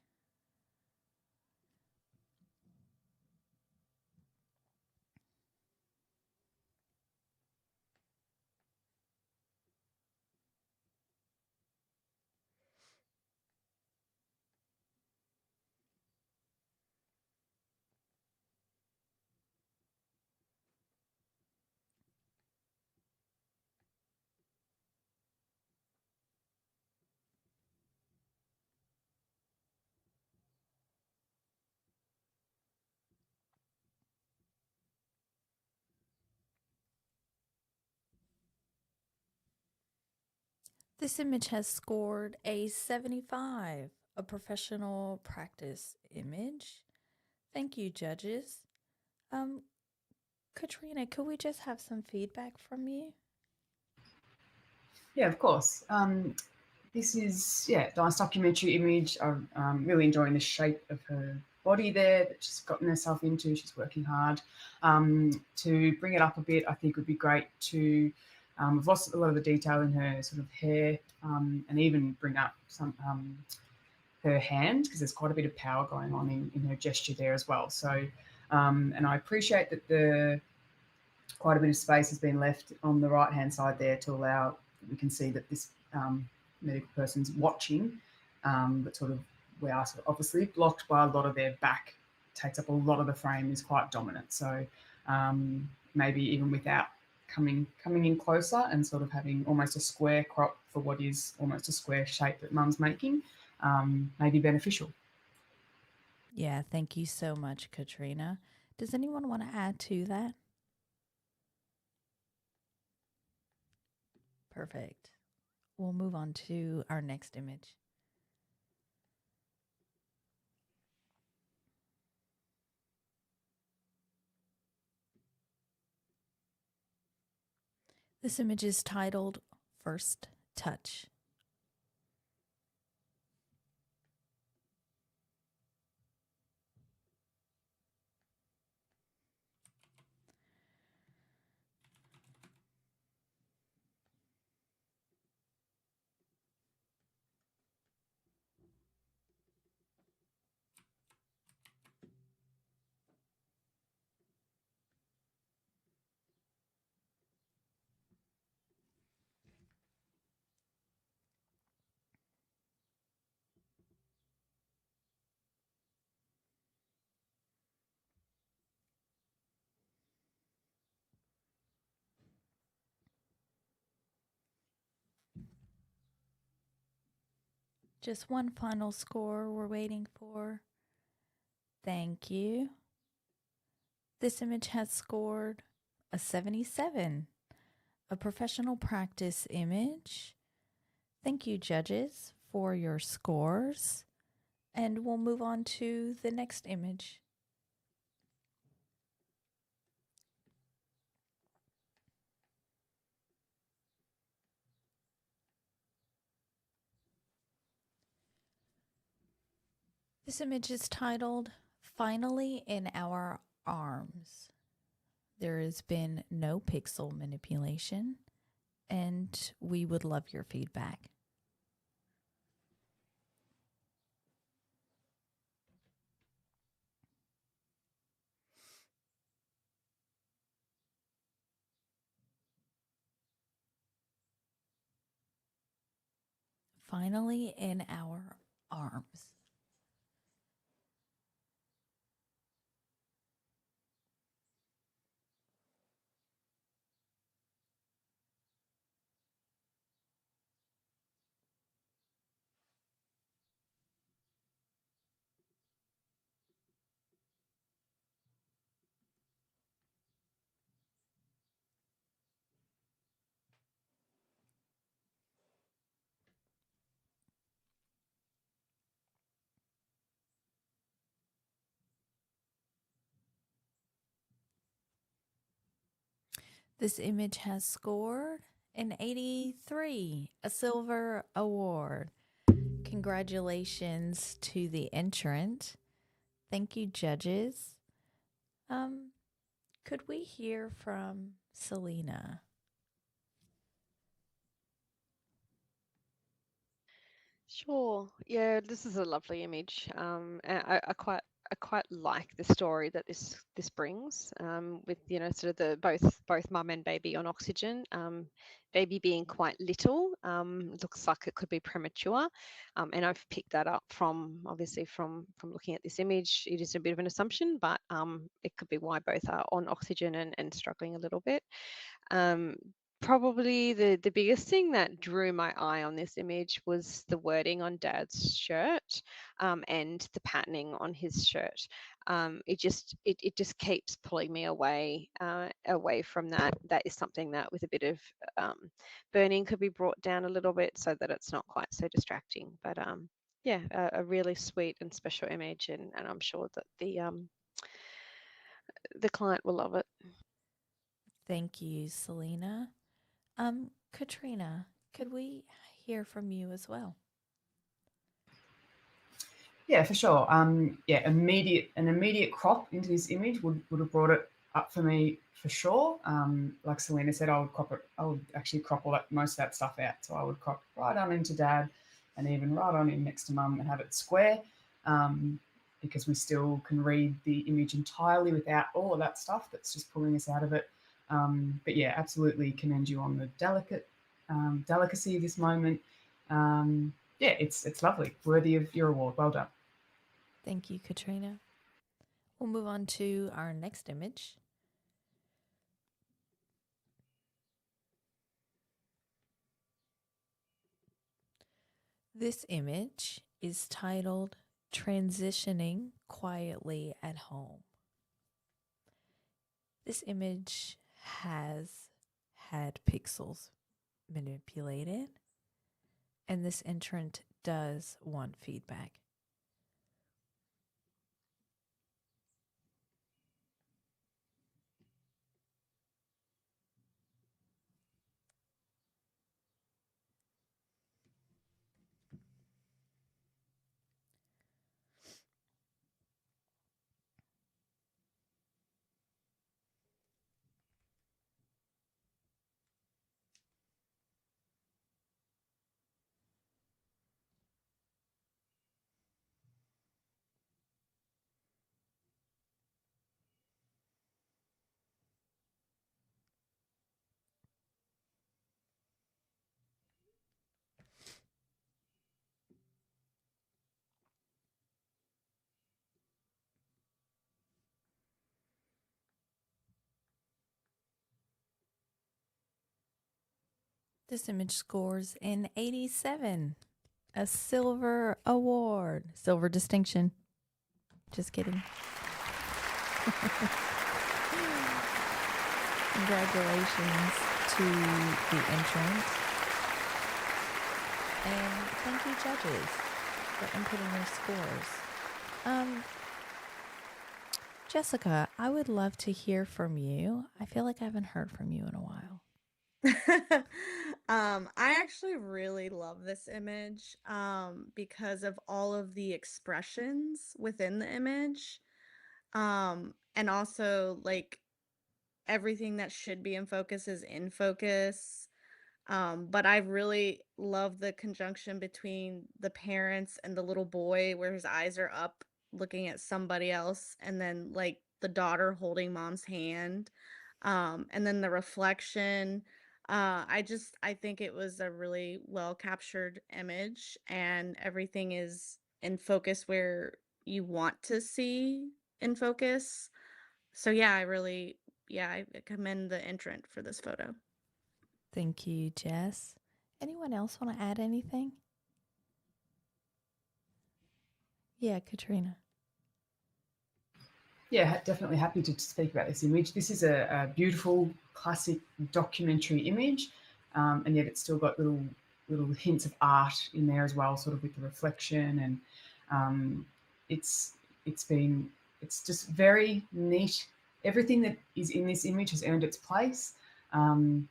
This image has scored a 75, a professional practice image. Thank you, judges. Katrina, could we just have some feedback from you? Yeah, of course. This is, nice documentary image. I'm really enjoying the shape of her body there that she's gotten herself into. She's working hard. To bring it up a bit, I think would be great to, we've lost a lot of the detail in her sort of hair, and even bring up some her hand, because there's quite a bit of power going on in her gesture there as well. So, and I appreciate that quite a bit of space has been left on the right-hand side there to allow, we can see that this medical person's watching, but sort of we are sort of obviously blocked by a lot of their back, takes up a lot of the frame, is quite dominant. So maybe even without coming in closer and sort of having almost a square crop for what is almost a square shape that Mum's making, may be beneficial. Yeah, thank you so much, Katrina. Does anyone want to add to that? Perfect. we'll move on to our next image. This image is titled First Touch. Just one final score we're waiting for. Thank you. This image has scored a 77, a professional practice image. Thank you, judges, for your scores. And we'll move on to the next image. This image is titled, Finally in Our Arms. There has been no pixel manipulation, and we would love your feedback. Finally in our arms. This image has scored an 83, a silver award. Congratulations to the entrant. Thank you, judges. Could we hear from Selena? Sure. Yeah, this is a lovely image. And I quite like the story that this brings. With sort of the both mum and baby on oxygen. Baby being quite little. Looks like it could be premature. And I've picked that up from obviously from looking at this image. It is a bit of an assumption, but it could be why both are on oxygen and struggling a little bit. Probably the biggest thing that drew my eye on this image was the wording on Dad's shirt, and the patterning on his shirt. It just keeps pulling me away from that. That is something that with a bit of burning could be brought down a little bit so that it's not quite so distracting. But yeah, a really sweet and special image, and I'm sure that the client will love it. Thank you, Selena. Katrina, could we hear from you as well? Yeah, for sure. Yeah, an immediate crop into this image would have brought it up for me for sure. Like Selena said, I would actually crop most of that stuff out. So I would crop right on into Dad, and even right on in next to Mum, and have it square, because we still can read the image entirely without all of that stuff that's just pulling us out of it. But yeah, absolutely commend you on the delicacy of this moment. Yeah, it's lovely, worthy of your award. Well done. Thank you, Katrina. We'll move on to our next image. This image is titled Transitioning Quietly at Home. This image has had pixels manipulated, And this entrant does want feedback. This image scores an 87, a silver award, silver distinction. Just kidding. Congratulations to the entrant. And thank you, judges, for inputting their scores. Jessica, I would love to hear from you. I feel like I haven't heard from you in a while. I actually really love this image because of all of the expressions within the image. And also like everything that should be in focus is in focus. But I really love the conjunction between the parents and the little boy where his eyes are up looking at somebody else, and then like the daughter holding mom's hand. And then the reflection. I think it was a really well captured image, and everything is in focus where you want to see in focus. So yeah, I commend the entrant for this photo. Thank you, Jess. Anyone else want to add anything? Yeah, Katrina. Yeah, definitely happy to speak about this image. This is a beautiful classic documentary image, and yet it's still got little hints of art in there as well, sort of with the reflection, and it's just very neat. Everything that is in this image has earned its place. You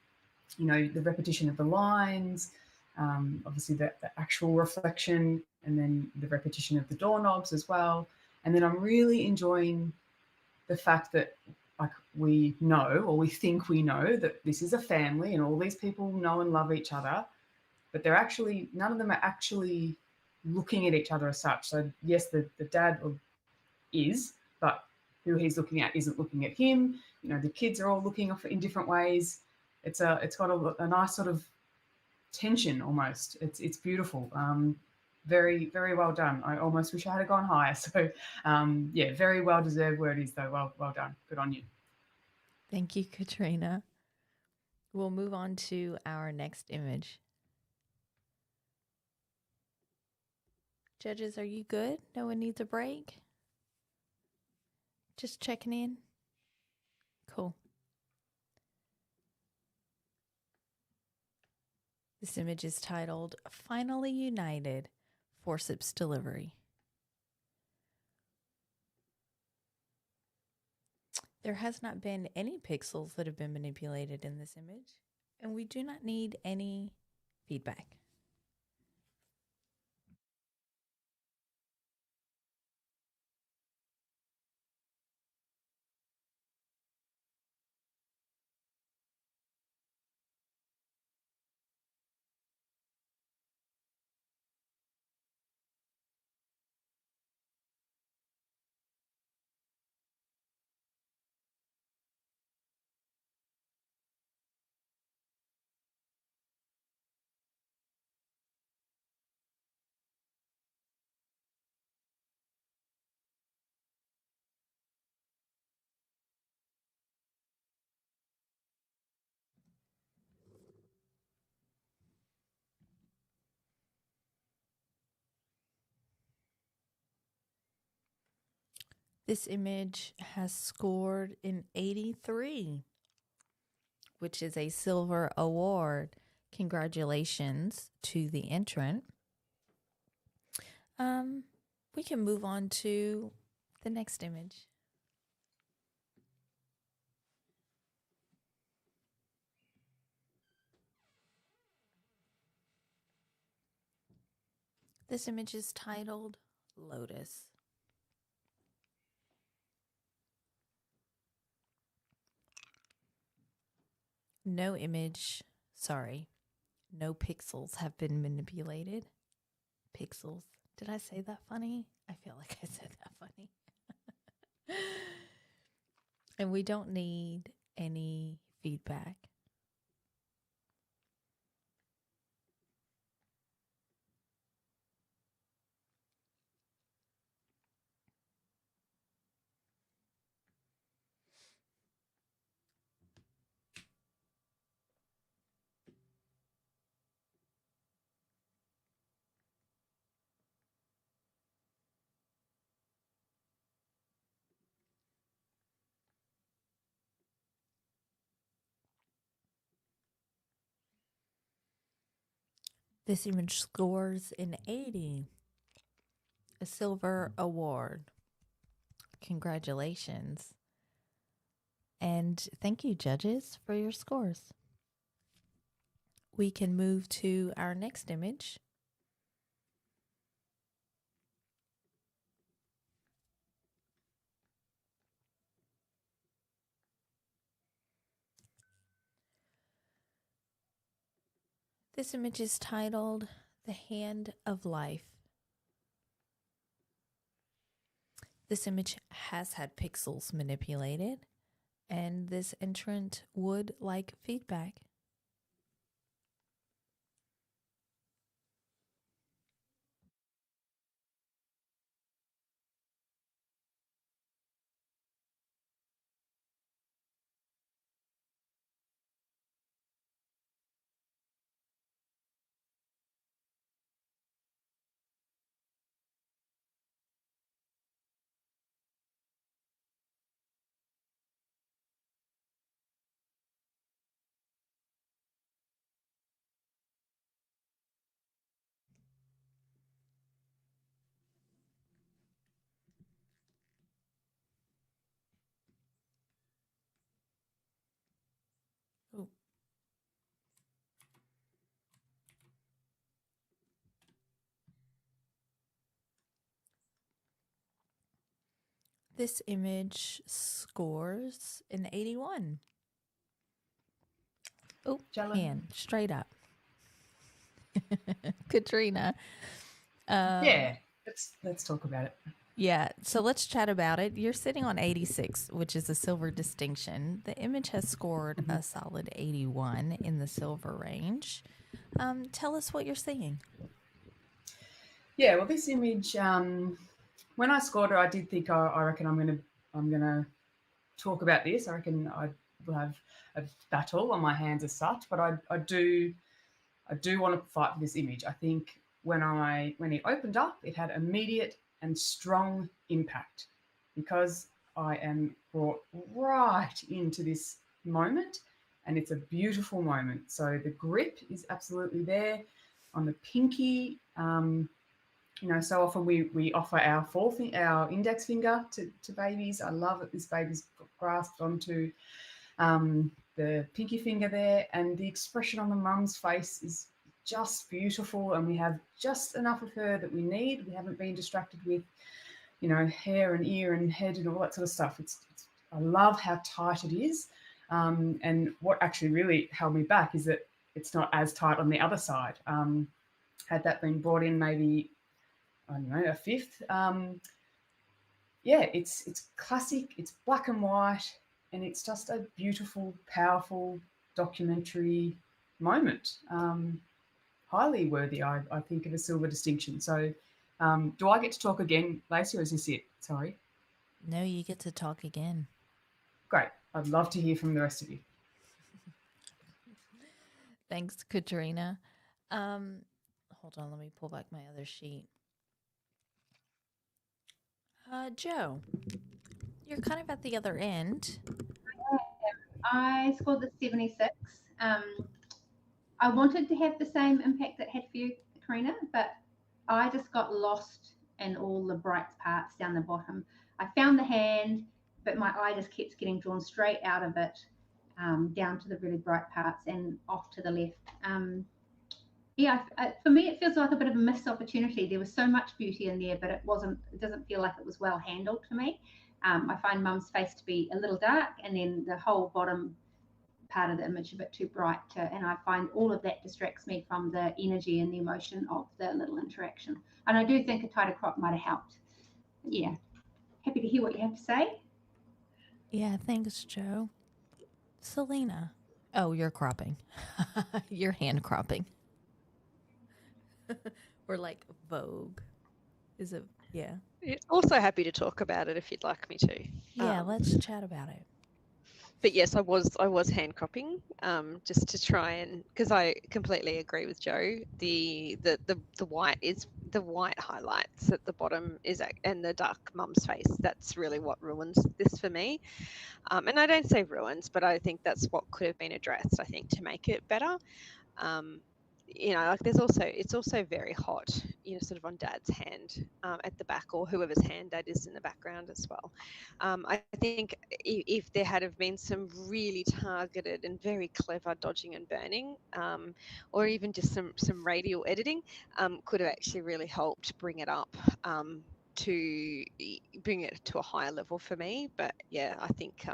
know, the repetition of the lines, obviously the actual reflection, and then the repetition of the doorknobs as well. And then I'm really enjoying the fact that like we know, or we think we know, that this is a family and all these people know and love each other, but they're actually, none of them are actually looking at each other as such. So yes, the dad is, but who he's looking at isn't looking at him. You know, the kids are all looking off in different ways. It's got a nice sort of tension almost. It's beautiful. Very, very well done. I almost wish I had gone higher. So yeah, very well deserved where it is though. Well done. Good on you. Thank you, Katrina. We'll move on to our next image. Judges, are you good? No one needs a break? Just checking in? Cool. This image is titled Finally United, Forceps Delivery. There has not been any pixels that have been manipulated in this image, and we do not need any feedback. This image has scored an 83, which is a silver award. Congratulations to the entrant. We can move on to the next image. This image is titled Lotus. No pixels have been manipulated. Pixels. Did I say that funny? I feel like I said that funny. And we don't need any feedback. This image scores an 80, a silver award. Congratulations. And thank you, judges, for your scores. We can move to our next image. This image is titled The Hand of Life. This image has had pixels manipulated, and this entrant would like feedback. Ooh. This image scores an 81. Oh, hand, straight up. Katrina. Yeah, let's talk about it. Yeah, so let's chat about it. You're sitting on 86, which is a silver distinction. The image has scored a solid 81 in the silver range. Tell us what you're seeing. Yeah, well, this image, when I scored her, I did think I reckon I'm gonna talk about this. I reckon I will have a battle on my hands as such, but I do want to fight for this image. I think when it opened up, it had immediate and strong impact because I am brought right into this moment, and it's a beautiful moment. So the grip is absolutely there on the pinky. So often we offer our index finger to babies. I love that this baby's grasped onto the pinky finger there, and the expression on the mum's face is just beautiful, and we have just enough of her that we need. We haven't been distracted with, hair and ear and head and all that sort of stuff. I love how tight it is, and what actually really held me back is that it's not as tight on the other side. Had that been brought in maybe, I don't know, a fifth. It's classic, it's black and white, and it's just a beautiful, powerful documentary moment. Highly worthy, I think, of a silver distinction. So do I get to talk again, Lacey, or is this it? Sorry. No, you get to talk again. Great. I'd love to hear from the rest of you. Thanks, Katrina. Hold on, let me pull back my other sheet. Joe, you're kind of at the other end. I scored the 76. I wanted to have the same impact it had for you, Karina, but I just got lost in all the bright parts down the bottom. I found the hand, but my eye just keeps getting drawn straight out of it, down to the really bright parts and off to the left. Yeah, for me, it feels like a bit of a missed opportunity. There was so much beauty in there, but it doesn't feel like it was well handled for me. I find Mum's face to be a little dark, and then the whole bottom part of the image a bit too bright, and I find all of that distracts me from the energy and the emotion of the little interaction. And I do think a tighter crop might have helped. Yeah, happy to hear what you have to say. Yeah, thanks, Joe. Selena. Oh, you're cropping. You're hand cropping. Or like Vogue. Is it? Yeah. Also happy to talk about it if you'd like me to. Yeah, let's chat about it. But yes, I was hand cropping, just to try and, because I completely agree with Joe. The white highlights at the bottom and the dark mum's face. That's really what ruins this for me. And I don't say ruins, but I think that's what could have been addressed, I think, to make it better. Like it's also very hot, sort of on Dad's hand at the back, or whoever's hand that is in the background as well. I think if there had have been some really targeted and very clever dodging and burning, or even just some radial editing, could have actually really helped bring it up, to bring it to a higher level for me. But yeah, I think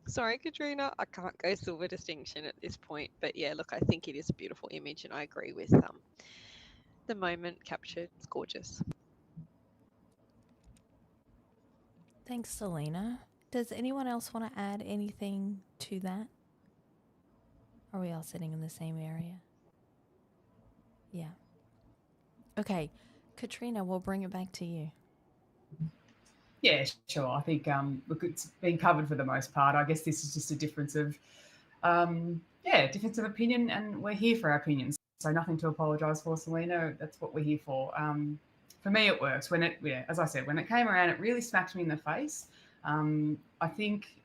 sorry, Katrina, I can't go silver distinction at this point. But yeah, look, I think it is a beautiful image, and I agree with the moment captured. It's gorgeous. Thanks, Selena. Does anyone else want to add anything to that? Are we all sitting in the same area? Yeah. Okay, Katrina, we'll bring it back to you. Yeah, sure. I think look, it's been covered for the most part. I guess this is just a difference of difference of opinion, and we're here for our opinions. So nothing to apologise for, Selena. That's what we're here for. For me, it works. As I said, when it came around, it really smacked me in the face. I think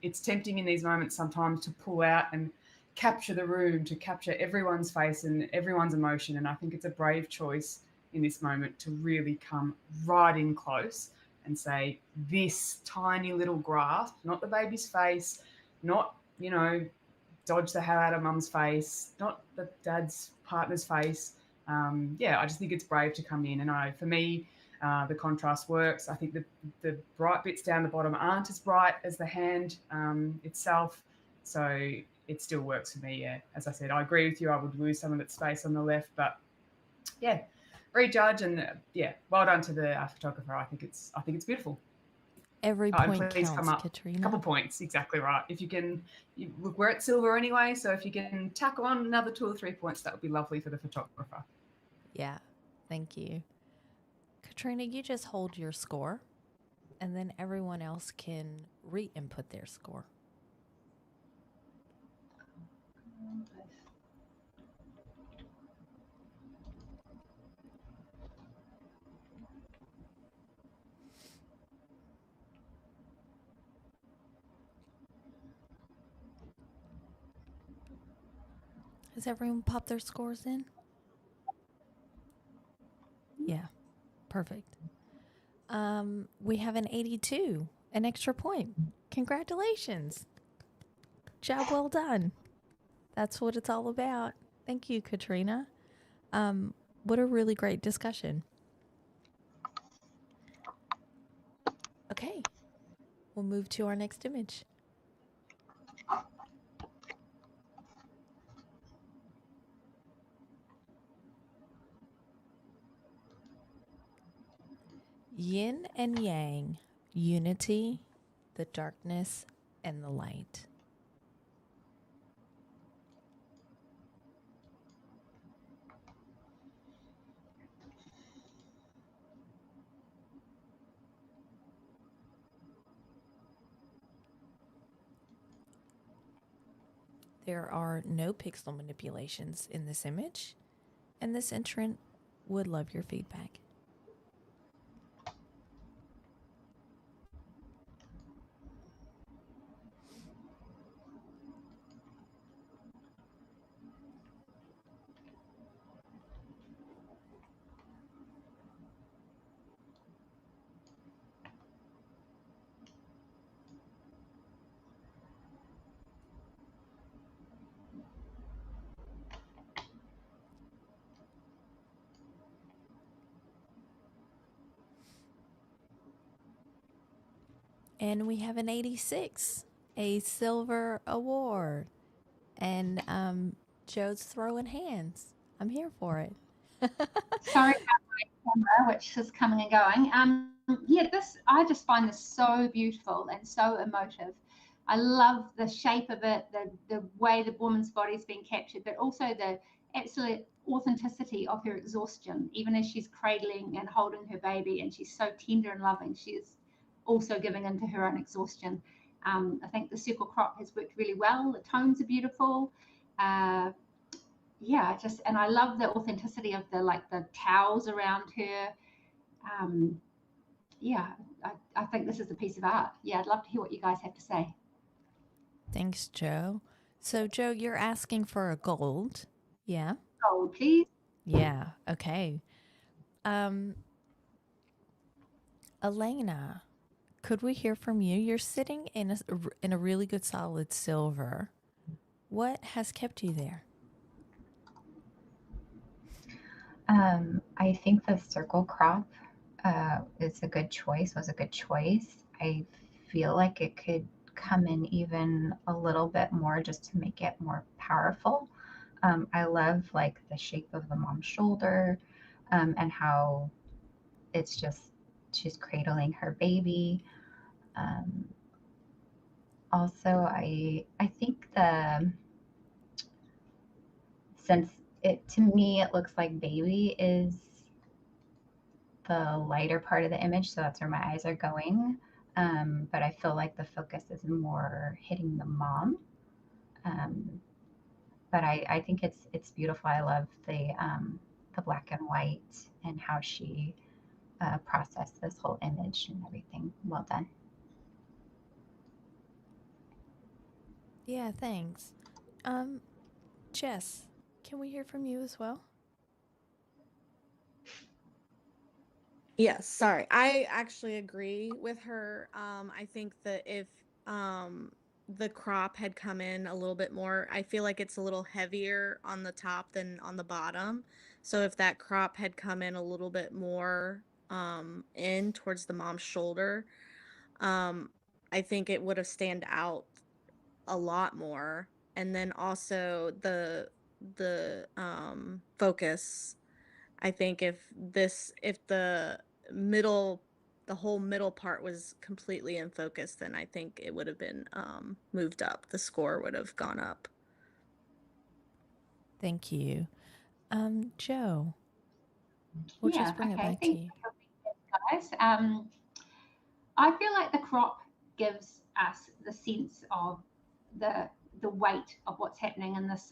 it's tempting in these moments sometimes to pull out and capture the room, to capture everyone's face and everyone's emotion. And I think it's a brave choice in this moment to really come right in close and say, this tiny little grasp, not the baby's face, not, dodge the hell out of mum's face, not the dad's partner's face. I just think it's brave to come in. And for me, the contrast works. I think the bright bits down the bottom aren't as bright as the hand itself. So it still works for me, yeah. As I said, I agree with you. I would lose some of its space on the left, but yeah, rejudge, and well done to the photographer. I think it's beautiful. Every point counts, Katrina. A couple points, exactly right. If you can, look, we're at silver anyway, so if you can tack on another 2 or 3 points, that would be lovely for the photographer. Yeah, thank you. Katrina, you just hold your score, and then everyone else can re-input their score. Has everyone popped their scores in? Yeah, perfect. We have an 82, an extra point. Congratulations. Job well done. That's what it's all about. Thank you, Katrina. What a really great discussion. Okay, we'll move to our next image. Yin and yang, unity, the darkness, and the light. There are no pixel manipulations in this image, and this entrant would love your feedback. And we have an 86, a silver award. And Joe's throwing hands. I'm here for it. Sorry about my camera, which is coming and going. Yeah, I just find this so beautiful and so emotive. I love the shape of it, the way the woman's body's been captured, but also the absolute authenticity of her exhaustion, even as she's cradling and holding her baby, and she's so tender and loving. She is also giving into her own exhaustion. I think the circle crop has worked really well. The tones are beautiful. Yeah, and I love the authenticity of the towels around her. Yeah, I think this is a piece of art. Yeah, I'd love to hear what you guys have to say. Thanks, Joe. So, Joe, you're asking for a gold. Yeah. Gold, please. Yeah. Okay. Elena, could we hear from you? You're sitting in a really good solid silver. What has kept you there? I think the circle crop was a good choice. I feel like it could come in even a little bit more just to make it more powerful. I love like the shape of the mom's shoulder and how it's just she's cradling her baby. Also, I think since to me it looks like baby is the lighter part of the image, so that's where my eyes are going. But I feel like the focus is more hitting the mom. But I think it's beautiful. I love the black and white and how she processed this whole image and everything. Well done. Yeah, thanks. Jess, can we hear from you as well? Yes, sorry. I actually agree with her. I think that if the crop had come in a little bit more, I feel like it's a little heavier on the top than on the bottom. So if that crop had come in a little bit more in towards the mom's shoulder, I think it would have stand out a lot more. And then also the focus. I think if the whole middle part was completely in focus, then I think it would have been moved up. The score would have gone up. Thank you. Joe, we'll just bring it back to you. Guys. I feel like the crop gives us the sense of the weight of what's happening in this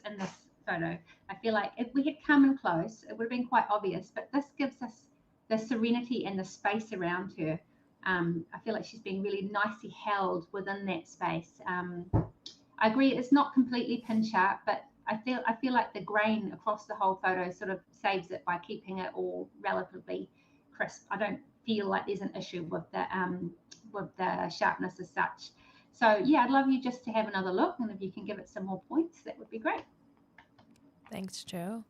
photo. I feel like if we had come in close, it would have been quite obvious, but this gives us the serenity and the space around her. I feel like she's being really nicely held within that space. I agree it's not completely pin sharp, but I feel like the grain across the whole photo sort of saves it by keeping it all relatively crisp. I don't feel like there's an issue with the sharpness as such. So yeah, I'd love you just to have another look, and if you can give it some more points, that would be great. Thanks, Joe.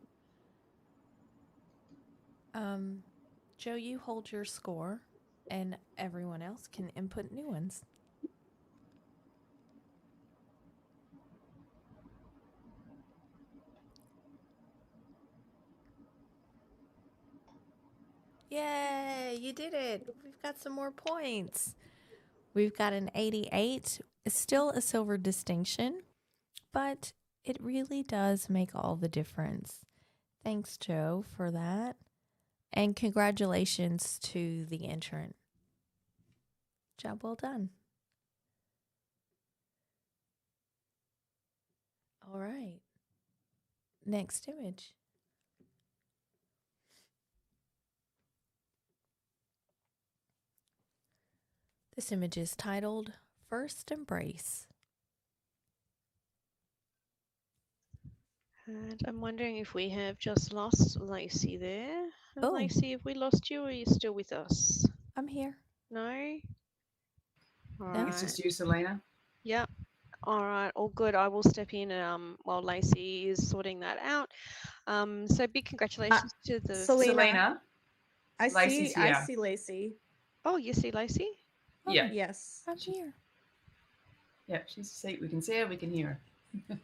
Joe, you hold your score, and everyone else can input new ones. Yay, you did it. We've got some more points. We've got an 88. It's still a silver distinction, but it really does make all the difference. Thanks, Joe, for that. And congratulations to the entrant. Job well done. All right. Next image. This image is titled First Embrace. And I'm wondering if we have just lost Lacey there. Oh. Lacey, have we lost you or are you still with us? I'm here. No? All I think it's just you, Selena. Yep. All right, all good. I will step in while Lacey is sorting that out. So big congratulations to the Selena. I Lacey's see here. Lacey. Oh, you see Lacey? Yeah. Yes. I'm here. Yeah, she's asleep. We can see her, we can hear her.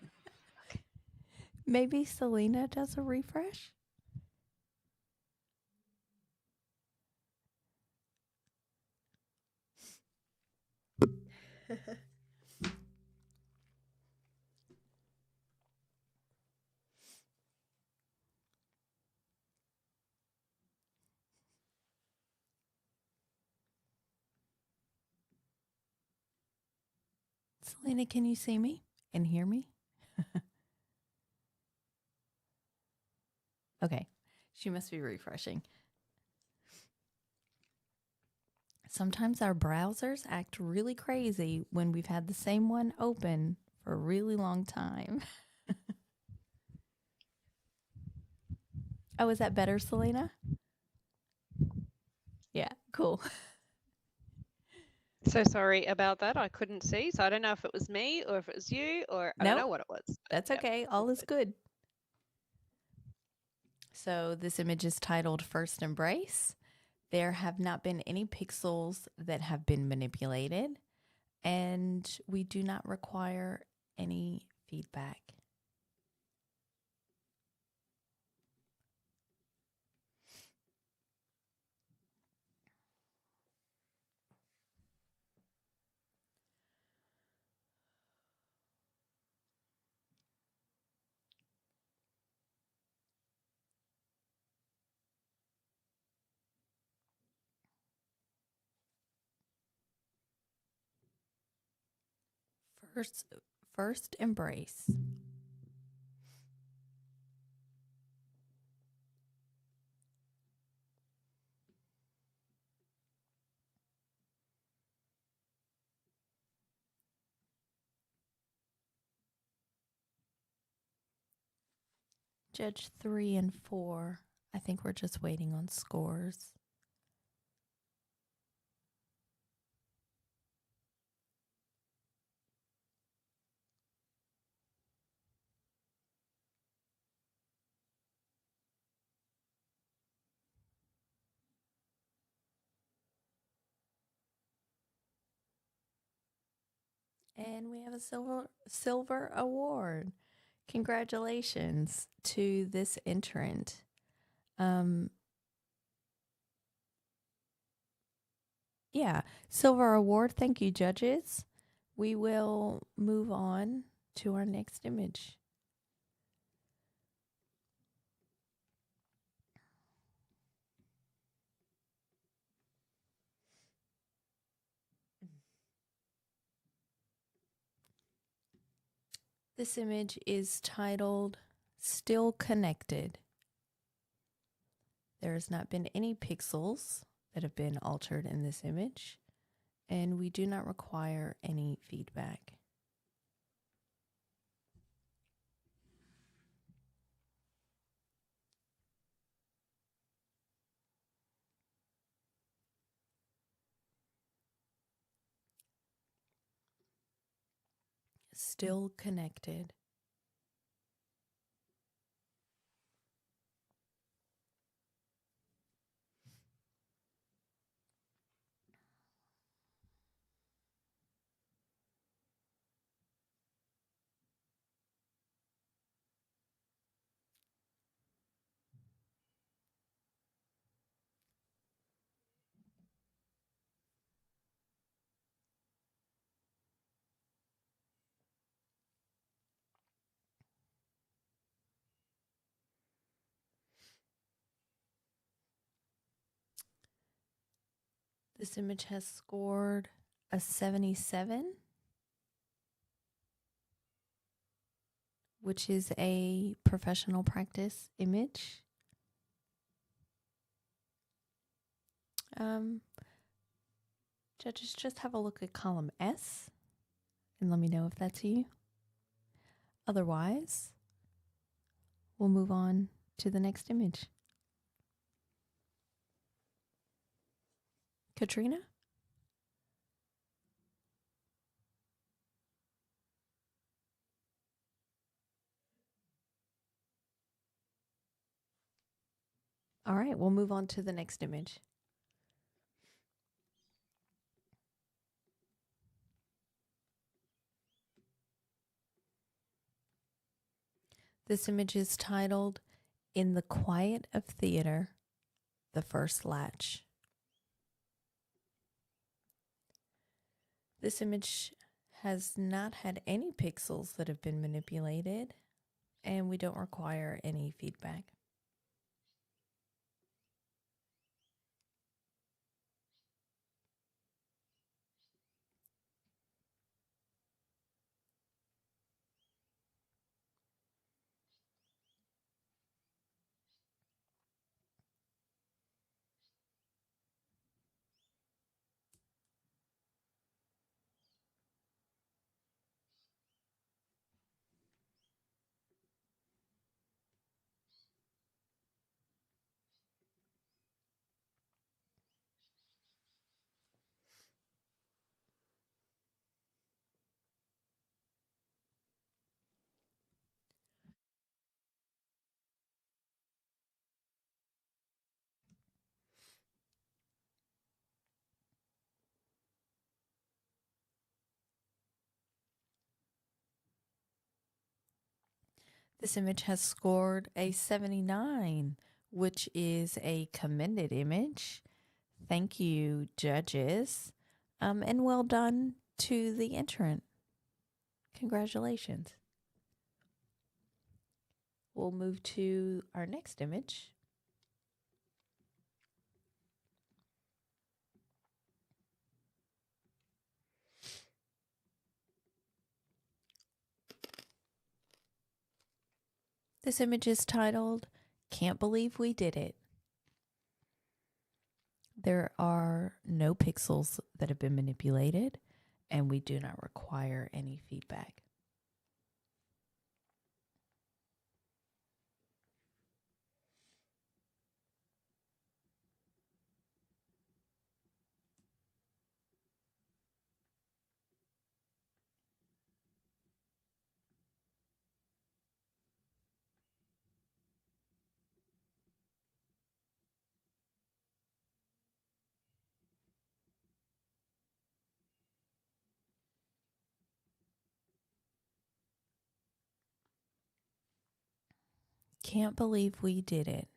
Maybe Selena does a refresh? Selena, can you see me and hear me? Okay. She must be refreshing. Sometimes our browsers act really crazy when we've had the same one open for a really long time. Oh, is that better, Selena? Yeah, cool. So sorry about that. I couldn't see. So I don't know if it was me or if it was you or I don't know Nope, what it was. But that's yeah, okay. All is good. So this image is titled First Embrace. There have not been any pixels that have been manipulated, and we do not require any feedback. First embrace. Judge 3 and 4. I think we're just waiting on scores. And we have a silver award. Congratulations to this entrant. Yeah, silver award. Thank you, judges. We will move on to our next image. This image is titled Still Connected. There has not been any pixels that have been altered in this image, and we do not require any feedback. Still connected. This image has scored a 77, which is a professional practice image. Judges, just have a look at column S and let me know if that's you. Otherwise, we'll move on to the next image. Katrina? All right, we'll move on to the next image. This image is titled, In the Quiet of Theater, the First Latch. This image has not had any pixels that have been manipulated, and we don't require any feedback. This image has scored a 79, which is a commended image. Thank you, judges, and well done to the entrant. Congratulations. We'll move to our next image. This image is titled, Can't Believe We Did It. There are no pixels that have been manipulated, and we do not require any feedback. Can't believe we did it.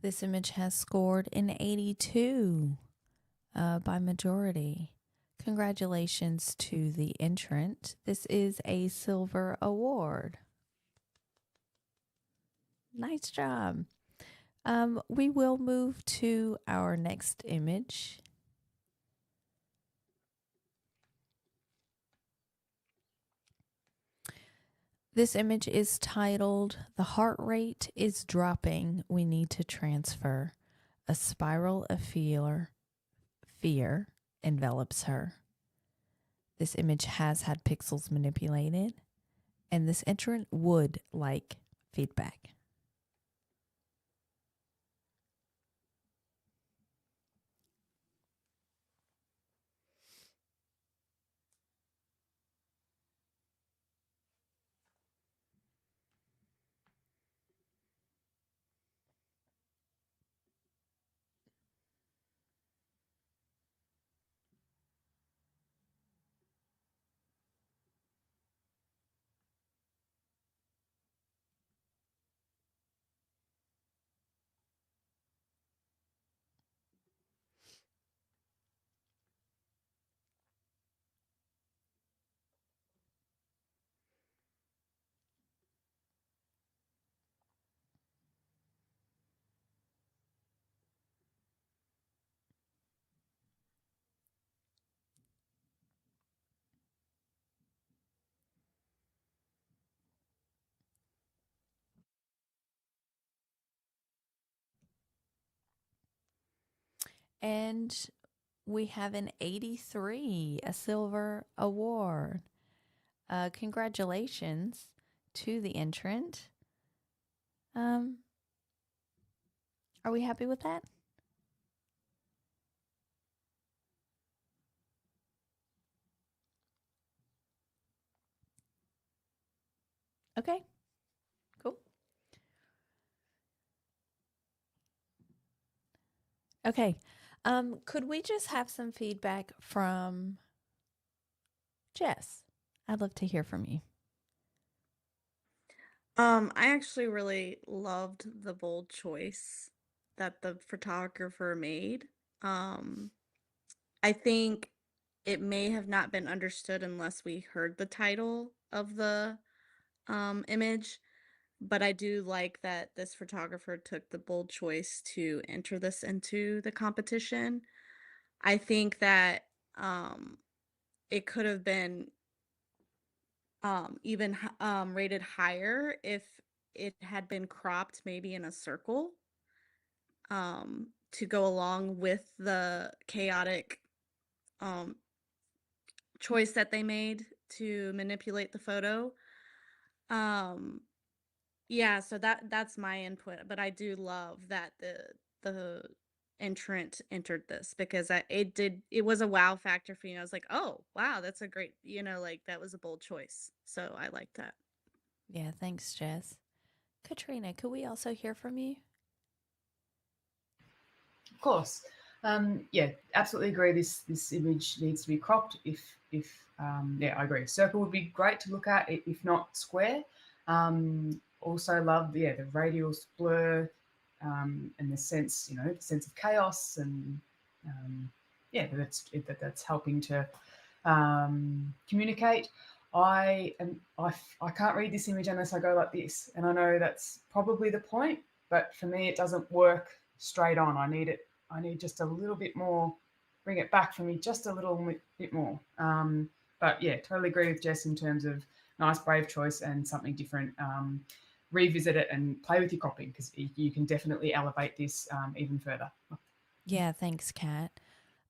This image has scored an 82 by majority. Congratulations to the entrant. This is a silver award. Nice job. We will move to our next image. This image is titled, The Heart Rate is Dropping. We Need to Transfer. A spiral of fear envelops her. This image has had pixels manipulated, and this entrant would like feedback. And we have an 83, a silver award. Congratulations to the entrant. Are we happy with that? Okay, cool. Okay. Could we just have some feedback from Jess? I'd love to hear from you. I actually really loved the bold choice that the photographer made. I think it may have not been understood unless we heard the title of the image, but I do like that this photographer took the bold choice to enter this into the competition. I think that it could have been even rated higher if it had been cropped maybe in a circle to go along with the chaotic choice that they made to manipulate the photo. Yeah, so that's my input, but I do love that the entrant entered this because it was a wow factor for me. I was like, oh wow, that's a great, like that was a bold choice. So I like that. Yeah, thanks, Jess. Katrina, could we also hear from you? Of course. Yeah, absolutely agree. This image needs to be cropped. Yeah, I agree. Circle would be great to look at, if not square. Also love the radial blur and the sense, the sense of chaos and yeah, that's helping to communicate. I can't read this image unless I go like this, and I know that's probably the point, but for me it doesn't work straight on. I need just a little bit more, bring it back for me just a little bit more. But yeah, totally agree with Jess in terms of nice, brave choice and something different. Revisit it and play with your cropping because you can definitely elevate this even further. Yeah, thanks, Kat.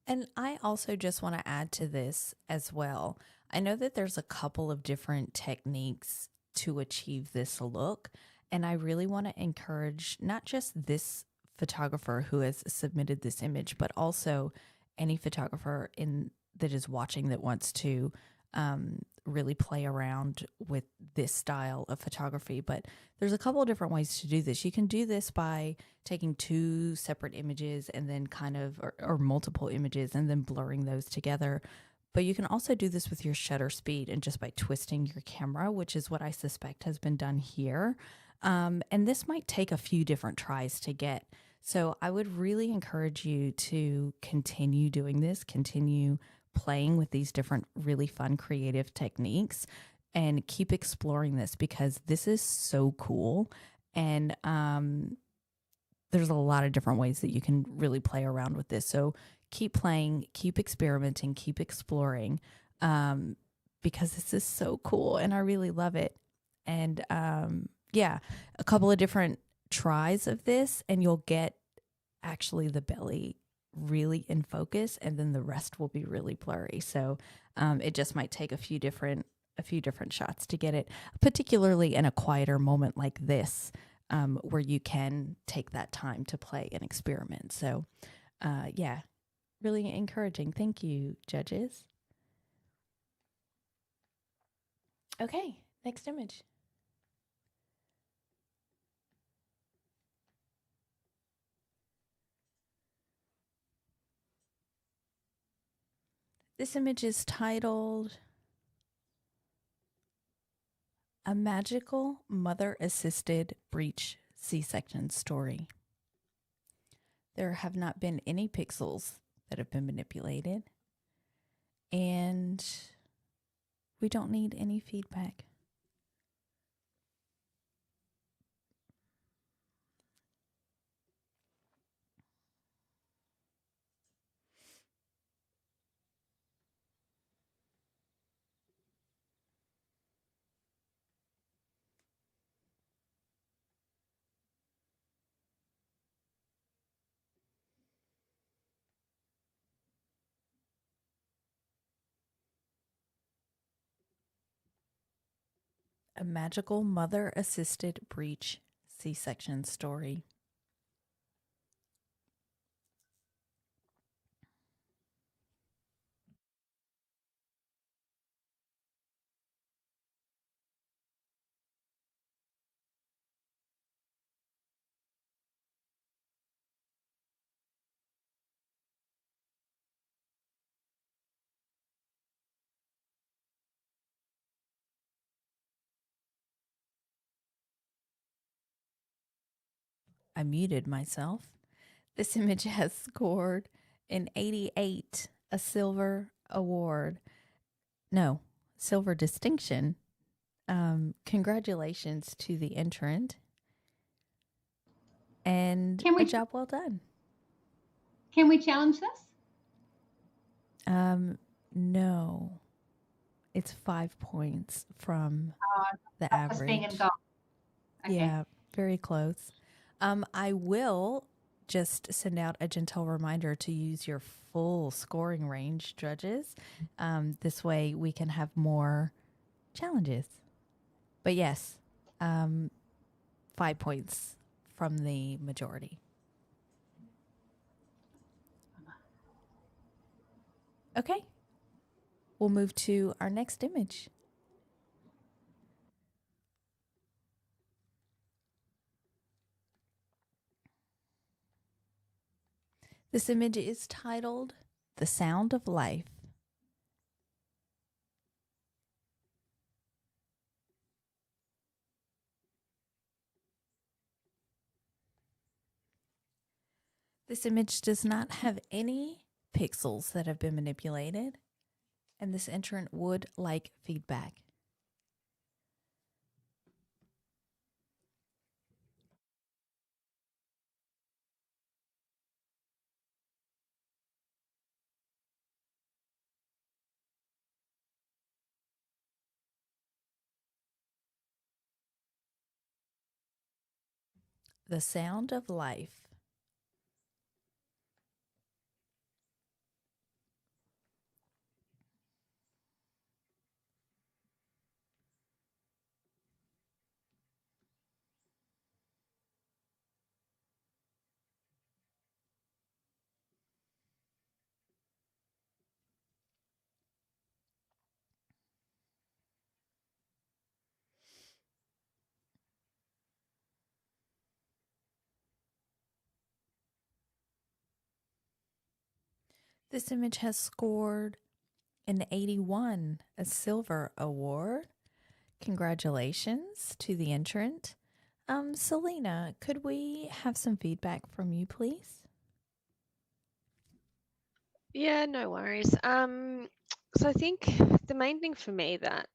And I also just want to add to this as well. I know that there's a couple of different techniques to achieve this look. And I really want to encourage not just this photographer who has submitted this image, but also any photographer that is watching that wants to really play around with this style of photography. But there's a couple of different ways to do this. You can do this by taking two separate images and then or multiple images and then blurring those together. But you can also do this with your shutter speed and just by twisting your camera, which is what I suspect has been done here. And this might take a few different tries to get. So I would really encourage you to continue doing this, continue playing with these different really fun creative techniques and keep exploring this because this is so cool. And there's a lot of different ways that you can really play around with this. So keep playing, keep experimenting, keep exploring because this is so cool and I really love it. And yeah, a couple of different tries of this and you'll get actually the belly really in focus and then the rest will be really blurry. So it just might take a few different shots to get it, particularly in a quieter moment like this. Where you can take that time to play and experiment. So, yeah, really encouraging. Thank you, judges. Okay, next image. This image is titled A Magical Mother-Assisted Breech C-Section Story. There have not been any pixels that have been manipulated, and we don't need any feedback. A Magical Mother-Assisted Breech C-Section Story. I muted myself. This image has scored an 88, a silver award. No, silver distinction. Congratulations to the entrant. And a job well done. Can we challenge this? No. It's 5 points from the Just being in average. goal. Okay. Yeah, very close. I will just send out a gentle reminder to use your full scoring range, judges. This way we can have more challenges. But yes, 5 points from the majority. Okay. We'll move to our next image. This image is titled The Sound of Life. This image does not have any pixels that have been manipulated, and this entrant would like feedback. The Sound of Life. This image has scored an 81, a silver award. Congratulations to the entrant. Selena, could we have some feedback from you, please? Yeah, no worries. So I think the main thing for me that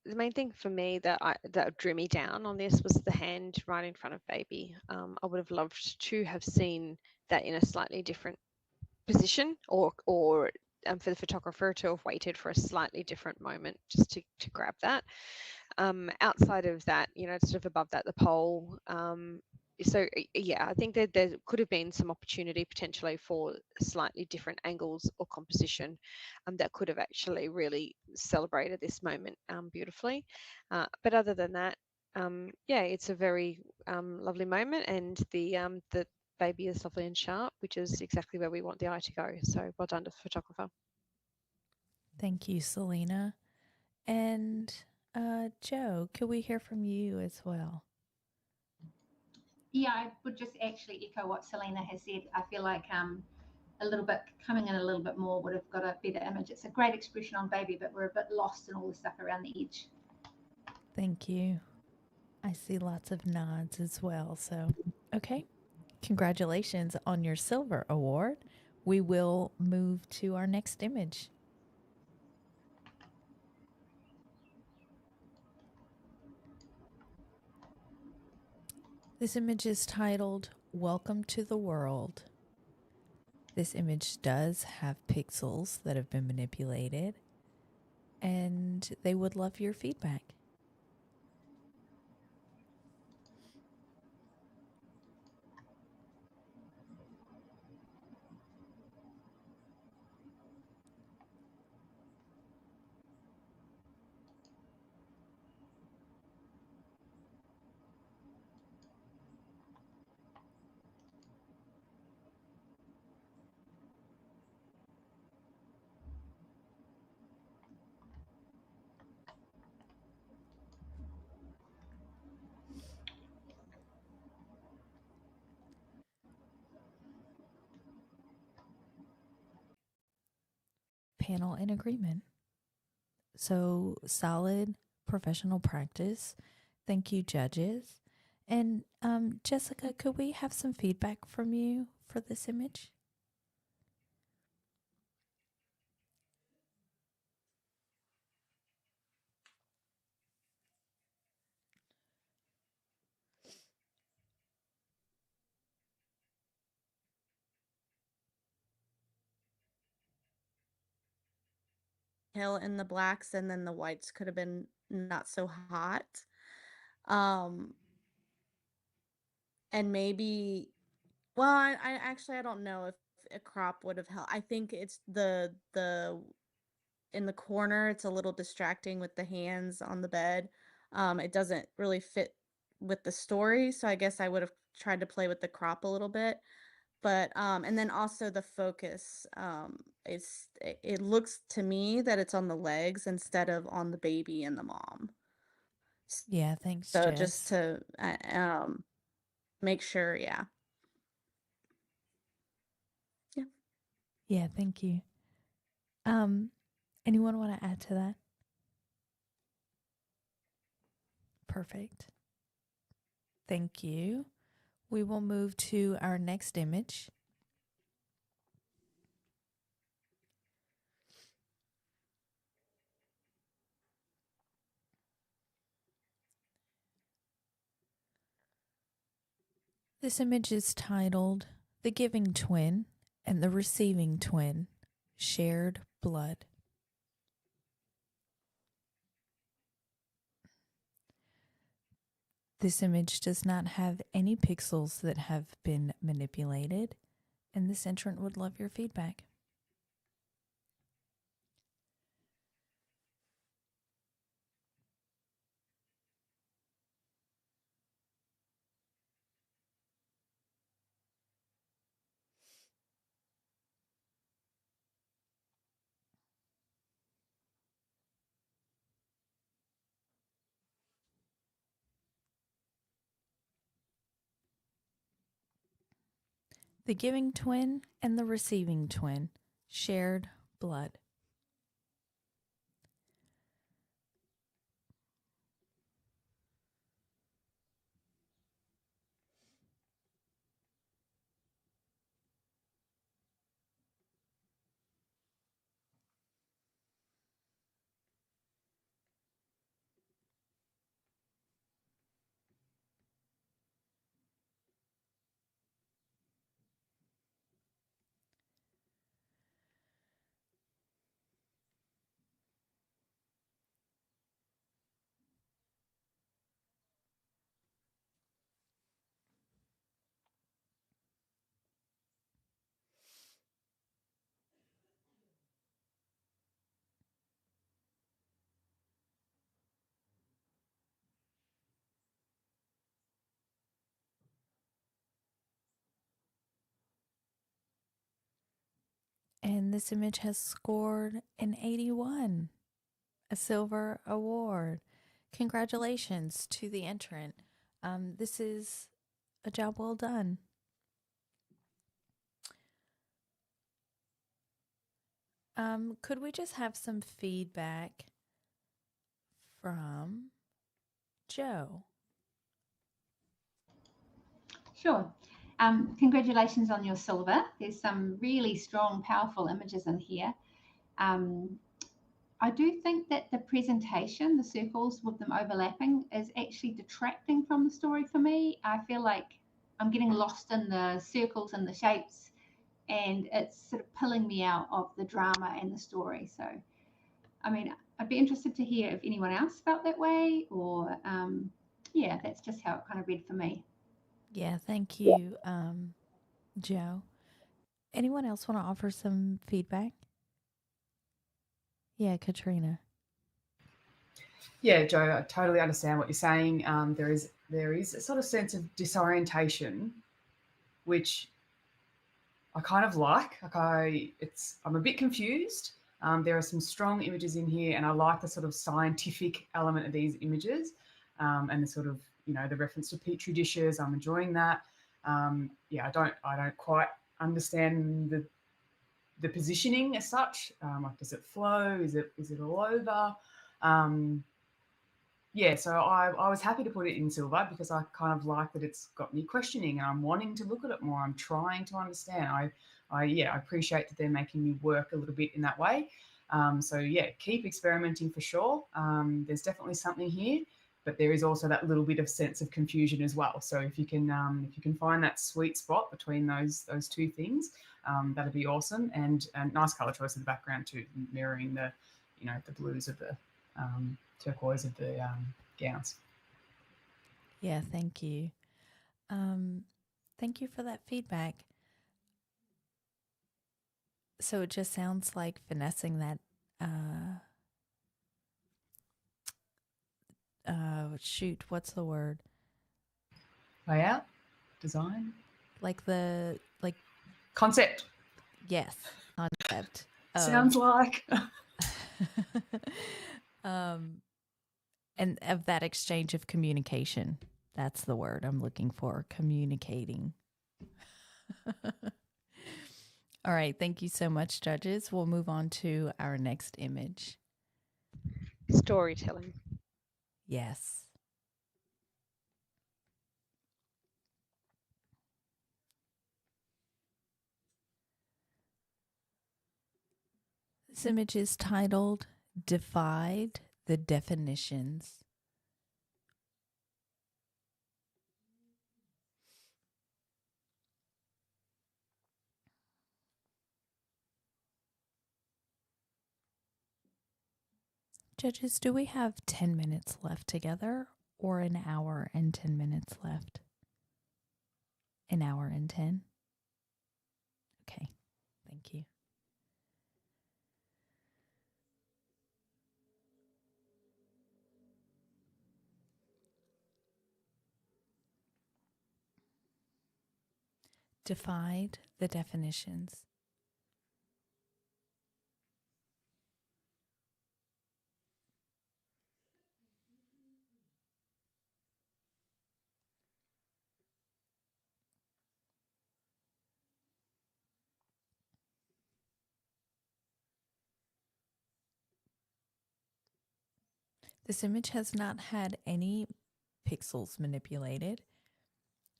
that drew me down on this was the hand right in front of baby. I would have loved to have seen that in a slightly different position, or for the photographer to have waited for a slightly different moment just to grab that. Outside of that, sort of above that, the pole. So yeah, I think that there could have been some opportunity potentially for slightly different angles or composition that could have actually really celebrated this moment beautifully. But other than that, yeah, it's a very lovely moment, and the baby is lovely and sharp, which is exactly where we want the eye to go. So well done to the photographer. Thank you, Selena. And Joe, could we hear from you as well? Yeah, I would just actually echo what Selena has said. I feel like a little bit coming in a little bit more would have got a better image. It's a great expression on baby, but we're a bit lost in all the stuff around the edge. Thank you. I see lots of nods as well. So, okay. Congratulations on your silver award. We will move to our next image. This image is titled Welcome to the World. This image does have pixels that have been manipulated, and they would love your feedback. Panel in agreement. So solid professional practice. Thank you, judges. And Jessica, could we have some feedback from you for this image? Hill in the blacks, and then the whites could have been not so hot. Um, and maybe, well, I actually I don't know if a crop would have helped. I think it's the in the corner, it's a little distracting with the hands on the bed. It doesn't really fit with the story, so I guess I would have tried to play with the crop a little bit. But and then also the focus, it looks to me that it's on the legs instead of on the baby and the mom. Yeah, thanks, So Jess. just to make sure, yeah. Yeah. Yeah, thank you. Anyone want to add to that? Perfect. Thank you. We will move to our next image. This image is titled The Giving Twin and the Receiving Twin, Shared Blood. This image does not have any pixels that have been manipulated, and this entrant would love your feedback. The giving twin and the receiving twin, shared blood. And this image has scored an 81, a silver award. Congratulations to the entrant. This is a job well done. Could we just have some feedback from Joe? Sure. Congratulations on your silver. There's some really strong, powerful images in here. I do think that the presentation, the circles with them overlapping, is actually detracting from the story for me. I feel like I'm getting lost in the circles and the shapes, and it's sort of pulling me out of the drama and the story. So, I mean, I'd be interested to hear if anyone else felt that way, or yeah, that's just how it kind of read for me. Yeah, thank you, Joe. Anyone else want to offer some feedback? Yeah, Katrina. Yeah, Joe, I totally understand what you're saying. There is a sort of sense of disorientation, which I kind of like. I'm a bit confused. There are some strong images in here, and I like the sort of scientific element of these images, and the sort of the reference to petri dishes. I'm enjoying that. Yeah, I don't quite understand the positioning as such. Like, does it flow? Is it all over? yeah, so I was happy to put it in silver because I kind of like that it's got me questioning and I'm wanting to look at it more. I'm trying to understand. I appreciate that they're making me work a little bit in that way. So yeah, keep experimenting for sure. There's definitely something here, but there is also that little bit of sense of confusion as well. So if you can find that sweet spot between those two things, that'd be awesome. And nice color choice in the background too, mirroring the the blues of the turquoise of the gowns. Yeah, thank you. Thank you for that feedback. So it just sounds like finessing that shoot, what's the word? Layout? Design? Like concept. Yes, concept. Sounds like. And of that exchange of communication. That's the word I'm looking for, communicating. All right, thank you so much, judges. We'll move on to our next image. Storytelling. Yes. This image is titled Defied the Definitions. Judges, do we have 10 minutes left together or an hour and 10 minutes left? An hour and 10? Okay, thank you. Defied the definitions. This image has not had any pixels manipulated,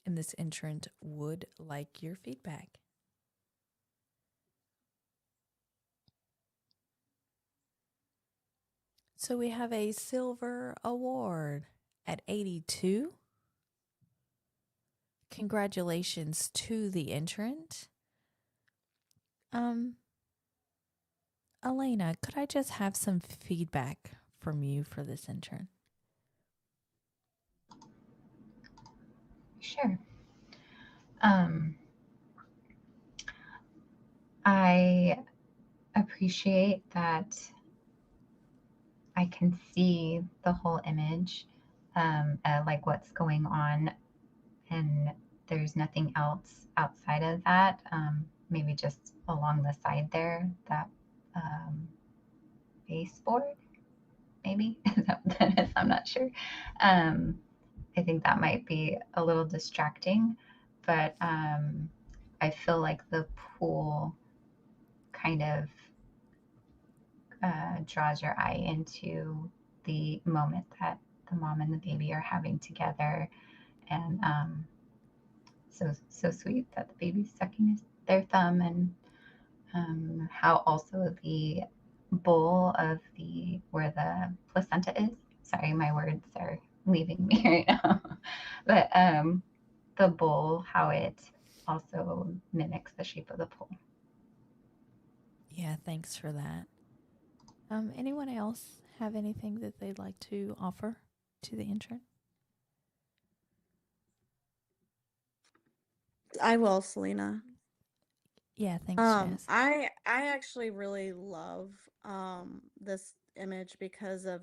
and this entrant would like your feedback. So we have a silver award at 82. Congratulations to the entrant. Elena, could I just have some feedback from you for this entrant? Sure. I appreciate that I can see the whole image, like what's going on, and there's nothing else outside of that. Maybe just along the side there, that baseboard, maybe. Is that what that is? I'm not sure. I think that might be a little distracting, but I feel like the pool kind of draws your eye into the moment that the mom and the baby are having together, and so sweet that the baby's sucking their thumb, and how also the bowl of the where the placenta is. Sorry, my words are leaving me right now. But the bowl, how it also mimics the shape of the pool. Yeah, thanks for that. Anyone else have anything that they'd like to offer to the entrant? I will, Selena. Yeah, thanks, Jess. I actually really love this image because of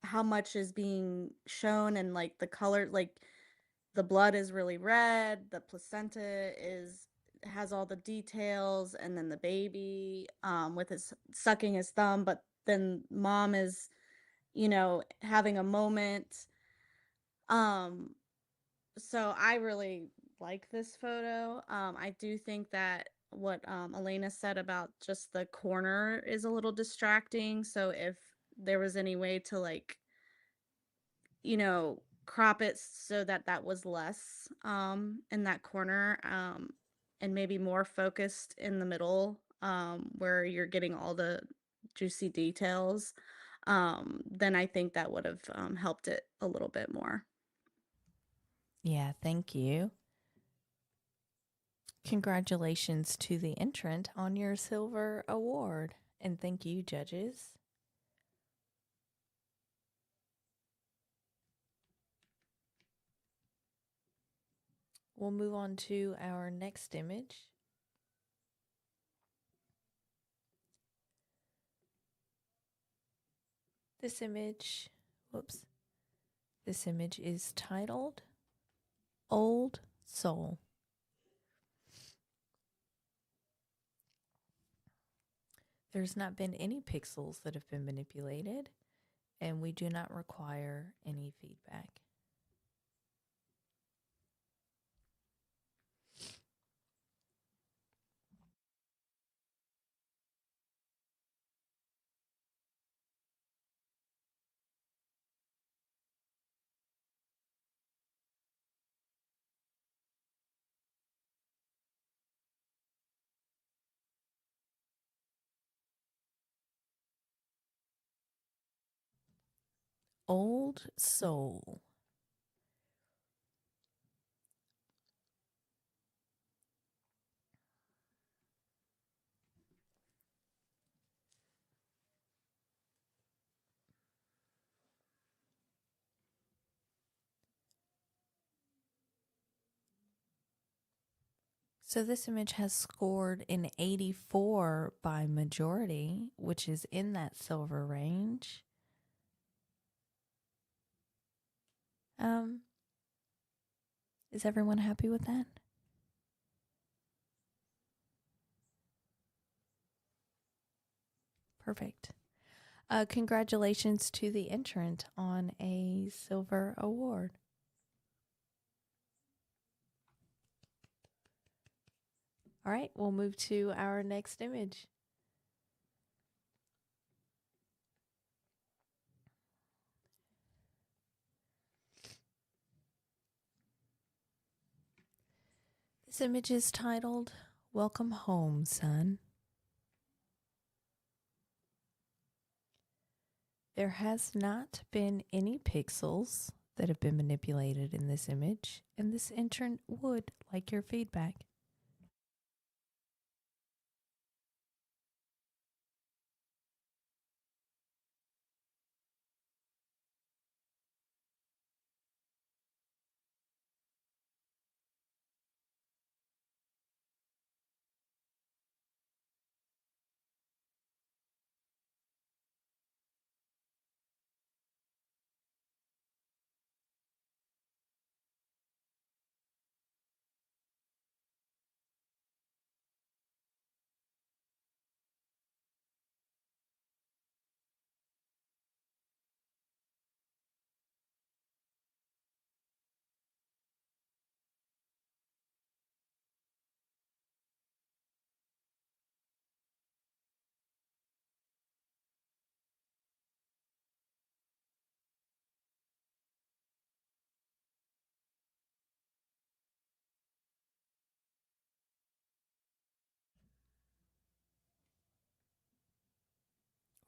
how much is being shown, and like the color, like the blood is really red, the placenta has all the details, and then the baby with his sucking his thumb, but then mom is having a moment. So I really like this photo. I do think that what Elena said about just the corner is a little distracting. So if there was any way to like, you know, crop it so that that was less in that corner, and maybe more focused in the middle, where you're getting all the juicy details, then I think that would have helped it a little bit more. Yeah, thank you. Congratulations to the entrant on your silver award. And thank you, judges. We'll move on to our next image. This image is titled Old Soul. There's not been any pixels that have been manipulated, and we do not require any feedback. Old Soul. So this image has scored an 84 by majority, which is in that silver range. Is everyone happy with that? Perfect. Congratulations to the entrant on a silver award. All right, we'll move to our next image. This image is titled Welcome Home, Son. There has not been any pixels that have been manipulated in this image, and this entrant would like your feedback.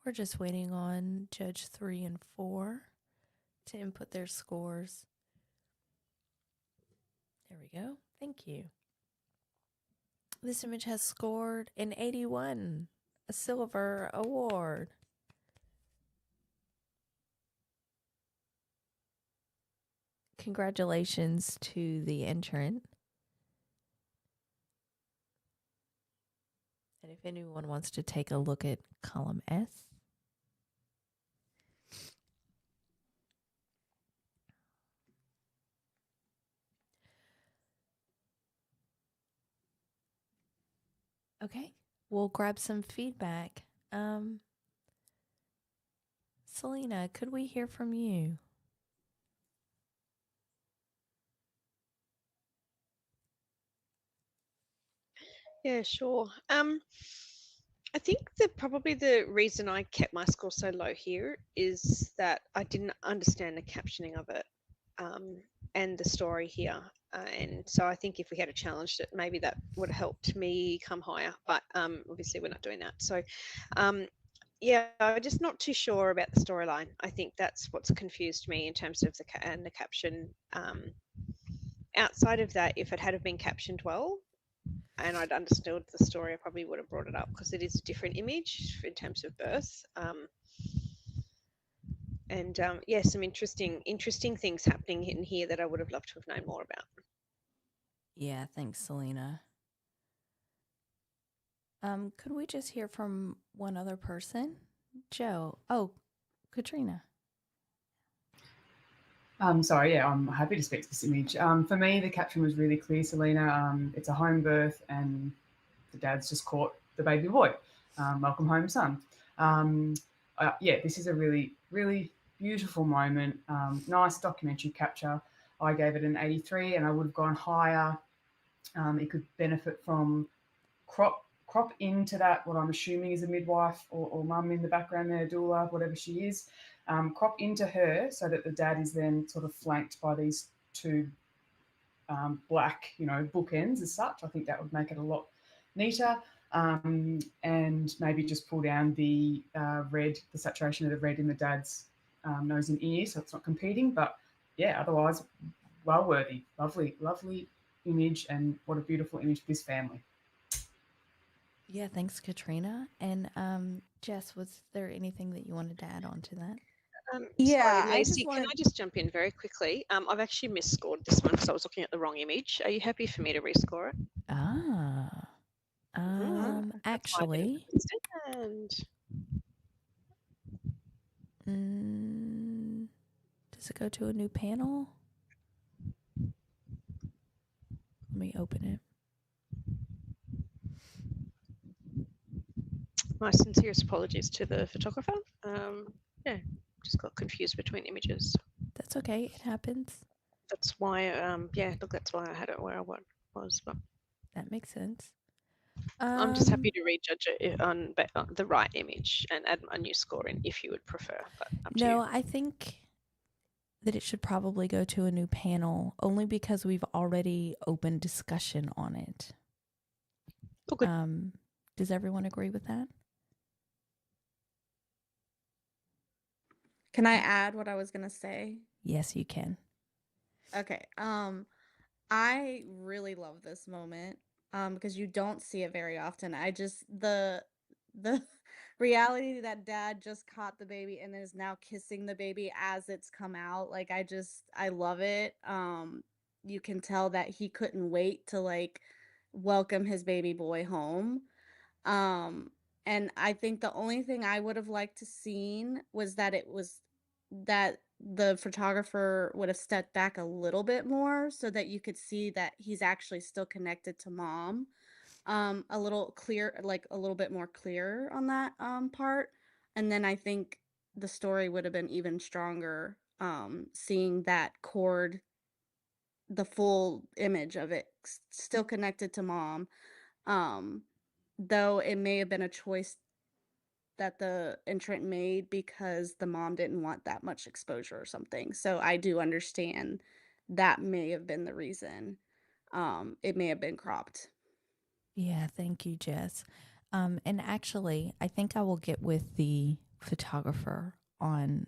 We're just waiting on Judge 3 and 4 to input their scores. There we go. Thank you. This image has scored an 81, a silver award. Congratulations to the entrant. And if anyone wants to take a look at column S. Okay, we'll grab some feedback. Selena, could we hear from you? Yeah, sure. I think that probably the reason I kept my score so low here is that I didn't understand the captioning of it and the story here. And so I think if we had challenged it, maybe that would have helped me come higher. But obviously, we're not doing that. So, yeah, I'm just not too sure about the storyline. I think that's what's confused me in terms of the caption. Outside of that, if it had have been captioned well, and I'd understood the story, I probably would have brought it up because it is a different image in terms of birth. Yeah, some interesting things happening in here that I would have loved to have known more about. Yeah, thanks, Selena. Could we just hear from one other person? Joe. Oh, Katrina. Sorry, yeah, I'm happy to speak to this image. For me, the caption was really clear, Selena. It's a home birth and the dad's just caught the baby boy. Welcome home, son. Yeah, this is a really, really beautiful moment. Nice documentary capture. I gave it an 83 and I would have gone higher. It could benefit from crop into that, what I'm assuming is a midwife or mum in the background there, doula, whatever she is, crop into her so that the dad is then sort of flanked by these two black, bookends as such. I think that would make it a lot neater. And maybe just pull down the red, the saturation of the red in the dad's nose and ear so it's not competing. But yeah, otherwise, well worthy. Lovely, lovely image, and what a beautiful image for this family. Yeah, thanks, Katrina. And Jess, was there anything that you wanted to add on to that? Sorry, I Macy, just can I just jump in very quickly? I've actually misscored this one because I was looking at the wrong image. Are you happy for me to rescore it? Actually, does it go to a new panel? Let me open it. My sincerest apologies to the photographer. Yeah, just got confused between images. That's okay. It happens. That's why, yeah, look, that's why I had it where I was. But that makes sense. I'm just happy to rejudge it on the right image and add a new score in if you would prefer. But no, I think that it should probably go to a new panel only because we've already opened discussion on it. Okay. Does everyone agree with that? Can I add what I was going to say? Yes, you can. Okay. I really love this moment because you don't see it very often. I just the reality that dad just caught the baby and is now kissing the baby as it's come out, like I love it. You can tell that he couldn't wait to like welcome his baby boy home. And I think the only thing I would have liked to seen was that that the photographer would have stepped back a little bit more so that you could see that he's actually still connected to mom. A little bit more clear on that part. And then I think the story would have been even stronger, seeing that cord, the full image of it still connected to mom. Though it may have been a choice that the entrant made because the mom didn't want that much exposure or something. So I do understand that may have been the reason. It may have been cropped. Yeah, thank you, Jess. And actually, I think I will get with the photographer on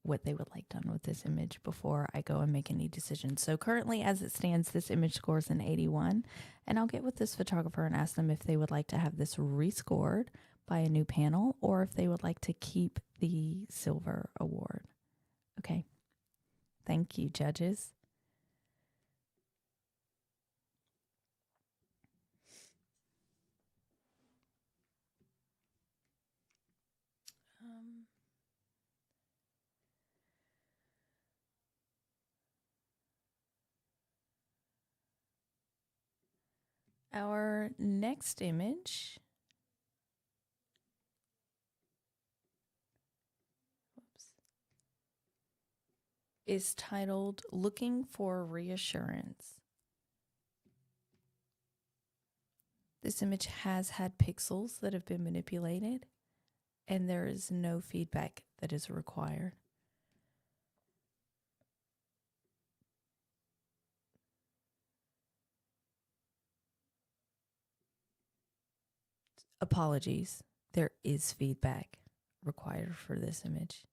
what they would like done with this image before I go and make any decisions. So currently, as it stands, this image scores an 81, and I'll get with this photographer and ask them if they would like to have this rescored by a new panel or if they would like to keep the silver award. Okay. Thank you, judges. Our next image is titled Looking for Reassurance. This image has had pixels that have been manipulated, and there is no feedback that is required. Apologies, there is feedback required for this image.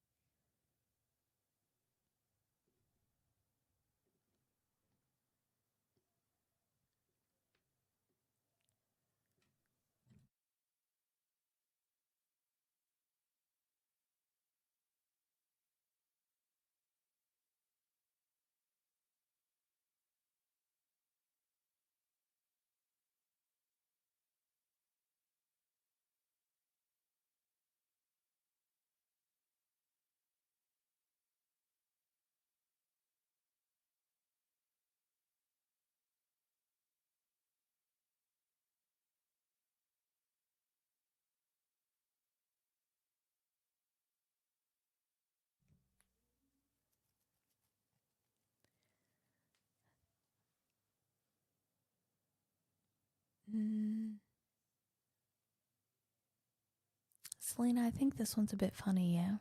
Selena, I think this one's a bit funny, yeah?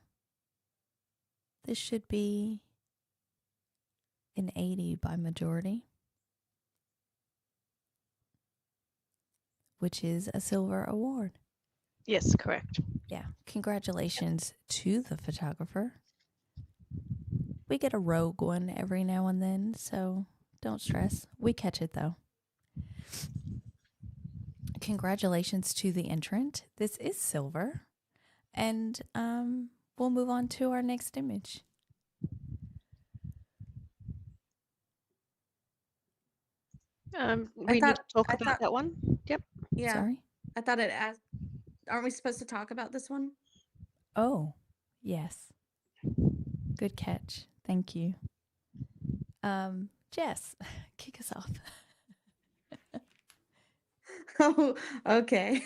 This should be an 80 by majority, which is a silver award. Yes, correct. Yeah, congratulations to the photographer. We get a rogue one every now and then, so don't stress. We catch it though. Congratulations to the entrant. This is silver. And we'll move on to our next image. We need to talk about that one. Yep. Yeah. Sorry? I thought it asked, aren't we supposed to talk about this one? Oh, yes. Good catch. Thank you. Jess, kick us off. Oh, okay.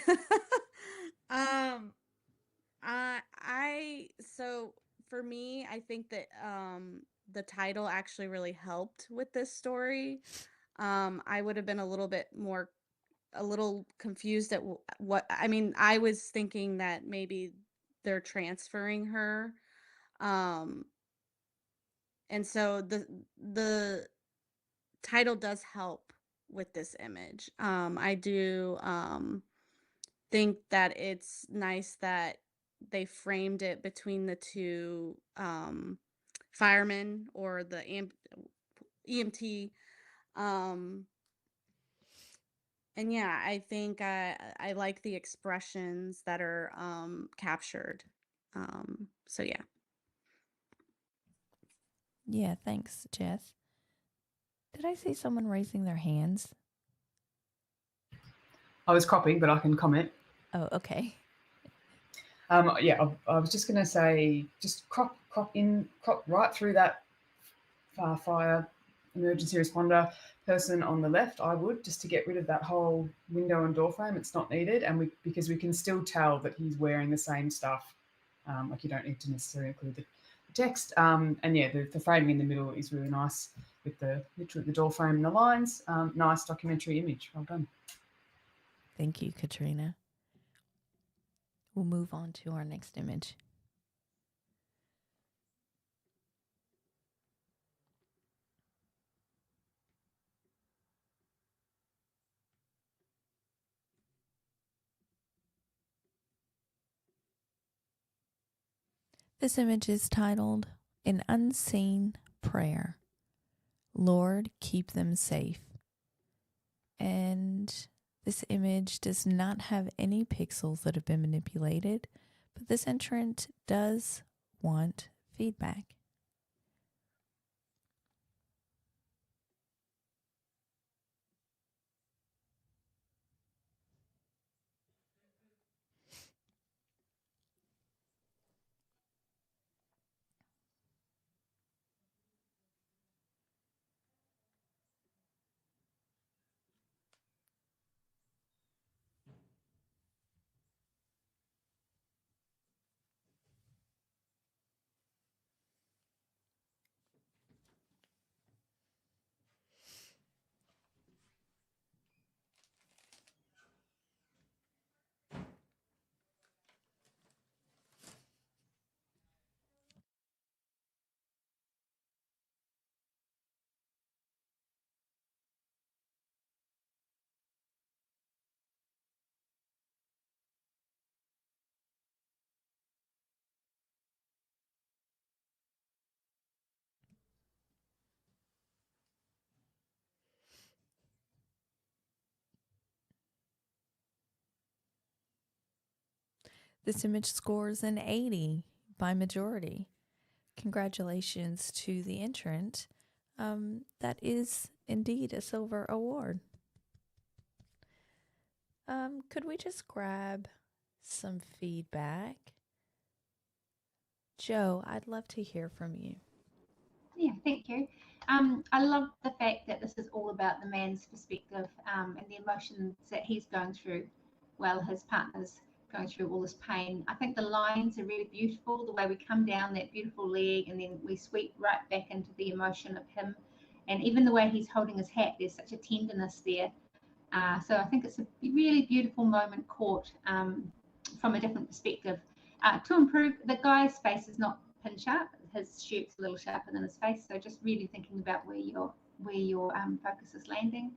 So for me, I think that the title actually really helped with this story. I would have been a little confused at what I mean. I was thinking that maybe they're transferring her, and so the title does help with this image. I do think that it's nice that they framed it between the two firemen or the EMT. And yeah, I think I like the expressions that are captured. So yeah. Yeah, thanks, Jess. Did I see someone raising their hands? I was copying, but I can comment. Oh, okay. Yeah, I was just going to say, just crop right through that fire emergency responder person on the left. I would, just to get rid of that whole window and door frame. It's not needed, and because we can still tell that he's wearing the same stuff. Like, you don't need to necessarily include the text. And yeah, the framing in the middle is really nice with literally the door frame and the lines. Nice documentary image. Well done. Thank you, Katrina. We'll move on to our next image. This image is titled An Unseen Prayer. Lord, keep them safe. And this image does not have any pixels that have been manipulated, but this entrant does want feedback. This image scores an 80 by majority. Congratulations to the entrant. That is indeed a silver award. Could we just grab some feedback? Joe, I'd love to hear from you. Yeah, thank you. I love the fact that this is all about the man's perspective and the emotions that he's going through while his partner's going through all this pain. I think the lines are really beautiful, the way we come down that beautiful leg and then we sweep right back into the emotion of him. And even the way he's holding his hat, there's such a tenderness there. So I think it's a really beautiful moment caught from a different perspective. To improve, the guy's face is not pin sharp. His shirt's a little sharper than his face. So just really thinking about where your focus is landing,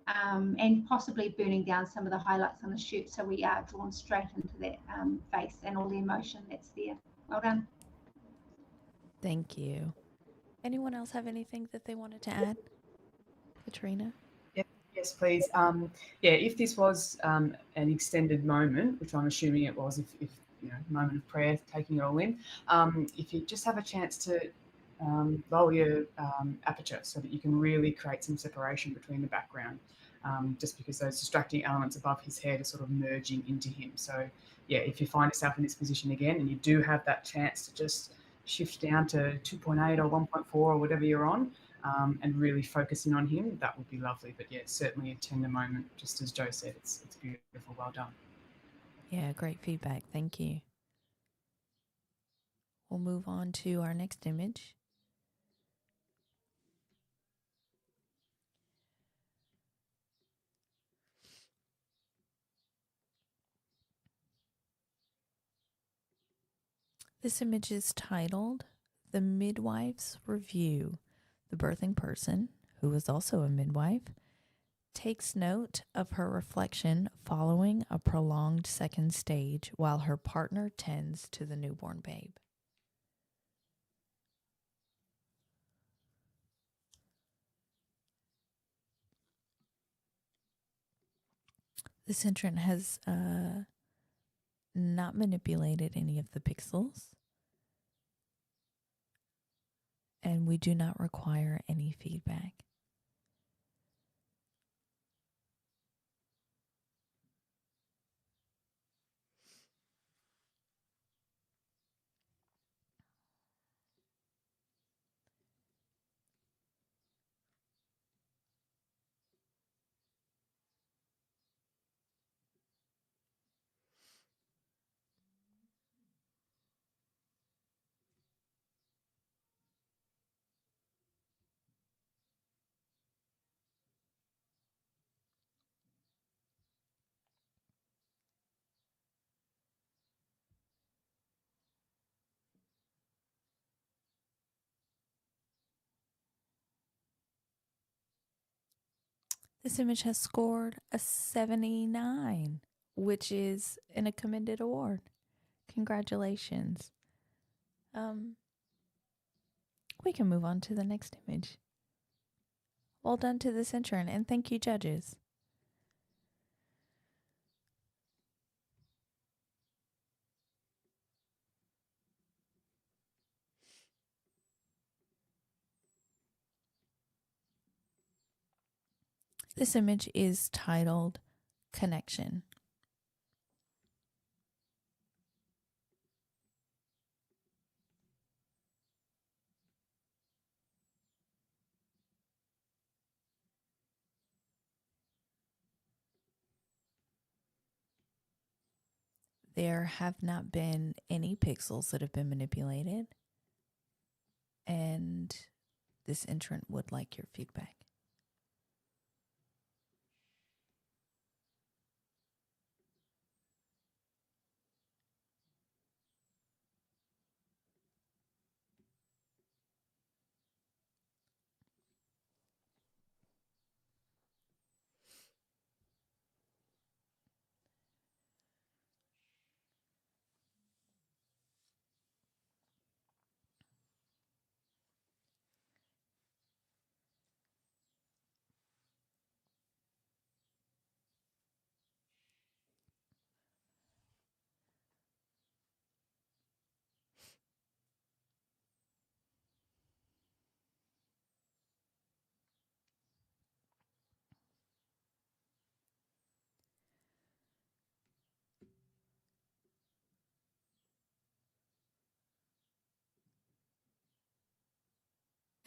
and possibly burning down some of the highlights on the shirt so we are drawn straight into that face and all the emotion that's there. Well done. Thank you. Anyone else have anything that they wanted to add? Katrina? Yes, please. Yeah, if this was an extended moment, which I'm assuming it was, if you know, moment of prayer, taking it all in, if you just have a chance to lower your aperture so that you can really create some separation between the background, just because those distracting elements above his head are sort of merging into him. So yeah, if you find yourself in this position again and you do have that chance to just shift down to 2.8 or 1.4 or whatever you're on, and really focusing on him, that would be lovely. But yeah, certainly a tender moment, just as Joe said, it's beautiful. Well done. Yeah, great feedback. Thank you. We'll move on to our next image. This image is titled The Midwife's Review. The birthing person, who is also a midwife, takes note of her reflection following a prolonged second stage while her partner tends to the newborn babe. This entrant has not manipulated any of the pixels, and we do not require any feedback. This image has scored a 79, which is a commended award. Congratulations. We can move on to the next image. Well done to this entrant, and thank you, judges. This image is titled Connection. There have not been any pixels that have been manipulated, and this entrant would like your feedback.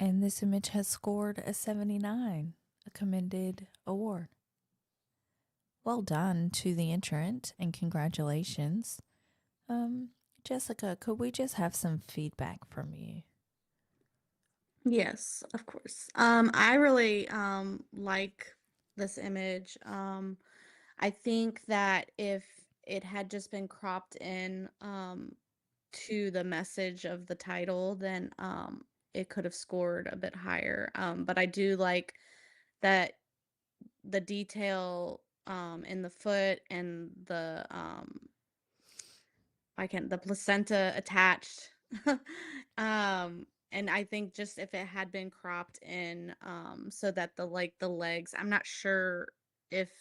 And this image has scored a 79, a commended award. Well done to the entrant and congratulations. Jessica, could we just have some feedback from you? Yes, of course. I really like this image. I think that if it had just been cropped in to the message of the title, then it could have scored a bit higher. But I do like that the detail in the foot and the the placenta attached. And I think just if it had been cropped in so that the legs, I'm not sure if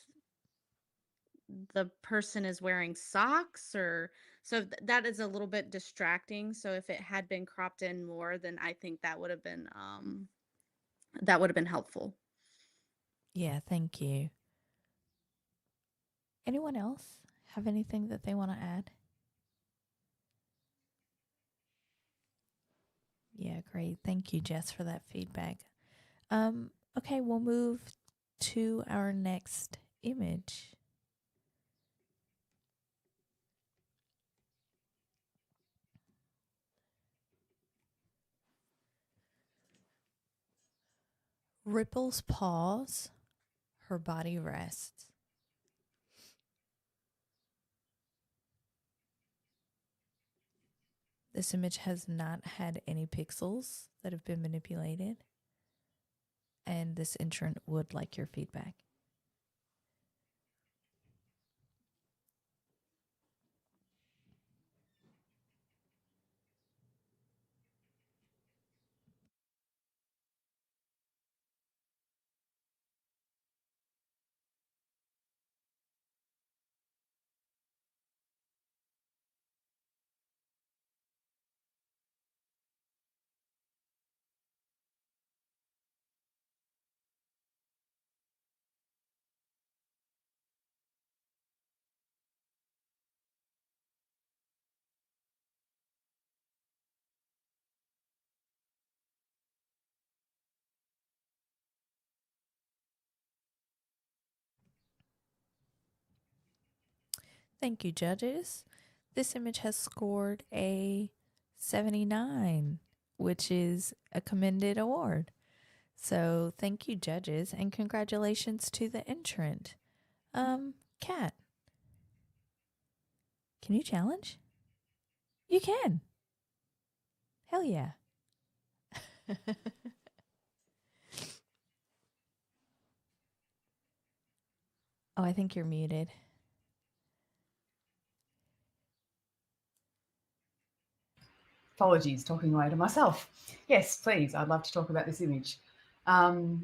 the person is wearing socks or so that is a little bit distracting. So if it had been cropped in more, then I think that would have been helpful. Yeah, thank you. Anyone else have anything that they want to add? Yeah, great. Thank you, Jess, for that feedback. Okay, we'll move to our next image. Ripples pause, her body rests. This image has not had any pixels that have been manipulated, and this entrant would like your feedback. Thank you, judges. This image has scored a 79, which is a commended award. So thank you, judges, and congratulations to the entrant. Kat, can you challenge? You can. Hell yeah. Oh, I think you're muted. Apologies, talking away to myself. Yes, please, I'd love to talk about this image. I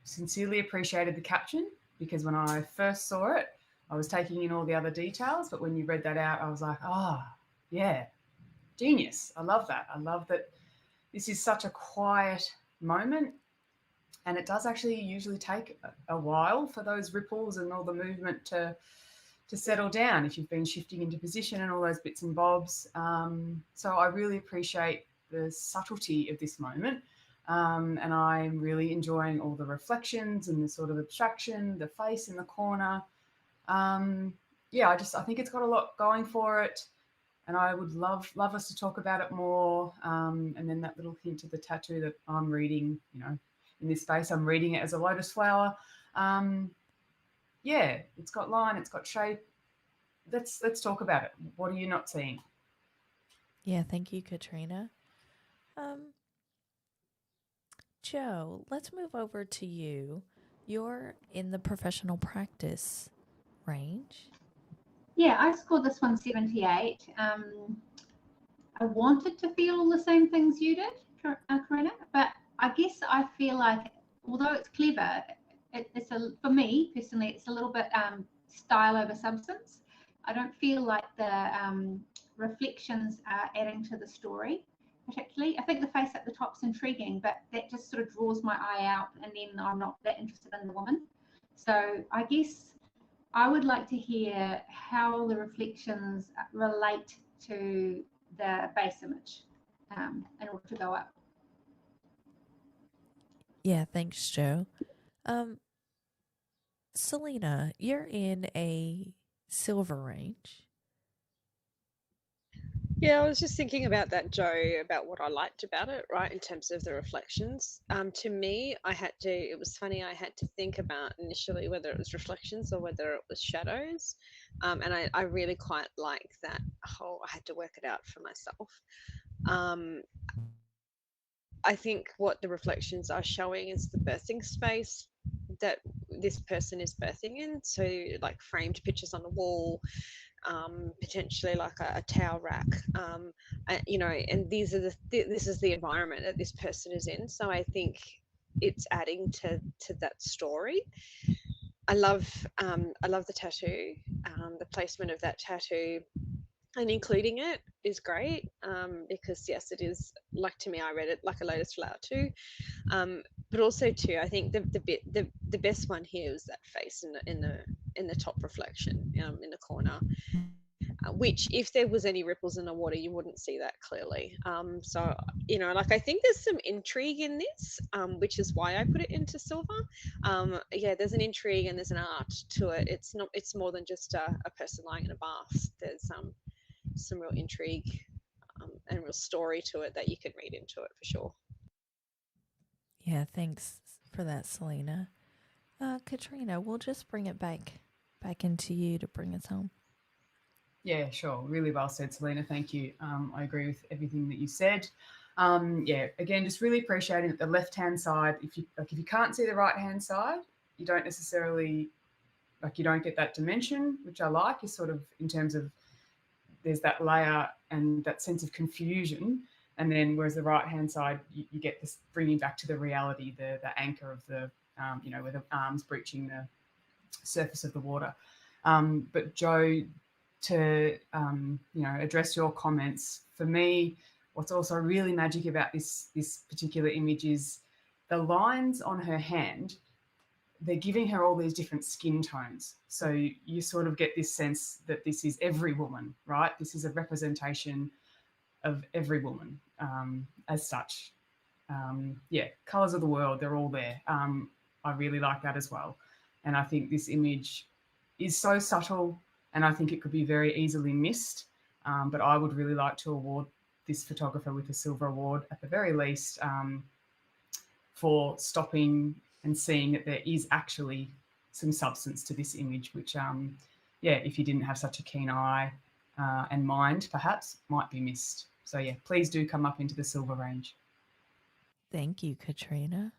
sincerely appreciated the caption because when I first saw it, I was taking in all the other details, but when you read that out, I was like, yeah, genius. I love that. I love that this is such a quiet moment, and it does actually usually take a while for those ripples and all the movement to settle down if you've been shifting into position and all those bits and bobs. So I really appreciate the subtlety of this moment. And I'm really enjoying all the reflections and the sort of abstraction, the face in the corner. Yeah, I think it's got a lot going for it. And I would love us to talk about it more. And then that little hint of the tattoo that I'm reading, in this space, I'm reading it as a lotus flower. Yeah, it's got line, it's got shape. Let's talk about it. What are you not seeing? Yeah, thank you, Katrina. Joe, let's move over to you. You're in the professional practice range. Yeah, I scored this one 78. I wanted to feel all the same things you did, Karina, but I guess I feel like, although it's clever, for me personally, it's a little bit style over substance. I don't feel like the reflections are adding to the story particularly. I think the face at the top's intriguing, but that just sort of draws my eye out, and then I'm not that interested in the woman. So I guess I would like to hear how the reflections relate to the base image. in order to go up. Yeah, thanks, Joe. Selena, you're in a silver range. Yeah, I was just thinking about that, Joe, about what I liked about it, right, in terms of the reflections. To me, it was funny, I had to think about initially whether it was reflections or whether it was shadows. And I really quite like that whole, I had to work it out for myself. I think what the reflections are showing is the birthing space that this person is birthing in. So, like framed pictures on the wall, potentially like a towel rack, and this is the environment that this person is in. So I think it's adding to that story. I love the tattoo, the placement of that tattoo. And including it is great, because yes, it is, like, to me, I read it like a lotus flower too, but also too, I think the best one here is that face in the top reflection, in the corner, which if there was any ripples in the water, you wouldn't see that clearly. So, like, I think there's some intrigue in this, which is why I put it into silver. Yeah, there's an intrigue and there's an art to it. It's more than just a person lying in a bath. There's some real intrigue, and real story to it that you can read into it for sure. Yeah, thanks for that, Selena. Katrina, we'll just bring it back into you to bring us home. Yeah, sure. Really well said, Selena. Thank you. I agree with everything that you said. Yeah, again, just really appreciating that the left-hand side, if you can't see the right-hand side, you don't necessarily, you don't get that dimension, which I like, is sort of in terms of there's that layer and that sense of confusion. And then whereas the right-hand side, you get this bringing back to the reality, the anchor of the, where the arms breaching the surface of the water. But Joe, to address your comments, for me, what's also really magic about this particular image is the lines on her hand. They're giving her all these different skin tones, so you sort of get this sense that this is every woman, right? This is a representation of every woman, as such. Yeah, colors of the world, they're all there. I really like that as well, and I think this image is so subtle, and I think it could be very easily missed. But I would really like to award this photographer with a silver award at the very least, for stopping and seeing that there is actually some substance to this image, which, if you didn't have such a keen eye and mind, perhaps might be missed. So yeah, please do come up into the silver range. Thank you, Katrina.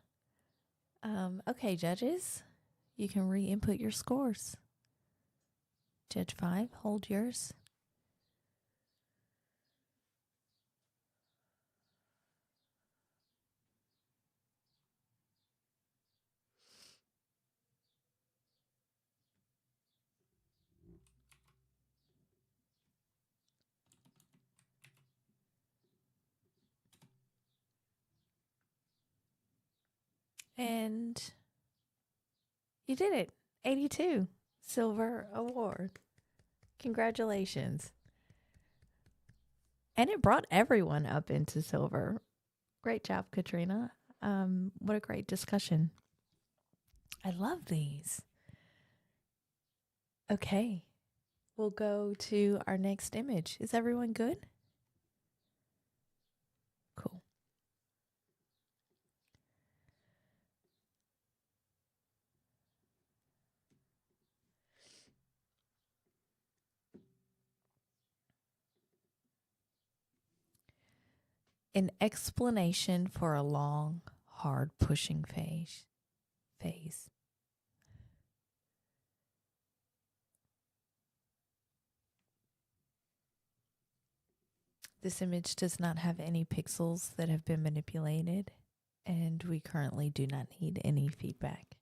Okay, judges, you can re-input your scores. Judge 5, hold yours. And you did it. 82. Silver award. Congratulations. And it brought everyone up into silver. Great job, Katrina. What a great discussion. I love these. Okay. We'll go to our next image. Is everyone good? Cool. An explanation for a long, hard pushing phase. This image does not have any pixels that have been manipulated, and we currently do not need any feedback.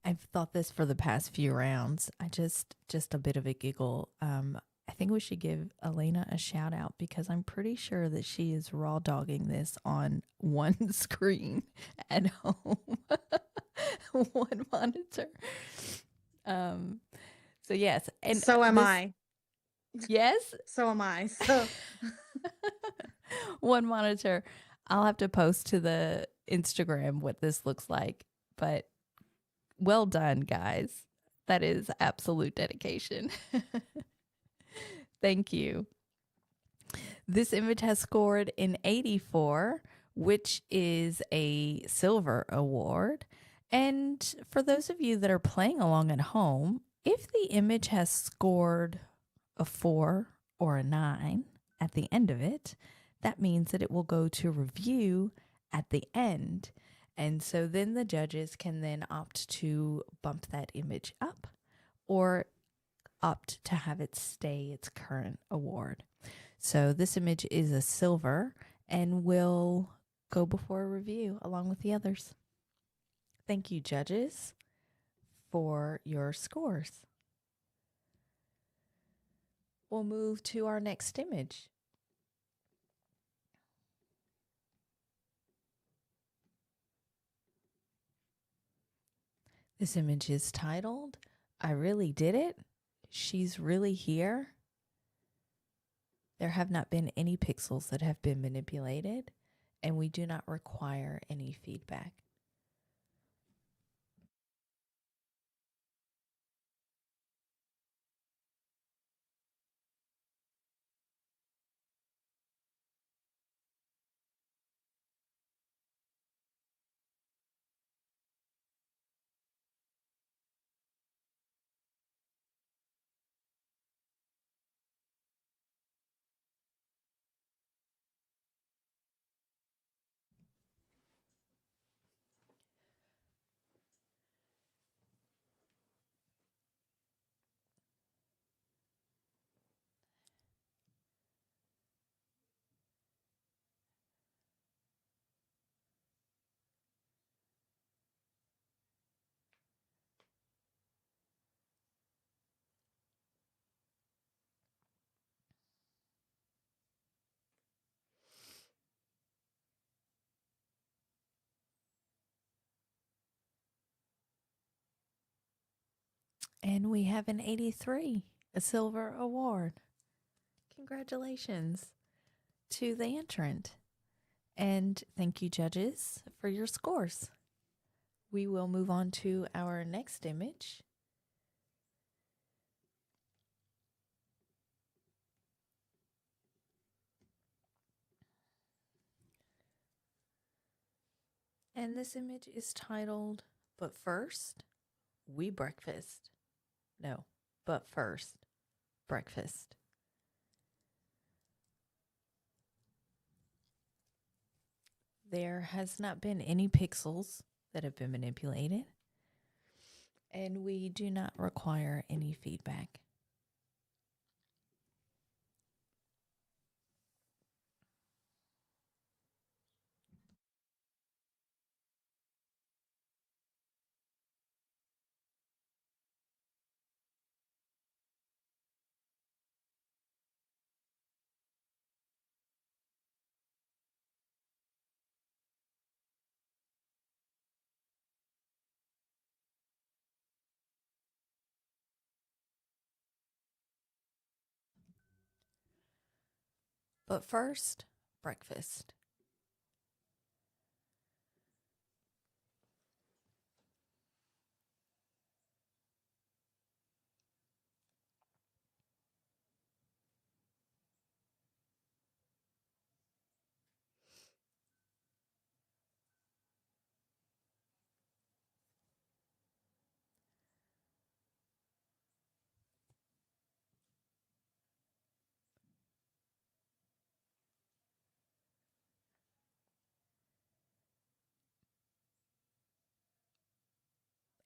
I've thought this for the past few rounds. I just a bit of a giggle. I think we should give Elena a shout out because I'm pretty sure that she is raw dogging this on one screen at home, one monitor. So yes, and So am I. Yes, so am I. So one monitor. I'll have to post to the Instagram what this looks like, but well done, guys. That is absolute dedication. Thank you. This image has scored an 84, which is a silver award. And for those of you that are playing along at home, if the image has scored a 4 or a 9 at the end of it, that means that it will go to review at the end. And so then the judges can then opt to bump that image up or opt to have it stay its current award. So this image is a silver and will go before a review along with the others. Thank you, judges, for your scores. We'll move to our next image. This image is titled, I Really Did It. She's Really Here. There have not been any pixels that have been manipulated, and we do not require any feedback. And we have an 83, a silver award. Congratulations to the entrant. And thank you, judges, for your scores. We will move on to our next image. And this image is titled, But First, We Breakfast. No, But First, Breakfast. There has not been any pixels that have been manipulated, and we do not require any feedback. But first, breakfast.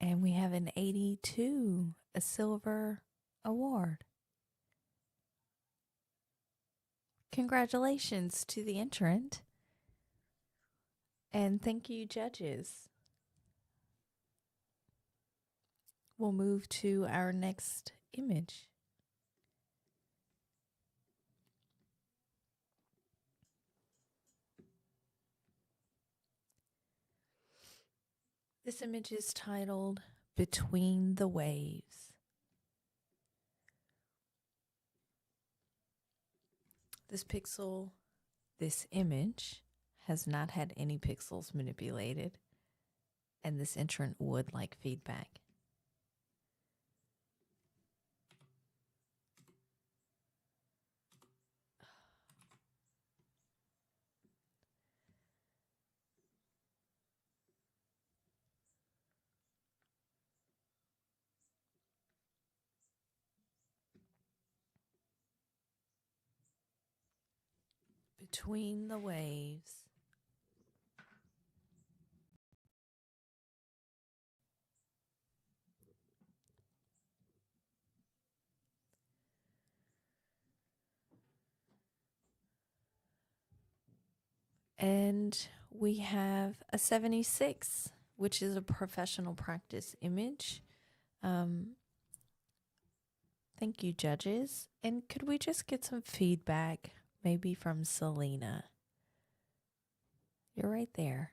And we have an 82, a silver award. Congratulations to the entrant. And thank you, judges. we'll move to our next image. This image is titled Between the Waves. This image has not had any pixels manipulated, and this entrant would like feedback. Between the waves. And we have a 76, which is a professional practice image. Thank you, judges. And could we just get some feedback, maybe from Selena? You're right there.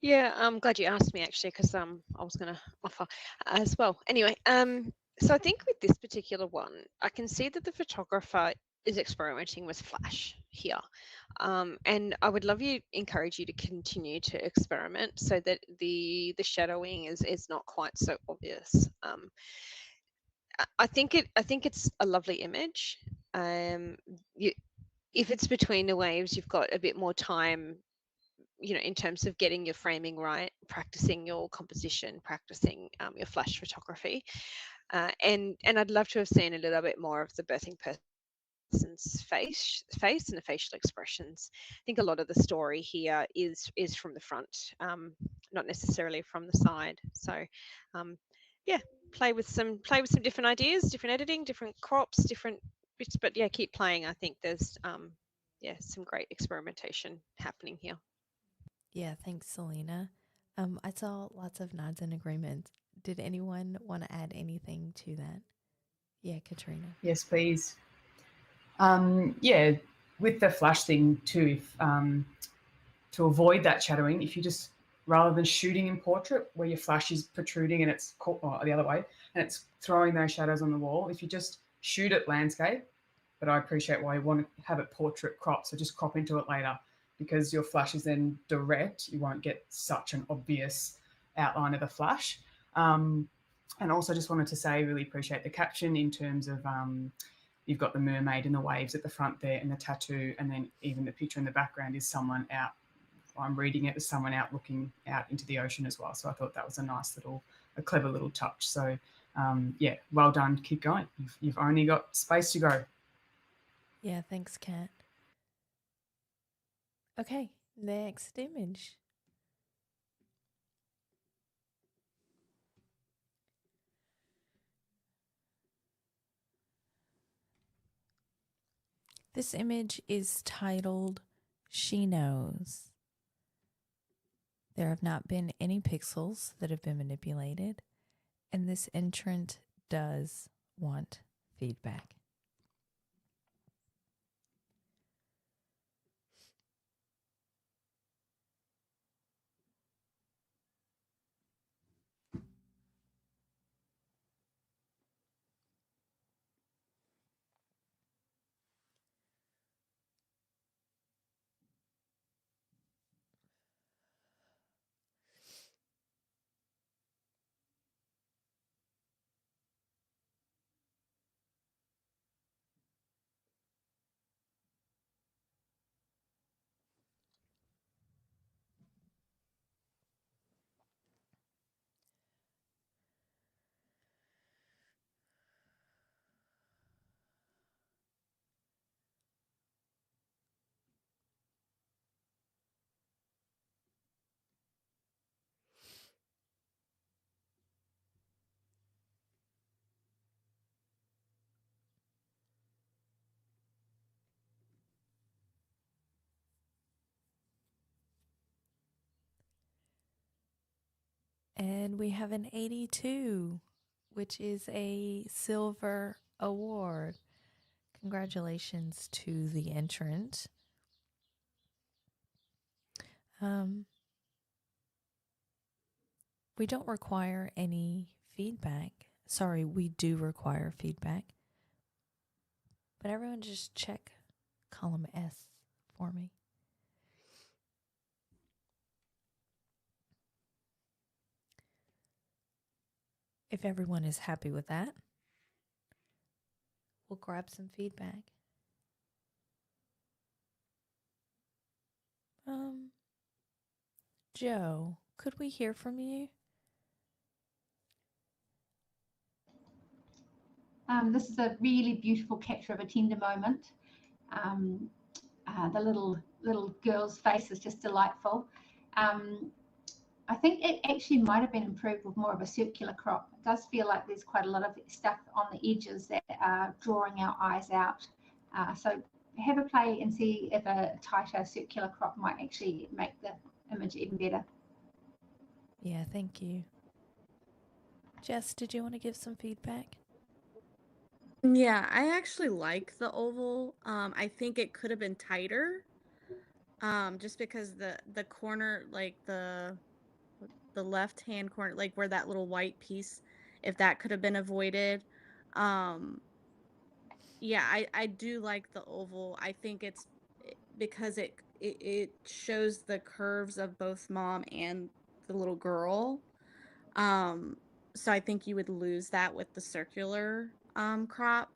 Yeah, I'm glad you asked me actually, because I was going to offer as well. Anyway, so I think with this particular one, I can see that the photographer is experimenting with flash here, and I would encourage you to continue to experiment so that the shadowing is not quite so obvious. I think it's a lovely image. If it's between the waves, you've got a bit more time, in terms of getting your framing right, practicing your composition, practicing your flash photography, and I'd love to have seen a little bit more of the birthing person's face and the facial expressions. I think a lot of the story here is from the front, not necessarily from the side. So, yeah, play with some different ideas, different editing, different crops, different bits. But yeah, keep playing. I think there's some great experimentation happening here. Yeah, thanks, Selena. I saw lots of nods and agreements. Did anyone want to add anything to that? Yeah, Katrina. Yes, please. Yeah, with the flash thing too, if, to avoid that shadowing, if you just, rather than shooting in portrait where your flash is protruding and it's the other way, and it's throwing those shadows on the wall, if you just shoot it landscape, but I appreciate why you want to have it portrait crop, so just crop into it later, because your flash is then direct, you won't get such an obvious outline of the flash. And also just wanted to say, really appreciate the caption in terms of you've got the mermaid and the waves at the front there and the tattoo, and then even the picture in the background is someone out. I'm reading it as someone out looking out into the ocean as well. So I thought that was a clever little touch. So yeah, well done. Keep going. You've only got space to go. Yeah, thanks, Kat. Okay, next image. This image is titled She Knows. There have not been any pixels that have been manipulated, and this entrant does want feedback. And we have an 82, which is a silver award. Congratulations to the entrant. We don't require any feedback. Sorry, we do require feedback. But everyone just check column S for me. If everyone is happy with that, we'll grab some feedback. Joe, could we hear from you? This is a really beautiful capture of a tender moment. The little girl's face is just delightful. I think it actually might have been improved with more of a circular crop. It does feel like there's quite a lot of stuff on the edges that are drawing our eyes out. So have a play and see if a tighter circular crop might actually make the image even better. Yeah, thank you. Jess, did you want to give some feedback? Yeah, I actually like the oval. I think it could have been tighter. Just because the corner, like the left-hand corner, like where that little white piece, if that could have been avoided. Yeah, I do like the oval. I think it's because it shows the curves of both mom and the little girl. So I think you would lose that with the circular crop.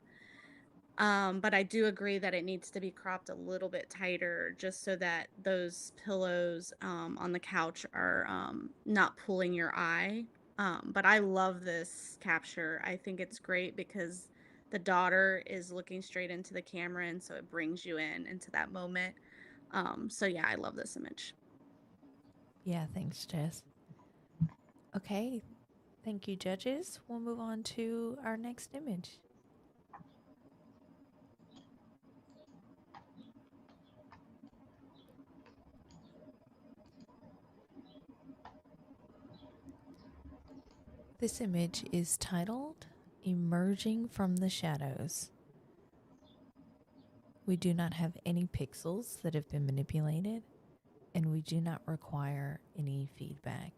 But I do agree that it needs to be cropped a little bit tighter just so that those pillows on the couch are not pulling your eye. But I love this capture. I think it's great because the daughter is looking straight into the camera, and so it brings you into that moment. So yeah, I love this image. Yeah, thanks, Jess. Okay, thank you, judges. We'll move on to our next image. This image is titled Emerging from the Shadows. We do not have any pixels that have been manipulated, and we do not require any feedback.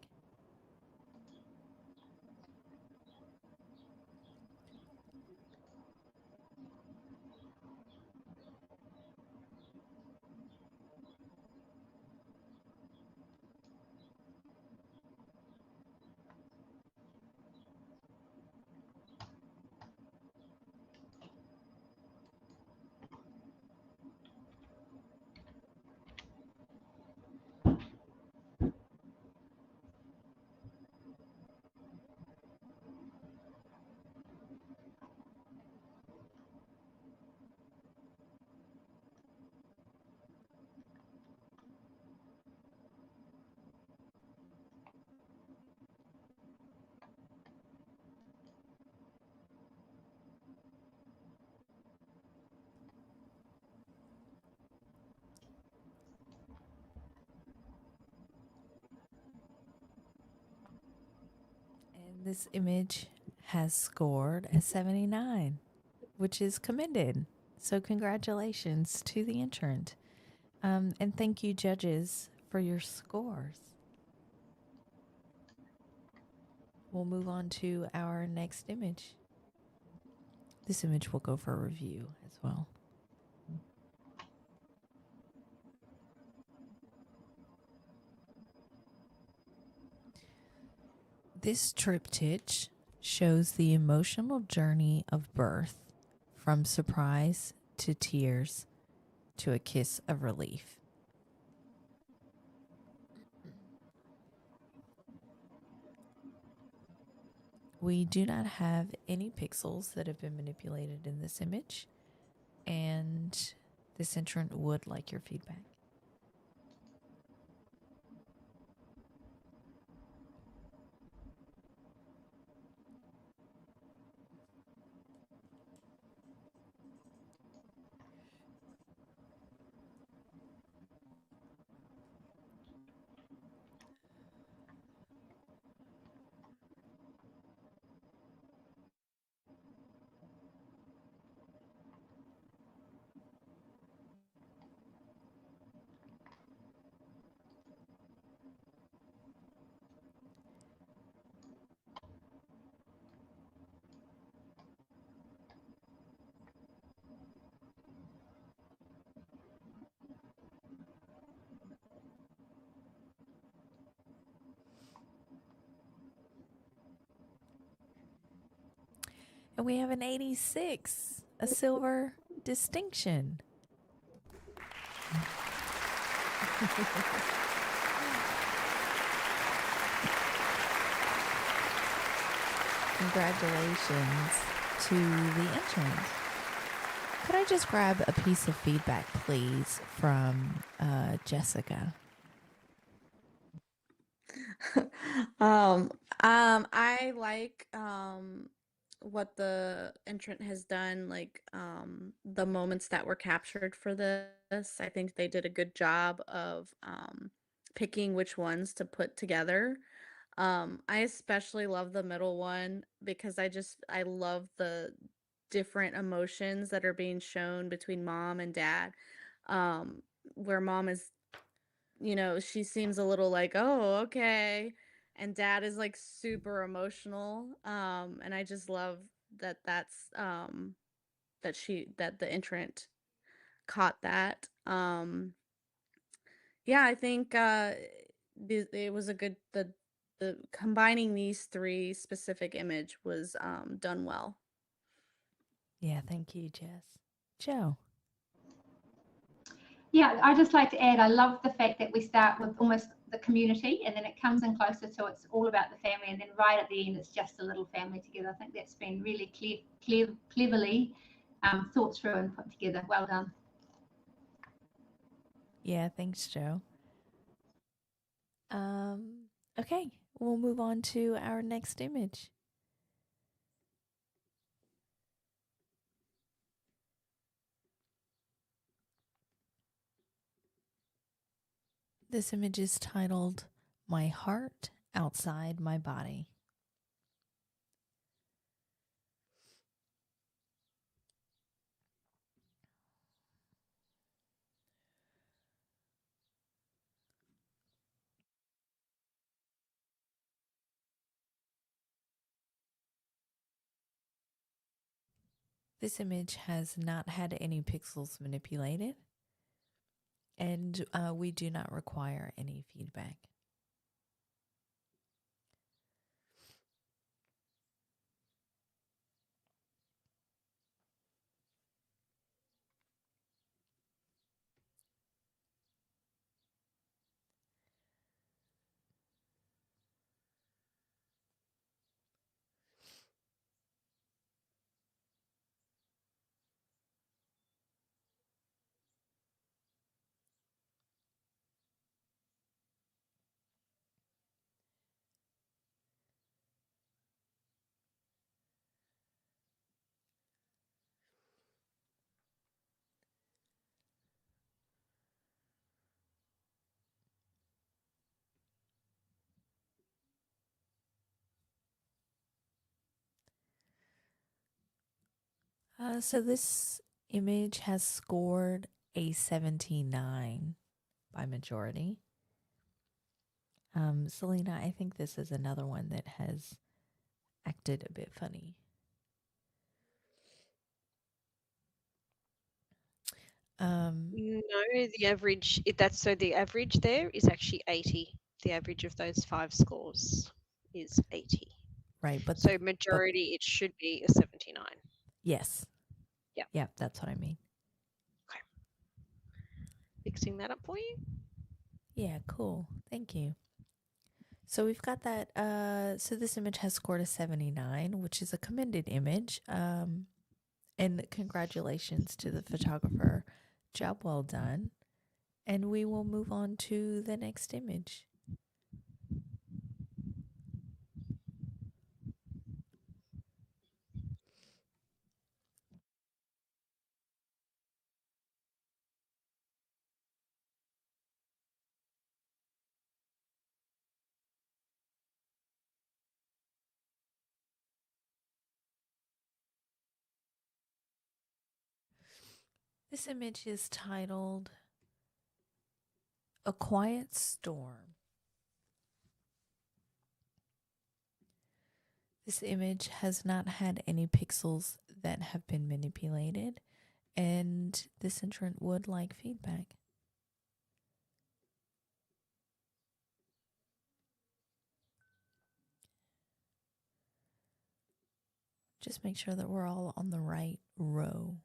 And this image has scored a 79, which is commended. So congratulations to the entrant. And thank you, judges, for your scores. We'll move on to our next image. This image will go for review as well. This triptych shows the emotional journey of birth, from surprise to tears to a kiss of relief. We do not have any pixels that have been manipulated in this image, and this entrant would like your feedback. And we have an 86, a silver distinction. Congratulations to the entrant. Could I just grab a piece of feedback, please, from Jessica? I like what the entrant has done, like the moments that were captured for this. I think they did a good job of picking which ones to put together. I especially love the middle one because I love the different emotions that are being shown between mom and dad. Where mom is, she seems a little like, oh, okay. And dad is like super emotional. And I just love that the entrant caught that. Yeah, I think it was a good the combining these three specific image was done well. Yeah, thank you, Jess. Joe. Yeah, I just like to add, I love the fact that we start with almost the community and then it comes in closer to it's all about the family, and then right at the end it's just a little family together. I think that's been really cleverly thought through and put together. Well done. Yeah, thanks, Joe. Okay, we'll move on to our next image. This image is titled, My Heart Outside My Body. This image has not had any pixels manipulated, and we do not require any feedback. So this image has scored a 79 by majority. Selena, I think this is another one that has acted a bit funny. No, the average, the average there is actually 80. The average of those 5 scores is 80. Right, but so majority, it should be a 79. Yes. Yeah. Yeah, that's what I mean. Okay. Fixing that up for you. Yeah, cool. Thank you. So we've got that. So this image has scored a 79, which is a commended image. And congratulations to the photographer. Job well done. And we will move on to the next image. This image is titled A Quiet Storm. This image has not had any pixels that have been manipulated, and this entrant would like feedback. Just make sure that we're all on the right row.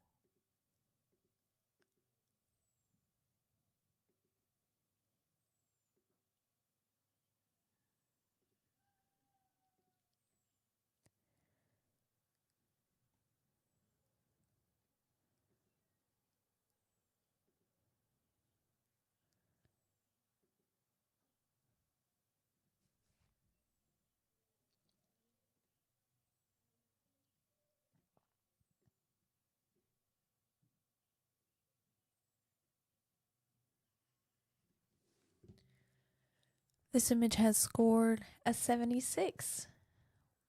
This image has scored a 76,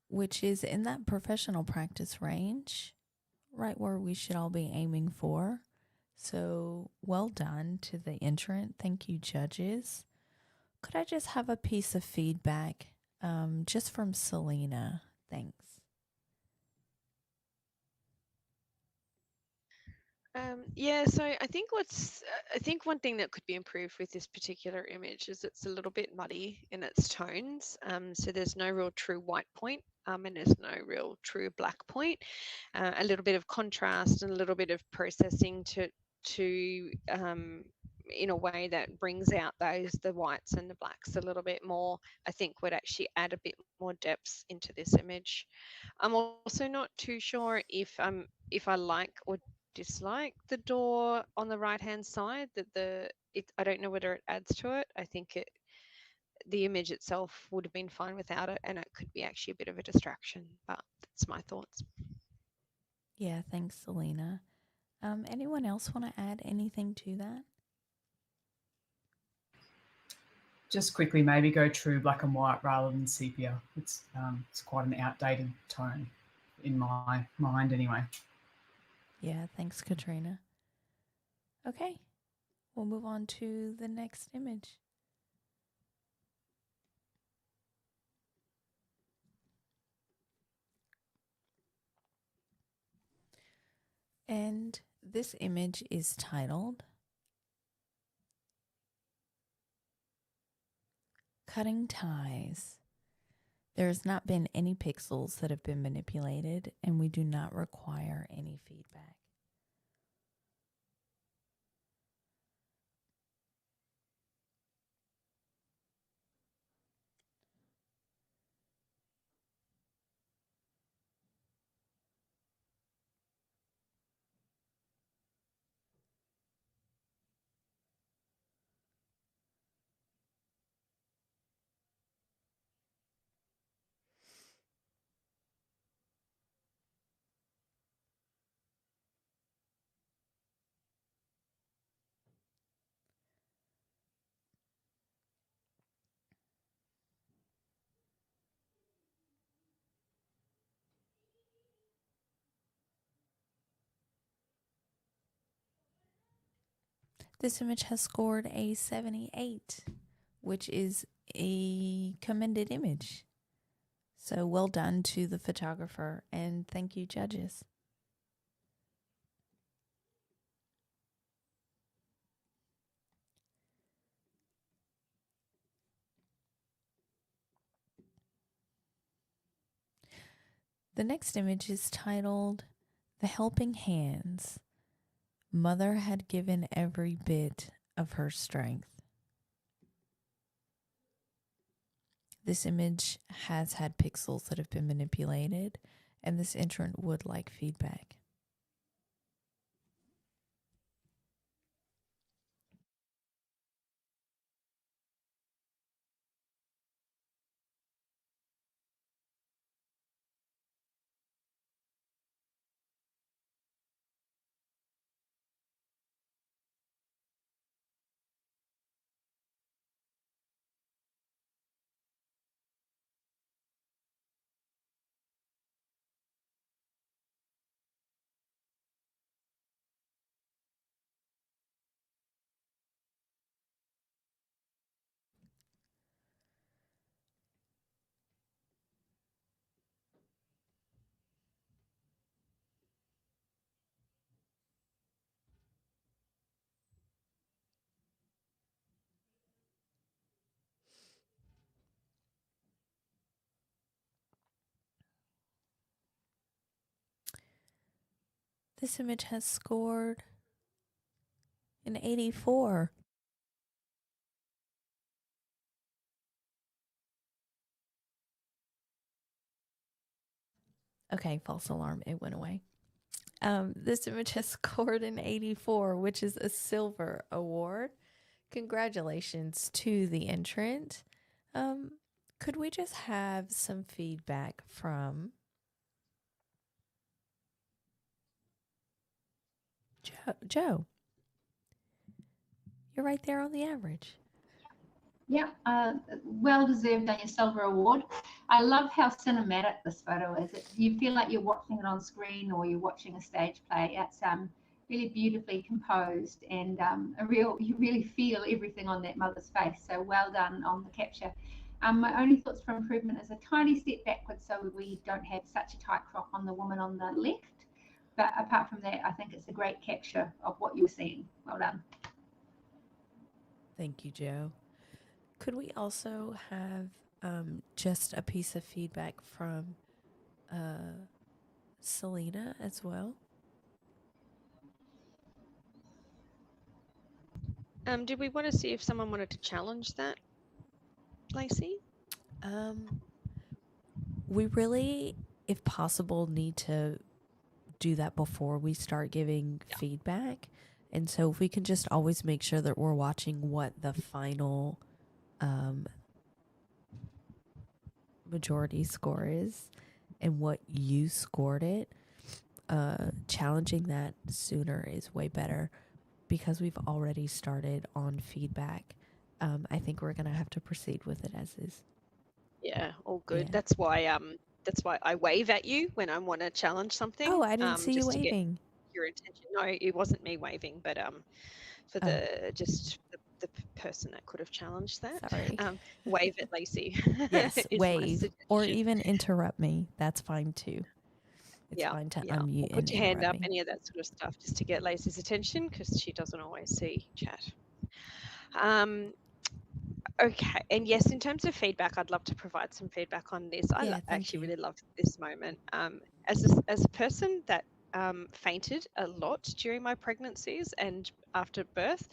which is in that professional practice range, right where we should all be aiming for. So well done to the entrant. Thank you, judges. Could I just have a piece of feedback just from Selena? Thanks. Yeah, so I think one thing that could be improved with this particular image is it's a little bit muddy in its tones. So there's no real true white point, and there's no real true black point. A little bit of contrast and a little bit of processing to in a way that brings out the whites and the blacks a little bit more, I think would actually add a bit more depth into this image. I'm also not too sure if I like or dislike the door on the right hand side. I don't know whether it adds to it. I think the image itself would have been fine without it, and it could be actually a bit of a distraction. But that's my thoughts. Yeah, thanks, Selena. Anyone else want to add anything to that? Just quickly, maybe go true black and white rather than sepia. It's quite an outdated tone in my mind anyway. Yeah, thanks, Katrina. Okay, we'll move on to the next image. And this image is titled Cutting Ties. There has not been any pixels that have been manipulated, and we do not require any feedback. This image has scored a 78, which is a commended image. So well done to the photographer, and thank you, judges. The next image is titled The Helping Hands. Mother had given every bit of her strength. This image has had pixels that have been manipulated, and this entrant would like feedback. This image has scored an 84. Okay, false alarm. It went away. This image has scored an 84, which is a silver award. Congratulations to the entrant. Could we just have some feedback from Joe? You're right there on the average. Yeah, well deserved on your silver award. I love how cinematic this photo is. You feel like you're watching it on screen or you're watching a stage play. It's really beautifully composed and you really feel everything on that mother's face. So well done on the capture. My only thoughts for improvement is a tiny step backwards so we don't have such a tight crop on the woman on the left. But apart from that, I think it's a great capture of what you're seeing. Well done. Thank you, Joe. Could we also have just a piece of feedback from Selena as well? Did we want to see if someone wanted to challenge that, Lacey? We really, if possible, need to do that before we start giving feedback. And so if we can just always make sure that we're watching what the final majority score is and what you scored it, challenging that sooner is way better because we've already started on feedback. I think we're going to have to proceed with it as is. Yeah, all good. Yeah. That's why I wave at you when I want to challenge something. Oh, I didn't see you waving. Your intention. No, it wasn't me waving, but for the person that could have challenged that. Sorry. Wave at Lacey. Yes, is my wave or suggestion. even interrupt me. That's fine too. It's fine to unmute Put and your hand interrupt up, me. any of that sort of stuff, just to get Lacey's attention because she doesn't always see chat. Okay, and yes, in terms of feedback, I'd love to provide some feedback on this. I actually really love this moment. As a person that fainted a lot during my pregnancies and after birth,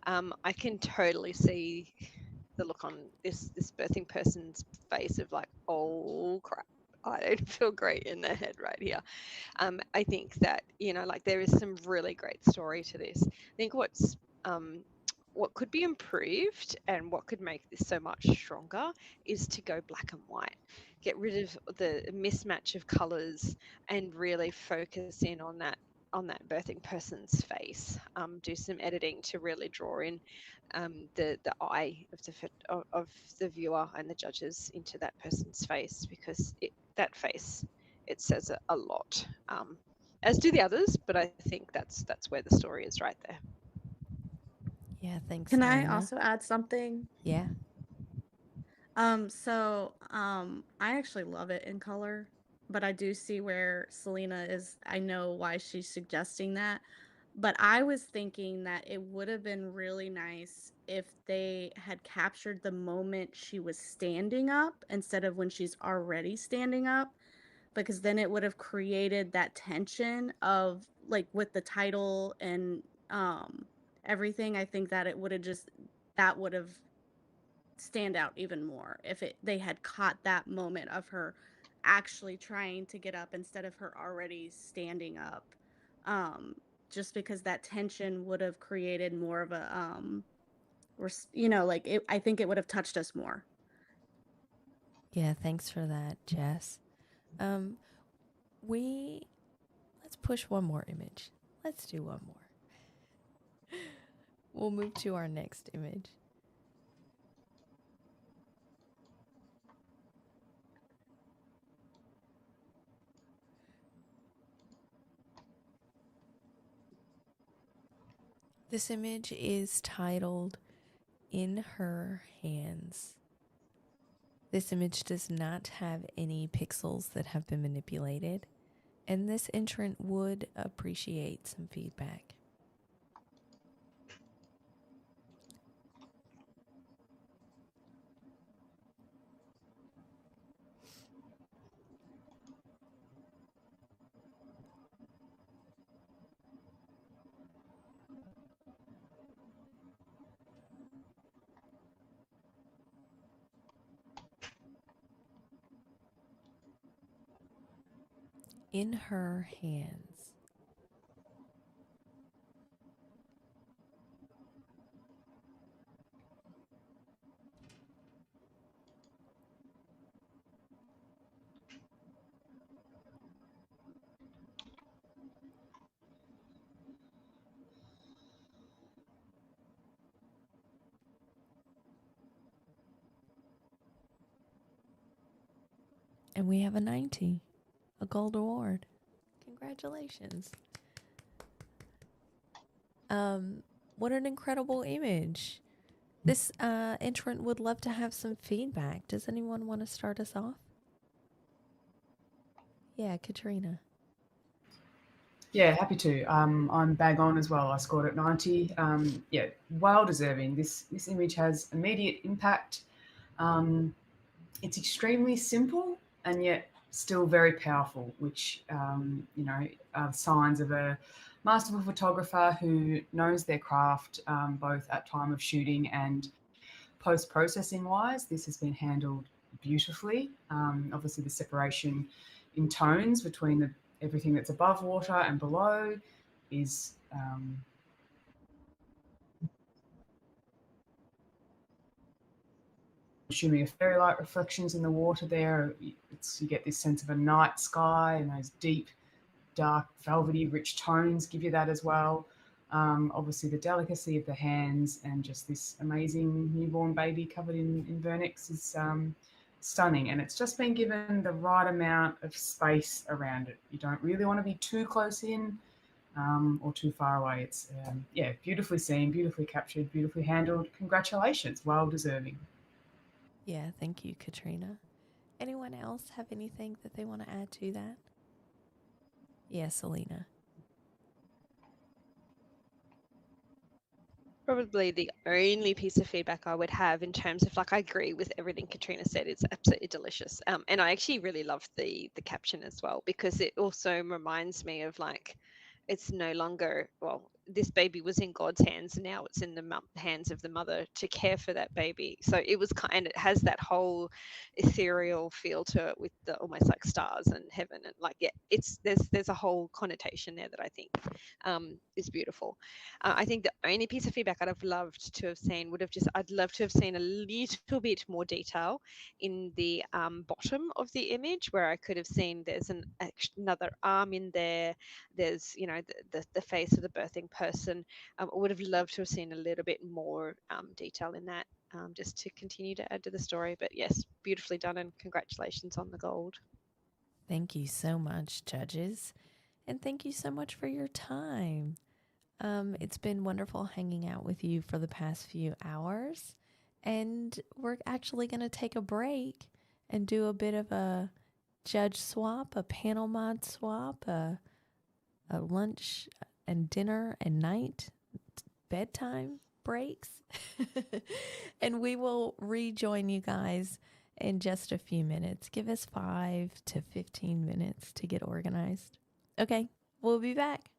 I can totally see the look on this birthing person's face of like, oh crap, I don't feel great in the head right here. I think that, like there is some really great story to this. I think what could be improved and what could make this so much stronger is to go black and white. Get rid of the mismatch of colors and really focus in on that birthing person's face. Do some editing to really draw in the eye of the viewer and the judges into that person's face, because that face, it says a lot, as do the others, but I think that's where the story is right there. Yeah, thanks. Can Selena. I also add something? Yeah. I actually love it in color, but I do see where Selena is. I know why she's suggesting that, but I was thinking that it would have been really nice if they had captured the moment she was standing up instead of when she's already standing up, because then it would have created that tension of like with the title and everything. I think that it would have that would have stand out even more if they had caught that moment of her actually trying to get up instead of her already standing up, just because that tension would have created more of a I think it would have touched us more. Yeah, thanks for that, Jess. Let's push one more image. Let's do one more. We'll move to our next image. This image is titled In Her Hands. This image does not have any pixels that have been manipulated, and this entrant would appreciate some feedback. in her hands. And we have a 90, a gold award. Congratulations. What an incredible image. This entrant would love to have some feedback. Does anyone want to start us off? Yeah, Katrina. Yeah, happy to. I'm bang on as well. I scored at 90. Yeah, well deserving. This image has immediate impact. It's extremely simple and yet still very powerful, which are signs of a masterful photographer who knows their craft, both at time of shooting and post-processing wise. This has been handled beautifully. Obviously, the separation in tones between everything that's above water and below is assuming a fairy light reflections in the water there. You get this sense of a night sky, and those deep, dark, velvety, rich tones give you that as well. Obviously, the delicacy of the hands and just this amazing newborn baby covered in vernix is stunning. And it's just been given the right amount of space around it. You don't really want to be too close in or too far away. It's, beautifully seen, beautifully captured, beautifully handled. Congratulations. Well deserving. Yeah, thank you, Katrina. Anyone else have anything that they want to add to that? Yeah, Selena. Probably the only piece of feedback I would have in terms of, like, I agree with everything Katrina said. It's absolutely delicious. And I actually really love the caption as well, because it also reminds me of, like, it's no longer, well, this baby was in God's hands, and now it's in the hands of the mother to care for that baby. So it was kind, it has that whole ethereal feel to it, with the almost like stars and heaven, and like, yeah, it's there's a whole connotation there that I think is beautiful. I think the only piece of feedback I'd have loved to have seen would have just, I'd love to have seen a little bit more detail in the bottom of the image, where I could have seen there's another arm in there. There's, the face of the birthing person. I would have loved to have seen a little bit more detail in that, just to continue to add to the story. But yes, beautifully done, and congratulations on the gold. Thank you so much, judges. And thank you so much for your time. It's been wonderful hanging out with you for the past few hours. And we're actually going to take a break and do a bit of a judge swap, a panel mod swap, a lunch and dinner and night bedtime breaks. And we will rejoin you guys in just a few minutes. Give us 5 to 15 minutes to get organized. Okay, we'll be back.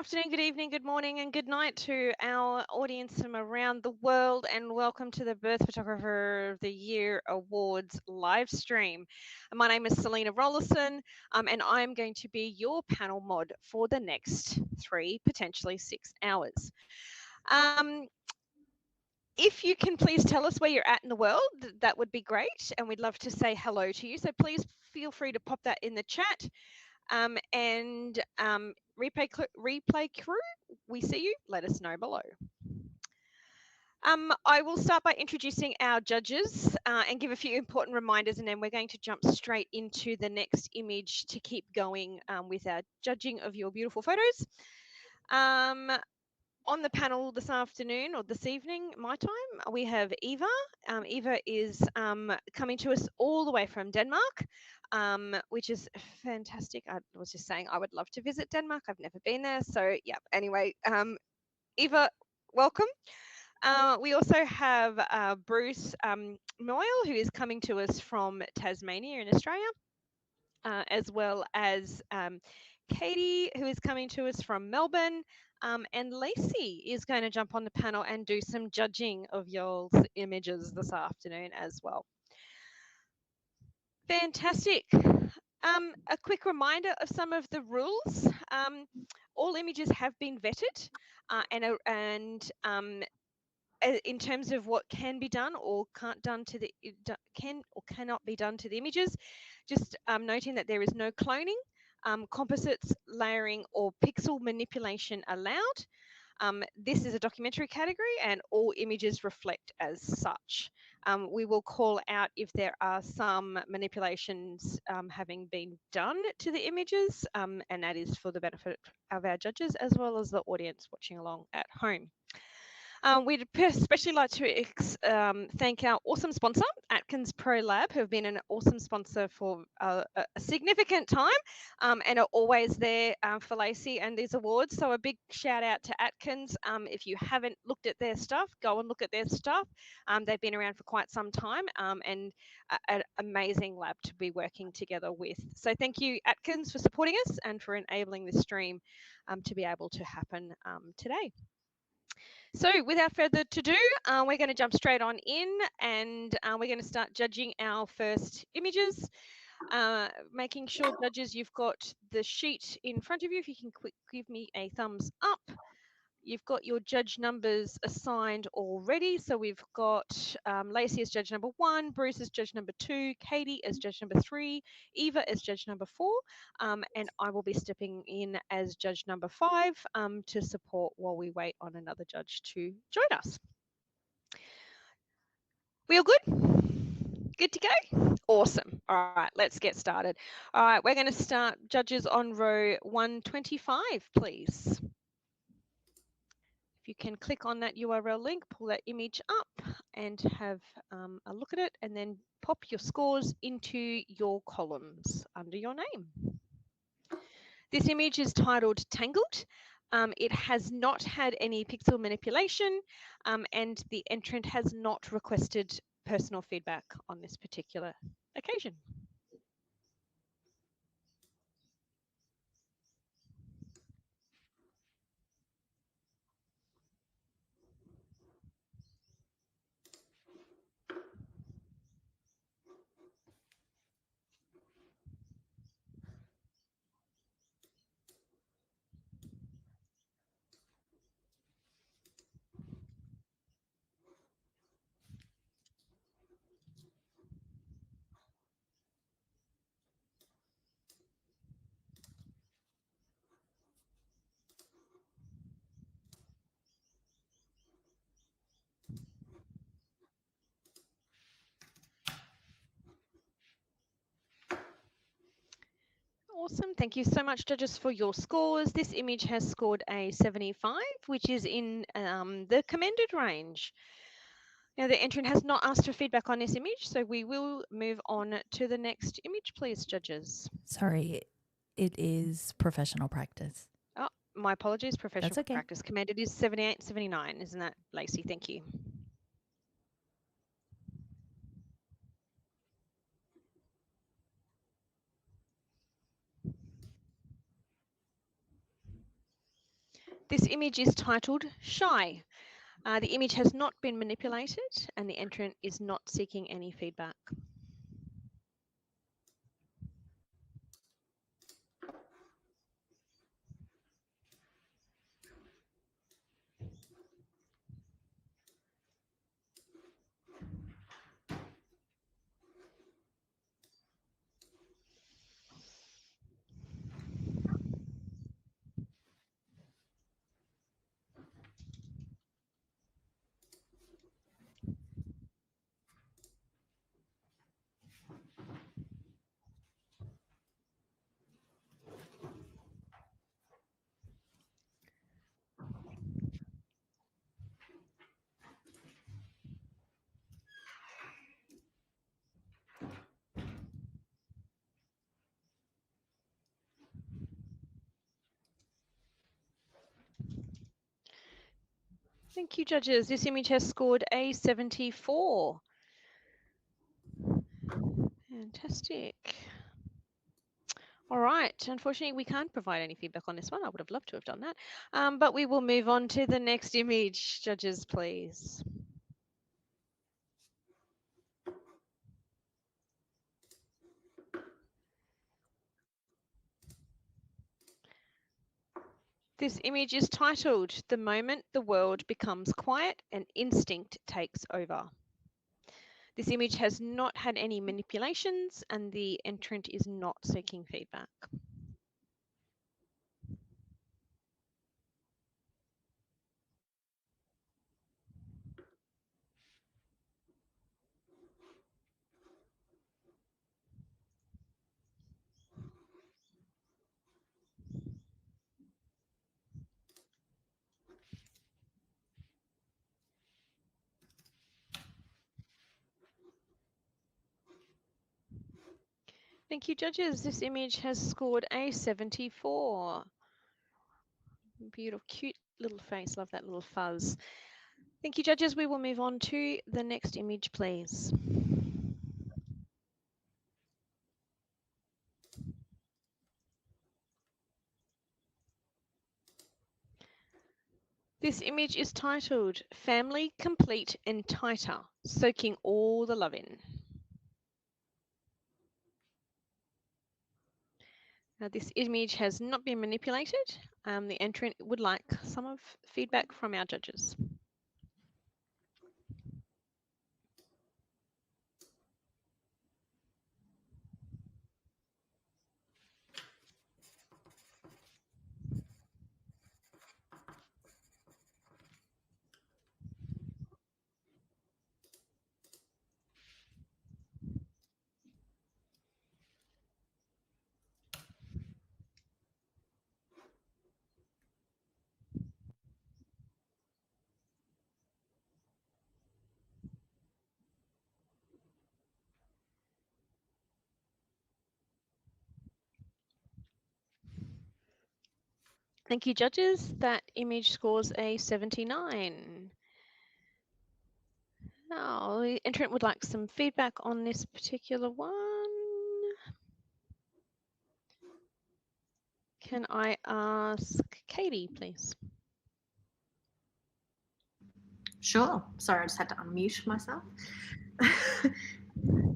Afternoon, good evening, good morning, and good night to our audience from around the world, and welcome to the Birth Photographer of the Year Awards live stream. My name is Selena Rollison, and I'm going to be your panel mod for the next 3, potentially 6 hours. If you can please tell us where you're at in the world, that would be great, and we'd love to say hello to you. So please feel free to pop that in the chat. And replay crew, we see you. Let us know below. I will start by introducing our judges and give a few important reminders, and then we're going to jump straight into the next image to keep going with our judging of your beautiful photos. On the panel this afternoon or this evening, my time, we have Eva. Eva is coming to us all the way from Denmark, which is fantastic. I was just saying I would love to visit Denmark. I've never been there. So, yeah, anyway, Eva, welcome. We also have Bruce Moyle, who is coming to us from Tasmania in Australia, as well as Katie, who is coming to us from Melbourne, and Lacey is going to jump on the panel and do some judging of y'all's images this afternoon as well. Fantastic. A quick reminder of some of the rules. All images have been vetted and in terms of what can be done or can't done to the can or cannot be done to the images, just noting that there is no cloning, composites, layering, or pixel manipulation allowed. This is a documentary category and all images reflect as such. We will call out if there are some manipulations having been done to the images, and that is for the benefit of our judges as well as the audience watching along at home. We'd especially like to thank our awesome sponsor, Atkins Pro Lab, who have been an awesome sponsor for a significant time and are always there for Lacey and these awards. So a big shout out to Atkins. If you haven't looked at their stuff, go and look at their stuff. They've been around for quite some time and an amazing lab to be working together with. So thank you, Atkins, for supporting us and for enabling this stream to be able to happen today. So without further ado, we're going to jump straight on in and we're going to start judging our first images. Making sure, judges, you've got the sheet in front of you. If you can give me a thumbs up. You've got your judge numbers assigned already. So we've got Lacey as judge number 1, Bruce as judge number 2, Katie as judge number 3, Eva as judge number 4, and I will be stepping in as judge number 5 to support while we wait on another judge to join us. We all good? Good to go? Awesome. All right, let's get started. All right, we're going to start judges on row 125, please. You can click on that URL link, pull that image up and have a look at it, and then pop your scores into your columns under your name. This image is titled Tangled. It has not had any pixel manipulation and the entrant has not requested personal feedback on this particular occasion. Awesome. Thank you so much, judges, for your scores. This image has scored a 75, which is in the commended range. Now, the entrant has not asked for feedback on this image, so we will move on to the next image, please, judges. Sorry, it is professional practice. Oh, my apologies. Professional That's okay. practice. Commended is 78, 79. Isn't that, Lacey? Thank you. This image is titled Shy. The image has not been manipulated and the entrant is not seeking any feedback. Thank you, judges. This image has scored a 74. Fantastic. All right. Unfortunately, we can't provide any feedback on this one. I would have loved to have done that. But we will move on to the next image. Judges, please. This image is titled, The Moment the World Becomes Quiet and Instinct Takes Over. This image has not had any manipulations and the entrant is not seeking feedback. Thank you, judges. This image has scored a 74. Beautiful, cute little face. Love that little fuzz. Thank you, judges. We will move on to the next image, please. This image is titled, Family Complete and Tighter, Soaking All the Love In. Now, this image has not been manipulated. The entrant would like some of feedback from our judges. Thank you, judges. That image scores a 79. Now, the entrant would like some feedback on this particular one. Can I ask Katie, please? Sure. Sorry, I just had to unmute myself.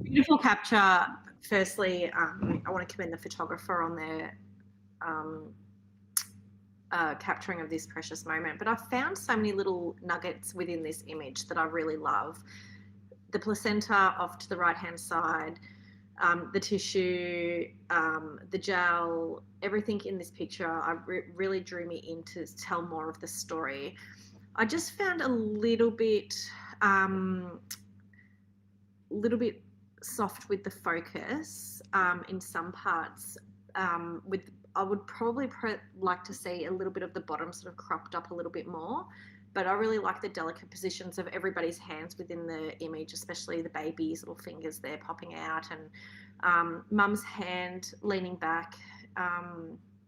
Beautiful capture. Firstly, I want to commend the photographer on their capturing of this precious moment. But I've found so many little nuggets within this image that I really love. The placenta off to the right-hand side, the tissue, the gel, everything in this picture really drew me in to tell more of the story. I just found a little bit soft with the focus in some parts. I would probably like to see a little bit of the bottom sort of cropped up a little bit more. But I really like the delicate positions of everybody's hands within the image, especially the baby's little fingers there popping out, and mum's hand leaning back.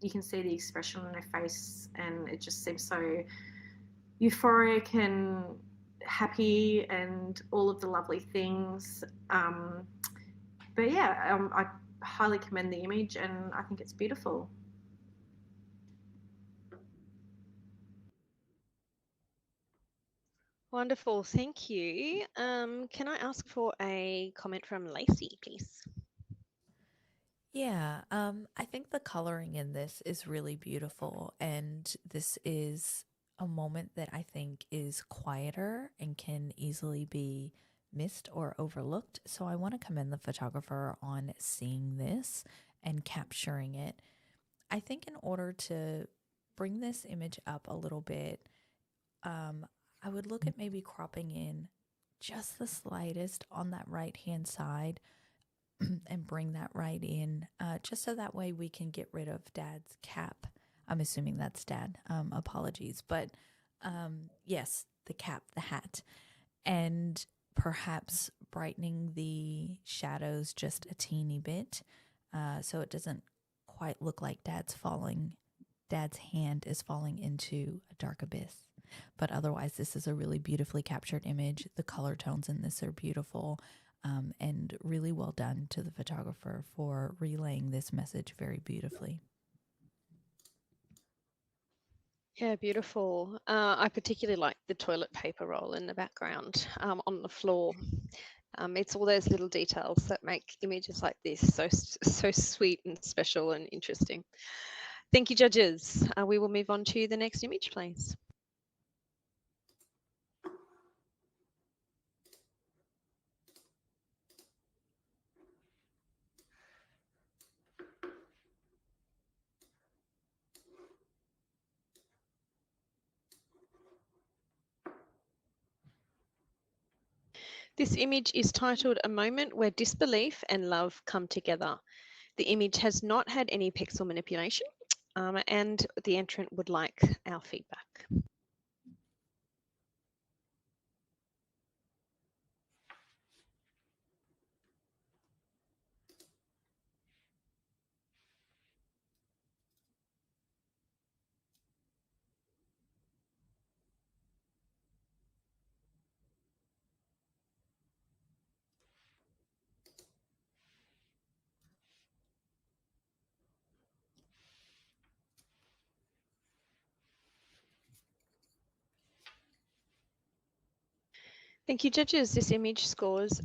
You can see the expression on her face, and it just seems so euphoric and happy and all of the lovely things. But yeah, I highly commend the image and I think it's beautiful. Wonderful, thank you. Can I ask for a comment from Lacey, please? Yeah, I think the coloring in this is really beautiful, and this is a moment that I think is quieter and can easily be missed or overlooked. So I want to commend the photographer on seeing this and capturing it. I think in order to bring this image up a little bit, I would look at maybe cropping in just the slightest on that right hand side and bring that right in, just so that way we can get rid of Dad's cap. I'm assuming that's Dad. Apologies. But yes, the cap, the hat, and perhaps brightening the shadows just a teeny bit, so it doesn't quite look like Dad's hand is falling into a dark abyss. But otherwise, this is a really beautifully captured image. The color tones in this are beautiful, and really well done to the photographer for relaying this message very beautifully. Yeah, beautiful. I particularly like the toilet paper roll in the background on the floor. It's all those little details that make images like this so sweet and special and interesting. Thank you, judges. We will move on to the next image, please. This image is titled A Moment Where Disbelief and Love Come Together. The image has not had any pixel manipulation, and the entrant would like our feedback. Thank you, judges. This image scores